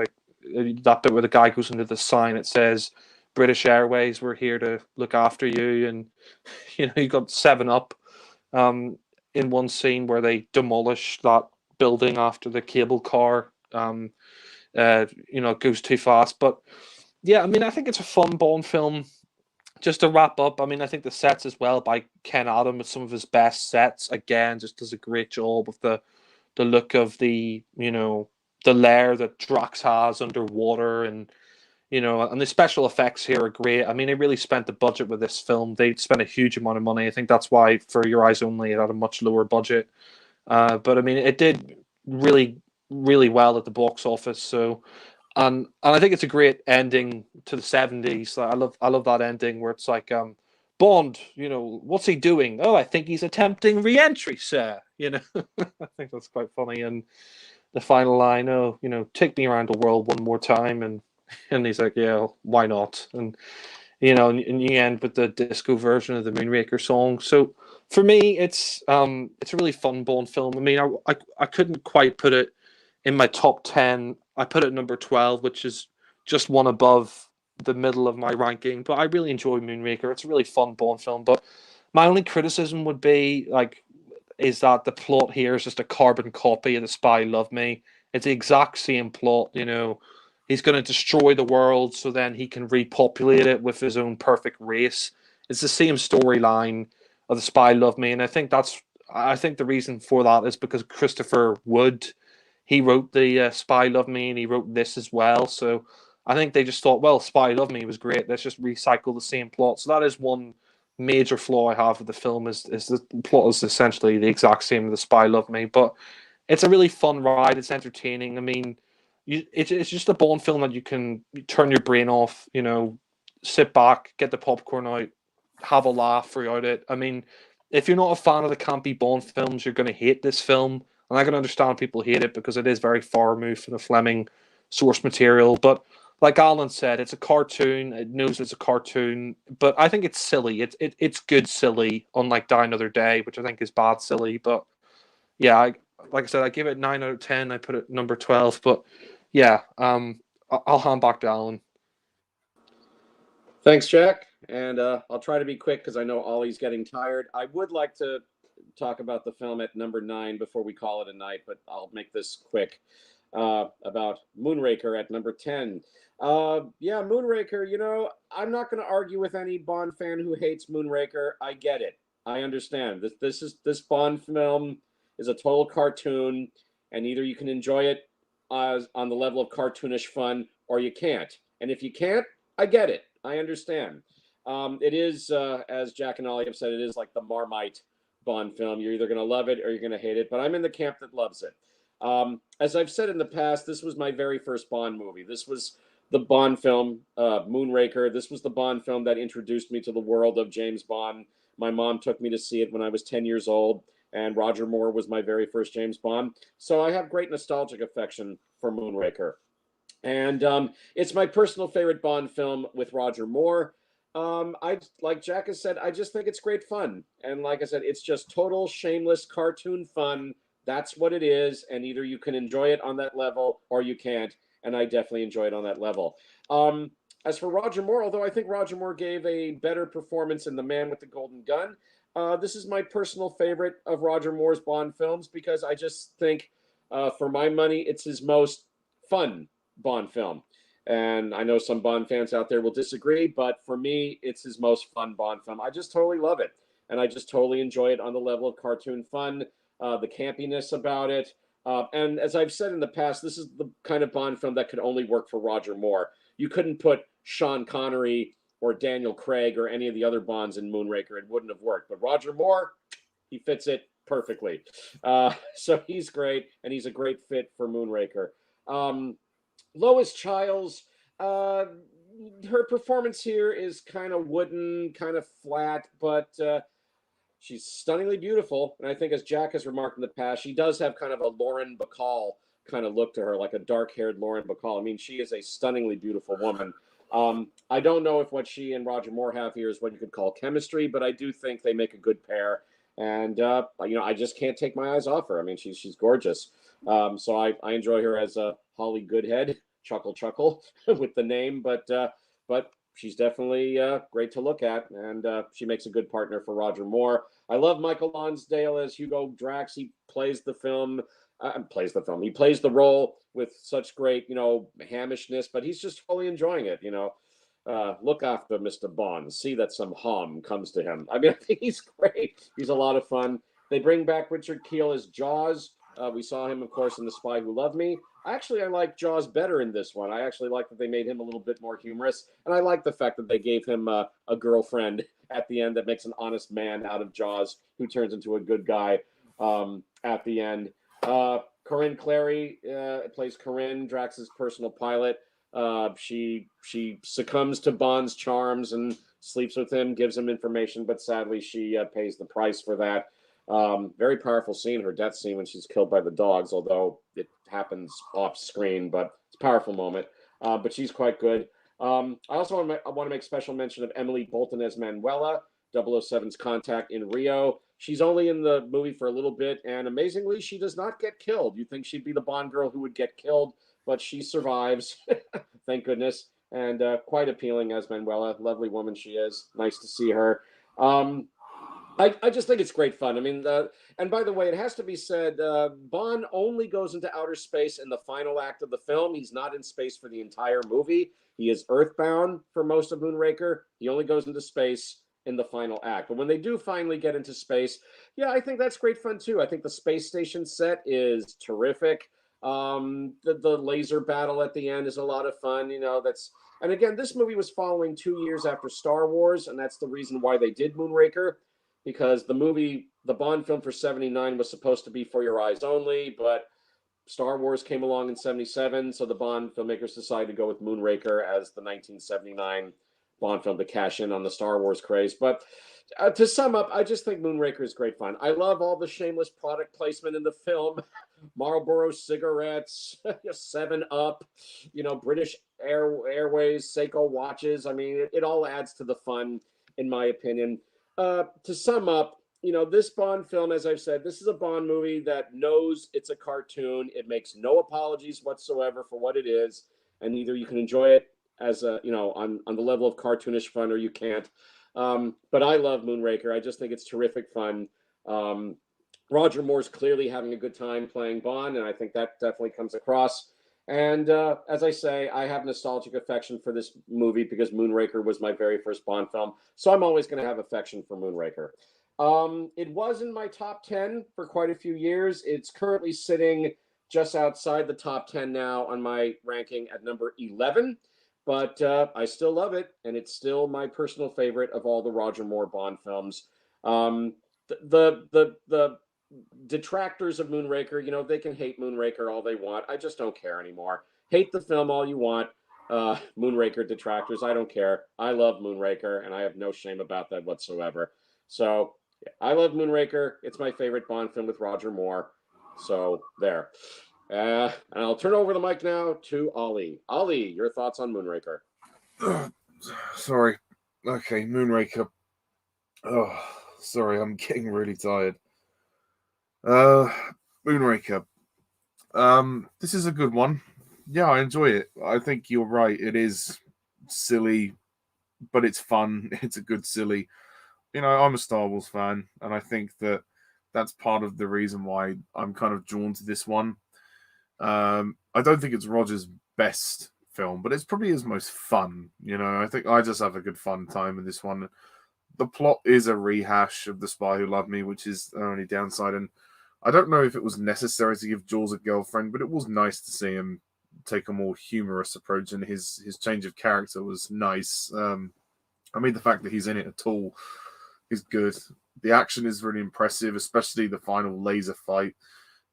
that bit where the guy goes under the sign, it says British Airways, we're here to look after you, and you got 7-Up in one scene where they demolish that building after the cable car goes too fast. But yeah, I mean, I think it's a fun Bond film. Just to wrap up, I mean, I think the sets as well by Ken Adam with some of his best sets. Again, just does a great job with the look of the lair that Drax has underwater, and and the special effects here are great. I mean, they really spent the budget with this film. They spent a huge amount of money. I think that's why For Your Eyes Only it had a much lower budget. But I mean, it did really, really well at the box office. So, and I think it's a great ending to the 70s. I love that ending where it's like, Bond, what's he doing? Oh, I think he's attempting re-entry, sir. I think that's quite funny. And the final line, oh, take me around the world one more time, and he's like, yeah, why not? And and you end with the disco version of the Moonraker song. So for me, it's a really fun Bond film. I mean, I couldn't quite put it in my top 10. I put it at number 12, which is just one above the middle of my ranking. But I really enjoy Moonraker. It's a really fun Bond film. But my only criticism would be is that the plot here is just a carbon copy of The Spy Loved Me. It's the exact same plot, He's going to destroy the world so then he can repopulate it with his own perfect race. It's the same storyline of The Spy Loved Me, and I think the reason for that is because Christopher Wood, he wrote the Spy Loved Me, and he wrote this as well. So I think they just thought, well, Spy Loved Me was great. Let's just recycle the same plot. So that is one major flaw I have with the film is the plot is essentially the exact same as The Spy Loved Me, but it's a really fun ride. It's entertaining. I mean, it's just a Bond film that you can turn your brain off, sit back, get the popcorn out, have a laugh throughout it. I mean, if you're not a fan of the campy Bond films, you're going to hate this film. And I can understand people hate it because it is very far removed from the Fleming source material. But like Alan said, it's a cartoon. It knows it's a cartoon, but I think it's silly. It's good silly, unlike Die Another Day, which I think is bad silly. But yeah, like I said, I give it 9 out of 10. I put it number 12. But yeah, I'll hand back to Alan. Thanks, Jack. And I'll try to be quick because I know Ollie's getting tired. I would like to talk about the film at number 9 before we call it a night, but I'll make this quick. About Moonraker at number 10. Moonraker, I'm not going to argue with any Bond fan who hates Moonraker. I get it. I understand. This Bond film is a total cartoon, and either you can enjoy it on the level of cartoonish fun, or you can't. And if you can't, I get it. I understand. It is, as Jack and Ollie have said, it is like the Marmite Bond film. You're either going to love it or you're going to hate it, but I'm in the camp that loves it. As I've said in the past, this was my very first Bond movie. This was the Bond film, Moonraker. This was the Bond film that introduced me to the world of James Bond. My mom took me to see it when I was 10 years old, and Roger Moore was my very first James Bond. So I have great nostalgic affection for Moonraker. And it's my personal favorite Bond film with Roger Moore. Like Jack has said, I just think it's great fun. And like I said, it's just total shameless cartoon fun. That's what it is. And either you can enjoy it on that level or you can't. And I definitely enjoy it on that level. As for Roger Moore, although I think Roger Moore gave a better performance in The Man with the Golden Gun, this is my personal favorite of Roger Moore's Bond films because I just think, for my money, it's his most fun Bond film. And I know some Bond fans out there will disagree, but for me, it's his most fun Bond film. I just totally love it. And I just totally enjoy it on the level of cartoon fun, the campiness about it. And as I've said in the past, this is the kind of Bond film that could only work for Roger Moore. You couldn't put Sean Connery or Daniel Craig or any of the other Bonds in Moonraker. It wouldn't have worked. But Roger Moore, he fits it perfectly. So he's great, and he's a great fit for Moonraker. Lois Chiles, her performance here is kind of wooden, kind of flat, but she's stunningly beautiful. And I think, as Jack has remarked in the past, she does have kind of a Lauren Bacall kind of look to her, like a dark-haired Lauren Bacall. I mean, she is a stunningly beautiful woman. I don't know if what she and Roger Moore have here is what you could call chemistry, but I do think they make a good pair. And, I just can't take my eyes off her. I mean, she's gorgeous. So I enjoy her as a Holly Goodhead. chuckle with the name, but she's definitely great to look at, and she makes a good partner for Roger Moore. I love Michael Lonsdale as Hugo Drax. He plays the film. He plays the role with such great, hamishness, but he's just fully enjoying it. Look after Mr. Bond. See that some harm comes to him. I mean, I think he's great. He's a lot of fun. They bring back Richard Kiel as Jaws. We saw him, of course, in The Spy Who Loved Me. I like Jaws better in this one. I actually like that they made him a little bit more humorous. And I like the fact that they gave him a girlfriend at the end that makes an honest man out of Jaws, who turns into a good guy at the end. Corinne Clary plays Corinne, Drax's personal pilot. She succumbs to Bond's charms and sleeps with him, gives him information, but sadly she pays the price for that. Very powerful scene, her death scene when she's killed by the dogs, although it happens off screen, but it's a powerful moment. But she's quite good. I also want to make special mention of Emily Bolton as Manuela, 007's contact in Rio. She's only in the movie for a little bit, and amazingly, she does not get killed. You think she'd be the Bond girl who would get killed, but she survives, thank goodness, and quite appealing as Manuela. Lovely woman she is. Nice to see her. I just think it's great fun. I mean, and by the way, it has to be said, Bond only goes into outer space in the final act of the film. He's not in space for the entire movie. He is earthbound for most of Moonraker. He only goes into space in the final act. But when they do finally get into space, yeah, I think that's great fun too. I think the space station set is terrific. The laser battle at the end is a lot of fun. And again, this movie was following 2 years after Star Wars, and that's the reason why they did Moonraker. Because the Bond film for 79 was supposed to be for your eyes only, but Star Wars came along in 77, so the Bond filmmakers decided to go with Moonraker as the 1979 Bond film to cash in on the Star Wars craze. But to sum up, I just think Moonraker is great fun. I love all the shameless product placement in the film. Marlboro cigarettes, 7-Up, British Airways, Seiko watches. I mean, it all adds to the fun, in my opinion. To sum up, this Bond film, as I've said, this is a Bond movie that knows it's a cartoon. It makes no apologies whatsoever for what it is, and either you can enjoy it as on the level of cartoonish fun, or you can't. But I love Moonraker. I just think it's terrific fun. Roger Moore's clearly having a good time playing Bond, and I think that definitely comes across. And as I say, I have nostalgic affection for this movie because Moonraker was my very first Bond film. So I'm always going to have affection for Moonraker. It was in my top 10 for quite a few years. It's currently sitting just outside the top 10 now on my ranking at number 11. But I still love it, and it's still my personal favorite of all the Roger Moore Bond films. The detractors of Moonraker, they can hate Moonraker all they want. I just don't care anymore. Hate the film all you want. Moonraker detractors, I don't care. I love Moonraker, and I have no shame about that whatsoever. So I love Moonraker. It's my favorite Bond film with Roger Moore. So there. And I'll turn over the mic now to Ollie. Ollie, your thoughts on Moonraker? Sorry. Okay, Moonraker. Oh, sorry, I'm getting really tired. Moonraker. This is a good one. Yeah, I enjoy it. I think you're right. It is silly, but it's fun. It's a good silly. I'm a Star Wars fan, and I think that's part of the reason why I'm kind of drawn to this one. I don't think it's Roger's best film, but it's probably his most fun. I think I just have a good fun time with this one. The plot is a rehash of The Spy Who Loved Me, which is the only downside. And I don't know if it was necessary to give Jules a girlfriend, but it was nice to see him take a more humorous approach, and his change of character was nice. The fact that he's in it at all is good. The action is really impressive, especially the final laser fight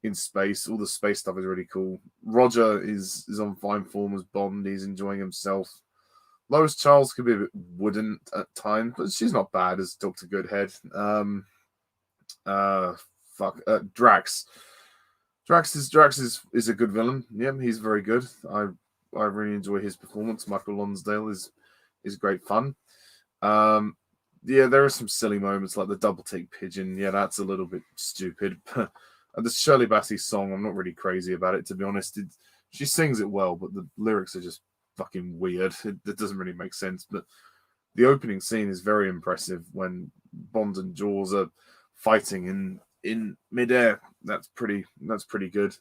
in space. All the space stuff is really cool. Roger is on fine form as Bond. He's enjoying himself. Lois Charles could be a bit wooden at times, but she's not bad as Dr. Goodhead. Drax. Drax is a good villain. Yeah, he's very good. I really enjoy his performance. Michael Lonsdale is great fun. Yeah, there are some silly moments like the double take pigeon. Yeah, that's a little bit stupid. And the Shirley Bassey song, I'm not really crazy about it, to be honest. she sings it well, but the lyrics are just fucking weird. It doesn't really make sense. But the opening scene is very impressive when Bond and Jaws are fighting in midair. That's pretty good.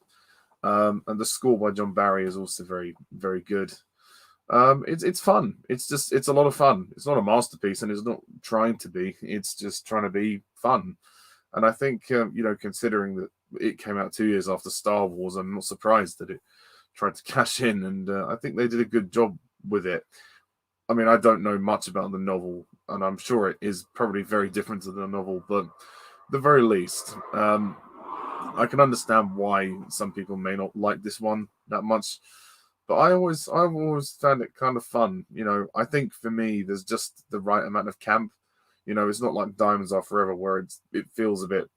And the score by John Barry is also very, very good. It's fun. It's a lot of fun. It's not a masterpiece, and it's not trying to be. It's just trying to be fun. And I think considering that it came out 2 years after Star Wars, I'm not surprised that it tried to cash in, and I think they did a good job with it. I mean, I don't know much about the novel, and I'm sure it is probably very different to the novel, but at the very least, I can understand why some people may not like this one that much. But I've always found it kind of fun. I think for me, there's just the right amount of camp. It's not like Diamonds Are Forever, where it feels a bit,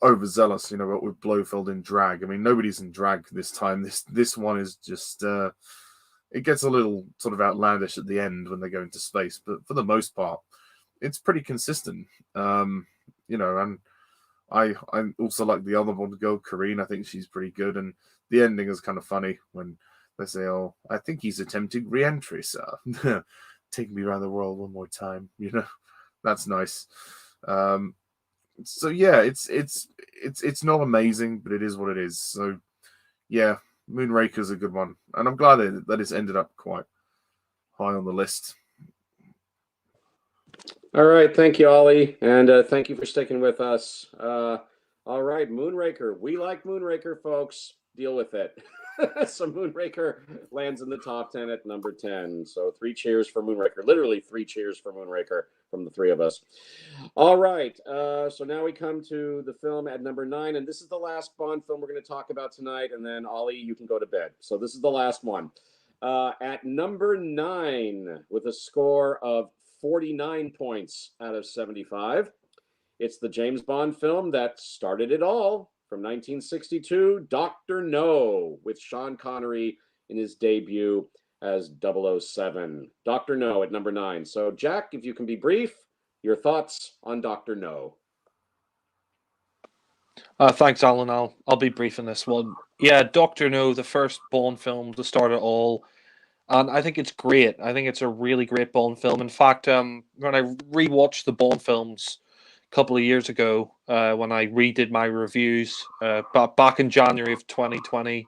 overzealous. With Blofeld in drag. I mean, nobody's in drag this time. This one is just. It gets a little sort of outlandish at the end when they go into space, but for the most part, it's pretty consistent. And I also like the other Bond girl, Karine. I think she's pretty good, and the ending is kind of funny when they say, "Oh, I think he's attempting re-entry, sir. Take me around the world one more time." That's nice. So yeah, it's not amazing, but it is what it is. So yeah, Moonraker's a good one, and I'm glad that it's ended up quite high on the list. All right, thank you, Ollie, and thank you for sticking with us. All right, Moonraker. We like Moonraker, folks. Deal with it. So Moonraker lands in the top 10 at number 10. So 3 cheers for Moonraker. Literally 3 cheers for Moonraker from the 3 of us. All right, so now we come to the film at number 9, and this is the last Bond film we're going to talk about tonight, and then, Ollie, you can go to bed. So this is the last one. At number 9, with a score of 49 points out of 75, it's the James Bond film that started it all, from 1962, Dr. No, with Sean Connery in his debut as 007. Dr. No at number 9. So, Jack, if you can be brief, your thoughts on Dr. No. Thanks, Alan. I'll be brief on this one. Yeah, Dr. No, the first Bond film to start it all. And I think it's great. I think it's a really great Bond film. In fact, when I rewatched the Bond films a couple of years ago, when I redid my reviews back in January of 2020,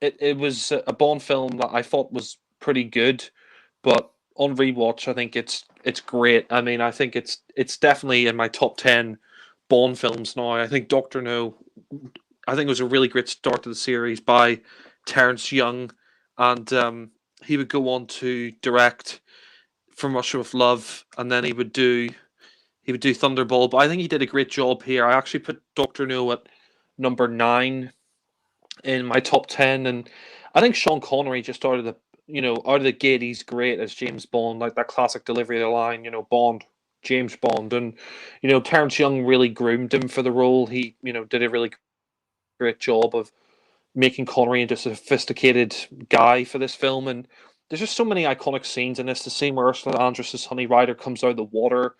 it was a Bond film that I thought was pretty good, but on rewatch, I think it's great. I mean, I think it's definitely in my top 10 Bond films now. I think Doctor No, I think it was a really great start to the series by Terence Young, and he would go on to direct From Russia with Love, and then he would do Thunderball. But I think he did a great job here. I actually put Doctor No at number 9 in my top 10, and I think Sean Connery just out of the gate, he's great as James Bond, like that classic delivery of the line, Bond, James Bond, and Terence Young really groomed him for the role. He did a really great job of making Connery into a sophisticated guy for this film. And there's just so many iconic scenes in this. The scene where Ursula Andress's Honey Rider comes out of the water.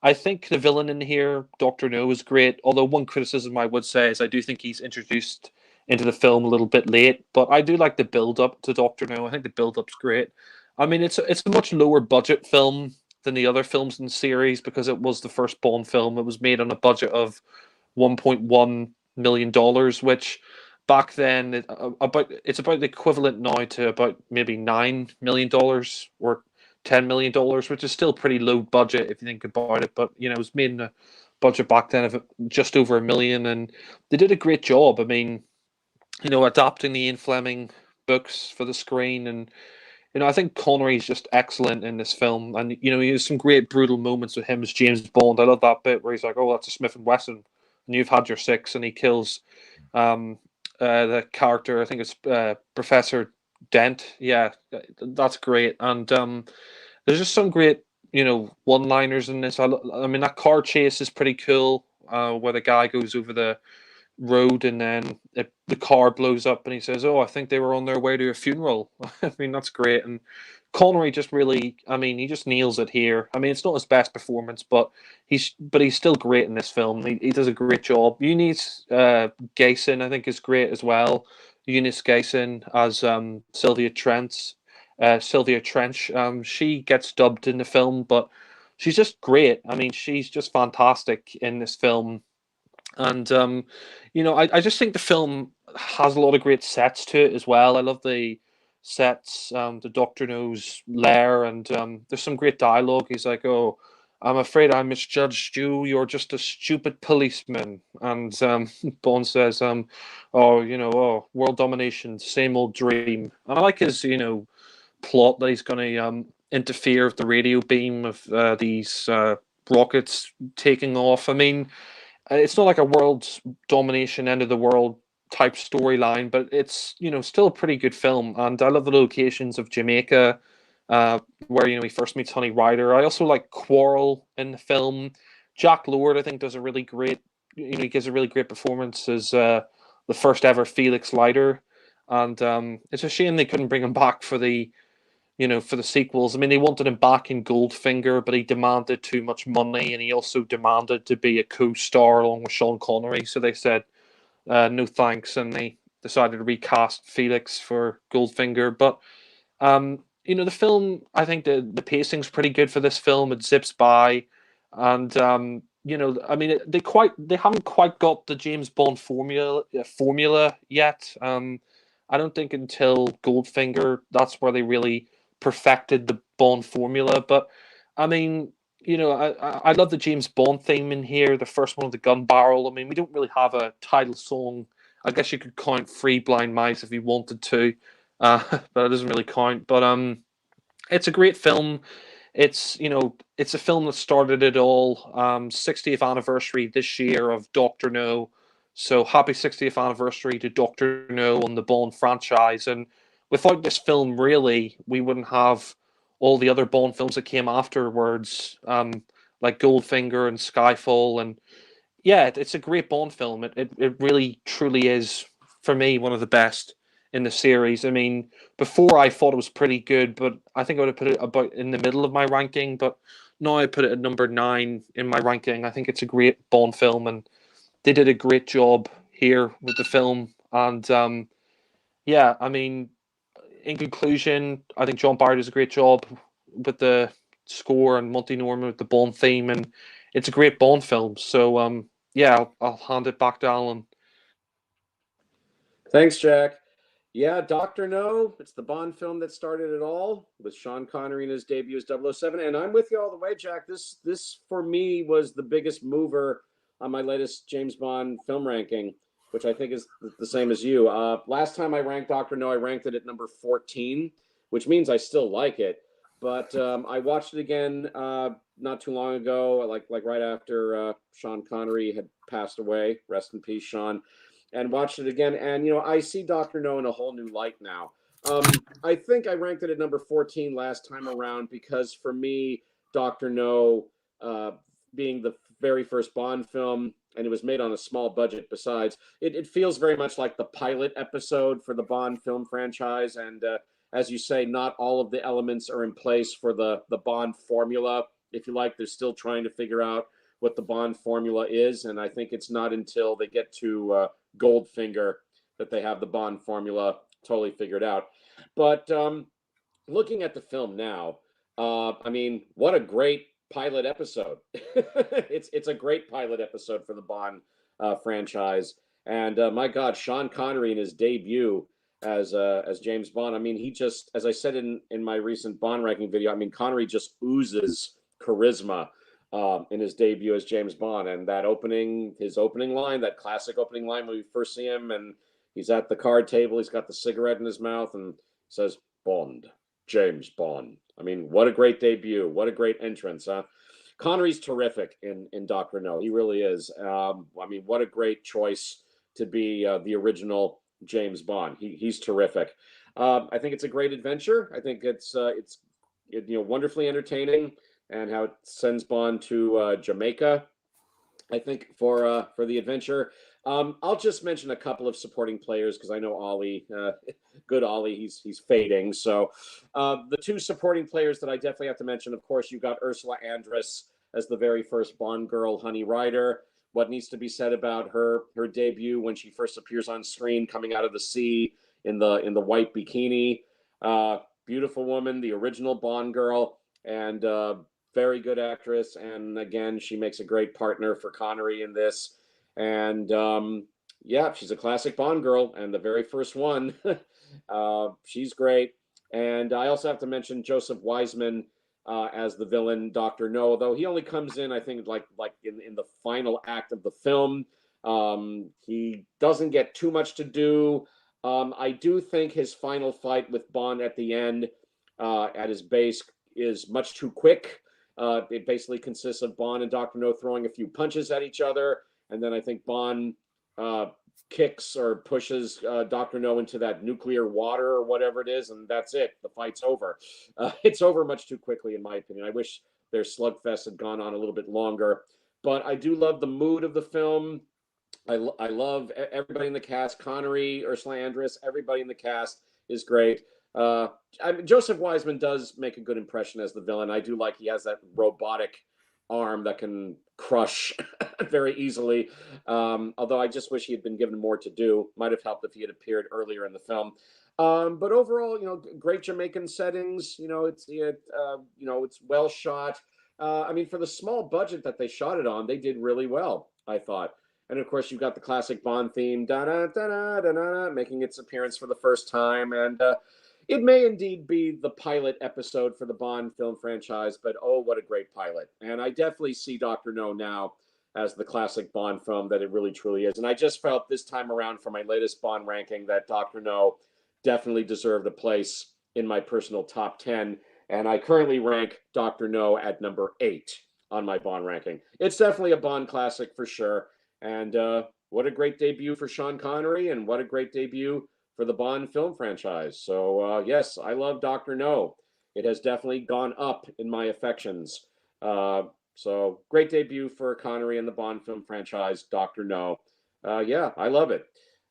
I think the villain in here, Dr. No, is great. Although one criticism I would say is I do think he's introduced into the film a little bit late. But I do like the build-up to Dr. No. I think the build-up's great. I mean, it's a much lower budget film than the other films in the series because it was the first Bond film. It was made on a budget of $1.1 million, which back then it's about the equivalent now to about maybe $9 million or $10 million, which is still pretty low budget if you think about it. But it was made in a budget back then of just over $1 million, and they did a great job. I mean, adapting the Ian Fleming books for the screen, and I think Connery's just excellent in this film, and he has some great brutal moments with him as James Bond. I love that bit where he's like, "Oh, that's a Smith and Wesson, and you've had your 6," and he kills the character. I think it's Professor Dent. Yeah, that's great, and there's just some great one-liners in this. I mean, that car chase is pretty cool, where the guy goes over the road, and then the car blows up, and he says, "Oh, I think they were on their way to a funeral." I mean, that's great. And Connery just really, I mean, he just nails it here. I mean, it's not his best performance, but he's still great in this film. He does a great job. Eunice Gayson, I think, is great as well. Eunice Gayson as Sylvia Trench. She gets dubbed in the film, but she's just great. I mean, she's just fantastic in this film. And I just think the film has a lot of great sets to it as well. I love the sets, the Doctor No's lair, and there's some great dialogue. He's like, "Oh, I'm afraid I misjudged you. You're just a stupid policeman." And Bond says, "Oh, world domination, same old dream." And I like his, plot that he's going to interfere with the radio beam of these rockets taking off. I mean, it's not like a world domination, end of the world type storyline, but it's still a pretty good film. And I love the locations of Jamaica, where he first meets Honey Rider. I also like Quarrel in the film. Jack Lord, I think, does a really great. He gives a really great performance as the first ever Felix Leiter, and it's a shame they couldn't bring him back for the for the sequels. I mean, they wanted him back in Goldfinger, but he demanded too much money, and he also demanded to be a co-star along with Sean Connery. So they said, no thanks, and they decided to recast Felix for Goldfinger. But the film, I think the pacing's pretty good for this film. It zips by, and I mean, they haven't quite got the James Bond formula yet. I don't think until Goldfinger that's where they really perfected the Bond formula. But I mean, I love the James Bond theme in here. The first one of the gun barrel. I mean, we don't really have a title song. I guess you could count Free Blind Mice if you wanted to, but it doesn't really count. But it's a great film. It's a film that started it all. 60th anniversary this year of Doctor No. So happy 60th anniversary to Doctor No on the Bond franchise. And without this film, really, we wouldn't have all the other Bond films that came afterwards, like Goldfinger and Skyfall. And yeah, it's a great Bond film. It really, truly is, for me, one of the best in the series. I mean, before I thought it was pretty good, but I think I would have put it about in the middle of my ranking. But now I put it at number 9 in my ranking. I think it's a great Bond film, and they did a great job here with the film. And yeah, I mean, in conclusion, I think John Barry does a great job with the score and Monty Norman with the Bond theme, and it's a great Bond film. So yeah, I'll hand it back to Alan. Thanks, Jack. Yeah, Dr. No, it's the Bond film that started it all with Sean Connery in his debut as 007. And I'm with you all the way, Jack. This for me was the biggest mover on my latest James Bond film ranking, which I think is the same as you. Last time I ranked Dr. No, I ranked it at number 14, which means I still like it. But I watched it again not too long ago, like right after Sean Connery had passed away. Rest in peace, Sean. And watched it again, and I see Dr. No in a whole new light now. I think I ranked it at number 14 last time around because for me, Dr. No, being the very first Bond film, and it was made on a small budget besides, it feels very much like the pilot episode for the Bond film franchise. And as you say, not all of the elements are in place for the Bond formula. If you like, they're still trying to figure out what the Bond formula is. And I think it's not until they get to Goldfinger that they have the Bond formula totally figured out. But looking at the film now, I mean, what a great pilot episode. It's a great pilot episode for the Bond franchise. And my God, Sean Connery in his debut as James Bond. I mean, he just, as I said in my recent Bond ranking video, I mean, Connery just oozes charisma in his debut as James Bond. And his opening line, that classic opening line when we first see him and he's at the card table, he's got the cigarette in his mouth and says, Bond, James Bond. I mean, what a great debut. What a great entrance. Connery's terrific in Dr. No. He really is. I mean, what a great choice to be the original James Bond. He's terrific. I think it's a great adventure. I think it's wonderfully entertaining. And how it sends Bond to Jamaica, I think, for the adventure. I'll just mention a couple of supporting players because I know Ollie, good Ollie, he's fading. So the two supporting players that I definitely have to mention, of course, you got Ursula Andress as the very first Bond girl, Honey Rider. What needs to be said about her debut when she first appears on screen, coming out of the sea in the white bikini. Beautiful woman, the original Bond girl, and very good actress. And again, she makes a great partner for Connery in this. And yeah, she's a classic Bond girl, and the very first one. She's great. And I also have to mention Joseph Wiseman as the villain, Dr. No, though he only comes in, I think, like in the final act of the film. He doesn't get too much to do. I do think his final fight with Bond at the end at his base is much too quick. It basically consists of Bond and Dr. No throwing a few punches at each other. And then I think Bond kicks or pushes Dr. No into that nuclear water or whatever it is, and that's it. The fight's over. It's over much too quickly, in my opinion. I wish their slugfest had gone on a little bit longer. But I do love the mood of the film. I love everybody in the cast. Connery, Ursula Andress, everybody in the cast is great. Joseph Wiseman does make a good impression as the villain. I do like he has that robotic arm that can crush very easily. Although I just wish he had been given more to do. Might have helped if he had appeared earlier in the film. But overall, great Jamaican settings. It's well shot. I mean, for the small budget that they shot it on, they did really well, I thought. And of course, you've got the classic Bond theme, da da da da da da, making its appearance for the first time. And it may indeed be the pilot episode for the Bond film franchise, but oh, what a great pilot. And I definitely see Dr. No now as the classic Bond film that it really truly is. And I just felt this time around for my latest Bond ranking that Dr. No definitely deserved a place in my personal top 10. And I currently rank Dr. No at number 8 on my Bond ranking. It's definitely a Bond classic for sure. And what a great debut for Sean Connery, and what a great debut for the Bond film franchise. So yes, I love Dr. No. It has definitely gone up in my affections. So great debut for Connery and the Bond film franchise, Dr. No. Yeah, I love it.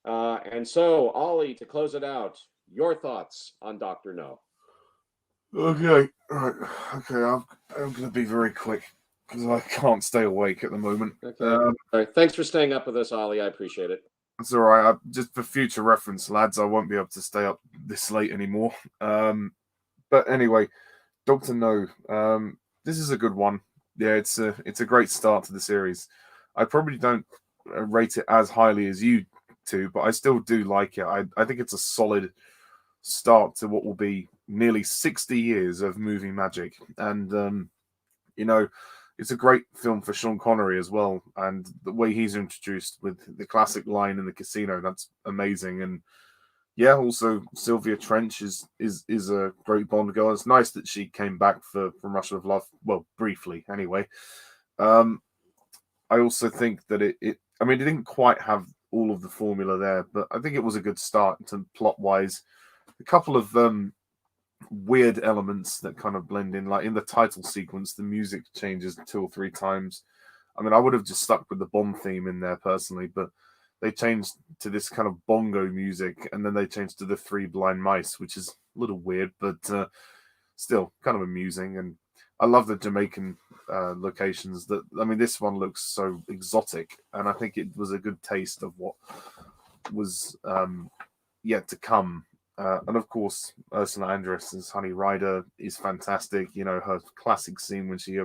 And so, Ollie, to close it out, your thoughts on Dr. No. Okay, right. Okay, I'm going to be very quick because I can't stay awake at the moment. Okay. All right. Thanks for staying up with us, Ollie. I appreciate it. That's all right. Just for future reference, lads, I won't be able to stay up this late anymore. But anyway, Dr. No, this is a good one. Yeah, it's a great start to the series. I probably don't rate it as highly as you two, but I still do like it. I think it's a solid start to what will be nearly 60 years of movie magic. And, it's a great film for Sean Connery as well. And the way he's introduced with the classic line in the casino, that's amazing. And yeah, also Sylvia Trench is a great Bond girl. It's nice that she came back from Russia of Love. Well, briefly anyway. I also think that it didn't quite have all of the formula there, but I think it was a good start to plot wise. A couple of weird elements that kind of blend in, like in the title sequence, the music changes 2 or 3 times. I mean, I would have just stuck with the Bond theme in there personally, but they changed to this kind of bongo music, and then they changed to the 3 blind mice, which is a little weird, but still kind of amusing. And I love the Jamaican locations. This one looks so exotic, and I think it was a good taste of what was yet to come. And of course, Ursula Andress as Honey Rider is fantastic. Her classic scene when she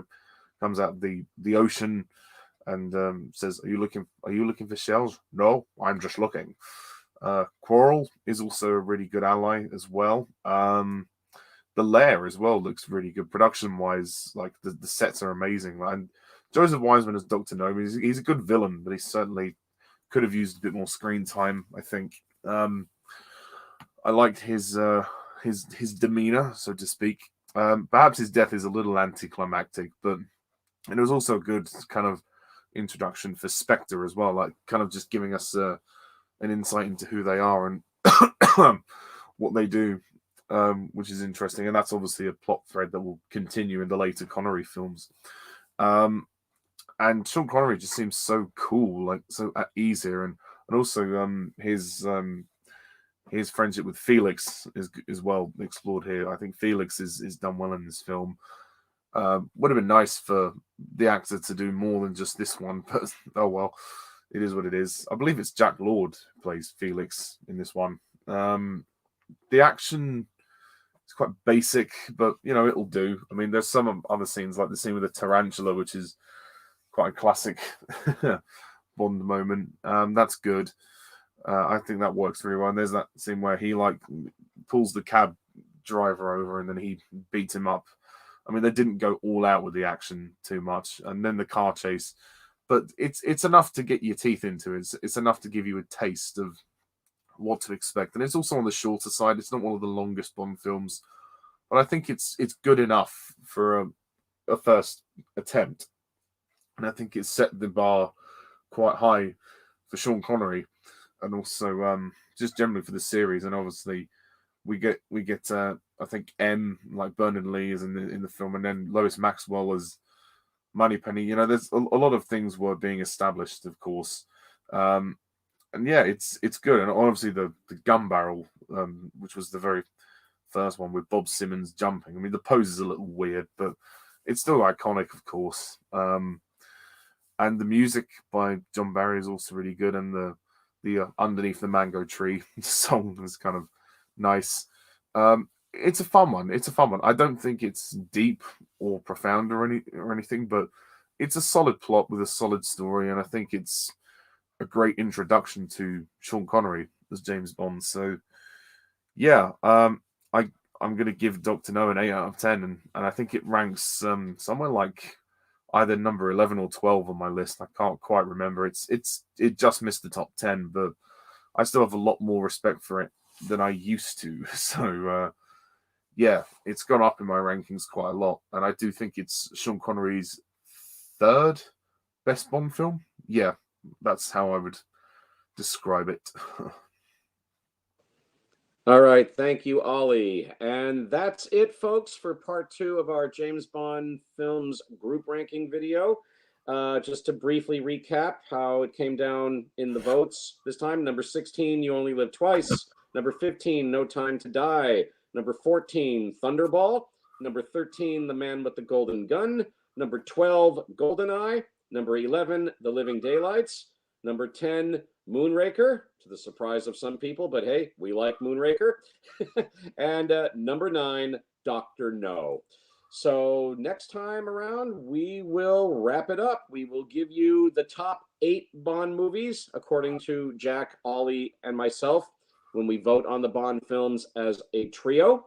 comes out of the ocean and says, "Are you looking for shells?" "No, I'm just looking." Quarrel is also a really good ally as well. The Lair as well looks really good production wise. Like the sets are amazing. And Joseph Wiseman as Dr. No, he's a good villain, but he certainly could have used a bit more screen time, I think. I liked his demeanor, so to speak. Perhaps his death is a little anticlimactic, but it was also a good kind of introduction for Spectre as well, like kind of just giving us an insight into who they are and what they do, which is interesting. And that's obviously a plot thread that will continue in the later Connery films. and Sean Connery just seems so cool, like so at ease here, and also his friendship with Felix is well explored here. I think Felix is done well in this film. Would have been nice for the actor to do more than just this one, but oh well, it is what it is. I believe it's Jack Lord who plays Felix in this one. The action is quite basic, but you know it'll do. I mean, there's some other scenes like the scene with the tarantula, which is quite a classic Bond moment. That's good. I think that works very well. And there's that scene where he like pulls the cab driver over and then he beats him up. I mean, they didn't go all out with the action too much, and then the car chase, but it's enough to get your teeth into it. It's enough to give you a taste of what to expect, and it's also on the shorter side. It's not one of the longest Bond films, but I think it's good enough for a first attempt, and I think it's set the bar quite high for Sean Connery, and also just generally for the series, and obviously. We get I think M, like Bernard Lee is in the film, and then Lois Maxwell as Moneypenny. You know, there's a lot of things were being established, of course, and yeah, it's good. And obviously the gun barrel, which was the very first one with Bob Simmons jumping. I mean, the pose is a little weird, but it's still iconic, of course. And the music by John Barry is also really good, and the Underneath the Mango Tree song is kind of nice. It's a fun one. I don't think it's deep or profound or anything, but it's a solid plot with a solid story, and I think it's a great introduction to Sean Connery as James Bond. So yeah, I'm going to give Dr. No an 8 out of 10, and I think it ranks somewhere like either number 11 or 12 on my list. I can't quite remember. It just missed the top 10, but I still have a lot more respect for it than I used to. So yeah, it's gone up in my rankings quite a lot, and I do think it's Sean Connery's third best Bond film. Yeah, that's how I would describe it. All right, thank you, Ollie. And that's it, folks, for part 2 of our James Bond films group ranking video. Just to briefly recap how it came down in the votes this time. Number 16, You Only Live Twice. Number 15, No Time to Die. Number 14, Thunderball. Number 13, The Man with the Golden Gun. Number 12, Goldeneye. Number 11, The Living Daylights. Number 10, Moonraker, to the surprise of some people, but hey, we like Moonraker. And number 9, Dr. No. So next time around, we will wrap it up. We will give you the top 8 Bond movies, according to Jack, Ollie, and myself, when we vote on the Bond films as a trio.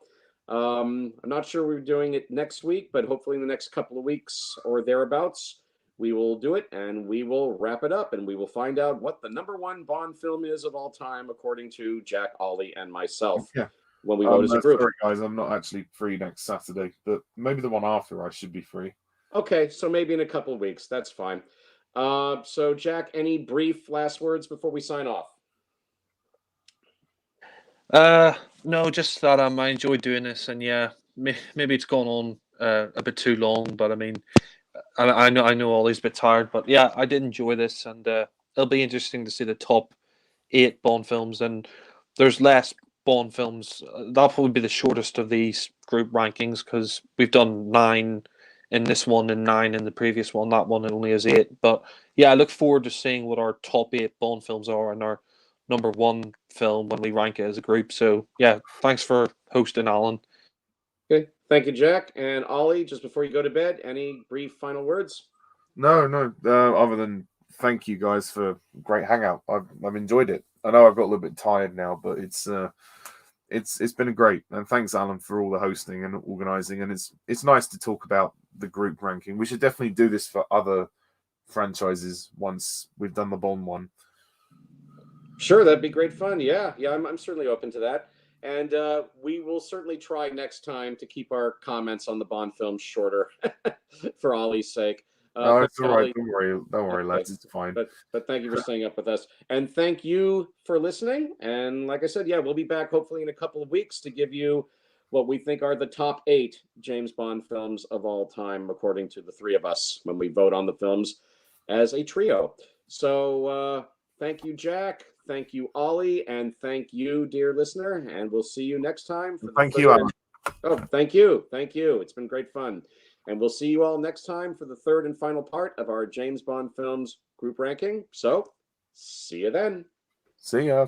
I'm not sure we're doing it next week, but hopefully in the next couple of weeks or thereabouts, we will do it, and we will wrap it up, and we will find out what the number 1 Bond film is of all time, according to Jack, Ollie, and myself. Yeah. When we vote as a group. Sorry, guys, I'm not actually free next Saturday, but maybe the one after I should be free. Okay, so maybe in a couple of weeks. That's fine. So, Jack, any brief last words before we sign off? No, just that I enjoyed doing this, and yeah, maybe it's gone on a bit too long, but I mean, I know Ollie's a bit tired, but yeah, I did enjoy this, and it'll be interesting to see the top 8 Bond films, and there's less Bond films. That'll probably be the shortest of these group rankings because we've done 9 in this one and 9 in the previous one. That one only has 8. But yeah, I look forward to seeing what our top 8 Bond films are and our number 1 film when we rank it as a group. So yeah, thanks for hosting, Alan. Okay, thank you, Jack. And Ollie, just before you go to bed, any brief final words? No, other than thank you guys for a great hangout. I've enjoyed it. I know I've got a little bit tired now, but it's been great. And thanks, Alan, for all the hosting and organising. And it's nice to talk about the group ranking. We should definitely do this for other franchises once we've done the Bond one. Sure, that'd be great fun. Yeah, I'm certainly open to that. And we will certainly try next time to keep our comments on the Bond film shorter for Ollie's sake. No, it's all right. Don't worry, lads. It's fine. But thank you for staying up with us. And thank you for listening. And like I said, yeah, we'll be back hopefully in a couple of weeks to give you what we think are the top 8 James Bond films of all time, according to the 3 of us when we vote on the films. as a trio. So thank you, Jack. Thank you, Ollie, and thank you, dear listener. And we'll see you next time. For the Thank you, third- Alan. Oh, thank you. Thank you. It's been great fun. And we'll see you all next time for the third and final part of our James Bond films group ranking. So, see you then. See ya.